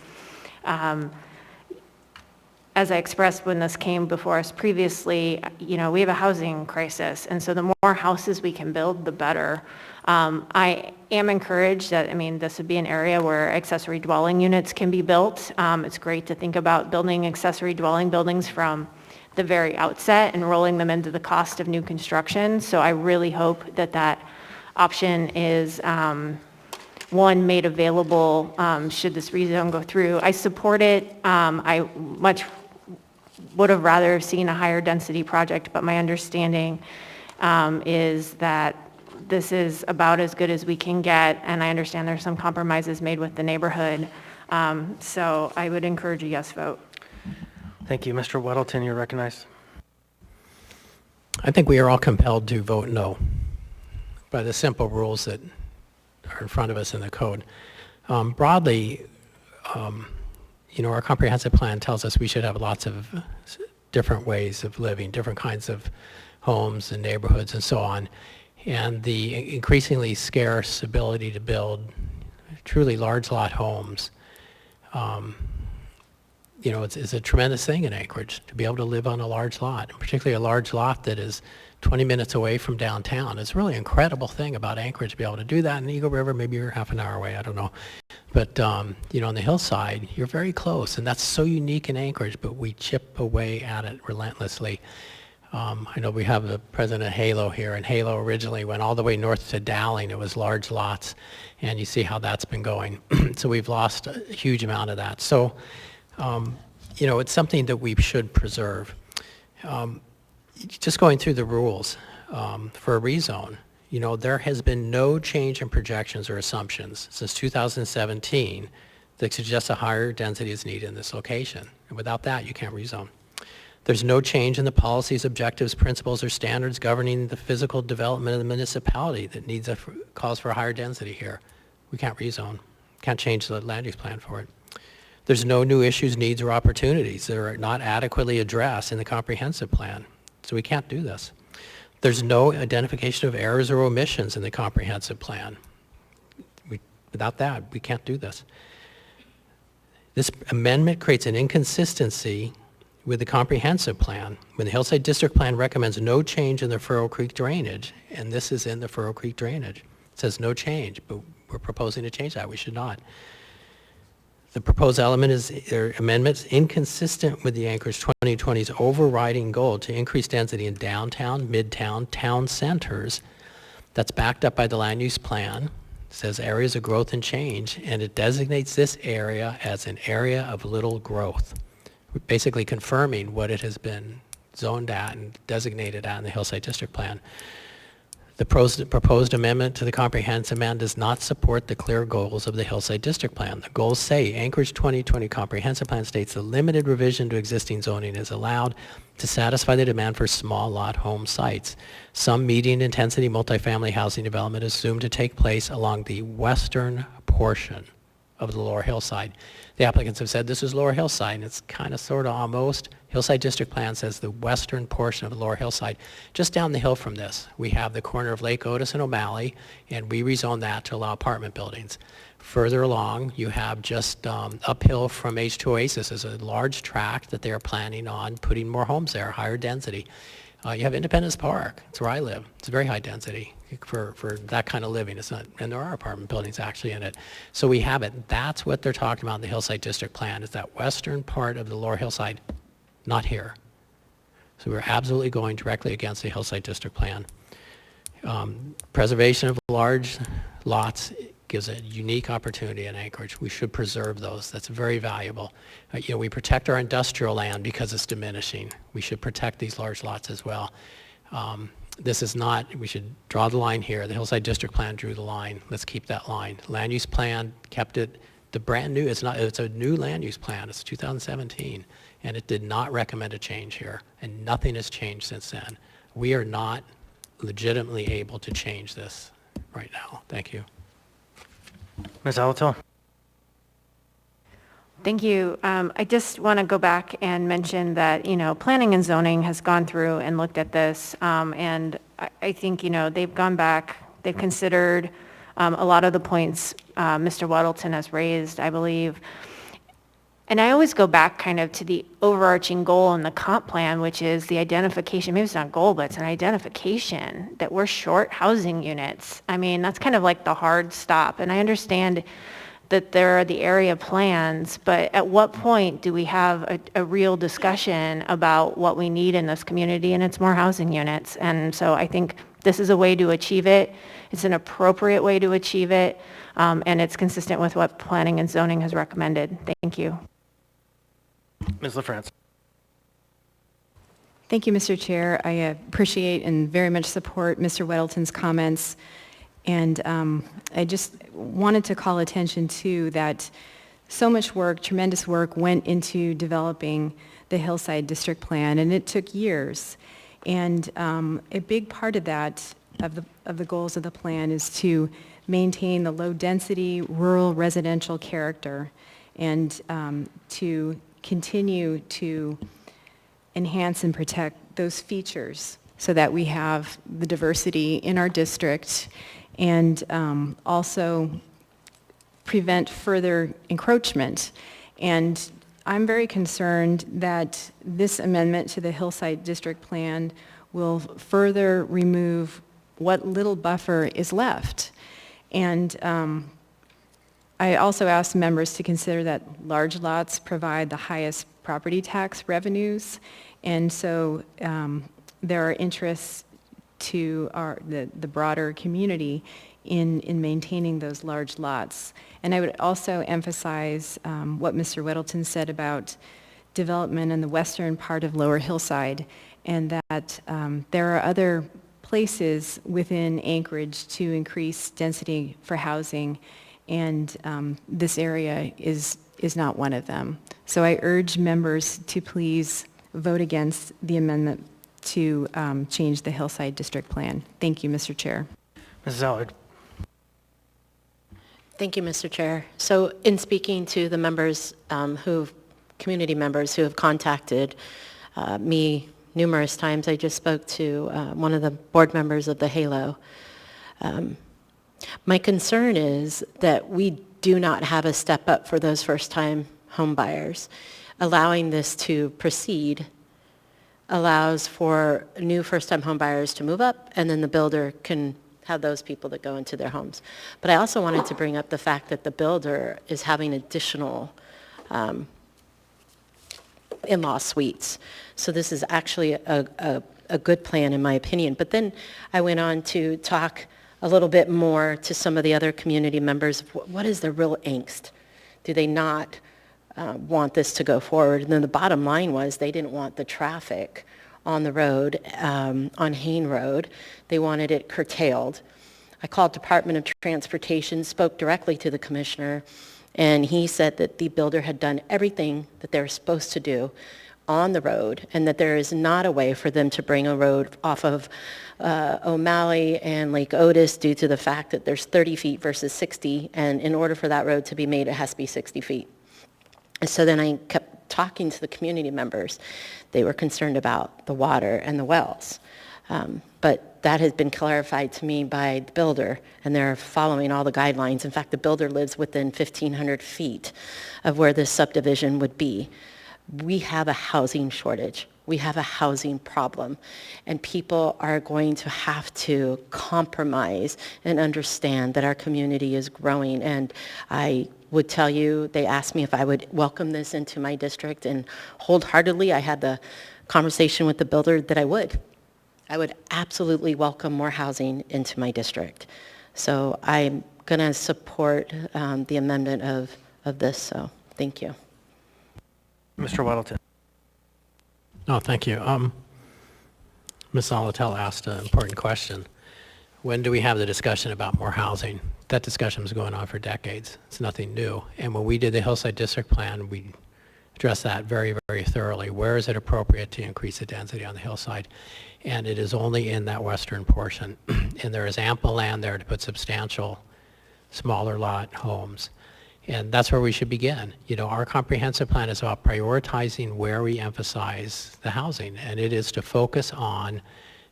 As I expressed when this came before us previously, we have a housing crisis, and so the more houses we can build, the better. I am encouraged that, this would be an area where accessory dwelling units can be built. It's great to think about building accessory dwelling buildings from the very outset and rolling them into the cost of new construction. So I really hope that that option is one, made available should this rezone go through. I support it. I much would have rather seen a higher density project, but my understanding is that this is about as good as we can get, and I understand there's some compromises made with the neighborhood. So I would encourage a yes vote. Thank you. Mr. Weddleton, you're recognized. I think we are all compelled to vote no by the simple rules that are in front of us in the code. Broadly, our comprehensive plan tells us we should have lots of different ways of living, different kinds of homes and neighborhoods and so on. And the increasingly scarce ability to build truly large lot homes, it's a tremendous thing in Anchorage to be able to live on a large lot, and particularly a large lot that is 20 minutes away from downtown. It's a really incredible thing about Anchorage to be able to do that. In the Eagle River, maybe you're half an hour away, I don't know. But, on the hillside, you're very close, and that's so unique in Anchorage, but we chip away at it relentlessly. I know we have the president of Halo here, and Halo originally went all the way north to Dowling. It was large lots, and you see how that's been going. So we've lost a huge amount of that. So, it's something that we should preserve. Just going through the rules for a rezone, there has been no change in projections or assumptions since 2017 that suggests a higher density is needed in this location. And without that, you can't rezone. There's no change in the policies, objectives, principles, or standards governing the physical development of the municipality that calls for a higher density here. We can't rezone. Can't change the land use plan for it. There's no new issues, needs, or opportunities that are not adequately addressed in the comprehensive plan. So we can't do this. There's no identification of errors or omissions in the comprehensive plan. Without that, we can't do this. This amendment creates an inconsistency with the comprehensive plan. When the Hillside District Plan recommends no change in the Furrow Creek drainage, and this is in the Furrow Creek drainage, it says no change, but we're proposing to change that. We should not. The proposed amendment is inconsistent with the Anchorage 2020's overriding goal to increase density in downtown, midtown, town centers. That's backed up by the land use plan. It says areas of growth and change, and it designates this area as an area of little growth, basically confirming what it has been zoned at and designated at in the Hillside District Plan. The proposed amendment to the comprehensive plan does not support the clear goals of the Hillside District Plan. The goals say Anchorage 2020 Comprehensive Plan states a limited revision to existing zoning is allowed to satisfy the demand for small lot home sites. Some medium intensity multifamily housing development is assumed to take place along the western portion of the Lower Hillside. The applicants have said this is Lower Hillside, and it's kind of sort of almost. Hillside District Plan says the western portion of the Lower Hillside. Just down the hill from this, we have the corner of Lake Otis and O'Malley, and we rezoned that to allow apartment buildings. Further along, you have just uphill from H2 Oasis is a large tract that they're planning on putting more homes there, higher density. You have Independence Park. It's where I live. It's very high density for that kind of living. It's not, and there are apartment buildings actually in it. So we have it. That's what they're talking about in the Hillside District Plan, is that western part of the Lower Hillside, not here. So we're absolutely going directly against the Hillside District Plan. Preservation of large lots gives a unique opportunity in Anchorage. We should preserve those. That's very valuable. We protect our industrial land because it's diminishing. We should protect these large lots as well. This is not, we should draw the line here. The Hillside District Plan drew the line. Let's keep that line. Land use plan kept it, the brand new, it's a new land use plan. It's 2017, and it did not recommend a change here, and nothing has changed since then. We are not legitimately able to change this right now. Thank you. Ms. Alatal. Thank you. I just want to go back and mention that, planning and zoning has gone through and looked at this, and I think, they've gone back, they've considered a lot of the points Mr. Weddleton has raised, I believe. And I always go back kind of to the overarching goal in the comp plan, which is the identification, maybe it's not a goal, but it's an identification that we're short housing units. I mean, that's kind of like the hard stop. And I understand that there are the area plans, but at what point do we have a real discussion about what we need in this community? And it's more housing units. And so I think this is a way to achieve it. It's an appropriate way to achieve it. And it's consistent with what planning and zoning has recommended. Thank you. Ms. LaFrance. Thank you, Mr. Chair. I appreciate and very much support Mr. Weddleton's comments. And I just wanted to call attention to that so much work, tremendous work went into developing the Hillside District Plan, and it took years. And a big part of that, of the goals of the plan, is to maintain the low-density rural residential character and to continue to enhance and protect those features so that we have the diversity in our district and also prevent further encroachment. And I'm very concerned that this amendment to the Hillside District Plan will further remove what little buffer is left. And I also asked members to consider that large lots provide the highest property tax revenues, and so there are interests to the broader community in maintaining those large lots. And I would also emphasize what Mr. Weddleton said about development in the western part of Lower Hillside, and that there are other places within Anchorage to increase density for housing, and this area is not one of them. So I urge members to please vote against the amendment to change the Hillside District Plan. Thank you, Mr. Chair. Mrs. Allard. Thank you, Mr. Chair. So in speaking to the members community members who have contacted me numerous times, I just spoke to one of the board members of the HALO. My concern is that we do not have a step up for those first-time home buyers. Allowing this to proceed allows for new first-time home buyers to move up, and then the builder can have those people that go into their homes. But I also wanted to bring up the fact that the builder is having additional in-law suites. So this is actually a good plan in my opinion. But then I went on to talk a little bit more to some of the other community members. What is the real angst? Do they not want this to go forward? And then the bottom line was they didn't want the traffic on the road, on Hain Road. They wanted it curtailed. I called Department of Transportation, spoke directly to the commissioner, and he said that the builder had done everything that they were supposed to do on the road, and that there is not a way for them to bring a road off of O'Malley and Lake Otis due to the fact that there's 30 feet versus 60, and in order for that road to be made, it has to be 60 feet. And so then I kept talking to the community members. They were concerned about the water and the wells. But that has been clarified to me by the builder, and they're following all the guidelines. In fact, the builder lives within 1,500 feet of where this subdivision would be. We have a housing shortage. We have a housing problem, and people are going to have to compromise and understand that our community is growing. And I would tell you, they asked me if I would welcome this into my district, and wholeheartedly I had the conversation with the builder that I would. I would absolutely welcome more housing into my district. So I'm going to support the amendment of this, so thank you. Mr. Waddleton. No, thank you. Ms. Zolotel asked an important question. When do we have the discussion about more housing? That discussion was going on for decades. It's nothing new. And when we did the Hillside District Plan, we addressed that very, very thoroughly. Where is it appropriate to increase the density on the hillside? And it is only in that western portion. And there is ample land there to put substantial smaller lot homes. And that's where we should begin. You know, our comprehensive plan is about prioritizing where we emphasize the housing, and it is to focus on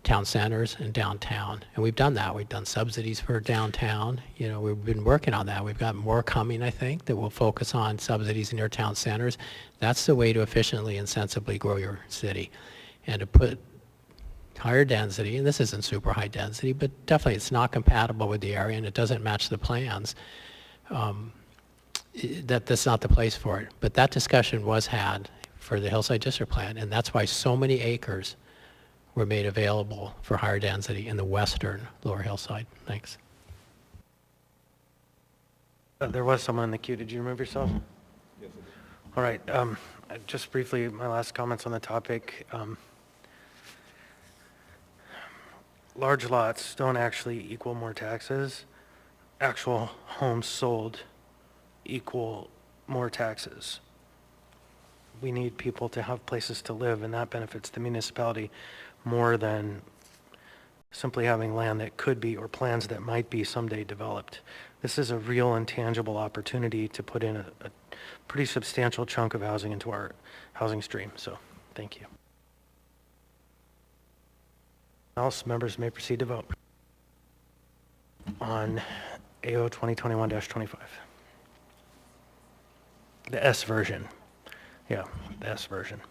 town centers and downtown. And we've done that. We've done subsidies for downtown. You know, we've been working on that. We've got more coming, I think, that will focus on subsidies near town centers. That's the way to efficiently and sensibly grow your city. And to put higher density, and this isn't super high density, but definitely it's not compatible with the area and it doesn't match the plans. That's not the place for it. But that discussion was had for the Hillside District Plan, and that's why so many acres were made available for higher density in the western Lower Hillside. Thanks. There was someone in the queue. Did you remove yourself? Yes. All right. Just briefly, my last comments on the topic. Large lots don't actually equal more taxes. Actual homes sold equal more taxes. We need people to have places to live, and that benefits the municipality more than simply having land that could be or plans that might be someday developed. This is a real and tangible opportunity to put in a pretty substantial chunk of housing into our housing stream. So thank you. Else, members may proceed to vote on AO 2021-25. The S version. Yeah, the S version.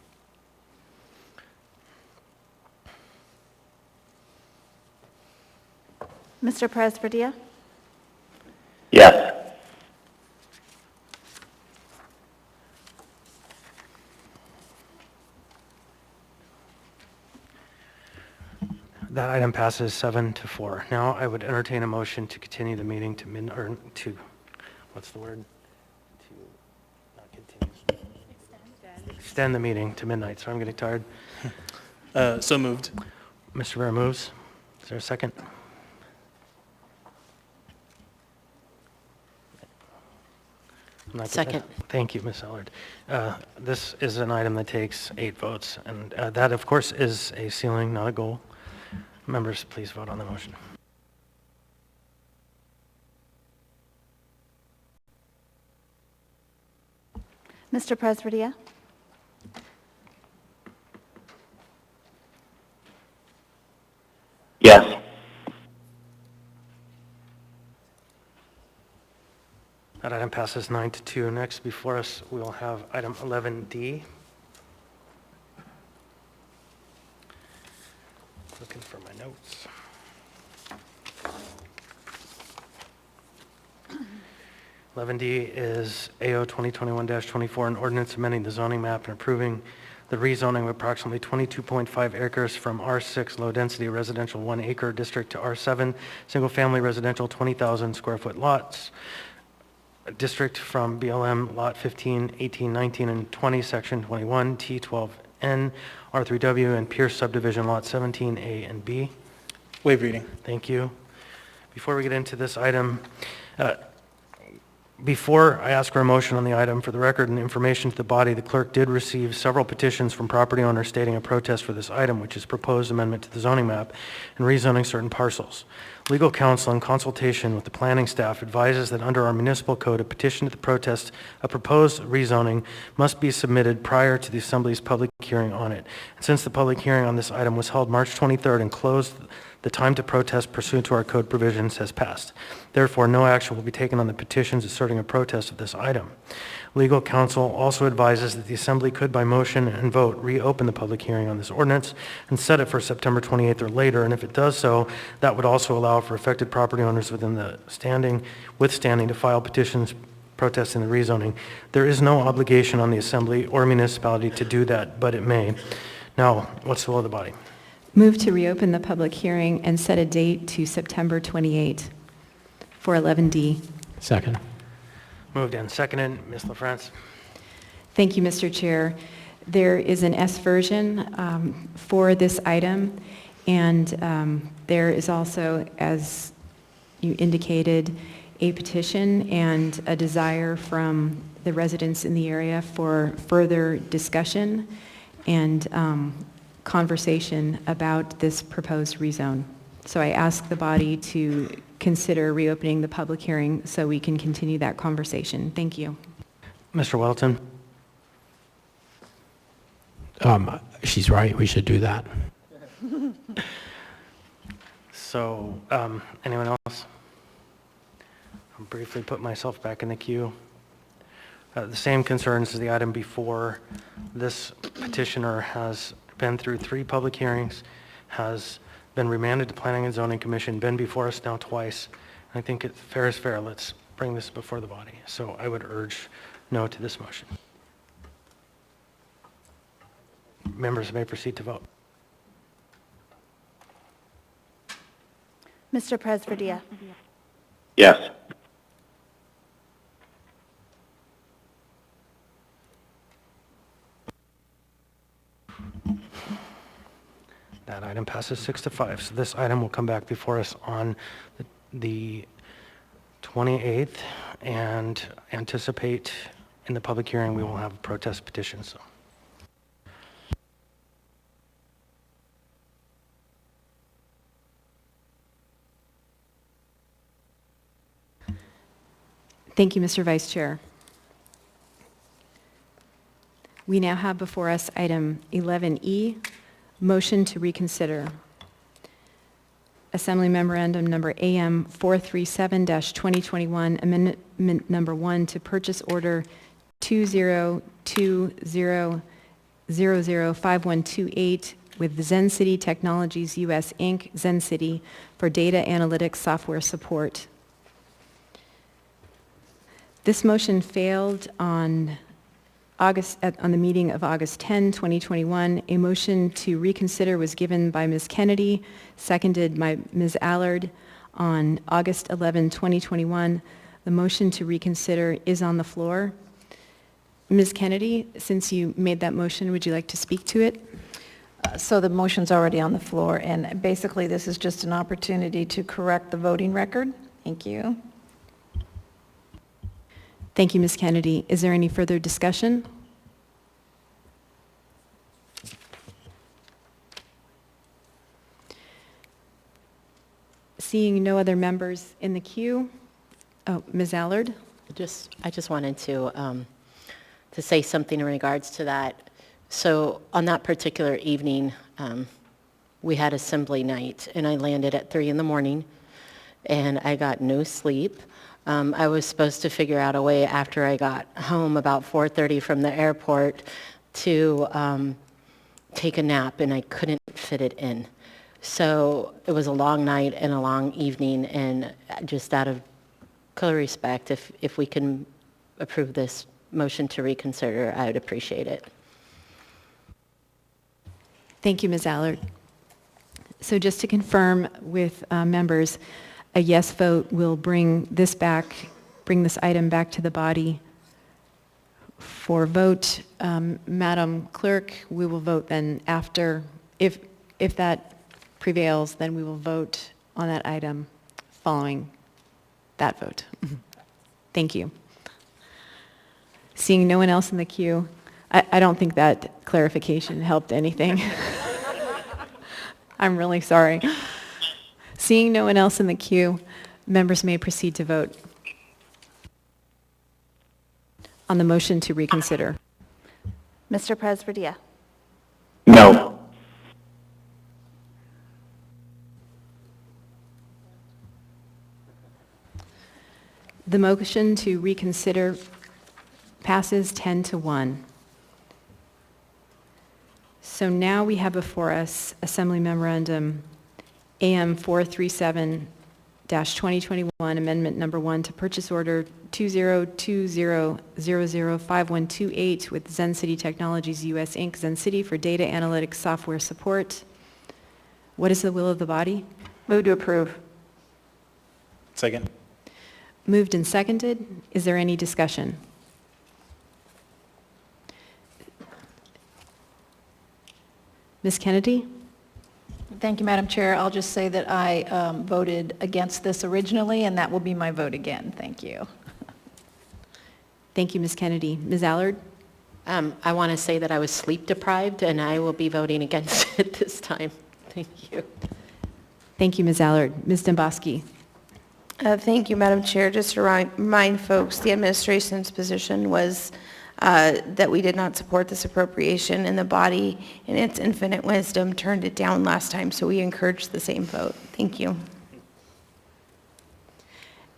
Mr. Perez-Verdia? Yes. That item passes 7-4. Now I would entertain a motion to continue the meeting to what's the word? To not continue. Extend the meeting to midnight. So I'm getting tired. So moved. Mr. Vera moves. Is there a second? Second. Thank you, Ms. Ellard. This is an item that takes 8 votes, and that, of course, is a ceiling, not a goal. Members, please vote on the motion. Mr. Perez-Verdia? Yes. That item passes 9-2. Next, before us, we will have item 11D. Looking for my notes. 11D is AO 2021-24, an ordinance amending the zoning map and approving the rezoning of approximately 22.5 acres from R6 low-density residential 1 acre district to R7 single-family residential 20,000 square foot lots. District from BLM Lot 15, 18, 19, and 20, Section 21, T12 N, R3W, and Pierce subdivision, Lot 17A and B. Waive reading. Thank you. Before we get into this item, before I ask for a motion on the item, for the record and information to the body, the clerk did receive several petitions from property owners stating a protest for this item, which is proposed amendment to the zoning map and rezoning certain parcels. Legal counsel, in consultation with the planning staff, advises that under our municipal code, a petition to protest a proposed rezoning must be submitted prior to the Assembly's public hearing on it. And since the public hearing on this item was held March 23rd and closed, the time to protest pursuant to our code provisions has passed. Therefore, no action will be taken on the petitions asserting a protest of this item. Legal counsel also advises that the Assembly could, by motion and vote, reopen the public hearing on this ordinance and set it for September 28th or later, and if it does so, that would also allow for affected property owners within the standing to file petitions protesting the rezoning. There is no obligation on the Assembly or municipality to do that, but it may. Now, what's the will of the body? Move to reopen the public hearing and set a date to September 28 for 11D. Second. Moved and seconded. Ms. LaFrance. Thank you, Mr. Chair. There is an S version for this item, and there is also, as you indicated, a petition and a desire from the residents in the area for further discussion and conversation about this proposed rezone. So I ask the body to consider reopening the public hearing so we can continue that conversation. Thank you. Mr. Welton. She's right, we should do that. So, anyone else? I'll briefly put myself back in the queue. The same concerns as the item before. This petitioner has been through 3 public hearings, has been remanded to Planning and Zoning Commission, been before us now twice. I think fair is fair. Let's bring this before the body. So I would urge no to this motion. Members may proceed to vote. Mr. Presverdia. Yes. That item passes 6-5. So this item will come back before us on the 28th, and anticipate in the public hearing we will have a protest petition. So. Thank you, Mr. Vice Chair. We now have before us item 11E, motion to reconsider. Assembly Memorandum number AM 437-2021, amendment number 1 to purchase order 2020005128 with Zen City Technologies US Inc., Zen City, for data analytics software support. This motion failed on the meeting of August 10, 2021. A motion to reconsider was given by Ms. Kennedy, seconded by Ms. Allard on August 11, 2021. The motion to reconsider is on the floor. Ms. Kennedy, since you made that motion, would you like to speak to it? So the motion's already on the floor, and basically this is just an opportunity to correct the voting record. Thank you. Thank you, Ms. Kennedy. Is there any further discussion? Seeing no other members in the queue. Oh, Ms. Allard? I just wanted to say something in regards to that. So on that particular evening, we had assembly night, and I landed at 3 in the morning, and I got no sleep. I was supposed to figure out a way after I got home about 4:30 from the airport to take a nap, and I couldn't fit it in. So it was a long night and a long evening, and just out of clear respect, if we can approve this motion to reconsider, I would appreciate it. Thank you, Ms. Allard. So just to confirm with members, a yes vote will bring this item back to the body For vote, Madam Clerk, we will vote then after, if that prevails, then we will vote on that item following that vote. Thank you. Seeing no one else in the queue, I don't think that clarification helped anything. I'm really sorry. Seeing no one else in the queue, members may proceed to vote on the motion to reconsider. Mr. Presverdia? No. The motion to reconsider passes 10-1. So now we have before us Assembly Memorandum AM 437-2021, Amendment Number 1 to Purchase Order 2020005128 with Zen City Technologies US Inc., Zen City for data analytics software support. What is the will of the body? Move to approve. Second. Moved and seconded. Is there any discussion? Ms. Kennedy? Thank you, Madam Chair. I'll just say that I voted against this originally, and that will be my vote again. Thank you. Thank you, Ms. Kennedy. Ms. Allard? I want to say that I was sleep deprived, and I will be voting against it this time. Thank you. Thank you, Ms. Allard. Ms. Domboski? Thank you, Madam Chair. Just to remind folks, the administration's position was that we did not support this appropriation, and the body, in its infinite wisdom, turned it down last time, so we encourage the same vote. Thank you.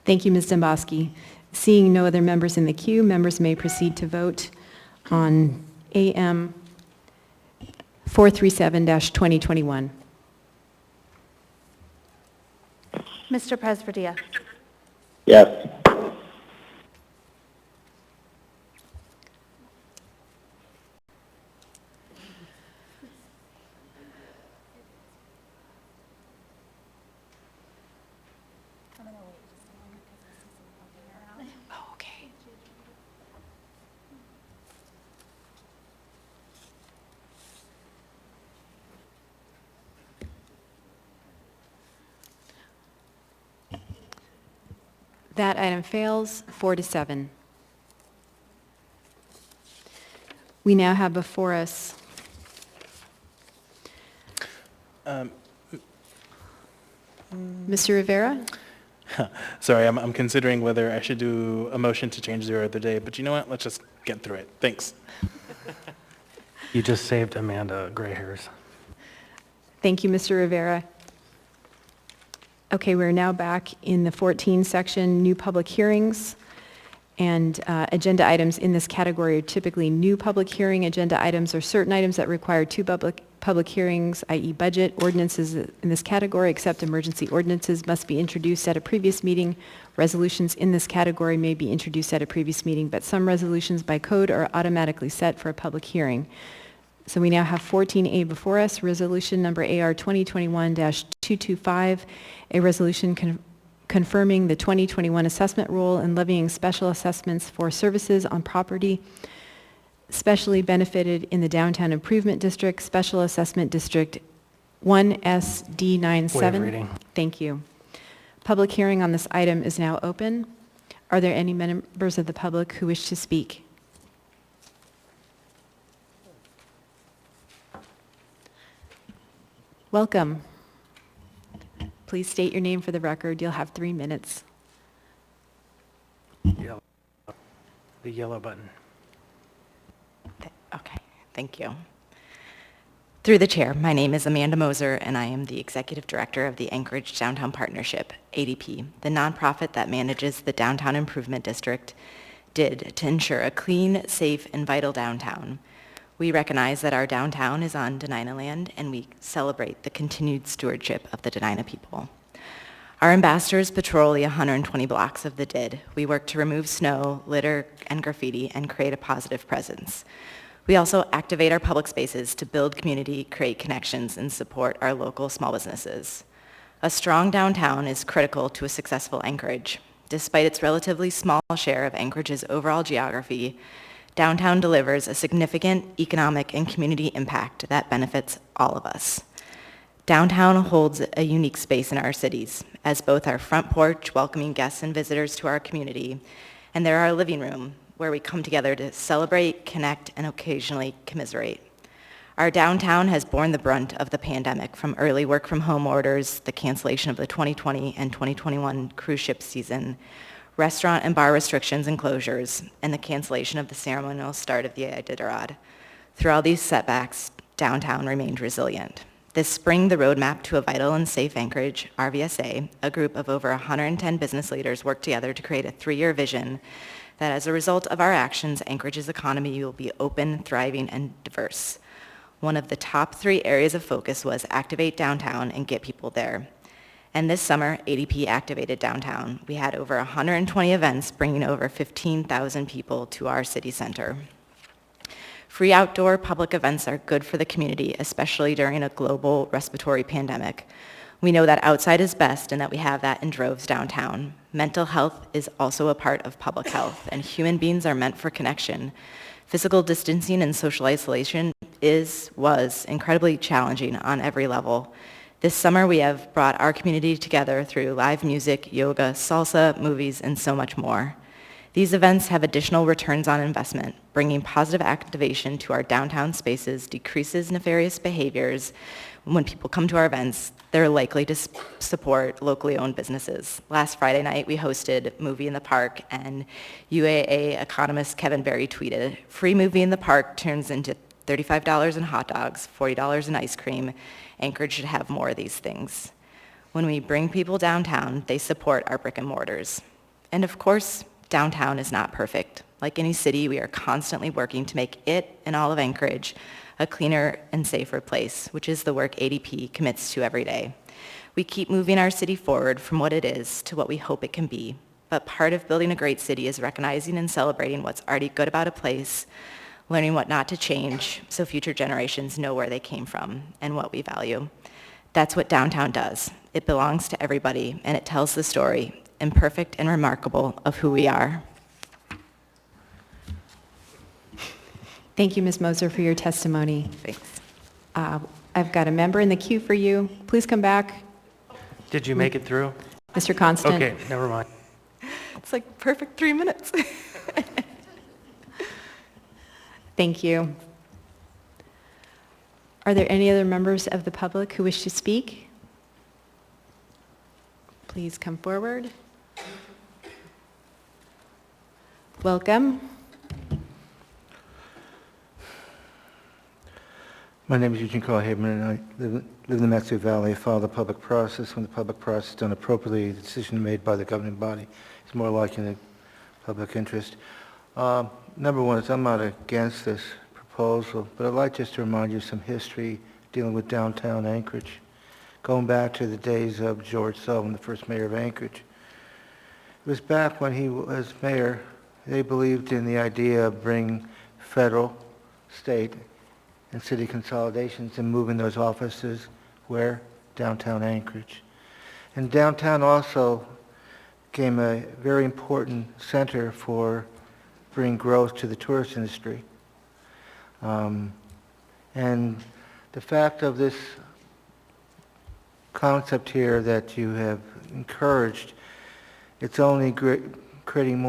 Thank you, Ms. Domboski. Seeing no other members in the queue, members may proceed to vote on AM 437-2021. Mr. Presverdia? Yes. That item fails, 4-7. We now have before us Mr. Rivera? Sorry, I'm considering whether I should do a motion to change the other day, but you know what? Let's just get through it. Thanks. You just saved Amanda gray hairs. Thank you, Mr. Rivera. Okay, we're now back in the 14 section, new public hearings. And agenda items in this category are typically new public hearing. Agenda items are certain items that require two public hearings, i.e. budget. Ordinances in this category, except emergency ordinances, must be introduced at a previous meeting. Resolutions in this category may be introduced at a previous meeting, but some resolutions by code are automatically set for a public hearing. So we now have 14A before us, resolution number AR 2021-225, a resolution confirming the 2021 assessment rule and levying special assessments for services on property specially benefited in the Downtown Improvement District, Special Assessment District 1SD97. Waive reading. Thank you. Public hearing on this item is now open. Are there any members of the public who wish to speak? Welcome. Please state your name for the record. You'll have 3 minutes. Yellow. The yellow button. Okay, thank you. Through the chair, my name is Amanda Moser, and I am the Executive Director of the Anchorage Downtown Partnership, ADP, the nonprofit that manages the Downtown Improvement District, to ensure a clean, safe, and vital downtown. We recognize that our downtown is on Dena'ina land, and we celebrate the continued stewardship of the Dena'ina people. Our ambassadors patrol the 120 blocks of the DID. We work to remove snow, litter, and graffiti, and create a positive presence. We also activate our public spaces to build community, create connections, and support our local small businesses. A strong downtown is critical to a successful Anchorage. Despite its relatively small share of Anchorage's overall geography, Downtown delivers a significant economic and community impact that benefits all of us. Downtown holds a unique space in our cities as both our front porch welcoming guests and visitors to our community, and they're our living room where we come together to celebrate, connect, and occasionally commiserate. Our downtown has borne the brunt of the pandemic, from early work from home orders, the cancellation of the 2020 and 2021 cruise ship season, restaurant and bar restrictions and closures, and the cancellation of the ceremonial start of the Iditarod. Through all these setbacks, downtown remained resilient. This spring, the roadmap to a vital and safe Anchorage, RVSA, a group of over 110 business leaders worked together to create a 3-year vision that as a result of our actions, Anchorage's economy will be open, thriving, and diverse. One of the top 3 areas of focus was activate downtown and get people there. And this summer, ADP activated downtown. We had over 120 events, bringing over 15,000 people to our city center. Free outdoor public events are good for the community, especially during a global respiratory pandemic. We know that outside is best and that we have that in droves downtown. Mental health is also a part of public health, and human beings are meant for connection. Physical distancing and social isolation was incredibly challenging on every level. This summer, we have brought our community together through live music, yoga, salsa, movies, and so much more. These events have additional returns on investment. Bringing positive activation to our downtown spaces decreases nefarious behaviors. When people come to our events, they're likely to support locally owned businesses. Last Friday night, we hosted Movie in the Park, and UAA economist Kevin Berry tweeted, "Free movie in the park turns into $35 in hot dogs, $40 in ice cream. Anchorage should have more of these things." When we bring people downtown, they support our brick and mortars. And of course, downtown is not perfect. Like any city, we are constantly working to make it and all of Anchorage a cleaner and safer place, which is the work ADP commits to every day. We keep moving our city forward from what it is to what we hope it can be. But part of building a great city is recognizing and celebrating what's already good about a place, learning what not to change so future generations know where they came from and what we value. That's what downtown does. It belongs to everybody, and it tells the story, imperfect and remarkable, of who we are. Thank you, Ms. Moser, for your testimony. Thanks. I've got a member in the queue for you. Please come back. Did you make it through? Mr. Constant. Okay, never mind. It's like perfect 3 minutes. Thank you. Are there any other members of the public who wish to speak? Please come forward. Welcome. My name is Eugene Carl-Haberman, and I live in the Matsu Valley. I follow the public process. When the public process is done appropriately, the decision made by the governing body is more likely in the public interest. Number one is I'm not against this proposal, but I'd like just to remind you of some history dealing with downtown Anchorage, going back to the days of George Sullivan, the first mayor of Anchorage. It was back when he was mayor, they believed in the idea of bringing federal, state, and city consolidations and moving those offices where? Downtown Anchorage. And downtown also became a very important center for bringing growth to the tourist industry. And the fact of this concept here that you have encouraged, it's only creating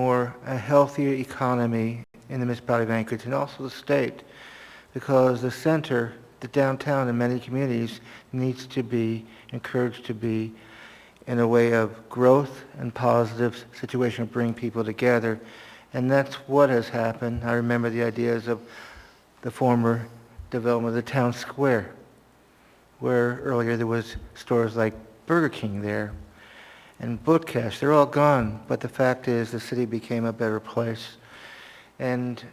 a healthier economy in the municipality of Anchorage and also the state, because the center, the downtown in many communities, needs to be encouraged to be in a way of growth and positive situation of bringing people together. And that's what has happened. I remember the ideas of the former development of the town square, where earlier there was stores like Burger King there and Bootcash. They're all gone, but the fact is the city became a better place. And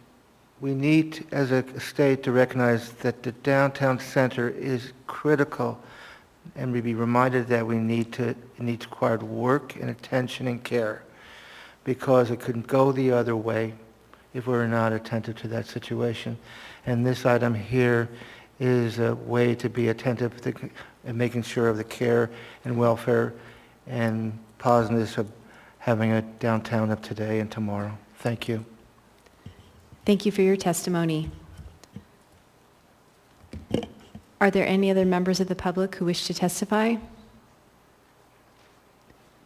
we need, as a state, to recognize that the downtown center is critical, and we be reminded that it needs required work and attention and care, because it couldn't go the other way if we're not attentive to that situation. And this item here is a way to be attentive to and making sure of the care and welfare and positiveness of having a downtown of today and tomorrow. Thank you. Thank you for your testimony. Are there any other members of the public who wish to testify?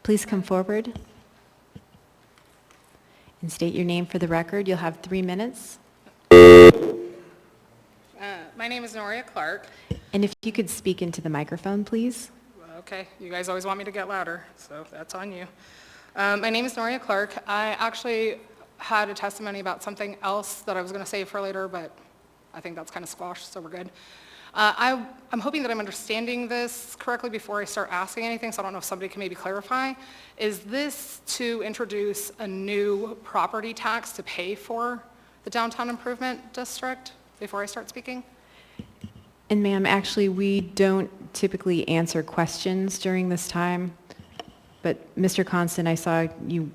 Please come forward and state your name for the record. You'll have 3 minutes. My name is Noria Clark. And if you could speak into the microphone, please. Okay, you guys always want me to get louder, so that's on you. My name is Noria Clark. I actually had a testimony about something else that I was going to save for later, but I think that's kind of squashed, so we're good. I'm hoping that I'm understanding this correctly before I start asking anything, so I don't know if somebody can maybe clarify. Is this to introduce a new property tax to pay for the downtown improvement district before I start speaking? And ma'am, actually, we don't typically answer questions during this time, but Mr. Constant, I saw you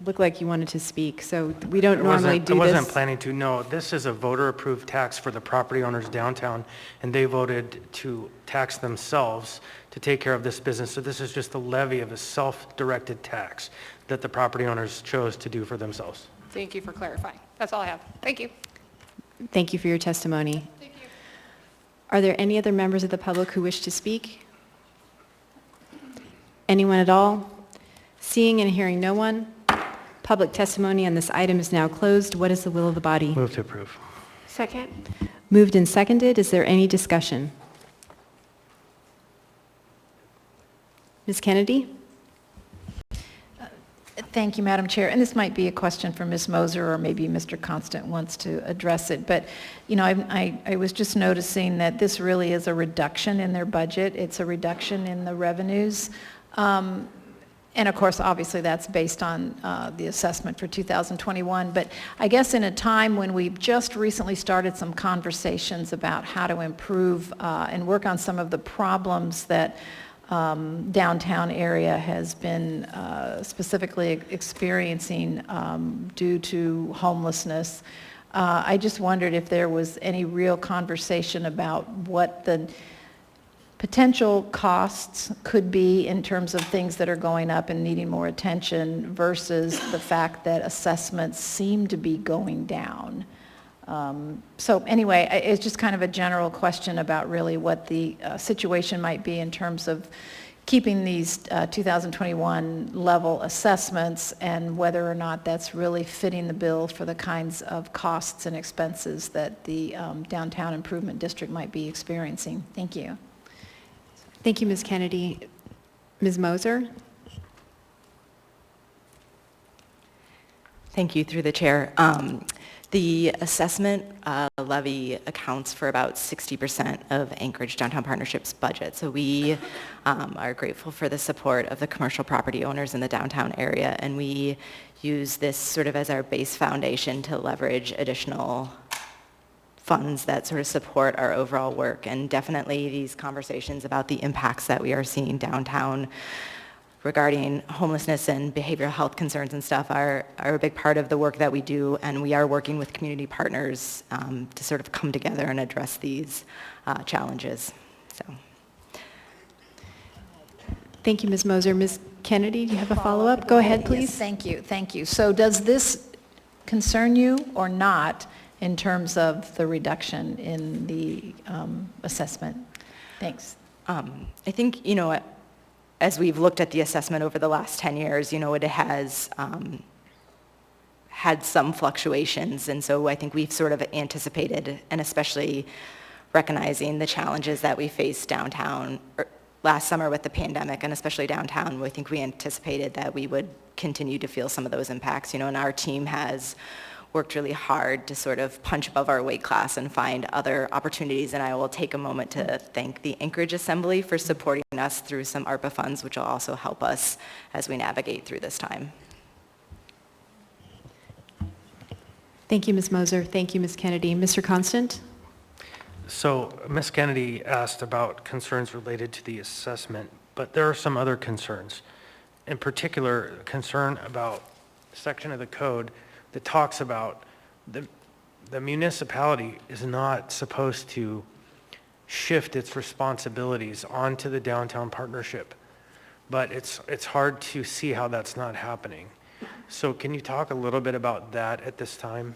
look like you wanted to speak, so we don't normally do this. I wasn't planning to, no. This is a voter-approved tax for the property owners downtown, and they voted to tax themselves to take care of this business. So this is just a levy of a self-directed tax that the property owners chose to do for themselves. Thank you for clarifying. That's all I have. Thank you. Thank you for your testimony. Thank you. Are there any other members of the public who wish to speak? Anyone at all? Seeing and hearing no one, public testimony on this item is now closed. What is the will of the body? Move to approve. Second. Moved and seconded. Is there any discussion? Ms. Kennedy? Thank you, Madam Chair. And this might be a question for Ms. Moser, or maybe Mr. Constant wants to address it. But, you know, I was just noticing that this really is a reduction in their budget. It's a reduction in the revenues. And of course, obviously, that's based on the assessment for 2021. But I guess in a time when we've just recently started some conversations about how to improve and work on some of the problems that downtown area has been specifically experiencing due to homelessness, I just wondered if there was any real conversation about what the potential costs could be in terms of things that are going up and needing more attention versus the fact that assessments seem to be going down. So anyway, it's just kind of a general question about really what the situation might be in terms of keeping these 2021 level assessments and whether or not that's really fitting the bill for the kinds of costs and expenses that the downtown improvement district might be experiencing. Thank you. Thank you, Ms. Kennedy. Ms. Moser? Thank you, through the chair. The assessment levy accounts for about 60% of Anchorage Downtown Partnership's budget. So we are grateful for the support of the commercial property owners in the downtown area, and we use this sort of as our base foundation to leverage additional funds that sort of support our overall work. And definitely these conversations about the impacts that we are seeing downtown regarding homelessness and behavioral health concerns and stuff are a big part of the work that we do, and we are working with community partners to sort of come together and address these challenges. So. Thank you, Ms. Moser. Ms. Kennedy, do you have a follow-up? Go ahead, please. Yes, thank you, thank you. So does this concern you or not in terms of the reduction in the assessment? Thanks. I think, you know, as we've looked at the assessment over the last 10 years, you know, it has had some fluctuations, and so I think we've sort of anticipated, and especially recognizing the challenges that we faced downtown last summer with the pandemic, and especially downtown, I think we anticipated that we would continue to feel some of those impacts, you know, and our team has worked really hard to sort of punch above our weight class and find other opportunities. And I will take a moment to thank the Anchorage Assembly for supporting us through some ARPA funds, which will also help us as we navigate through this time. Thank you, Ms. Moser. Thank you, Ms. Kennedy. Mr. Constant? So Ms. Kennedy asked about concerns related to the assessment, but there are some other concerns. In particular, concern about a section of the code that talks about the municipality is not supposed to shift its responsibilities onto the downtown partnership, but it's hard to see how that's not happening. So can you talk a little bit about that at this time?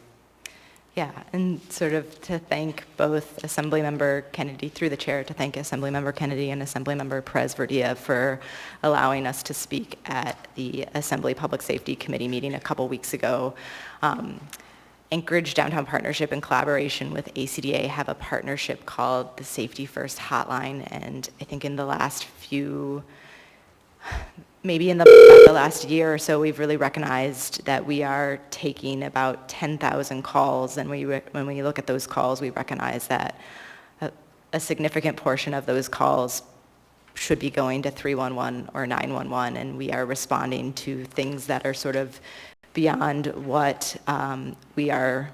Yeah, and sort of to thank both Assemblymember Kennedy, through the chair, to thank Assemblymember Kennedy and Assemblymember Perez-Verdia for allowing us to speak at the Assembly Public Safety Committee meeting a couple weeks ago. Anchorage Downtown Partnership, in collaboration with ACDA, have a partnership called the Safety First Hotline, and I think in the last maybe in the last year or so, we've really recognized that we are taking about 10,000 calls, and when we look at those calls, we recognize that a significant portion of those calls should be going to 311 or 911, and we are responding to things that are sort of beyond what we are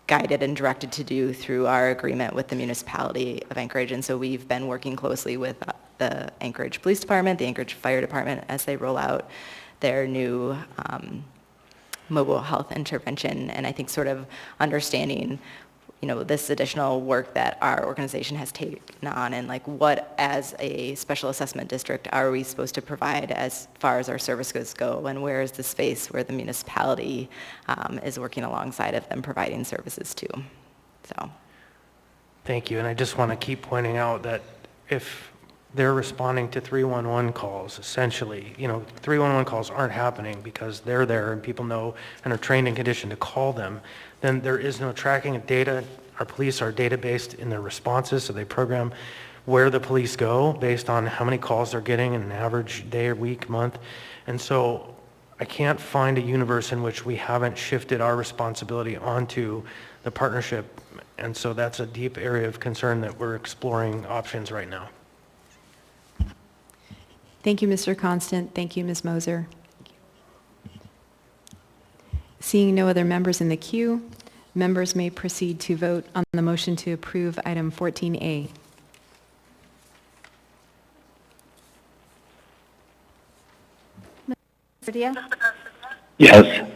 guided and directed to do through our agreement with the municipality of Anchorage. And so we've been working closely with the Anchorage Police Department, the Anchorage Fire Department, as they roll out their new mobile health intervention. And I think sort of understanding, this additional work that our organization has taken on, and like what, as a special assessment district, are we supposed to provide as far as our services go, and where is the space where the municipality is working alongside of them providing services to. So. Thank you, and I just want to keep pointing out that if they're responding to 311 calls, essentially, 311 calls aren't happening because they're there and people know and are trained and conditioned to call them, then there is no tracking of data. Our police are data-based in their responses, so they program where the police go based on how many calls they're getting in an average day or week, month. And so I can't find a universe in which we haven't shifted our responsibility onto the partnership. And so that's a deep area of concern that we're exploring options right now. Thank you, Mr. Constant. Thank you, Ms. Moser. Seeing no other members in the queue, members may proceed to vote on the motion to approve item 14A. Verdia? Yes.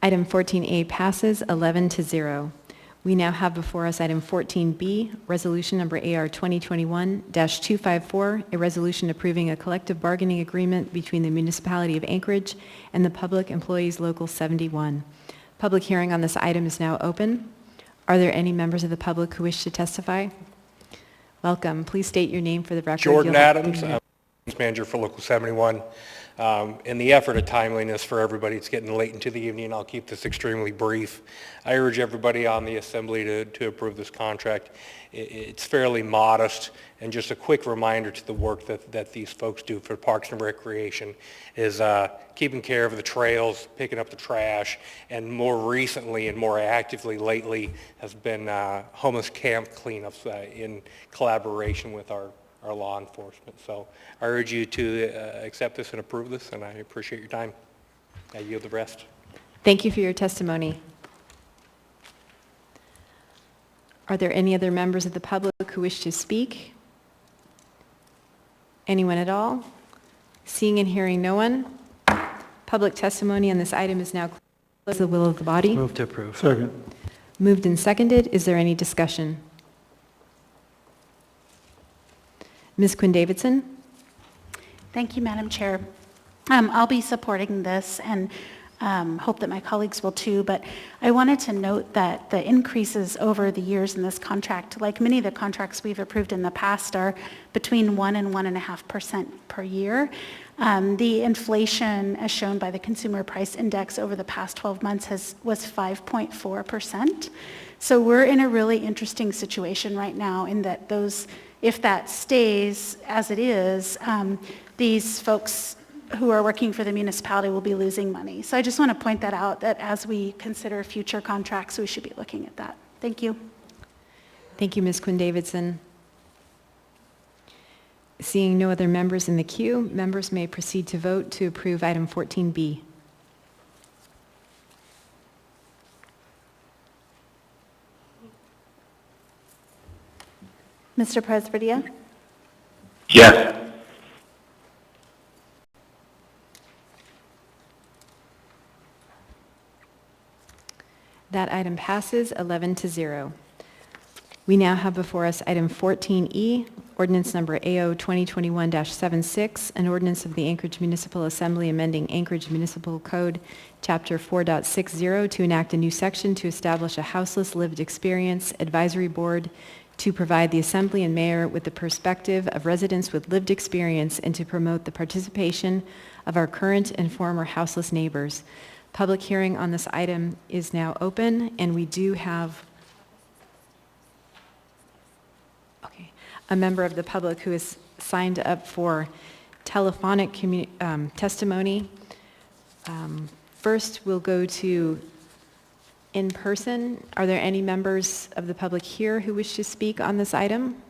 Item 14A passes 11-0. We now have before us item 14B, resolution number AR 2021-254, a resolution approving a collective bargaining agreement between the municipality of Anchorage and the Public Employees Local 71. Public hearing on this item is now open. Are there any members of the public who wish to testify? Welcome. Please state your name for the record. Jordan Adams, I'm manager for Local 71. In the effort of timeliness for everybody, it's getting late into the evening. I'll keep this extremely brief. I urge everybody on the Assembly to approve this contract. It's fairly modest, and just a quick reminder to the work that these folks do for Parks and Recreation is keeping care of the trails, picking up the trash, and more recently and more actively lately has been homeless camp cleanups in collaboration with our law enforcement. So I urge you to accept this and approve this, and I appreciate your time. I yield the rest. Thank you for your testimony. Are there any other members of the public who wish to speak? Anyone at all? Seeing and hearing no one, public testimony on this item is now closed. The will of the body. Move to approve. Second. Moved and seconded. Is there any discussion? Ms. Quinn-Davidson? Thank you, Madam Chair. I'll be supporting this and hope that my colleagues will too, but I wanted to note that the increases over the years in this contract, like many of the contracts we've approved in the past, are between 1 and 1.5% per year. The inflation, as shown by the Consumer Price Index over the past 12 months, was 5.4%. So we're in a really interesting situation right now in that if that stays as it is, these folks who are working for the municipality will be losing money. So I just want to point that out, that as we consider future contracts, we should be looking at that. Thank you. Thank you, Ms. Quinn-Davidson. Seeing no other members in the queue, members may proceed to vote to approve item 14B. Mr. Perez-Verdia? Yes. That item passes 11-0. We now have before us item 14E, ordinance number AO 2021-76, an ordinance of the Anchorage Municipal Assembly amending Anchorage Municipal Code, Chapter 4.60, to enact a new section to establish a houseless lived experience advisory board to provide the Assembly and Mayor with the perspective of residents with lived experience and to promote the participation of our current and former houseless neighbors. Public hearing on this item is now open, and we do have a member of the public who is signed up for telephonic testimony. First, we'll go to in person. Are there any members of the public here who wish to speak on this item?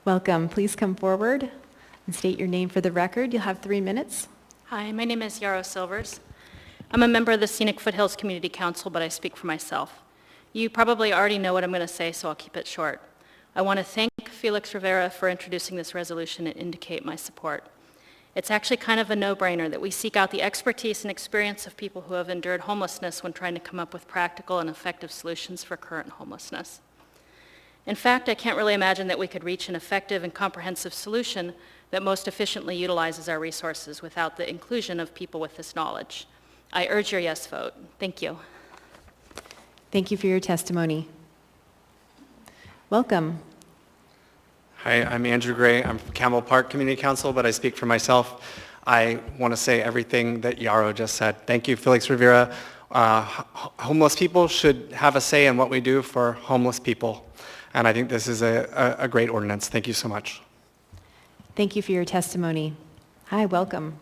Welcome. Please come forward and state your name for the record. You'll have 3 minutes. Hi, my name is Yarrow Silvers. I'm a member of the Scenic Foothills Community Council, but I speak for myself. You probably already know what I'm going to say, so I'll keep it short. I want to thank Felix Rivera for introducing this resolution and indicate my support. It's actually kind of a no-brainer that we seek out the expertise and experience of people who have endured homelessness when trying to come up with practical and effective solutions for current homelessness. In fact, I can't really imagine that we could reach an effective and comprehensive solution that most efficiently utilizes our resources without the inclusion of people with this knowledge. I urge your yes vote. Thank you. Thank you for your testimony. Welcome. Hi, I'm Andrew Gray. I'm from Campbell Park Community Council, but I speak for myself. I want to say everything that Yarrow just said. Thank you, Felix Rivera. Homeless people should have a say in what we do for homeless people. And I think this is a great ordinance. Thank you so much. Thank you for your testimony. Hi, welcome.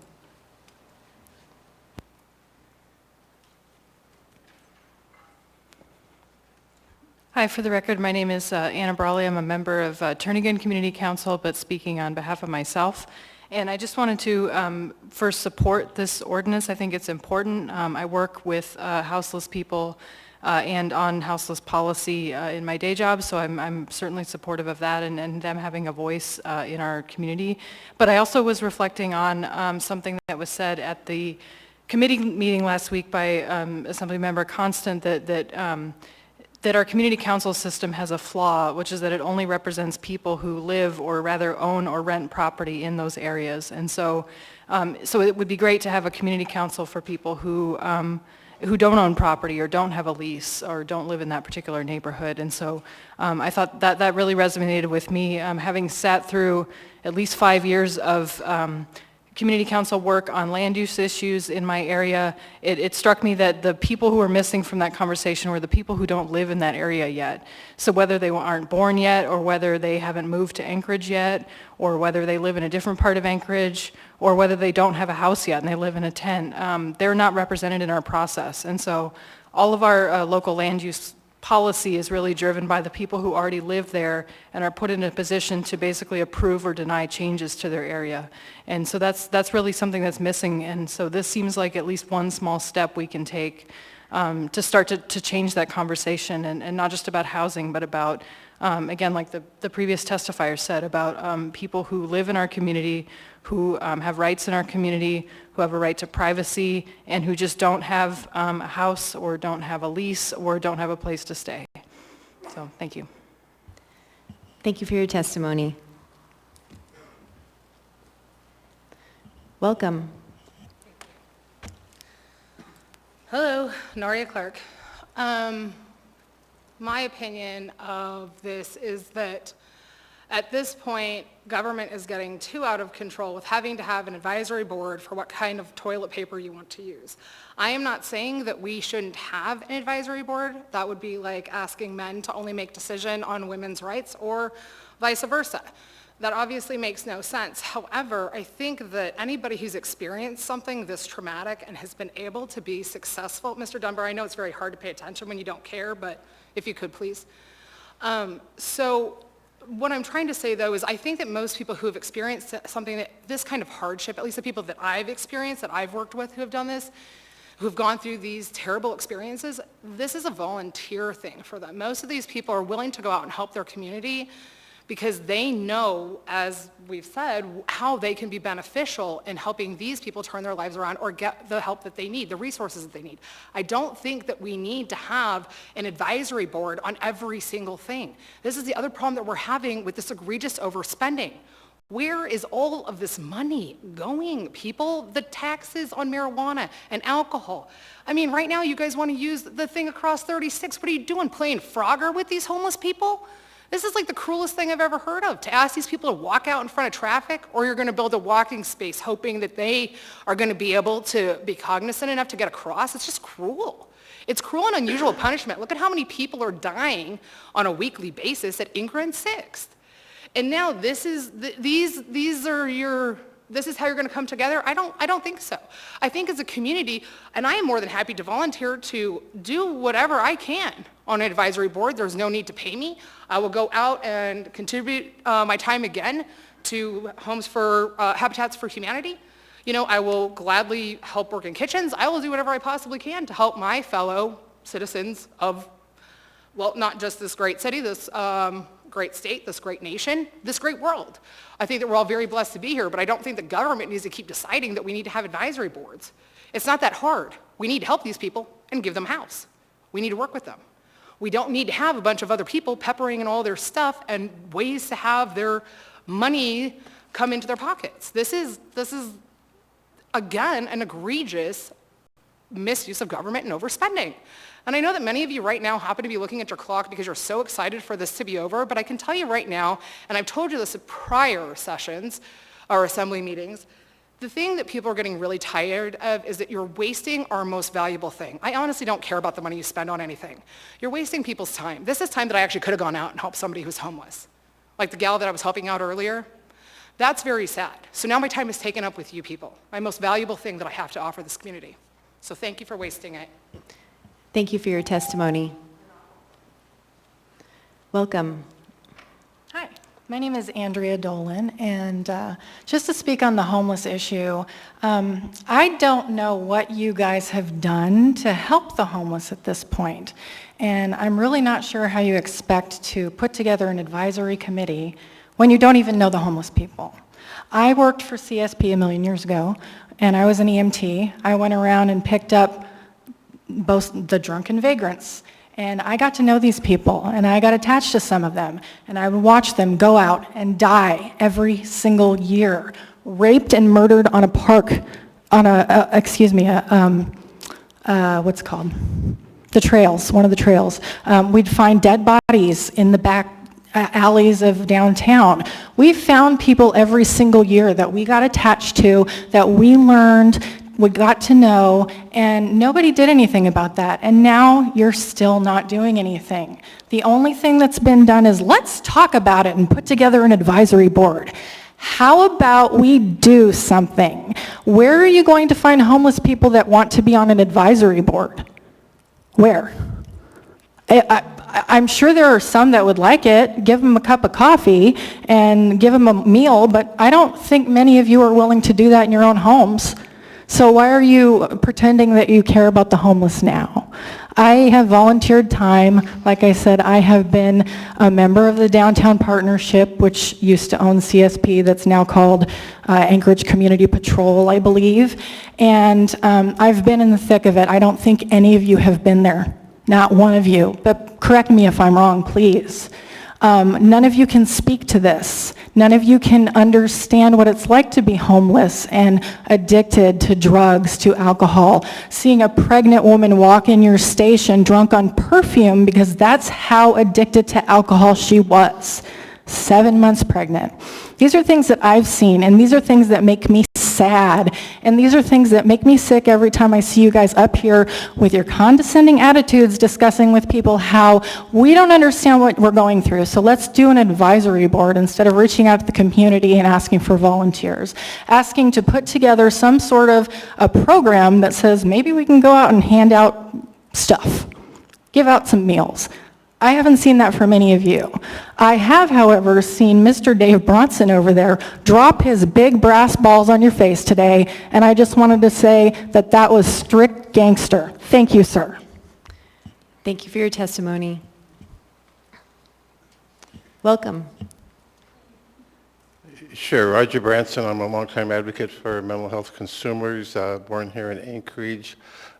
Hi, for the record, my name is Anna Brawley. I'm a member of Turnagain Community Council, but speaking on behalf of myself. And I just wanted to first support this ordinance. I think it's important. I work with houseless people and on houseless policy in my day job, so I'm certainly supportive of that and them having a voice in our community. But I also was reflecting on something that was said at the committee meeting last week by Assemblymember Constant that our community council system has a flaw, which is that it only represents people who live or rather own or rent property in those areas. And so it would be great to have a community council for people who don't own property or don't have a lease or don't live in that particular neighborhood. And so I thought that really resonated with me. Having sat through at least 5 years of community council work on land use issues in my area, it struck me that the people who were missing from that conversation were the people who don't live in that area yet. So whether they aren't born yet, or whether they haven't moved to Anchorage yet, or whether they live in a different part of Anchorage, or whether they don't have a house yet and they live in a tent, they're not represented in our process. And so all of our local land use policy is really driven by the people who already live there and are put in a position to basically approve or deny changes to their area. And so that's really something that's missing. And so this seems like at least one small step we can take to start to change that conversation, and not just about housing, but about, again, like the previous testifier said, about people who live in our community, who have rights in our community, who have a right to privacy, and who just don't have a house or don't have a lease or don't have a place to stay. So thank you. Thank you for your testimony. Welcome. Hello, Noria Clark. My opinion of this is that at this point, government is getting too out of control with having to have an advisory board for what kind of toilet paper you want to use. I am not saying that we shouldn't have an advisory board. That would be like asking men to only make decision on women's rights or vice versa. That obviously makes no sense. However, I think that anybody who's experienced something this traumatic and has been able to be successful, Mr. Dunbar, I know it's very hard to pay attention when you don't care, but if you could please. So what I'm trying to say though is I think that most people who have experienced something that this kind of hardship, at least the people that I've experienced, that I've worked with who have done this, who have gone through these terrible experiences, this is a volunteer thing for them. Most of these people are willing to go out and help their community because they know, as we've said, how they can be beneficial in helping these people turn their lives around or get the help that they need, the resources that they need. I don't think that we need to have an advisory board on every single thing. This is the other problem that we're having with this egregious overspending. Where is all of this money going, people? The taxes on marijuana and alcohol. I mean, right now you guys want to use the thing across 36. What are you doing, playing Frogger with these homeless people? This is like the cruelest thing I've ever heard of, to ask these people to walk out in front of traffic, or you're going to build a walking space hoping that they are going to be able to be cognizant enough to get across. It's just cruel. It's cruel and unusual punishment. Look at how many people are dying on a weekly basis at Inker and 6th. And now this is how you're going to come together? I don't think so. I think as a community, and I am more than happy to volunteer to do whatever I can on an advisory board. There's no need to pay me. I will go out and contribute my time again to Homes for Habitats for Humanity. You know, I will gladly help work in kitchens. I will do whatever I possibly can to help my fellow citizens of, well, not just this great city, this great state, this great nation, this great world. I think that we're all very blessed to be here, but I don't think the government needs to keep deciding that we need to have advisory boards. It's not that hard. We need to help these people and give them a house. We need to work with them. We don't need to have a bunch of other people peppering in all their stuff and ways to have their money come into their pockets. This is again, an egregious misuse of government and overspending. And I know that many of you right now happen to be looking at your clock because you're so excited for this to be over, but I can tell you right now, and I've told you this at prior sessions or assembly meetings, the thing that people are getting really tired of is that you're wasting our most valuable thing. I honestly don't care about the money you spend on anything. You're wasting people's time. This is time that I actually could have gone out and helped somebody who's homeless. Like the gal that I was helping out earlier. That's very sad. So now my time is taken up with you people, my most valuable thing that I have to offer this community. So thank you for wasting it. Thank you for your testimony. Welcome. Hi, my name is Andrea Dolan, and just to speak on the homeless issue, I don't know what you guys have done to help the homeless at this point, and I'm really not sure how you expect to put together an advisory committee when you don't even know the homeless people. I worked for CSP a million years ago, and I was an EMT. I went around and picked up both the drunken vagrants, and I got to know these people, and I got attached to some of them, and I would watch them go out and die every single year, raped and murdered on a park, on what's it called? The trails, one of the trails. We'd find dead bodies in the back alleys of downtown. We found people every single year that we got attached to, that we learned, we got to know, and nobody did anything about that. And now you're still not doing anything. The only thing that's been done is let's talk about it and put together an advisory board. How about we do something? Where are you going to find homeless people that want to be on an advisory board? Where? I'm sure there are some that would like it. Give them a cup of coffee and give them a meal, but I don't think many of you are willing to do that in your own homes. So why are you pretending that you care about the homeless now? I have volunteered time. Like I said, I have been a member of the Downtown Partnership, which used to own CSP, that's now called Anchorage Community Patrol, I believe. And I've been in the thick of it. I don't think any of you have been there. Not one of you. But correct me if I'm wrong, please. None of you can speak to this. None of you can understand what it's like to be homeless and addicted to drugs, to alcohol. Seeing a pregnant woman walk in your station drunk on perfume because that's how addicted to alcohol she was. 7 months pregnant. These are things that I've seen, and these are things that make me sad, and these are things that make me sick every time I see you guys up here with your condescending attitudes discussing with people how we don't understand what we're going through. So let's do an advisory board instead of reaching out to the community and asking for volunteers. Asking to put together some sort of a program that says maybe we can go out and hand out stuff, give out some meals. I haven't seen that from any of you. I have, however, seen Mr. Dave Bronson over there drop his big brass balls on your face today, and I just wanted to say that that was strict gangster. Thank you, sir. Thank you for your testimony. Welcome. Sure. Roger Branson. I'm a longtime advocate for mental health consumers, born here in Anchorage.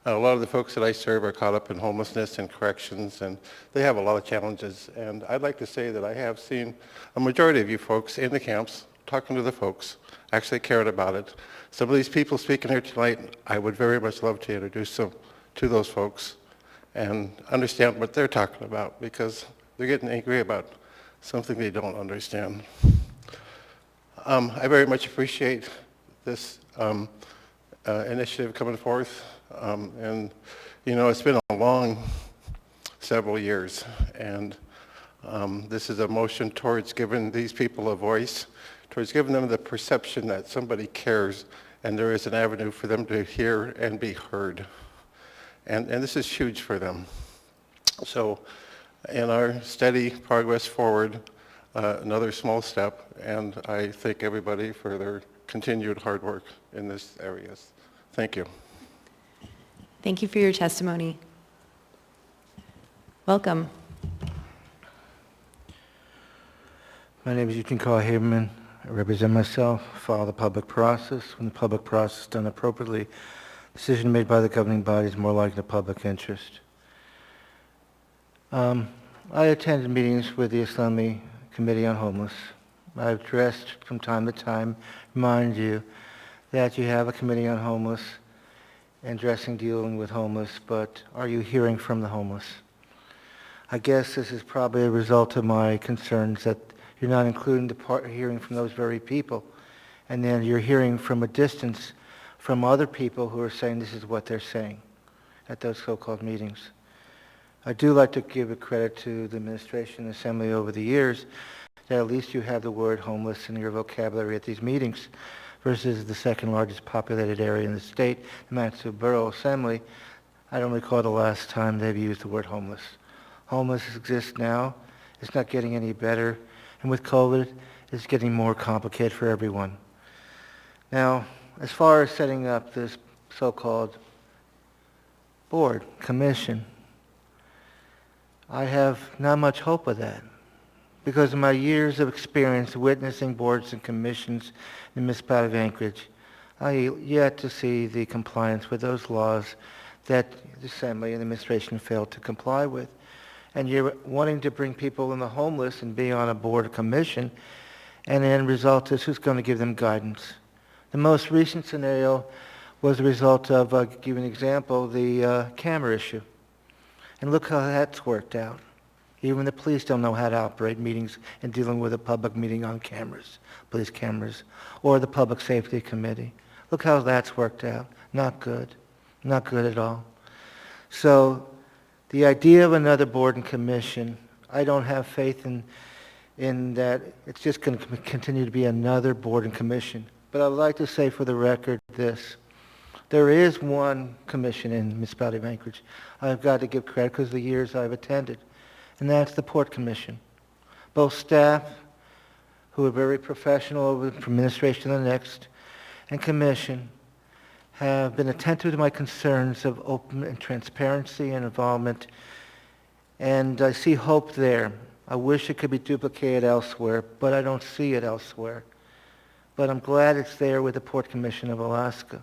A lot of the folks that I serve are caught up in homelessness and corrections, and they have a lot of challenges. And I'd like to say that I have seen a majority of you folks in the camps talking to the folks, actually cared about it. Some of these people speaking here tonight, I would very much love to introduce them to those folks and understand what they're talking about, because they're getting angry about something they don't understand. I very much appreciate this initiative coming forth. And, you know, it's been a long several years. And this is a motion towards giving these people a voice, towards giving them the perception that somebody cares and there is an avenue for them to hear and be heard. And this is huge for them. So in our steady progress forward, another small step, and I thank everybody for their continued hard work in this area. Thank you. Thank you for your testimony. Welcome. My name is Eugene Haberman. I represent myself, follow the public process. When the public process is done appropriately, decision made by the governing body is more likely the public interest. I attended meetings with the Assembly Committee on Homeless. I've addressed from time to time, remind you that you have a committee on homeless and dealing with homeless, but are you hearing from the homeless? I guess this is probably a result of my concerns that you're not including the part hearing from those very people, and then you're hearing from a distance from other people who are saying this is what they're saying at those so-called meetings. I do like to give a credit to the administration and Assembly over the years that at least you have the word homeless in your vocabulary at these meetings versus the second largest populated area in the state, the Manitoba Borough Assembly. I don't recall the last time they've used the word homeless. Homeless exists now. It's not getting any better. And with COVID, it's getting more complicated for everyone. Now, as far as setting up this so-called board, commission, I have not much hope of that because of my years of experience witnessing boards and commissions in the municipality of Anchorage. I yet to see the compliance with those laws that the Assembly and the administration failed to comply with. And you're wanting to bring people in the homeless and be on a board or commission, and the end result is who's going to give them guidance. The most recent scenario was the result of, I'll give you an example, the camera issue. And look how that's worked out. Even the police don't know how to operate meetings and dealing with a public meeting on cameras, police cameras, or the Public Safety Committee. Look how that's worked out. Not good. Not good at all. So the idea of another board and commission, I don't have faith in that. It's just going to continue to be another board and commission. But I would like to say for the record this. There is one commission in the municipality of Anchorage. I've got to give credit because of the years I've attended, and that's the Port Commission. Both staff, who are very professional from administration to the next, and commission have been attentive to my concerns of open and transparency and involvement, and I see hope there. I wish it could be duplicated elsewhere, but I don't see it elsewhere. But I'm glad it's there with the Port Commission of Alaska.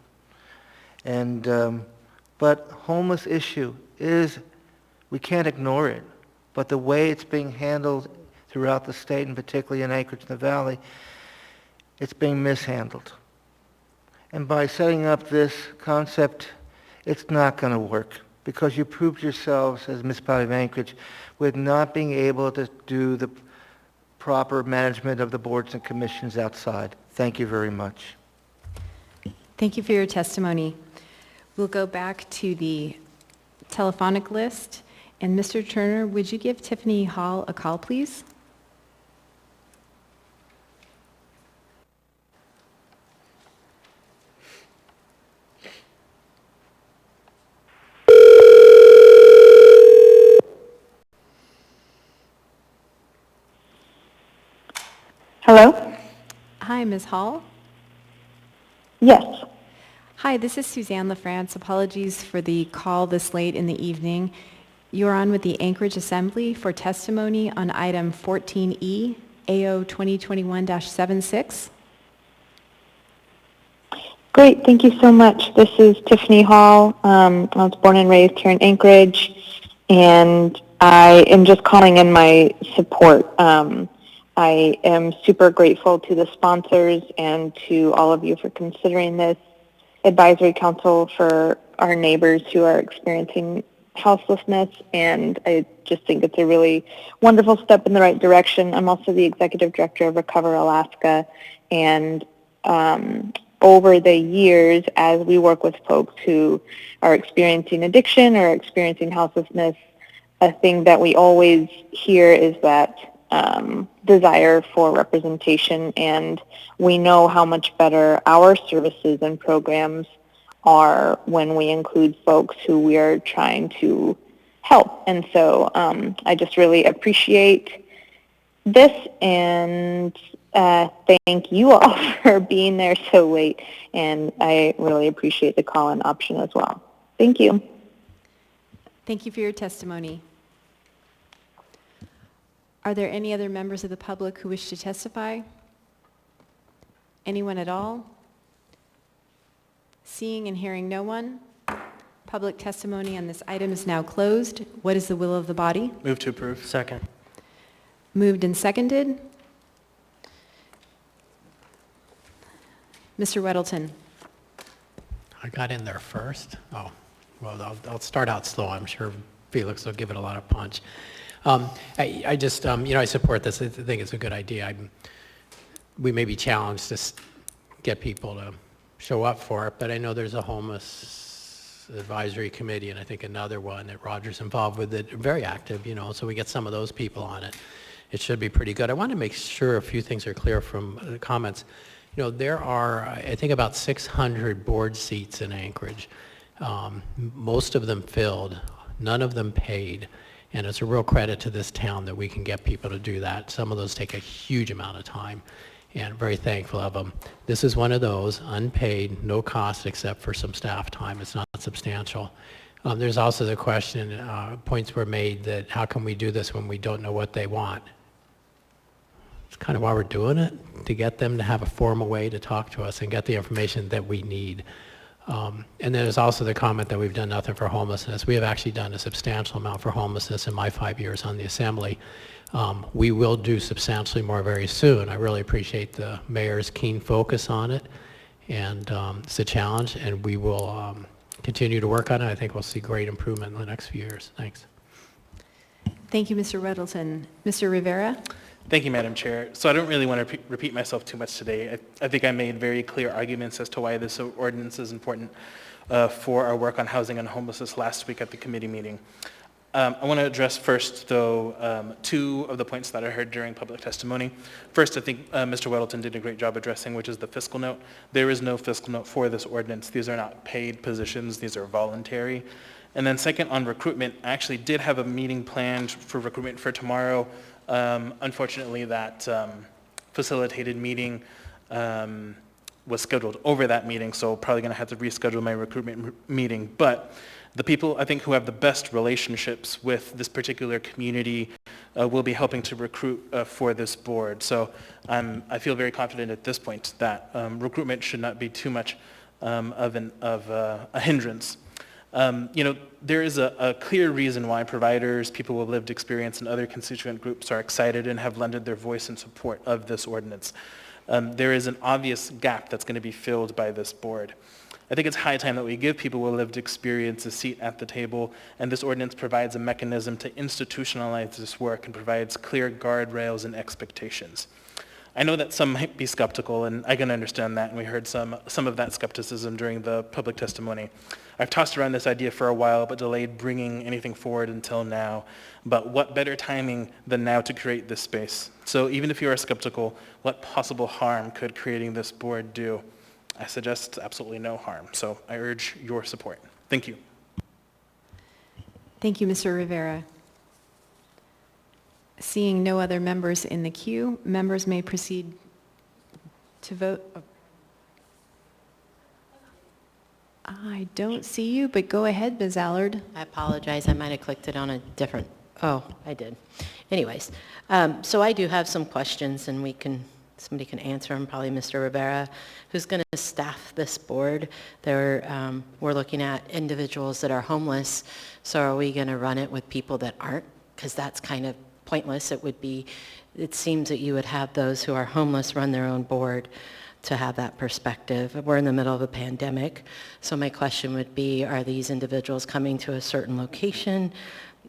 And but homeless issue is, we can't ignore it, but the way it's being handled throughout the state, and particularly in Anchorage and the Valley, it's being mishandled. And by setting up this concept, it's not going to work because you proved yourselves as municipality of Anchorage with not being able to do the proper management of the boards and commissions outside. Thank you very much. Thank you for your testimony. We'll go back to the telephonic list. And Mr. Turner, would you give Tiffany Hall a call, please? Hello? Hi, Ms. Hall? Yes. Hi, this is Suzanne LaFrance. Apologies for the call this late in the evening. You're on with the Anchorage Assembly for testimony on item 14E, AO 2021-76. Great, thank you so much. This is Tiffany Hall. I was born and raised here in Anchorage, and I am just calling in my support. I am super grateful to the sponsors and to all of you for considering this advisory council for our neighbors who are experiencing houselessness, and I just think it's a really wonderful step in the right direction. I'm also the executive director of Recover Alaska, and over the years, as we work with folks who are experiencing addiction or experiencing houselessness, a thing that we always hear is that desire for representation, and we know how much better our services and programs are when we include folks who we are trying to help. And so I just really appreciate this, and thank you all for being there so late, and I really appreciate the call-in option as well. Thank you. Thank you for your testimony. Are there any other members of the public who wish to testify? Anyone at all? Seeing and hearing no one, public testimony on this item is now closed. What is the will of the body? Move to approve. Second. Moved and seconded. Mr. Weddleton. I got in there first. Oh, well, I'll start out slow. I'm sure Felix will give it a lot of punch. I just, I support this. I think it's a good idea. We may be challenged to get people to show up for it, but I know there's a homeless advisory committee and I think another one that Roger's involved with that are very active, so we get some of those people on it. It should be pretty good. I want to make sure a few things are clear from the comments. There are, I think, about 600 board seats in Anchorage, most of them filled, none of them paid. And it's a real credit to this town that we can get people to do that. Some of those take a huge amount of time, and very thankful of them. This is one of those, unpaid, no cost except for some staff time. It's not substantial. There's also the question, points were made that how can we do this when we don't know what they want? It's kind of why we're doing it, to get them to have a formal way to talk to us and get the information that we need. And there's also the comment that we've done nothing for homelessness. We have actually done a substantial amount for homelessness in my 5 years on the Assembly. We will do substantially more very soon. I really appreciate the mayor's keen focus on it, and it's a challenge, and we will continue to work on it. I think we'll see great improvement in the next few years. Thanks. Thank you, Mr. Weddleton. Mr. Rivera? Thank you, Madam Chair. So I don't really want to repeat myself too much today. I think I made very clear arguments as to why this ordinance is important for our work on housing and homelessness last week at the committee meeting. I want to address first, though, two of the points that I heard during public testimony. First, I think Mr. Weddleton did a great job addressing, which is the fiscal note. There is no fiscal note for this ordinance. These are not paid positions. These are voluntary. And then second, on recruitment, I actually did have a meeting planned for recruitment for tomorrow. Unfortunately, that facilitated meeting was scheduled over that meeting, so probably going to have to reschedule my recruitment meeting. But the people, I think, who have the best relationships with this particular community will be helping to recruit for this board. So I feel very confident at this point that recruitment should not be too much of a hindrance. There is a clear reason why providers, people with lived experience, and other constituent groups are excited and have lended their voice in support of this ordinance. There is an obvious gap that's going to be filled by this board. I think it's high time that we give people with lived experience a seat at the table, and this ordinance provides a mechanism to institutionalize this work and provides clear guardrails and expectations. I know that some might be skeptical, and I can understand that, and we heard some of that skepticism during the public testimony. I've tossed around this idea for a while, but delayed bringing anything forward until now. But what better timing than now to create this space? So even if you are skeptical, what possible harm could creating this board do? I suggest absolutely no harm, so I urge your support. Thank you. Thank you, Mr. Rivera. Seeing no other members in the queue, members may proceed to vote. I don't see you, but go ahead, Ms. Allard. I apologize. I might have clicked it on a different Oh, I did. Anyways, so I do have some questions, and somebody can answer them, probably Mr. Rivera. Who's going to staff this board? We're looking at individuals that are homeless, so are we going to run it with people that aren't? Because that's kind of pointless. It seems that you would have those who are homeless run their own board to have that perspective. We're in the middle of a pandemic, so my question would be, are these individuals coming to a certain location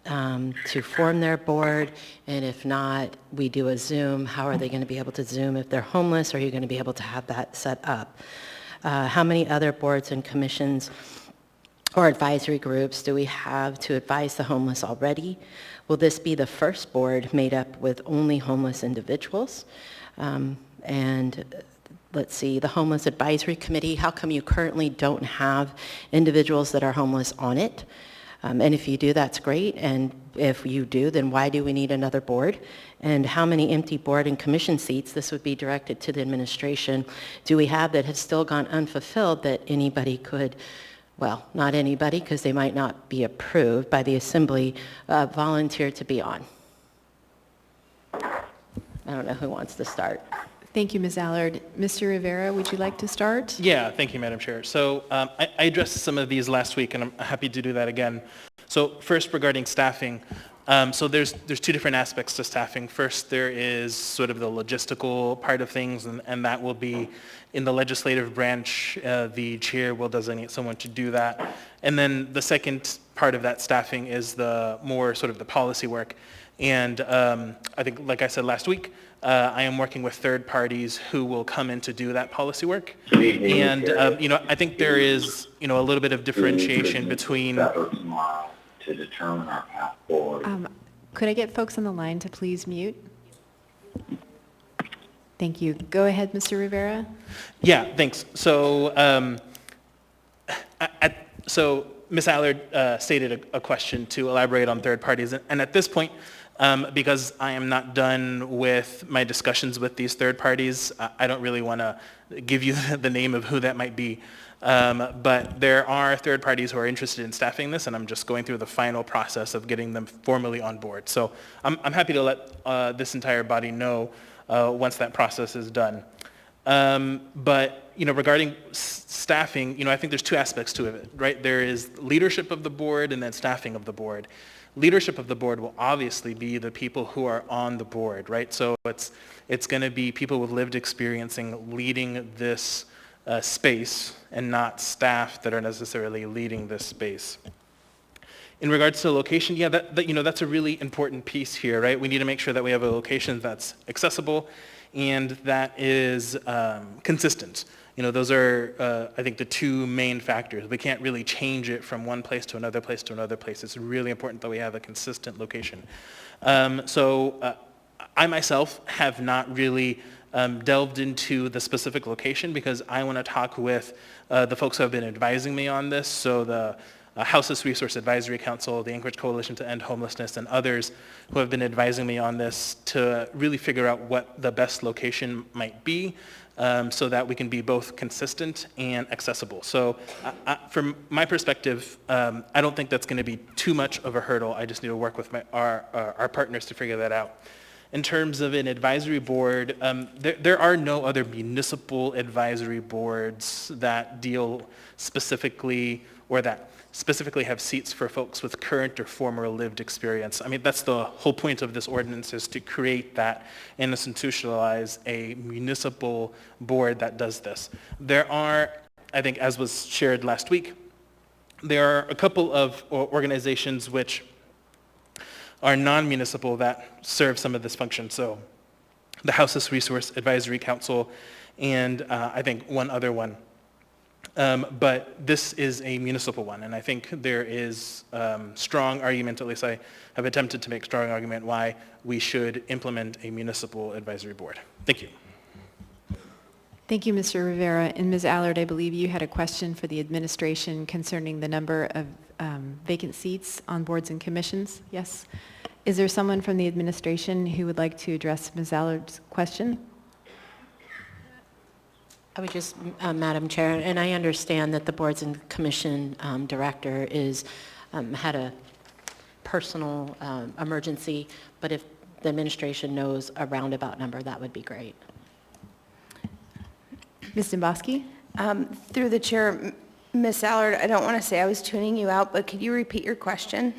to form their board? And if not, we do a Zoom. How are they going to be able to Zoom if they're homeless? Are you going to be able to have that set up? How many other boards and commissions or advisory groups do we have to advise the homeless already? Will this be the first board made up with only homeless individuals? And let's see, the Homeless Advisory Committee, how come you currently don't have individuals that are homeless on it? And if you do, that's great. And if you do, then why do we need another board? And how many empty board and commission seats, this would be directed to the administration, do we have that have still gone unfulfilled that anybody could, well, not anybody, because they might not be approved by the assembly, volunteer to be on? I don't know who wants to start. Thank you, Ms. Allard. Mr. Rivera, would you like to start? Yeah, thank you, Madam Chair. So I addressed some of these last week, and I'm happy to do that again. So first, regarding staffing, so there's two different aspects to staffing. First, there is sort of the logistical part of things, and that will be in the legislative branch. The chair will designate someone to do that. And then the second part of that staffing is the more sort of the policy work. And I think, like I said last week, I am working with third parties who will come in to do that policy work. And, I think there is, a little bit of differentiation between... to determine our path forward. Could I get folks on the line to please mute? Thank you. Go ahead, Mr. Rivera. Yeah, thanks. So, so Ms. Allard stated a question to elaborate on third parties. And at this point, because I am not done with my discussions with these third parties, I don't really want to give you the name of who that might be. But there are third parties who are interested in staffing this, and I'm just going through the final process of getting them formally on board. So I'm happy to let this entire body know once that process is done. But regarding staffing, I think there's two aspects to it, right? There is leadership of the board and then staffing of the board. Leadership of the board will obviously be the people who are on the board, right? So it's going to be people with lived experience in leading this space and not staff that are necessarily leading this space. In regards to location, yeah, that's a really important piece here, right? We need to make sure that we have a location that's accessible and that is consistent. Those are, I think, the two main factors. We can't really change it from one place to another place to another place. It's really important that we have a consistent location. So I myself have not really delved into the specific location because I want to talk with the folks who have been advising me on this. So the Houseless Resource Advisory Council, the Anchorage Coalition to End Homelessness, and others who have been advising me on this to really figure out what the best location might be so that we can be both consistent and accessible. So from my perspective, I don't think that's going to be too much of a hurdle. I just need to work with our partners to figure that out. In terms of an advisory board, there are no other municipal advisory boards that deal specifically or that specifically have seats for folks with current or former lived experience. I mean, that's the whole point of this ordinance, is to create that and institutionalize a municipal board that does this. There are, I think, as was shared last week, there are a couple of organizations which are non-municipal that serve some of this function. So the Houseless Resource Advisory Council and I think one other one. But this is a municipal one, and I think there is strong argument, at least I have attempted to make strong argument why we should implement a municipal advisory board. Thank you. Thank you, Mr. Rivera. And Ms. Allard, I believe you had a question for the administration concerning the number of vacant seats on boards and commissions. Yes? Is there someone from the administration who would like to address Ms. Allard's question? I would just, Madam Chair, and I understand that the Boards and Commission Director had a personal emergency, but if the administration knows a roundabout number, that would be great. Ms. Dombowski? Through the chair, Ms. Allard, I don't want to say I was tuning you out, but could you repeat your question?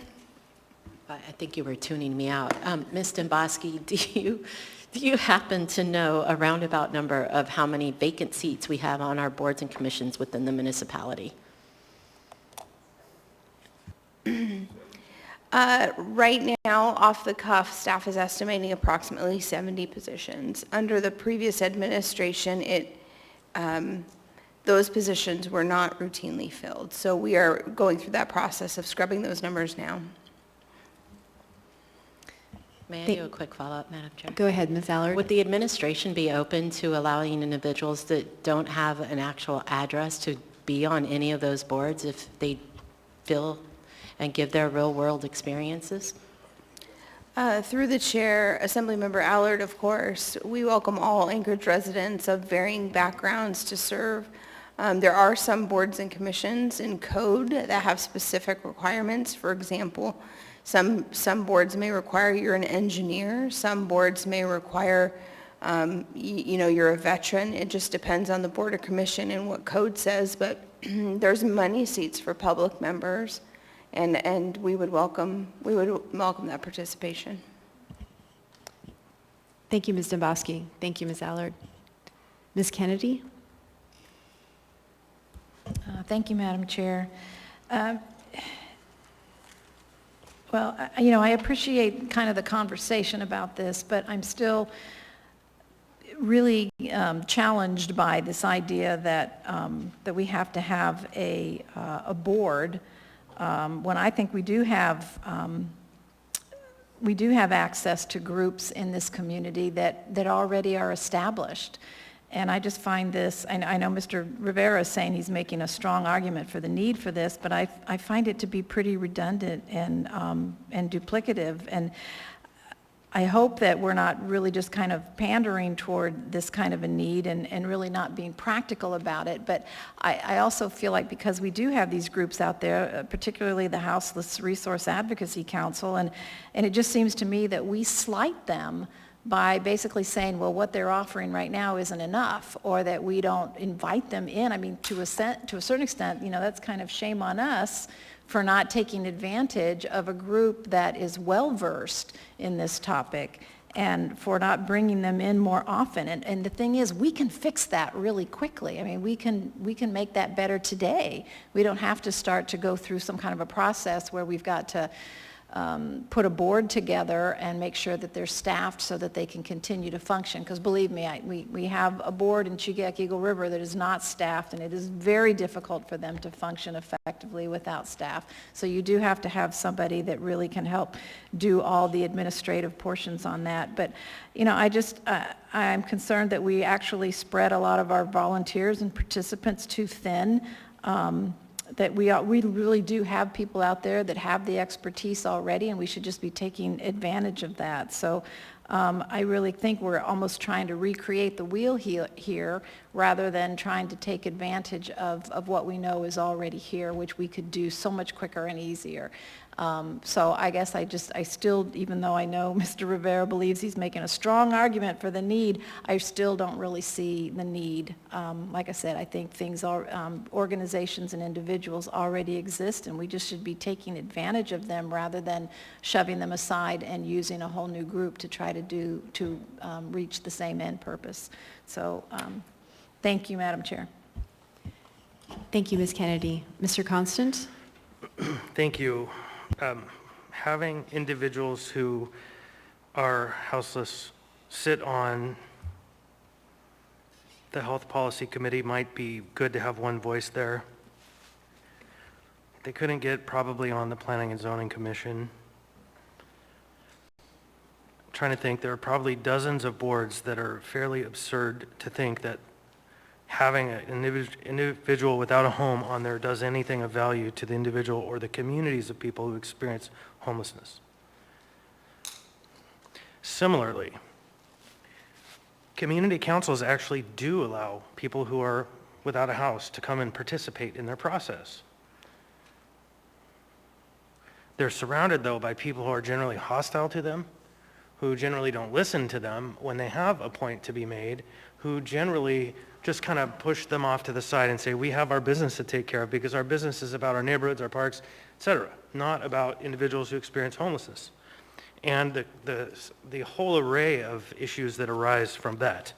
I think you were tuning me out. Ms. Dombowski, do you happen to know a roundabout number of how many vacant seats we have on our boards and commissions within the municipality? Right now, off the cuff, staff is estimating approximately 70 positions. Under the previous administration, those positions were not routinely filled. So we are going through that process of scrubbing those numbers now. May I do a quick follow-up, Madam Chair? Go ahead, Ms. Allard. Would the administration be open to allowing individuals that don't have an actual address to be on any of those boards if they feel and give their real-world experiences? Through the chair, Assemblymember Allard, of course, we welcome all Anchorage residents of varying backgrounds to serve. There are some boards and commissions in code that have specific requirements. For example, some boards may require you're an engineer. Some boards may require, you're a veteran. It just depends on the board or commission and what code says. But there's many seats for public members, and we would welcome that participation. Thank you, Ms. Dombowski. Thank you, Ms. Allard. Ms. Kennedy? Thank you, Madam Chair. Well, I appreciate kind of the conversation about this, but I'm still really challenged by this idea that that we have to have a board when I think we do have access to groups in this community that already are established. And I just find this, and I know Mr. Rivera is saying he's making a strong argument for the need for this, but I find it to be pretty redundant and duplicative. And I hope that we're not really just kind of pandering toward this kind of a need and really not being practical about it. But I also feel like because we do have these groups out there, particularly the Houseless Resource Advocacy Council, and it just seems to me that we slight them by basically saying, well, what they're offering right now isn't enough, or that we don't invite them in. I mean, to a certain extent, that's kind of shame on us for not taking advantage of a group that is well-versed in this topic and for not bringing them in more often. And the thing is, we can fix that really quickly. I mean, we can make that better today. We don't have to start to go through some kind of a process where we've got to put a board together and make sure that they're staffed so that they can continue to function. Because believe me, we have a board in Chugach Eagle River that is not staffed, and it is very difficult for them to function effectively without staff. So you do have to have somebody that really can help do all the administrative portions on that. But, I'm concerned that we actually spread a lot of our volunteers and participants too thin. That we really do have people out there that have the expertise already, and we should just be taking advantage of that. So I really think we're almost trying to recreate the wheel here rather than trying to take advantage of what we know is already here, which we could do so much quicker and easier. So I guess I still, even though I know Mr. Rivera believes he's making a strong argument for the need, I still don't really see the need. Like I said, I think organizations and individuals already exist, and we just should be taking advantage of them rather than shoving them aside and using a whole new group to try to reach the same end purpose. So thank you, Madam Chair. Thank you, Ms. Kennedy. Mr. Constant? Thank you. Having individuals who are houseless sit on the Health Policy Committee might be good to have one voice there. They couldn't get probably on the Planning and Zoning Commission. I'm trying to think, there are probably dozens of boards that are fairly absurd to think that having an individual without a home on there does anything of value to the individual or the communities of people who experience homelessness. Similarly, community councils actually do allow people who are without a house to come and participate in their process. They're surrounded, though, by people who are generally hostile to them, who generally don't listen to them when they have a point to be made, who generally just kind of push them off to the side and say, we have our business to take care of because our business is about our neighborhoods, our parks, etc., not about individuals who experience homelessness. And the whole array of issues that arise from that.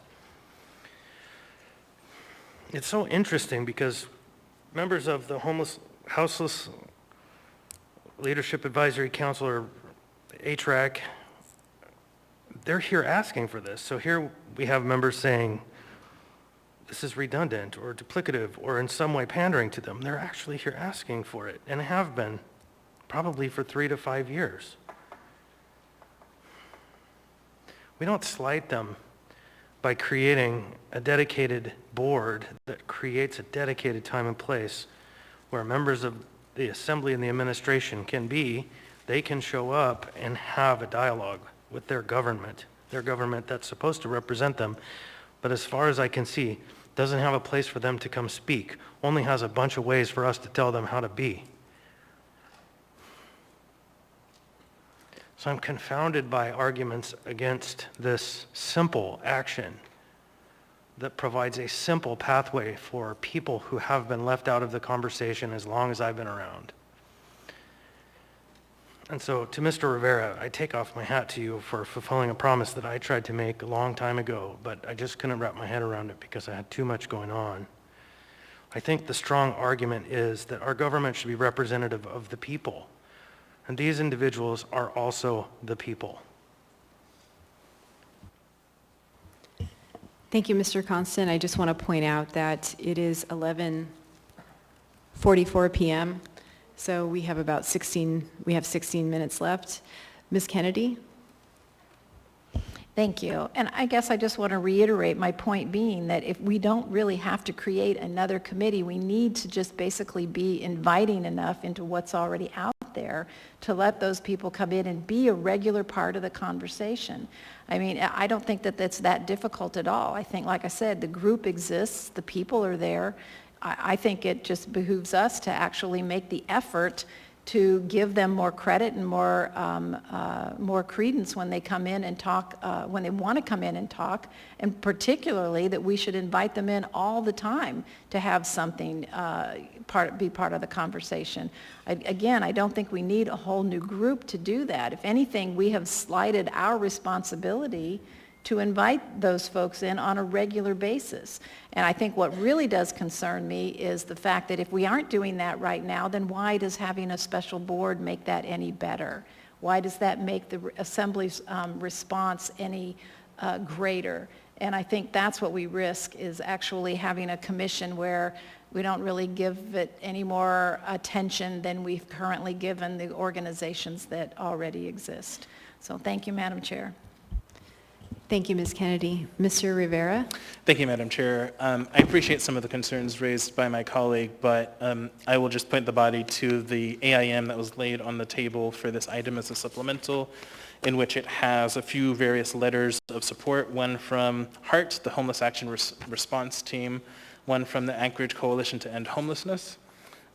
It's so interesting because members of the Houseless Leadership Advisory Council, or HRAC, they're here asking for this. So here we have members saying, this is redundant or duplicative or in some way pandering to them. They're actually here asking for it and have been probably for 3 to 5 years. We don't slight them by creating a dedicated board that creates a dedicated time and place where members of the assembly and the administration can be, they can show up and have a dialogue with their government that's supposed to represent them, but as far as I can see, doesn't have a place for them to come speak, only has a bunch of ways for us to tell them how to be. So I'm confounded by arguments against this simple action that provides a simple pathway for people who have been left out of the conversation as long as I've been around. And so to Mr. Rivera, I take off my hat to you for fulfilling a promise that I tried to make a long time ago, but I just couldn't wrap my head around it because I had too much going on. I think the strong argument is that our government should be representative of the people. And these individuals are also the people. Thank you, Mr. Constant. I just want to point out that it is 11:44 p.m., so we have about 16 minutes left. Ms. Kennedy? Thank you. And I guess I just want to reiterate my point being that if we don't really have to create another committee, we need to just basically be inviting enough into what's already out there to let those people come in and be a regular part of the conversation. I mean, I don't think that that's that difficult at all. I think, like I said, the group exists, the people are there. I think it just behooves us to actually make the effort to give them more credit and more credence when they come in and talk, when they want to come in and talk, and particularly that we should invite them in all the time to have something be part of the conversation. Again, I don't think we need a whole new group to do that. If anything, we have slighted our responsibility to invite those folks in on a regular basis. And I think what really does concern me is the fact that if we aren't doing that right now, then why does having a special board make that any better? Why does that make the Assembly's response any greater? And I think that's what we risk, is actually having a commission where we don't really give it any more attention than we've currently given the organizations that already exist. So thank you, Madam Chair. Thank you, Ms. Kennedy. Mr. Rivera? Thank you, Madam Chair. I appreciate some of the concerns raised by my colleague, but I will just point the body to the AIM that was laid on the table for this item as a supplemental, in which it has a few various letters of support, one from HEART, the Homeless Action Response Team, one from the Anchorage Coalition to End Homelessness,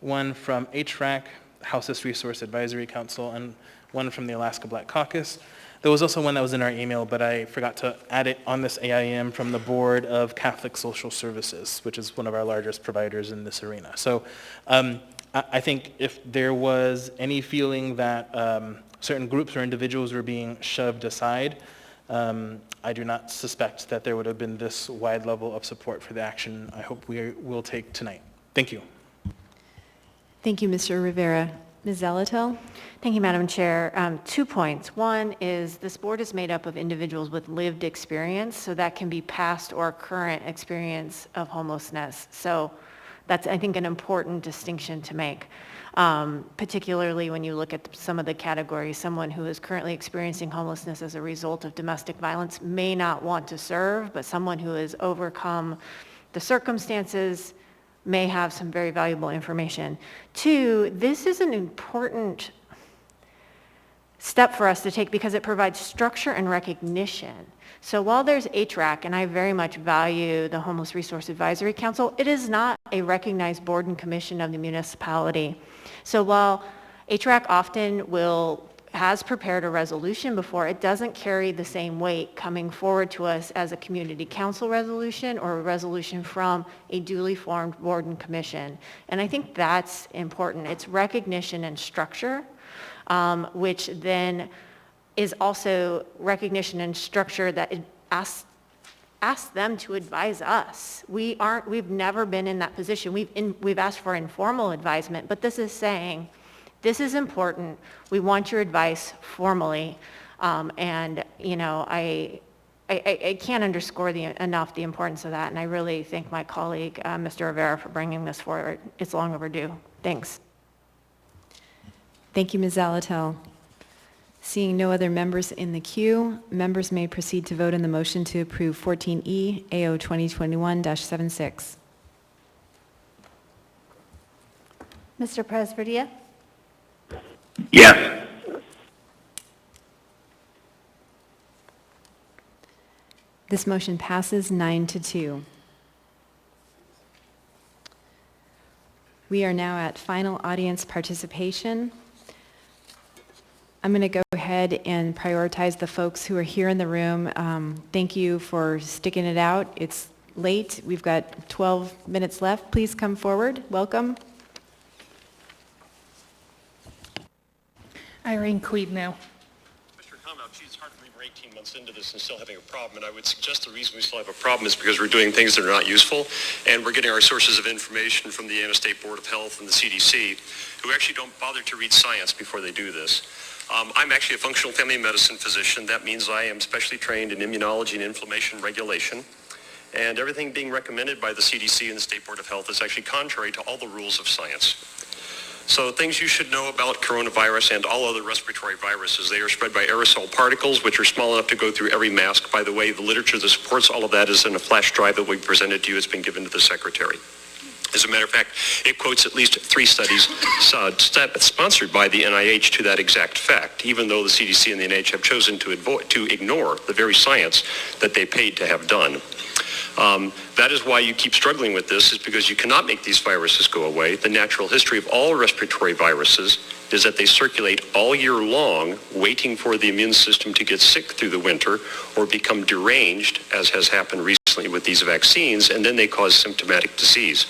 one from HRAC, Houseless Resource Advisory Council, and one from the Alaska Black Caucus. There was also one that was in our email, but I forgot to add it on this AIM from the Board of Catholic Social Services, which is one of our largest providers in this arena. So I think if there was any feeling that certain groups or individuals were being shoved aside, I do not suspect that there would have been this wide level of support for the action I hope we will take tonight. Thank you. Thank you, Mr. Rivera. Ms. Zalatel? Thank you, Madam Chair. 2 points. One is this board is made up of individuals with lived experience, so that can be past or current experience of homelessness. So that's, I think, an important distinction to make, particularly when you look at some of the categories. Someone who is currently experiencing homelessness as a result of domestic violence may not want to serve, but someone who has overcome the circumstances may have some very valuable information. 2, this is an important step for us to take because it provides structure and recognition. So while there's HRAC, and I very much value the Homeless Resource Advisory Council, it is not a recognized board and commission of the municipality. So while HRAC often has prepared a resolution before. It doesn't carry the same weight coming forward to us as a community council resolution or a resolution from a duly formed board and commission. And I think that's important. It's recognition and structure, which then is also recognition and structure that it asks them to advise us. We've never been in that position. We've asked for informal advisement, but this is saying, this is important. We want your advice formally. And, you know, I can't underscore enough the importance of that. And I really thank my colleague, Mr. Rivera, for bringing this forward. It's long overdue. Thanks. Thank you, Ms. Zalatel. Seeing no other members in the queue, members may proceed to vote on the motion to approve 14E AO 2021-76. Mr. Presverdia? Yes. This motion passes 9-2. We are now at final audience participation. I'm going to go ahead and prioritize the folks who are here in the room. Thank you for sticking it out. It's late. We've got 12 minutes left. Please come forward. Welcome. Irene Queed now. Mr. Commonwealth, it's hard to believe we're 18 months into this and still having a problem, and I would suggest the reason we still have a problem is because we're doing things that are not useful, and we're getting our sources of information from the Indiana State Board of Health and the CDC, who actually don't bother to read science before they do this. I'm actually a functional family medicine physician. That means I am specially trained in immunology and inflammation regulation, and everything being recommended by the CDC and the State Board of Health is actually contrary to all the rules of science. So things you should know about coronavirus and all other respiratory viruses: they are spread by aerosol particles, which are small enough to go through every mask. By the way, the literature that supports all of that is in a flash drive that we presented to you. It's been given to the Secretary. As a matter of fact, it quotes at least 3 studies sponsored by the NIH to that exact fact, even though the CDC and the NIH have chosen to ignore the very science that they paid to have done. That is why you keep struggling with this, is because you cannot make these viruses go away. The natural history of all respiratory viruses is that they circulate all year long, waiting for the immune system to get sick through the winter or become deranged, as has happened recently with these vaccines, and then they cause symptomatic disease.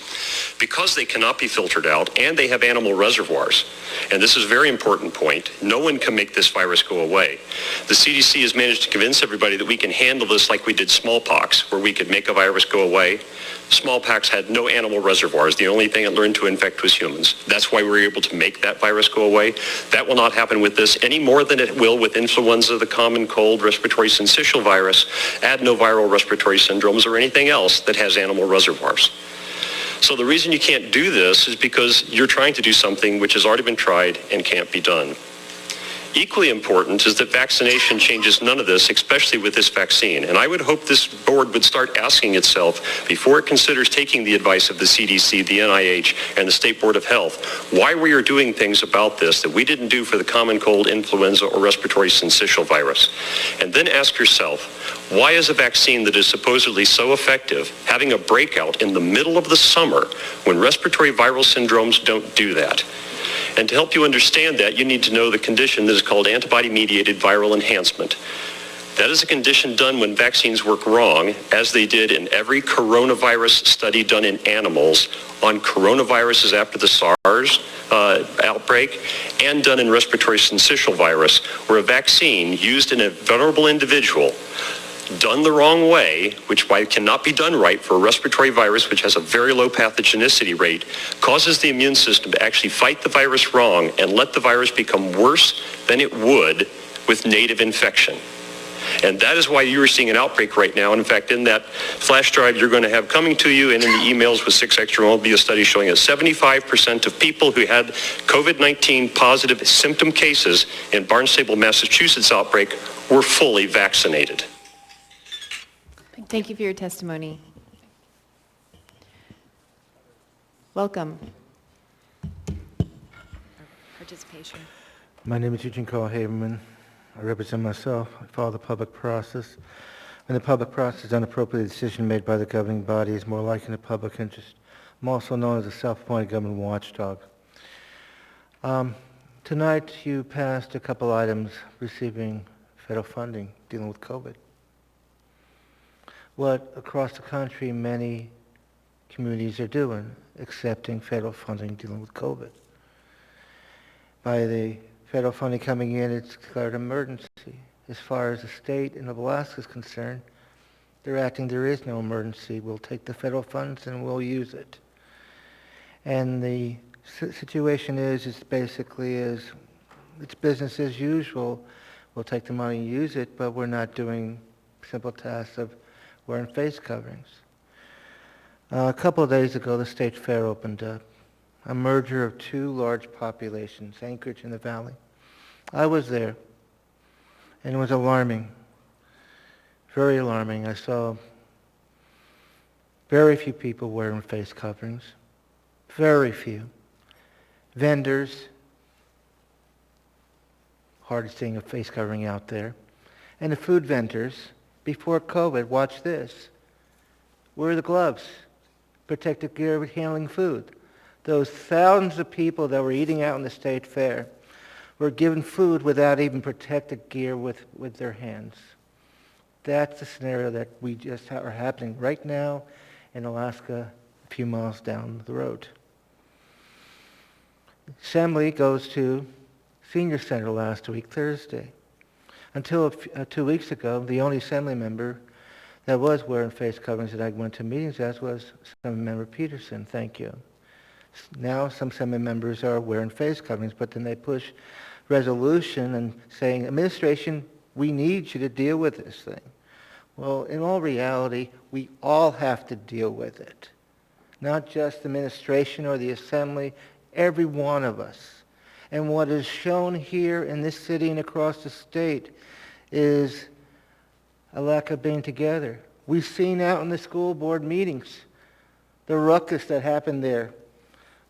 Because they cannot be filtered out, and they have animal reservoirs, and this is a very important point, no one can make this virus go away. The CDC has managed to convince everybody that we can handle this like we did smallpox, where we could make a virus go away. Smallpox had no animal reservoirs. The only thing it learned to infect was humans. That's why we were able to make that virus go away. That will not happen with this any more than it will with influenza, the common cold, respiratory syncytial virus, adenoviral respiratory syndromes, or anything else that has animal reservoirs. So the reason you can't do this is because you're trying to do something which has already been tried and can't be done. Equally important is that vaccination changes none of this, especially with this vaccine. And I would hope this board would start asking itself, before it considers taking the advice of the CDC, the NIH, and the State Board of Health, why we are doing things about this that we didn't do for the common cold, influenza, or respiratory syncytial virus. And then ask yourself, why is a vaccine that is supposedly so effective having a breakout in the middle of the summer when respiratory viral syndromes don't do that? And to help you understand that, you need to know the condition that is called antibody-mediated viral enhancement. That is a condition done when vaccines work wrong, as they did in every coronavirus study done in animals on coronaviruses after the SARS outbreak, and done in respiratory syncytial virus, where a vaccine used in a vulnerable individual done the wrong way, which cannot be done right for a respiratory virus which has a very low pathogenicity rate, causes the immune system to actually fight the virus wrong and let the virus become worse than it would with native infection. And that is why you are seeing an outbreak right now. And in fact, in that flash drive you're going to have coming to you, and in the emails with 6 extra, will be a study showing that 75% of people who had COVID-19 positive symptom cases in Barnstable, Massachusetts outbreak were fully vaccinated. Thank you for your testimony. Welcome. Participation. My name is Eugene Carl Haberman. I represent myself. I follow the public process. When the public process is inappropriate, a decision made by the governing body is more likely in the public interest. I'm also known as a self-appointed government watchdog. Tonight you passed a couple items receiving federal funding dealing with COVID. What across the country many communities are doing, accepting federal funding dealing with COVID. By the federal funding coming in, it's declared emergency. As far as the state and Alaska is concerned, they're acting there is no emergency. We'll take the federal funds and we'll use it. And the situation is, it's basically it's business as usual. We'll take the money and use it, but we're not doing simple tasks of wearing face coverings. A couple of days ago, the state fair opened up. A merger of two large populations, Anchorage and the Valley. I was there, and it was alarming, very alarming. I saw very few people wearing face coverings, very few. Vendors, hardly seeing a face covering out there. And the food vendors, before COVID, watch this. Wear the gloves, protective gear with handling food. Those thousands of people that were eating out in the state fair were given food without even protective gear with their hands. That's the scenario that we just are happening right now in Alaska, a few miles down the road. Assembly goes to Senior Center last week, Thursday. Until 2 weeks ago, the only Assembly member that was wearing face coverings that I went to meetings as was Assembly Member Peterson. Thank you. Now some Assembly members are wearing face coverings, but then they push resolution and saying, administration, we need you to deal with this thing. Well, in all reality, we all have to deal with it. Not just the administration or the Assembly, every one of us. And what is shown here in this city and across the state is a lack of being together. We've seen out in the school board meetings the ruckus that happened there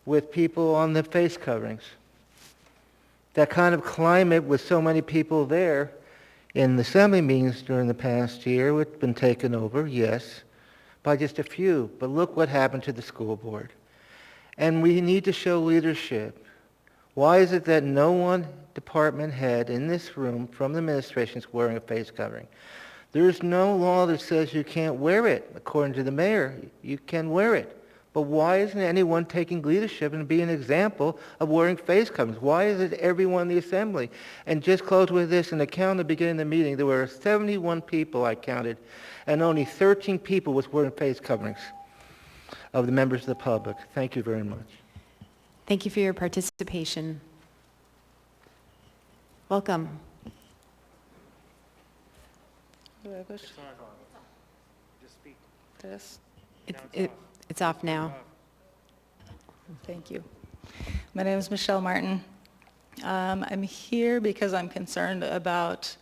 with people on the face coverings. That kind of climate with so many people there in the Assembly meetings during the past year would have been taken over, yes, by just a few. But look what happened to the school board. And we need to show leadership. Why is it that no one department head in this room from the administration is wearing a face covering? There is no law that says you can't wear it. According to the mayor, you can wear it. But why isn't anyone taking leadership and being an example of wearing face coverings? Why is it everyone in the Assembly? And just close with this, in the count at the beginning of the meeting, there were 71 people I counted, and only 13 people was wearing face coverings of the members of the public. Thank you very much. Thank you for your participation. Welcome. This? It's off now. Thank you. My name is Michelle Martin. I'm here because I'm concerned about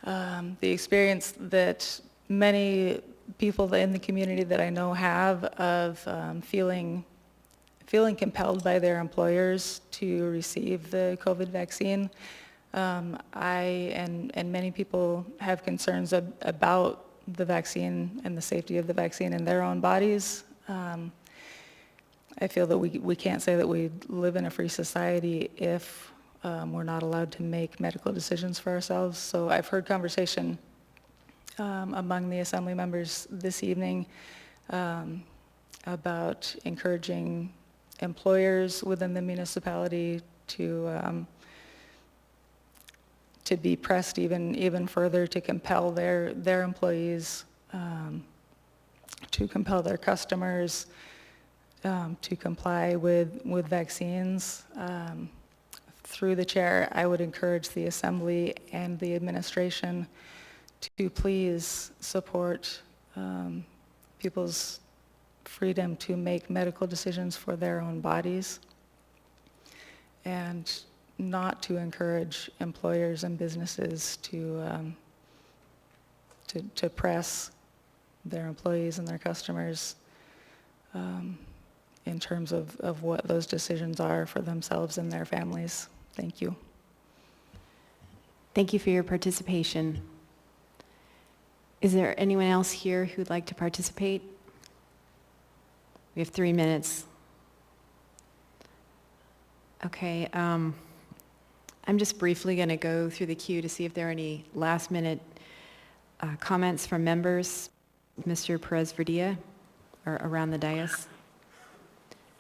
the experience that many people in the community that I know have of feeling compelled by their employers to receive the COVID vaccine. I and many people have concerns about the vaccine and the safety of the vaccine in their own bodies. I feel that we can't say that we live in a free society if we're not allowed to make medical decisions for ourselves. So I've heard conversation among the Assembly members this evening about encouraging employers within the municipality to be pressed even further to compel their employees, to compel their customers to comply with vaccines. Through the chair, I would encourage the Assembly and the administration to please support people's freedom to make medical decisions for their own bodies, and not to encourage employers and businesses to press their employees and their customers in terms of what those decisions are for themselves and their families. Thank you. Thank you for your participation. Is there anyone else here who'd like to participate? We have 3 minutes. Okay. I'm just briefly going to go through the queue to see if there are any last-minute comments from members. Mr. Perez-Verdilla, or around the dais.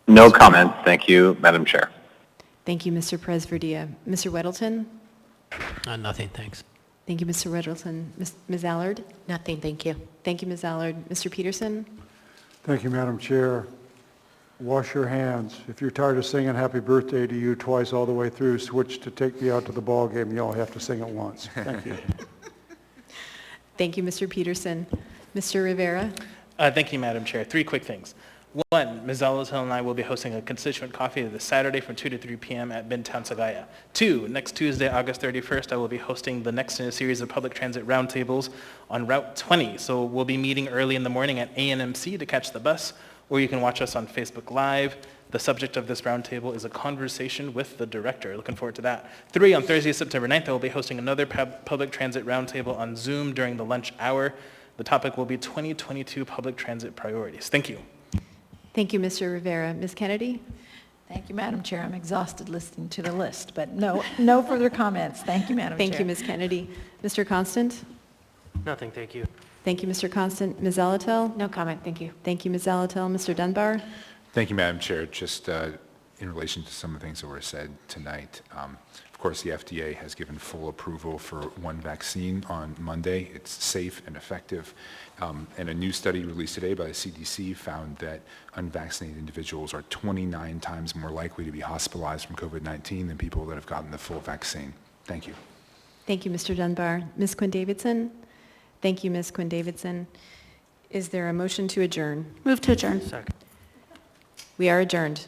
No comments. Thank you, Madam Chair. Thank you, Mr. Perez-Verdilla. Mr. Weddleton? Nothing, thanks. Thank you, Mr. Weddleton. Ms. Allard? Nothing, thank you. Thank you, Ms. Allard. Mr. Peterson? Thank you, Madam Chair. Wash your hands. If you're tired of singing happy birthday to you twice all the way through, switch to take me out to the ball game. You all have to sing it once. Thank you. Thank you, Mr. Peterson. Mr. Rivera? Thank you, Madam Chair. 3 quick things. 1, Ms. Zalatil and I will be hosting a constituent coffee this Saturday from 2 to 3 p.m. at Midtown Sagaya. 2, next Tuesday, August 31st, I will be hosting the next in a series of public transit roundtables on Route 20. So we'll be meeting early in the morning at ANMC to catch the bus, or you can watch us on Facebook Live. The subject of this roundtable is a conversation with the director. Looking forward to that. 3, on Thursday, September 9th, I will be hosting another public transit roundtable on Zoom during the lunch hour. The topic will be 2022 public transit priorities. Thank you. Thank you, Mr. Rivera. Ms. Kennedy? Thank you, Madam Chair. I'm exhausted listening to the list, but no further comments. Thank you, Madam Chair. Thank you, Ms. Kennedy. Mr. Constant? Nothing, thank you. Thank you, Mr. Constant. Ms. Zalatil? No comment, thank you. Thank you, Ms. Zalatil. Mr. Dunbar? Thank you, Madam Chair. Just in relation to some of the things that were said tonight, of course, the FDA has given full approval for one vaccine on Monday. It's safe and effective. And a new study released today by the CDC found that unvaccinated individuals are 29 times more likely to be hospitalized from COVID-19 than people that have gotten the full vaccine. Thank you. Thank you, Mr. Dunbar. Ms. Quinn-Davidson? Thank you, Ms. Quinn-Davidson. Is there a motion to adjourn? Move to adjourn. Second. We are adjourned.